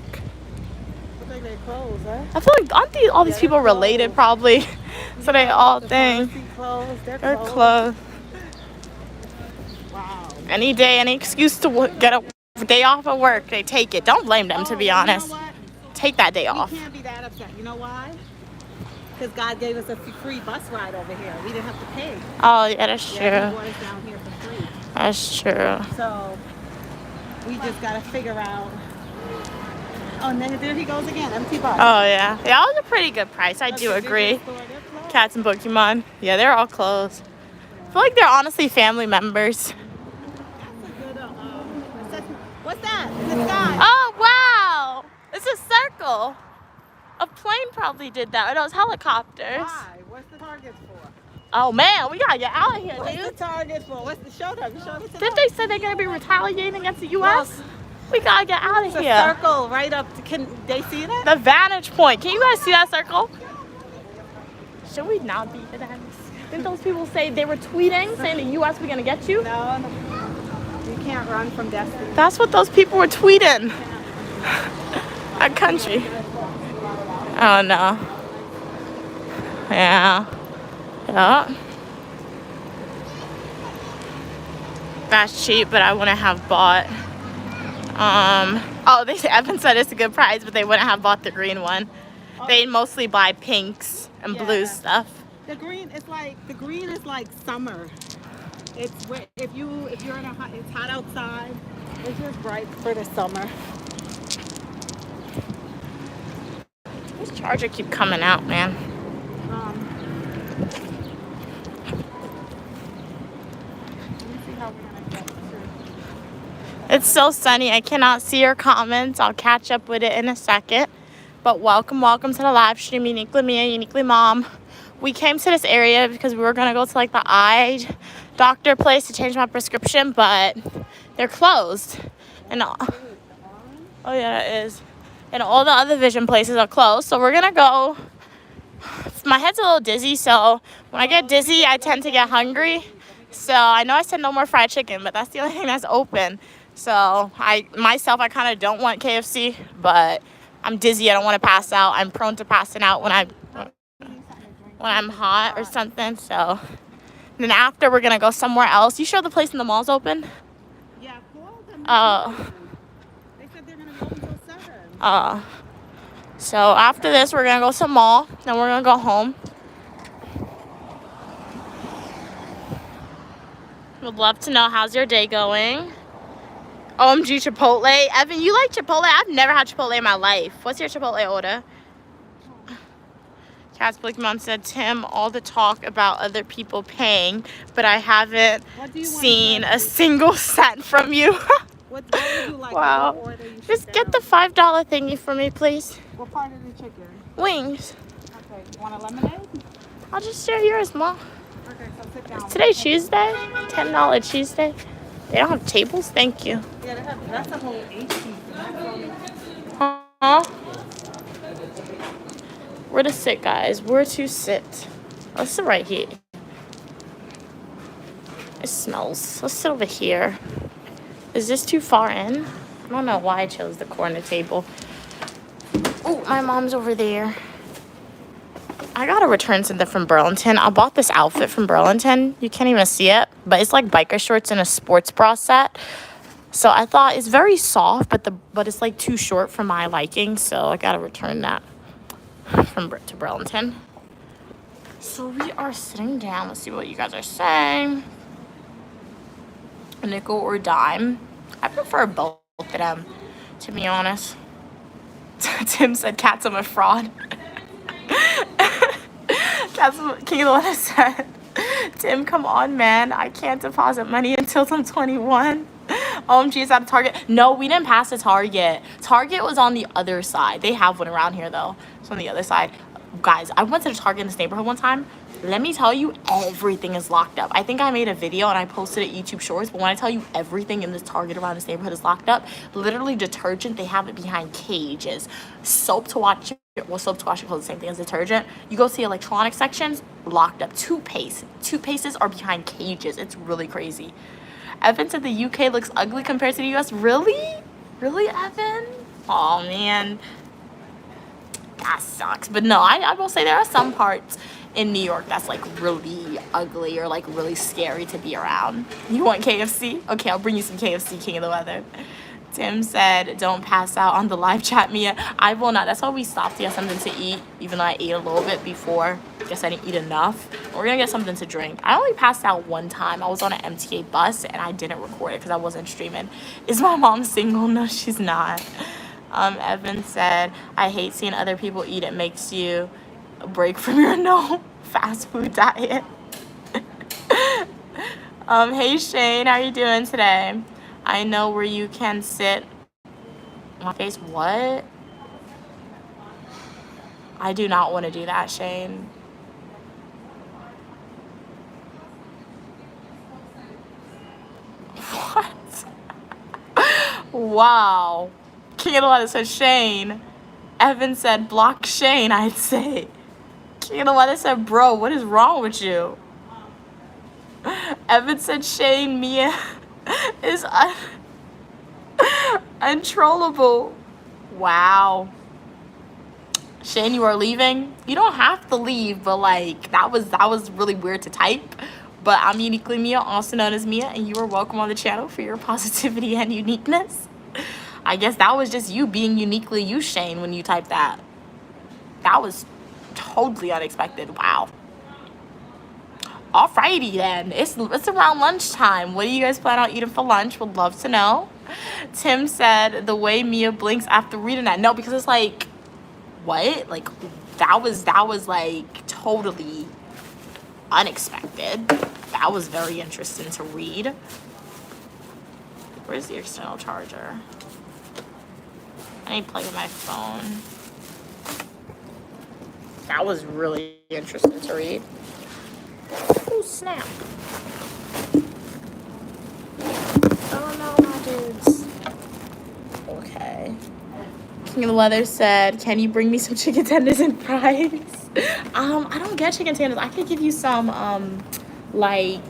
Looks like they closed, huh? I feel like aren't all these people related probably? So they all think They're closed. Wow. Any day, any excuse to get a day off of work, they take it. Don't blame them, to be honest. You know what? Take that day off. We can't be that upset. You know why? Because God gave us a free bus ride over here. We didn't have to pay. Oh yeah, that's true. Yeah, he brought us down here for free. That's true. So we just gotta figure out. Oh, and then there he goes again. Empty bus. Oh yeah. Yeah, that was a pretty good price. I do agree. Cats and Pokemon. Yeah, they're all closed. I feel like they're honestly family members. That's a good assessment. What's that? In the sky. Oh wow! It's a circle. A plane probably did that. Or those helicopters. Why? What's the target for? Oh man, we gotta get out of here, What's the dude. target for? What's the show them? Show us. Did they say they're gonna be retaliating against the U.S.? We gotta get out of It's a here. circle right up. Can they see that? The vantage point. Can you guys see that circle? Should we not be here then? Didn't those people say they were tweeting saying the U.S. we're gonna get you? No, you can't run from destiny. That's what those people were tweeting. Our country. Oh no. Yeah. Yeah. That's cheap, but I wouldn't have bought. Oh, Evan said it's a good price, but they wouldn't have bought the green one. They mostly buy pinks and blue stuff. The green is like summer. It's if you're in it's hot outside. It's just bright for the summer. This charger keep coming out, man. Let me see how we're gonna get to. It's so sunny. I cannot see your comments. I'll catch up with it in a second. But welcome to the live stream, Uniquely Me and Uniquely Mom. We came to this area because we were gonna go to like the eye doctor place to change my prescription, but they're closed. And oh yeah, it is. And all the other vision places are closed. So we're gonna go. My head's a little dizzy, so when I get dizzy, I tend to get hungry. So I know I said no more fried chicken, but that's the only thing that's open. So I kind of don't want KFC, but I'm dizzy. I don't want to pass out. I'm prone to passing out when I'm hot or something. So then after, we're gonna go somewhere else. You sure the place in the mall's open? Yeah, call them. Oh. They said they're gonna go until 7. So after this, we're gonna go to the mall. Then we're gonna go home. Would love to know how's your day going. OMG Chipotle. Evan, you like Chipotle? I've never had Chipotle in my life. What's your Chipotle order? Cat's Blick Mom said, Tim, all the talk about other people paying, but I haven't seen a single cent from you. What would you like? Wow. What order you Just should get down? the $5 thingy for me, please. What part of the chicken? Wings. Okay. You want a lemonade? I'll just share yours, Mom. Okay, so sit down. Today Tuesday? $10 Tuesday. They don't have tables? Thank you. Yeah, they have, that's a whole 8 piece. Huh? Where to sit, guys? Where to sit? Let's sit right here. It smells. Let's sit over here. Is this too far in? I don't know why I chose the corner table. Oh, my mom's over there. I gotta return something from Burlington. I bought this outfit from Burlington. You can't even see it, but it's like biker shorts and a sports bra set. So I thought it's very soft, but it's like too short for my liking. So I gotta return that to Burlington. So we are sitting down. Let's see what you guys are saying. A nickel or dime. I prefer both of them, to be honest. Tim said, "Cats, I'm a fraud." That's what King of the Water said. Tim, come on, man. I can't deposit money until I'm 21. OMG, is that a Target? No, we didn't pass the Target. Target was on the other side. They have one around here, though. It's on the other side. Guys, I went to the Target in this neighborhood one time. Let me tell you, everything is locked up. I think I made a video and I posted it YouTube Shorts, but when I tell you everything in this Target around this neighborhood is locked up, literally detergent, they have it behind cages. Soap to wash, well, soap to wash is called the same thing as detergent. You go to the electronic sections, locked up. Toothpastes are behind cages. It's really crazy. Evan said the UK looks ugly compared to the US. Really? Really, Evan? Oh, man. That sucks. But no, I will say there are some parts in New York that's like really ugly or like really scary to be around. You want KFC? Okay, I'll bring you some KFC, King of the Weather. Tim said, don't pass out on the live chat, Mia. I will not. That's why we stopped to get something to eat, even though I ate a little bit before. Guess I didn't eat enough. We're gonna get something to drink. I only passed out one time. I was on an MTA bus and I didn't record it because I wasn't streaming. Is my mom single? No, she's not. Evan said, I hate seeing other people eat. It makes you break from your no fast food diet. Hey Shane, how are you doing today? I know where you can sit. My face, what? I do not want to do that, Shane. What? Wow. King of the Weather said Shane. Evan said block Shane, I'd say. King of the Weather said, bro, what is wrong with you? Evan said Shane, Mia is untrollable. Wow. Shane, you are leaving? You don't have to leave, but like that was really weird to type. But I'm uniquely Mia, also known as Mia, and you are welcome on the channel for your positivity and uniqueness. I guess that was just you being uniquely you, Shane, when you typed that. That was totally unexpected. Wow. Alrighty then. It's around lunchtime. What do you guys plan on eating for lunch? Would love to know. Tim said the way Mia blinks after reading that. No, because it's like, what? Like that was like totally unexpected. That was very interesting to read. Where's the external charger? I need to plug in my phone. That was really interesting to read. Oh, snap. Oh no, my dudes. Okay. King of the Weather said, can you bring me some chicken tenders and fries? I don't get chicken tenders. I could give you some, like,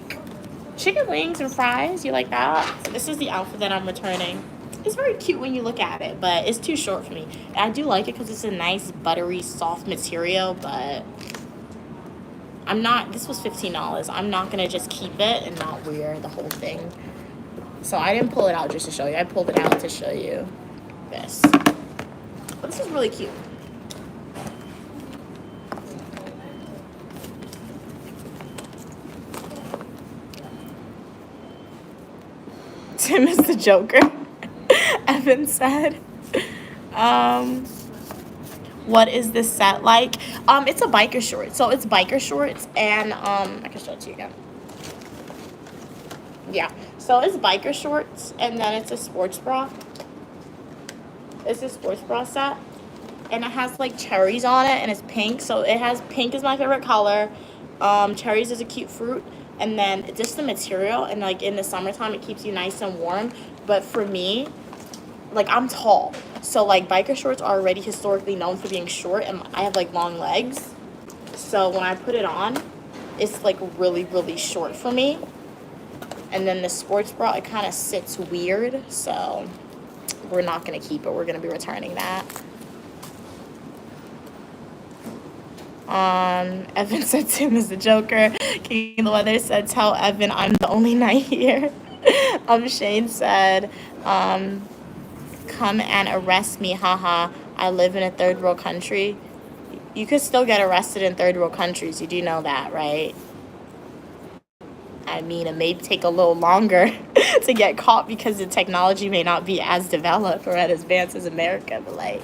chicken wings and fries. You like that? So this is the outfit that I'm returning. It's very cute when you look at it, but it's too short for me. I do like it because it's a nice, buttery, soft material, but this was $15. I'm not going to just keep it and not wear the whole thing. So I didn't pull it out just to show you. I pulled it out to show you this. But this is really cute. Tim is the Joker. Evan said. What is this set like? It's a biker short. So it's biker shorts and I can show it to you again. Yeah. So it's biker shorts and then it's a sports bra. It's a sports bra set. And it has like cherries on it and it's pink. So it has pink is my favorite color. Cherries is a cute fruit. And then just the material and like in the summertime it keeps you nice and warm. But for me, like I'm tall. So like biker shorts are already historically known for being short and I have like long legs. So when I put it on, it's like really, really short for me. And then the sports bra, it kind of sits weird. So we're not going to keep it. We're going to be returning that. Evan said Tim is the Joker. King of the Weather said, tell Evan I'm the only knight here. Shane said, come and arrest me, haha. I live in a third world country. You could still get arrested in third world countries. You do know that, right? I mean, it may take a little longer to get caught because the technology may not be as developed or as advanced as America, but like,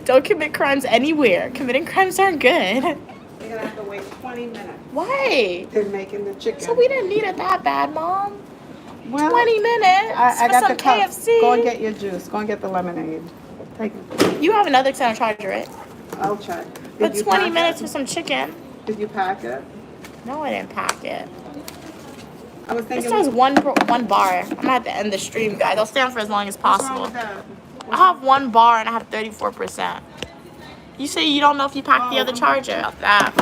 don't commit crimes anywhere. Committing crimes aren't good. You're gonna have to wait 20 minutes. Why? They're making the chicken. So we didn't need it that bad, Mom. Well, 20 minutes I for got some the cup. KFC. Go and get your juice. Go and get the lemonade. Take it. You have another external charger, right? I'll check. But Did you 20 pack minutes it? for some chicken. Did you pack it? No, I didn't pack it. I was It thinking. says one bar. I'm gonna have to end the stream, guys. I'll stay on for as long as What's wrong possible. with that? I have one bar and I have 34%. You say you don't know if you packed the other charger. That.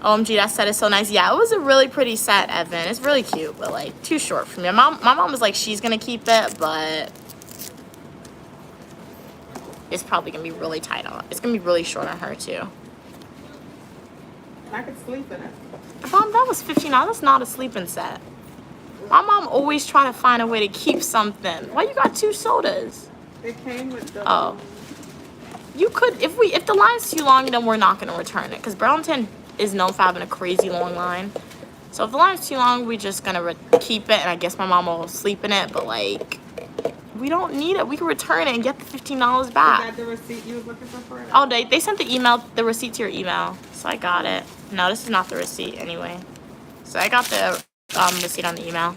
OMG, that set is so nice. Yeah, it was a really pretty set, Evan. It's really cute, but like too short for me. My mom was like she's gonna keep it, but it's probably gonna be really tight on. It's gonna be really short on her too. I could sleep in it. Mom, that was $15. That's not a sleeping set. My mom always try to find a way to keep something. Why you got 2 sodas? It came with the. Oh. You could, if the line's too long, then we're not gonna return it. Because Burlington is known for having a crazy long line. So if the line's too long, we're just gonna keep it. And I guess my mom will sleep in it. But like, we don't need it. We can return it and get the $15 Is back. that the receipt you was looking for? Oh, they sent the receipt to your email. So I got it. No, this is not the receipt anyway. So I got the receipt on the email.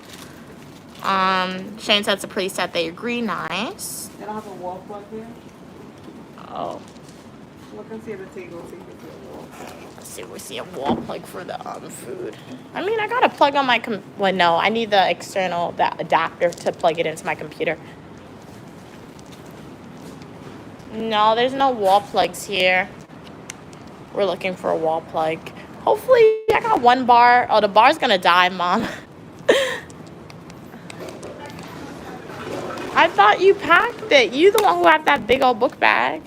Shane said it's a pretty set. They agree. Nice. They don't have a wall plug here? Oh. Look and see the table. See if you see a wall plug. Let's see if we see a wall plug for the food. I mean, I got a plug on my well, no, I need the external adapter to plug it into my computer. No, there's no wall plugs here. We're looking for a wall plug. Hopefully, I got 1 bar. Oh, the bar's gonna die, Mom. I thought you packed it. You the one who had that big old book bag.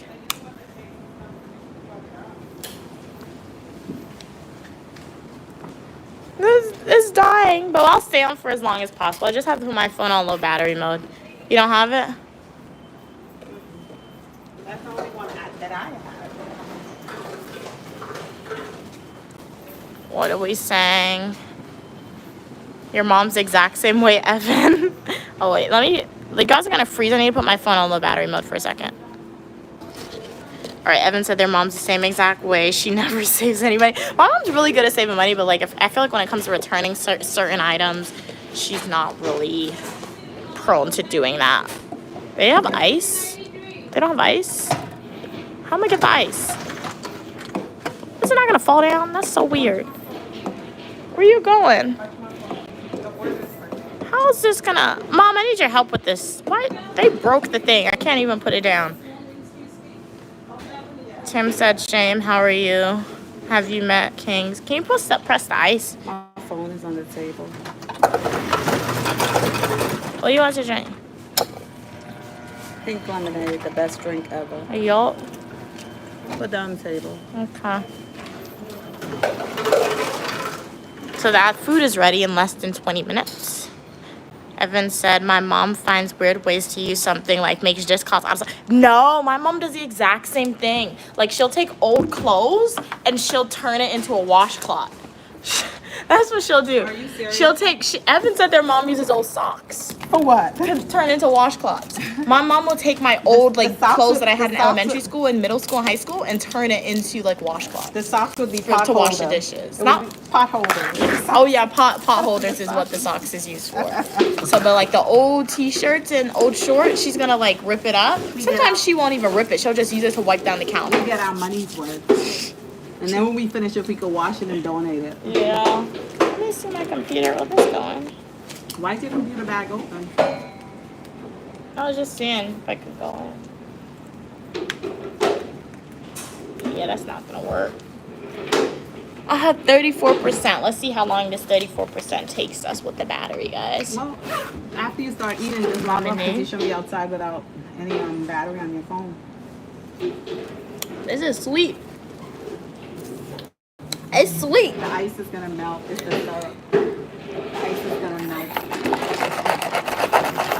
This is dying, but I'll stay on for as long as possible. I just have to put my phone on low battery mode. You don't have it? That's the only one that I have. What are we saying? Your mom's the exact same way, Evan. Oh, wait. The guys are going to freeze. I need to put my phone on low battery mode for a second. All right, Evan said their mom's the same exact way. She never saves any money. My mom's really good at saving money, but like, I feel like when it comes to returning certain items, she's not really prone to doing that. They have ice? They don't have ice? How am I get the ice? Is it not gonna fall down? That's so weird. Where are you going? How is this gonna... Mom, I need your help with this. What? They broke the thing. I can't even put it down. Tim said, shame, how are you? Have you met Kings? Can you press the ice? My phone is on the table. What do you want to drink? Pink lemonade, the best drink ever. A Yolk? Put down the table. Okay. So that food is ready in less than 20 minutes. Evan said, my mom finds weird ways to use something, like makes just cause. I was like, no, my mom does the exact same thing. Like, she'll take old clothes and she'll turn it into a washcloth. That's what she'll do. Are you serious? She'll take. Evan said their mom uses old socks For what? to turn into washcloths. My mom will take my old the like socks clothes would- that I had the in socks elementary would- school and middle school and high school and turn it into like washcloths. The socks would be For- pot to wash the holder. dishes. It Not- would be pot holders. Oh yeah, pot holders is what the socks is used for. So, but like the old t-shirts and old shorts, she's gonna like rip it up. Sometimes she won't even rip it. She'll just use it to wipe down the counter. We get our money's worth. And then when we finish it, we could wash it and donate it. Yeah. Let me see my computer. Where this going? Why is your computer bag open? I was just seeing if I could go in. Yeah, that's not gonna work. I have 34%. Let's see how long this 34% takes us with the battery, guys. Well, after you start eating, just log off because Lemonade. you shouldn't be outside without any battery on your phone. This is sweet. It's sweet. The ice is gonna melt. It's the syrup. The ice is gonna melt.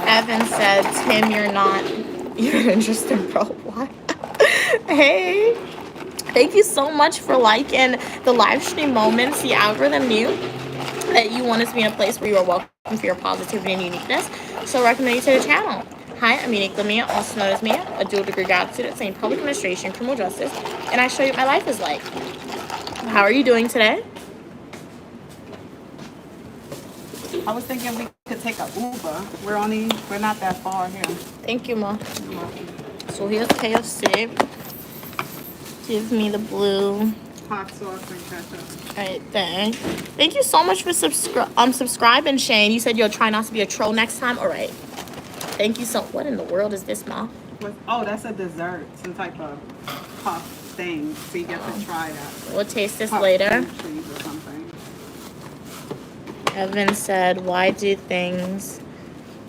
Evan said, Tim, you're not even interested, bro. What? Hey. Thank you so much for liking the live stream moments. The algorithm knew that you wanted to be in a place where you are welcome for your positivity and uniqueness. So I recommend you to the channel. Hi, I'm Uniquely Mia, also known as Mia, a dual degree grad student studying public administration, criminal justice, and I show you what my life is like. How are you doing today? I was thinking we could take a Uber. We're not that far here. Thank you, Ma. So here's KFC. Give me the blue. Hot sauce and ketchup. Right there. Thank you so much for subscribing, Shane. You said you'll try not to be a troll next time. All right. Thank you so. What in the world is this, Ma? Oh, that's a dessert. Some type of puff thing. So you get to try that. We'll taste this Puff later. cream cheese or something. Evan said, "Why do things?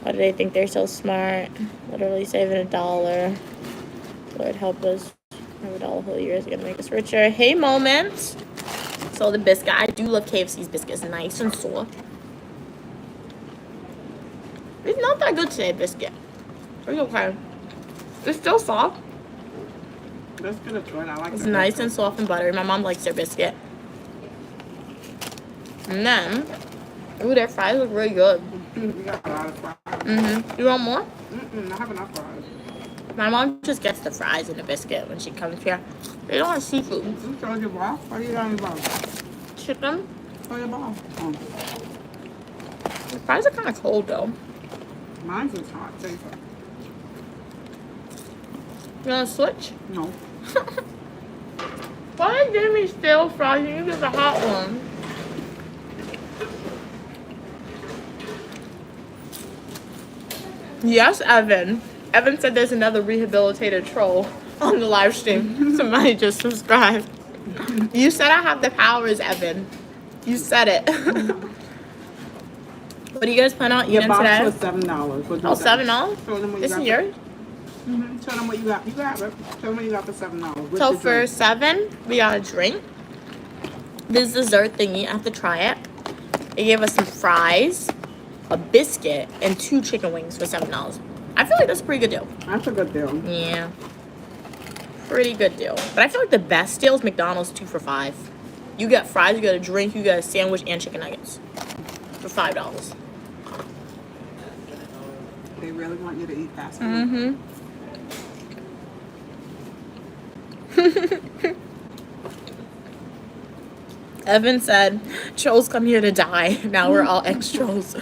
Why do they think they're so smart? Literally saving $1. Lord help us. Have $1 whole year is gonna make us richer." Hey, moments. So the biscuit, I do love KFC's biscuits, nice and soft. It's not that good today, biscuit. It's okay. It's still soft. That's good. I like It's the nice biscuit. and soft and buttery. My mom likes their biscuit. And then, ooh, their fries look really good. We got a lot of fries. You want more? I have enough fries. My mom just gets the fries and the biscuit when she comes here. They don't have seafood. You show your ball? What do you got in your ball? Chicken. Show your ball. Oh, The fries are kind of cold though. mine's is hot. Safer. You want to switch? No. Why did Jamie stale fries and you get the hot one? Yes, Evan. Evan said there's another rehabilitated troll on the live stream. Somebody just subscribed. You said I have the powers, Evan. You said it. What do you guys plan on Your eating box today? was $7. We'll do Oh, that. $7? Show them what you This got is for- yours? Show them what you got. You got it. Show them what you got for $7. So for $7, we got a drink. This dessert thingy, I have to try it. They gave us some fries, a biscuit, and 2 chicken wings for $7. I feel like that's a pretty good deal. That's a good deal. Yeah. Pretty good deal. But I feel like the best deal is McDonald's 2 for $5. You get fries, you get a drink, you get a sandwich, and chicken nuggets for $5. They really want you to eat fast food. Evan said, trolls come here to die. Now we're all ex-trolls.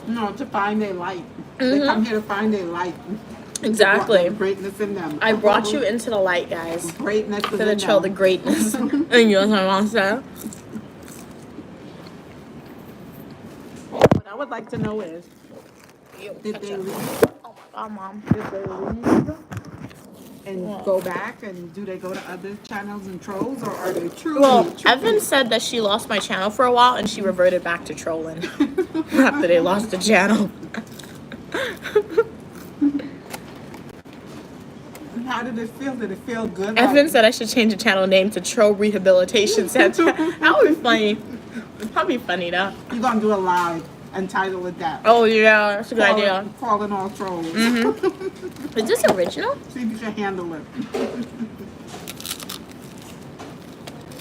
No, to find their light. They come here to find their light. Exactly. Greatness in them. I brought you into the light, guys. Greatness is To in the troll, the them. greatness. And you know what I'm saying? What I would like to know is, did they leave? Oh my god, Mom. Did they leave and What? go back? And do they go to other channels and trolls, or are they truly? Well, Evan said that she lost my channel for a while and she reverted back to trolling after they lost the channel. How did it feel? Did it feel good? Evan said I should change the channel name to Troll Rehabilitation Center. That would be funny. That'd be funny though. You're gonna do a live and title it that. Oh yeah, that's a good idea. Calling all trolls. Is this original? See if you can handle it.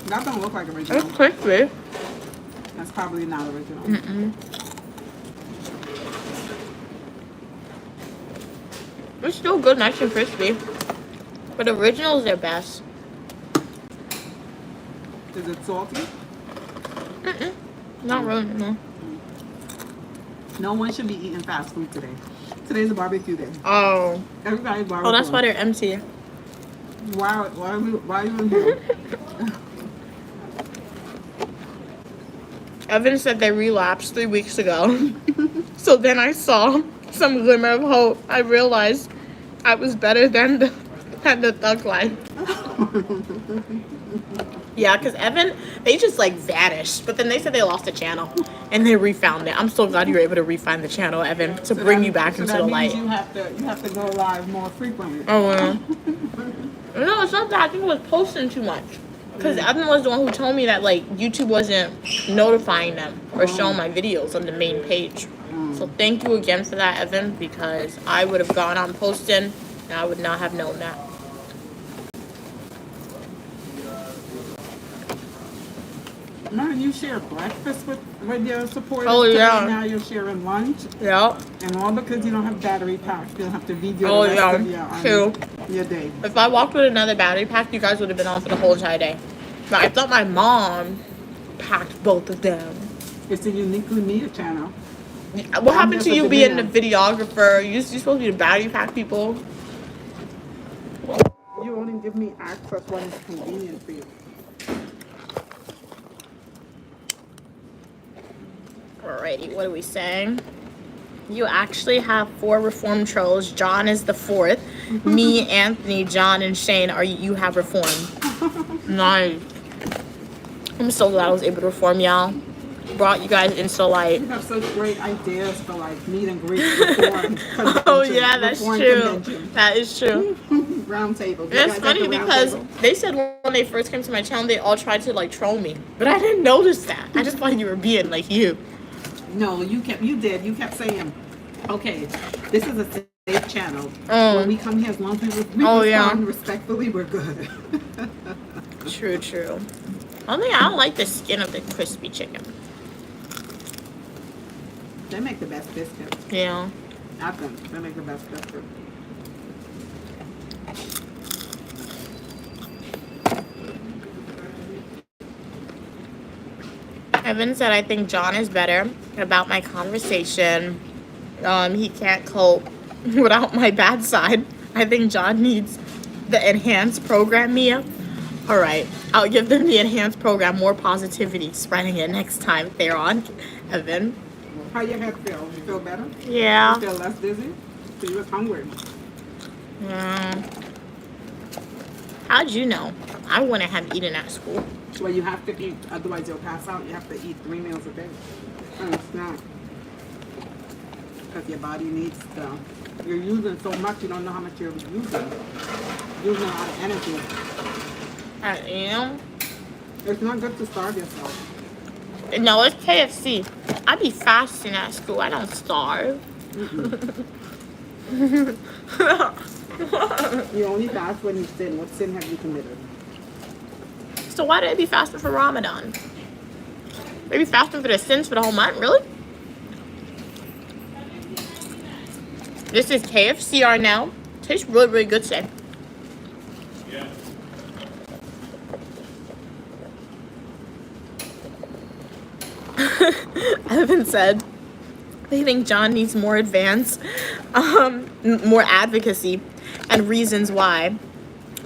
That don't look like original. It's crispy. That's probably not original. It's still good, nice and crispy. But originals are best. Is it salty? Not really, no. No one should be eating fast food today. Today's a barbecue day. Oh. Everybody's barbecuing. Oh, that's why they're empty. Why are you in here? Evan said they relapsed 3 weeks ago. So then I saw some glimmer of hope. I realized I was better than the thug life. Yeah, because Evan, they just like vanished. But then they said they lost the channel and they refound it. I'm so glad you were able to refind the channel, Evan, to bring you back into the light. You have to go live more frequently. Oh, yeah. No, it's not that. I think it was posting too much. Because Evan was the one who told me that like YouTube wasn't notifying them or showing my videos on the main page. So thank you again for that, Evan, because I would have gone on posting and I would not have known that. Man, you share breakfast with your supporters. Oh, yeah. And now you're sharing lunch. Yeah. And all because you don't have battery packs. You don't have to video Oh, the rest of your day. If I walked with another battery pack, you guys would have been on for the whole entire day. But I thought my mom packed both of them. It's a uniquely me channel. What happened to you being the videographer? You're supposed to be the battery pack people. You only give me access when it's convenient for you. Alrighty, what are we saying? You actually have 4 reformed trolls. John is the 4th. Me, Anthony, John, and Shane you have reformed. Nice. I'm so glad I was able to reform y'all. Brought you guys into light. You have such great ideas for like meet and greet reform. Oh yeah, that's true. That is true. Round table. It's funny because they said when they first came to my channel, they all tried to like troll me, but I didn't notice that. I just thought you were being like you. No, you kept saying, okay, this is a safe channel. When we come here, as long as we respond respectfully, we're good. True. Only I don't like the skin of the crispy chicken. They make the best biscuits. Yeah. I think they make the best biscuits. Evan said, I think John is better about my conversation. He can't cope without my bad side. I think John needs the enhanced program, Mia. All right, I'll give them the enhanced program, more positivity, spreading it next time they're on. Evan. How your head feel? You feel better? Yeah. You feel less dizzy? So you was hungry. How'd you know? I wouldn't have eaten at school. Well, you have to eat, otherwise you'll pass out. You have to eat 3 meals a day. And it's not. Because your body needs you're using so much, you don't know how much you're using. Using a lot of energy. I am. It's not good to starve yourself. No, it's KFC. I be fasting at school. I don't starve. You only fast when you sin. What sin have you committed? So why do they be fasting for Ramadan? They be fasting for their sins for the whole month? Really? This is KFC now. Tastes really, really good today. Yeah. Evan said they think John needs more advance, more advocacy, and reasons why.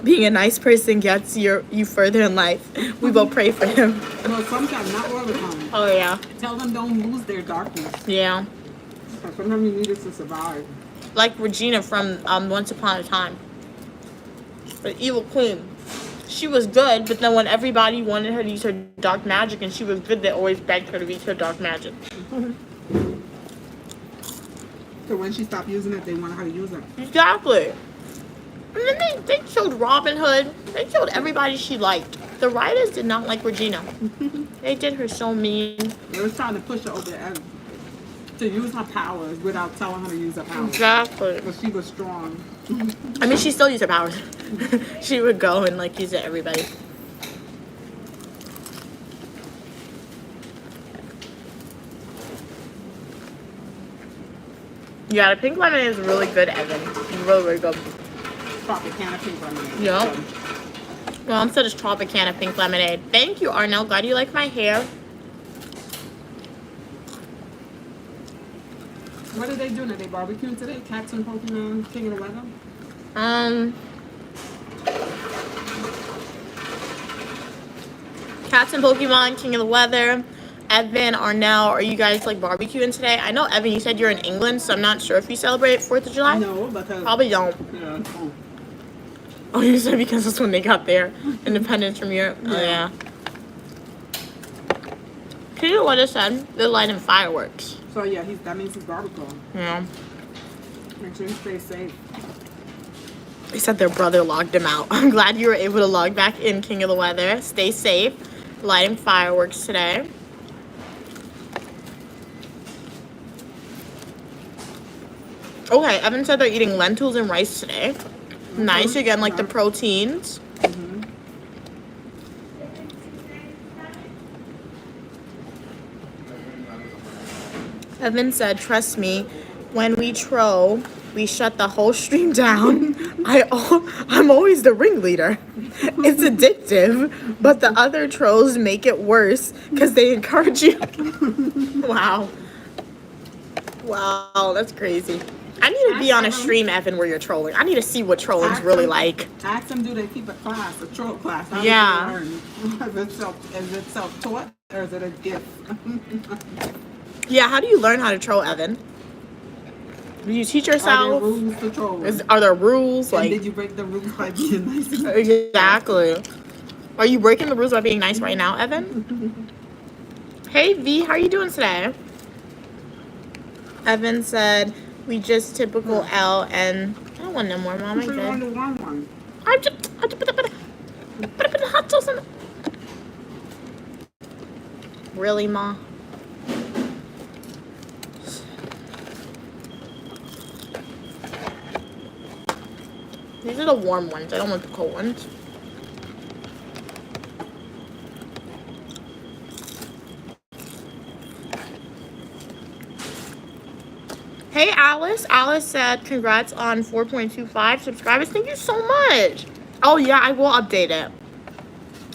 Being a nice person gets you further in life. We both pray for him. Well, sometimes, not all the time. Oh, yeah. Tell them don't lose their darkness. Yeah. Sometimes you need it to survive. Like Regina from Once Upon a Time. The evil queen. She was good, but then when everybody wanted her to use her dark magic and she was good, they always begged her to use her dark magic. So when she stopped using it, they wanted her to use it. Exactly. And then they killed Robin Hood. They killed everybody she liked. The writers did not like Regina. They did her so mean. They were trying to push her over the edge to use her powers without telling her to use her powers. Exactly. But she was strong. I mean, she still used her powers. She would go and like use it everybody. Yeah, the pink lemonade is really good, Evan. It's really, really good. Tropicana pink lemonade. Yep. Mom said it's Tropicana pink lemonade. Thank you, Arnell. Glad you like my hair. What are they doing? Are they barbecuing today? Cats and Pokemon King of the Weather? Cats and Pokemon, King of the Weather. Evan, Arnell, are you guys like barbecuing today? I know, Evan, you said you're in England, so I'm not sure if you celebrate 4th of July. No, because... Probably don't. Yeah. Oh, you said because that's when they got their independence from Europe. Oh, yeah. Can you what it said? They're lighting fireworks. So, yeah, that means he's barbecuing. Yeah. Make sure you stay safe. They said their brother logged him out. I'm glad you were able to log back in, King of the Weather. Stay safe. Lighting fireworks today. Okay, Evan said they're eating lentils and rice today. Nice, again, like the proteins. Evan said, trust me, when we troll, we shut the whole stream down. I'm always the ringleader. It's addictive, but the other trolls make it worse because they encourage you. Wow. Wow, that's crazy. I need to be on a stream, Evan, where you're trolling. I need to see what trolling's really like. Ask them, do they keep a class, a troll class? How Yeah. do they learn? Is it self-taught or is it a gift? Yeah, how do you learn how to troll, Evan? Do you teach Are yourself? there rules to trolling? Are there rules? And Like, did you break the rules by being nice? exactly. Are you breaking the rules by being nice right now, Evan? Hey, V, how are you doing today? Evan said, we just typical L and I don't want no more, Mom. I You want did. the wrong one. I just put the hot sauce in the... Really, Ma? These are the warm ones. I don't want the cold ones. Hey, Alice. Alice said, congrats on 4.25 subscribers. Thank you so much. Oh, yeah, I will update it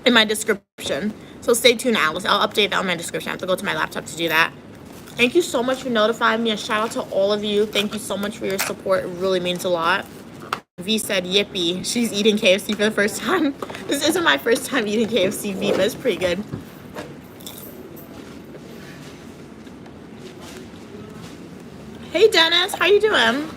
in my description. So stay tuned, Alice. I'll update that on my description. I have to go to my laptop to do that. Thank you so much for notifying me. A shout out to all of you. Thank you so much for your support. It really means a lot. V said, yippee. She's eating KFC for the first time. This isn't my first time eating KFC, V, but it's pretty good. Hey, Dennis. How you doing?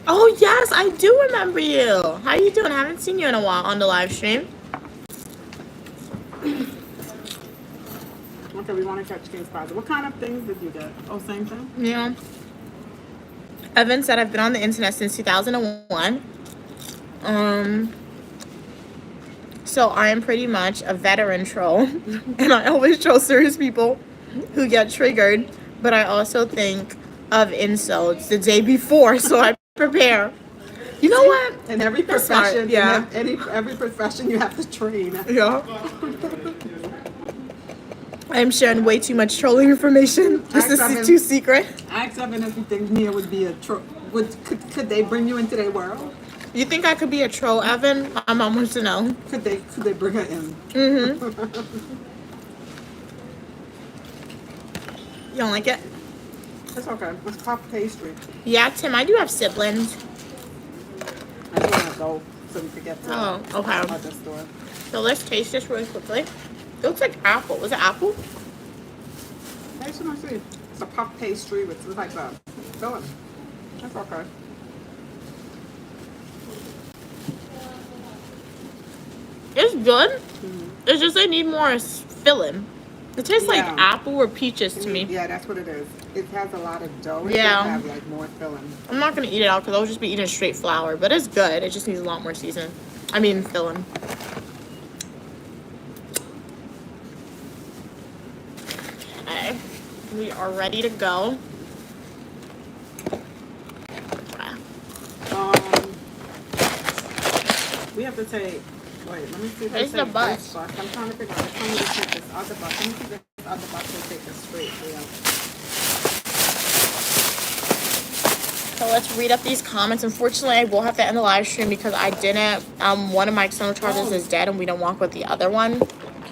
Oh, yes. I do remember you. How you doing? I haven't seen you in a while on the live stream. Okay, we want to catch King's Plaza. What kind of things did you get? Oh, same thing? Yeah. Evan said, I've been on the internet since 2001. So I am pretty much a veteran troll. And I always troll serious people who get triggered. But I also think of insults the day before, so I prepare. You know what? In every That's smart, profession, yeah. every profession you have to train. Yeah. I am sharing way too much trolling information. This is too secret. Ask Evan if you think Mia would be a troll. Could they bring you into their world? You think I could be a troll, Evan? My mom wants to know. Could they bring her in? Mm-hmm. You don't like it? It's okay. It's puff pastry. Yeah, Tim, I do have siblings. I just want to go so we could get to Oh, okay. other store. So let's taste this really quickly. It looks like apple. Was it apple? Taste it and see. It's a puff pastry with like a filling. That's okay. It's good. It's just I need more filling. It tastes like Yeah. apple or peaches to me. Yeah, that's what it is. It has a lot of dough. It Yeah. does have like more filling. I'm not gonna eat it out because I'll just be eating straight flour, but it's good. It just needs a lot more seasoning. I mean filling. Okay, we are ready to go. We have to take. Wait, let me see if Where's they take the bus? this bus. I'm trying to figure out. I'm trying to take this other bus. Let me see if other bus will take us straight there. So let's read up these comments. Unfortunately, I will have to end the live stream because I didn't. One of my external chargers is dead, and we don't walk with the other one.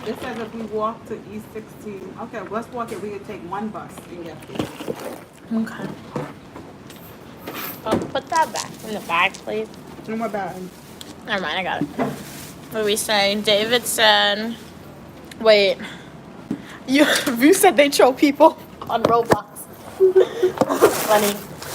It says if we walk to E16. Okay, let's walk it. We can take one bus and get there. Okay. Put that back in the bag, please. No more bag. Never mind, I got it. What are we saying? David said, wait. You said they troll people on Roblox. Funny.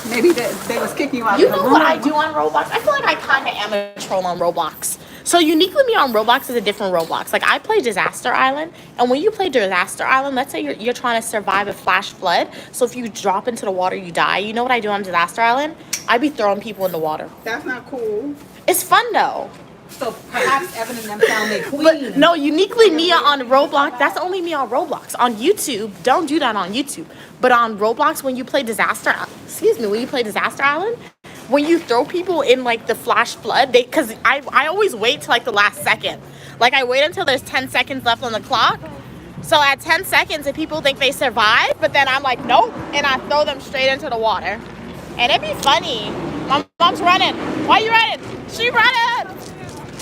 Maybe they was kicking you out You of the know room. what I do on Roblox? I feel like I kind of am a troll on Roblox. So Uniquely Me on Roblox is a different Roblox. Like I play Disaster Island, and when you play Disaster Island, let's say you're trying to survive a flash flood. So if you drop into the water, you die. You know what I do on Disaster Island? I be throwing people in the water. That's not cool. It's fun though. So perhaps Evan and them found their queen. But no, Uniquely Me on Roblox, that's only me on Roblox. On YouTube, don't do that on YouTube. But on Roblox, when you play Disaster Island, when you throw people in like the flash flood, because I always wait till like the last second. Like I wait until there's 10 seconds left on the clock. So at 10 seconds, if people think they survive, but then I'm like, nope, and I throw them straight into the water. And it'd be funny. My mom's running. Why are you running? She running!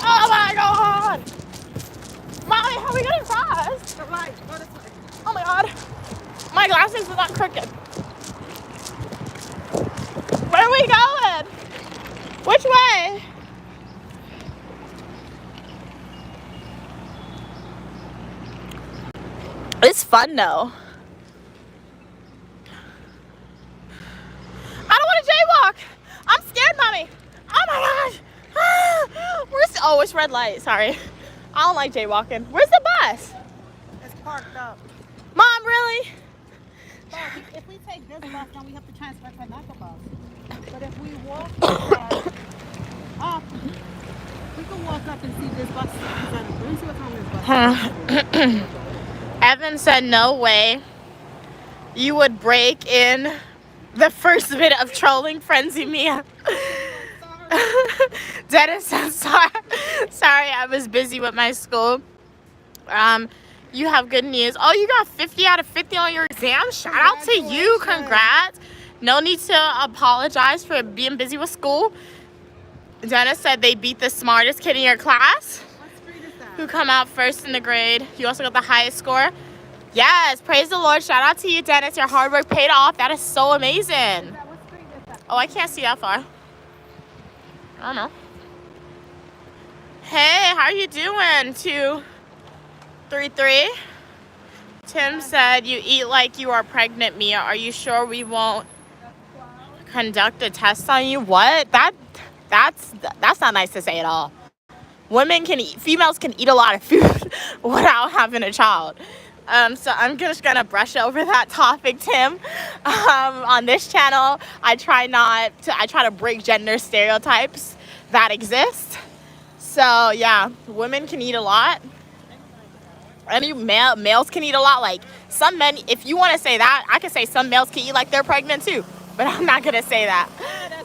Oh my god! Molly, how are we gonna cross? Oh my god. My glasses are not crooked. Where are we going? Which way? It's fun though. I don't want to jaywalk. I'm scared, mommy. Oh my gosh. Oh, it's red light. Sorry. I don't like jaywalking. Where's the bus? It's parked up. Mom, really? If we take this bus, then we have to transfer to another bus. But if we walk up, we can walk up and see this bus. Let me see what time this bus is. Evan said no way you would break in the first bit of trolling frenzy, Mia. Dennis said sorry, I was busy with my school. You have good news. Oh, you got 50 out of 50 on your exam. Shout out to you. Congrats. No need to apologize for being busy with school. Dennis said they beat the smartest kid in your class who come out first in the grade. You also got the highest score. Yes, praise the Lord. Shout out to you, Dennis. Your hard work paid off. That is so amazing. Oh, I can't see that far. I don't know. Hey, how are you doing? 233. Tim said you eat like you are pregnant, Mia. Are you sure we won't conduct a test on you? What? That's not nice to say at all. Females can eat a lot of food without having a child. So I'm just gonna brush over that topic, Tim. On this channel, I try to break gender stereotypes that exist. So yeah, women can eat a lot. Males can eat a lot. Like some men, if you want to say that, I can say some males can eat like they're pregnant too. But I'm not gonna say that.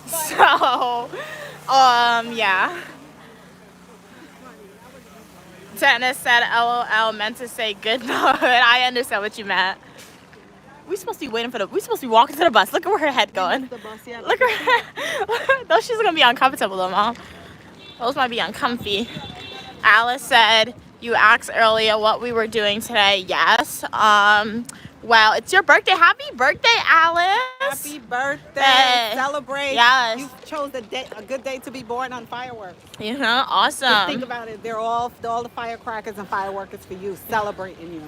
So, yeah. Dennis said, LOL, meant to say good night. I understand what you meant. We supposed to be walking to the bus. Look at where her head going. Look at her. Those shoes are gonna be uncomfortable though, Mom. Those might be uncomfy. Alice said, you asked earlier what we were doing today. Yes. Well, it's your birthday. Happy birthday, Alice. Happy birthday. Celebrate. Yes. You chose a good day to be born on fireworks. You know, awesome. Just think about it. They're all the firecrackers and fireworks is for you, celebrating you.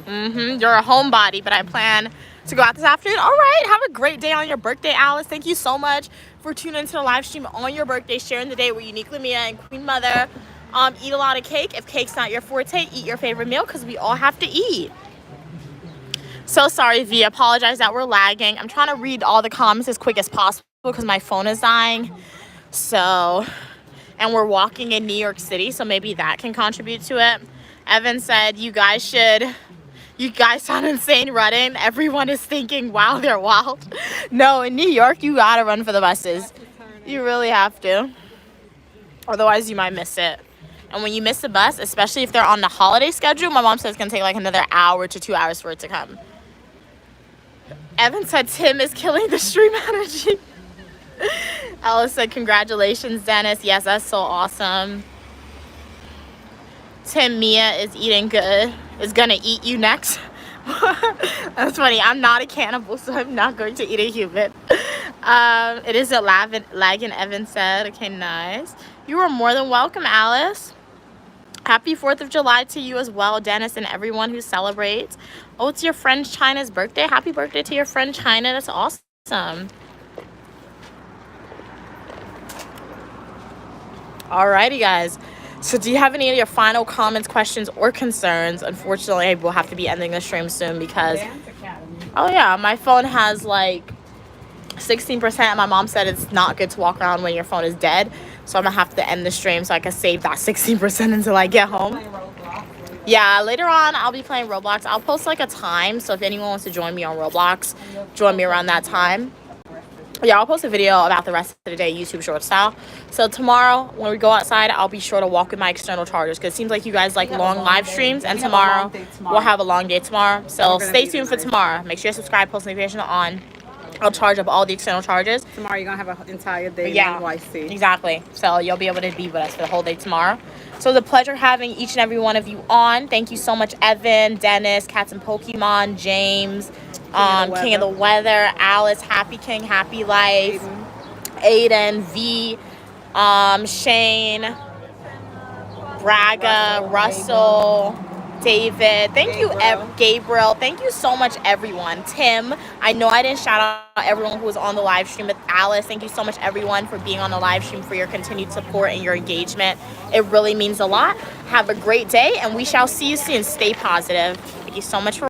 You're a homebody, but I plan to go out this afternoon. All right. Have a great day on your birthday, Alice. Thank you so much for tuning into the live stream on your birthday, sharing the day with Uniquely Mia and Queen Mother. Eat a lot of cake. If cake's not your forte, eat your favorite meal because we all have to eat. So sorry, V. Apologize that we're lagging. I'm trying to read all the comments as quick as possible because my phone is dying. So, and we're walking in New York City, so maybe that can contribute to it. Evan said, you guys sound insane running. Everyone is thinking, wow, they're wild. No, in New York, you gotta run for the buses. You really have to. Otherwise, you might miss it. And when you miss the bus, especially if they're on the holiday schedule, my mom says it's going to take like another hour to 2 hours for it to come. Evan said Tim is killing the stream energy. Alice said, congratulations, Dennis. Yes, that's so awesome. Tim, Mia is eating good. Is going to eat you next. That's funny. I'm not a cannibal, so I'm not going to eat a human. It is a lagging, Evan said. Okay, nice. You are more than welcome, Alice. Happy 4th of July to you as well, Dennis, and everyone who celebrates. Oh, it's your friend China's birthday. Happy birthday to your friend China. That's awesome. Alrighty, guys. So do you have any of your final comments, questions, or concerns? Unfortunately, we'll have to be ending the stream soon because... Oh, yeah. My phone has, like, 16%. My mom said it's not good to walk around when your phone is dead. So I'm going to have to end the stream so I can save that 16% until I get home. Yeah, later on, I'll be playing Roblox. I'll post, like, a time. So if anyone wants to join me on Roblox, join me around that time. Yeah, I'll post a video about the rest of the day, YouTube short style. So tomorrow, when we go outside, I'll be sure to walk with my external chargers because it seems like you guys like long live streams. And tomorrow, we'll have a long day tomorrow. So stay tuned for tomorrow. Make sure you subscribe, post notification on. I'll charge up all the external chargers. Tomorrow, you're going to have an entire day in NYC. Exactly. So you'll be able to be with us for the whole day tomorrow. So it's a pleasure having each and every one of you on. Thank you so much, Evan, Dennis, Cats and Pokemon, James, King of the Weather, Alice, Happy King, Happy Life, Aiden, V, Shane, Braga, Russell, David. Thank you, Gabriel. Thank you so much, everyone. Tim, I know I didn't shout out everyone who was on the live stream, but Alice, thank you so much, everyone, for being on the live stream, for your continued support and your engagement. It really means a lot. Have a great day, and we shall see you soon. Stay positive. Thank you so much for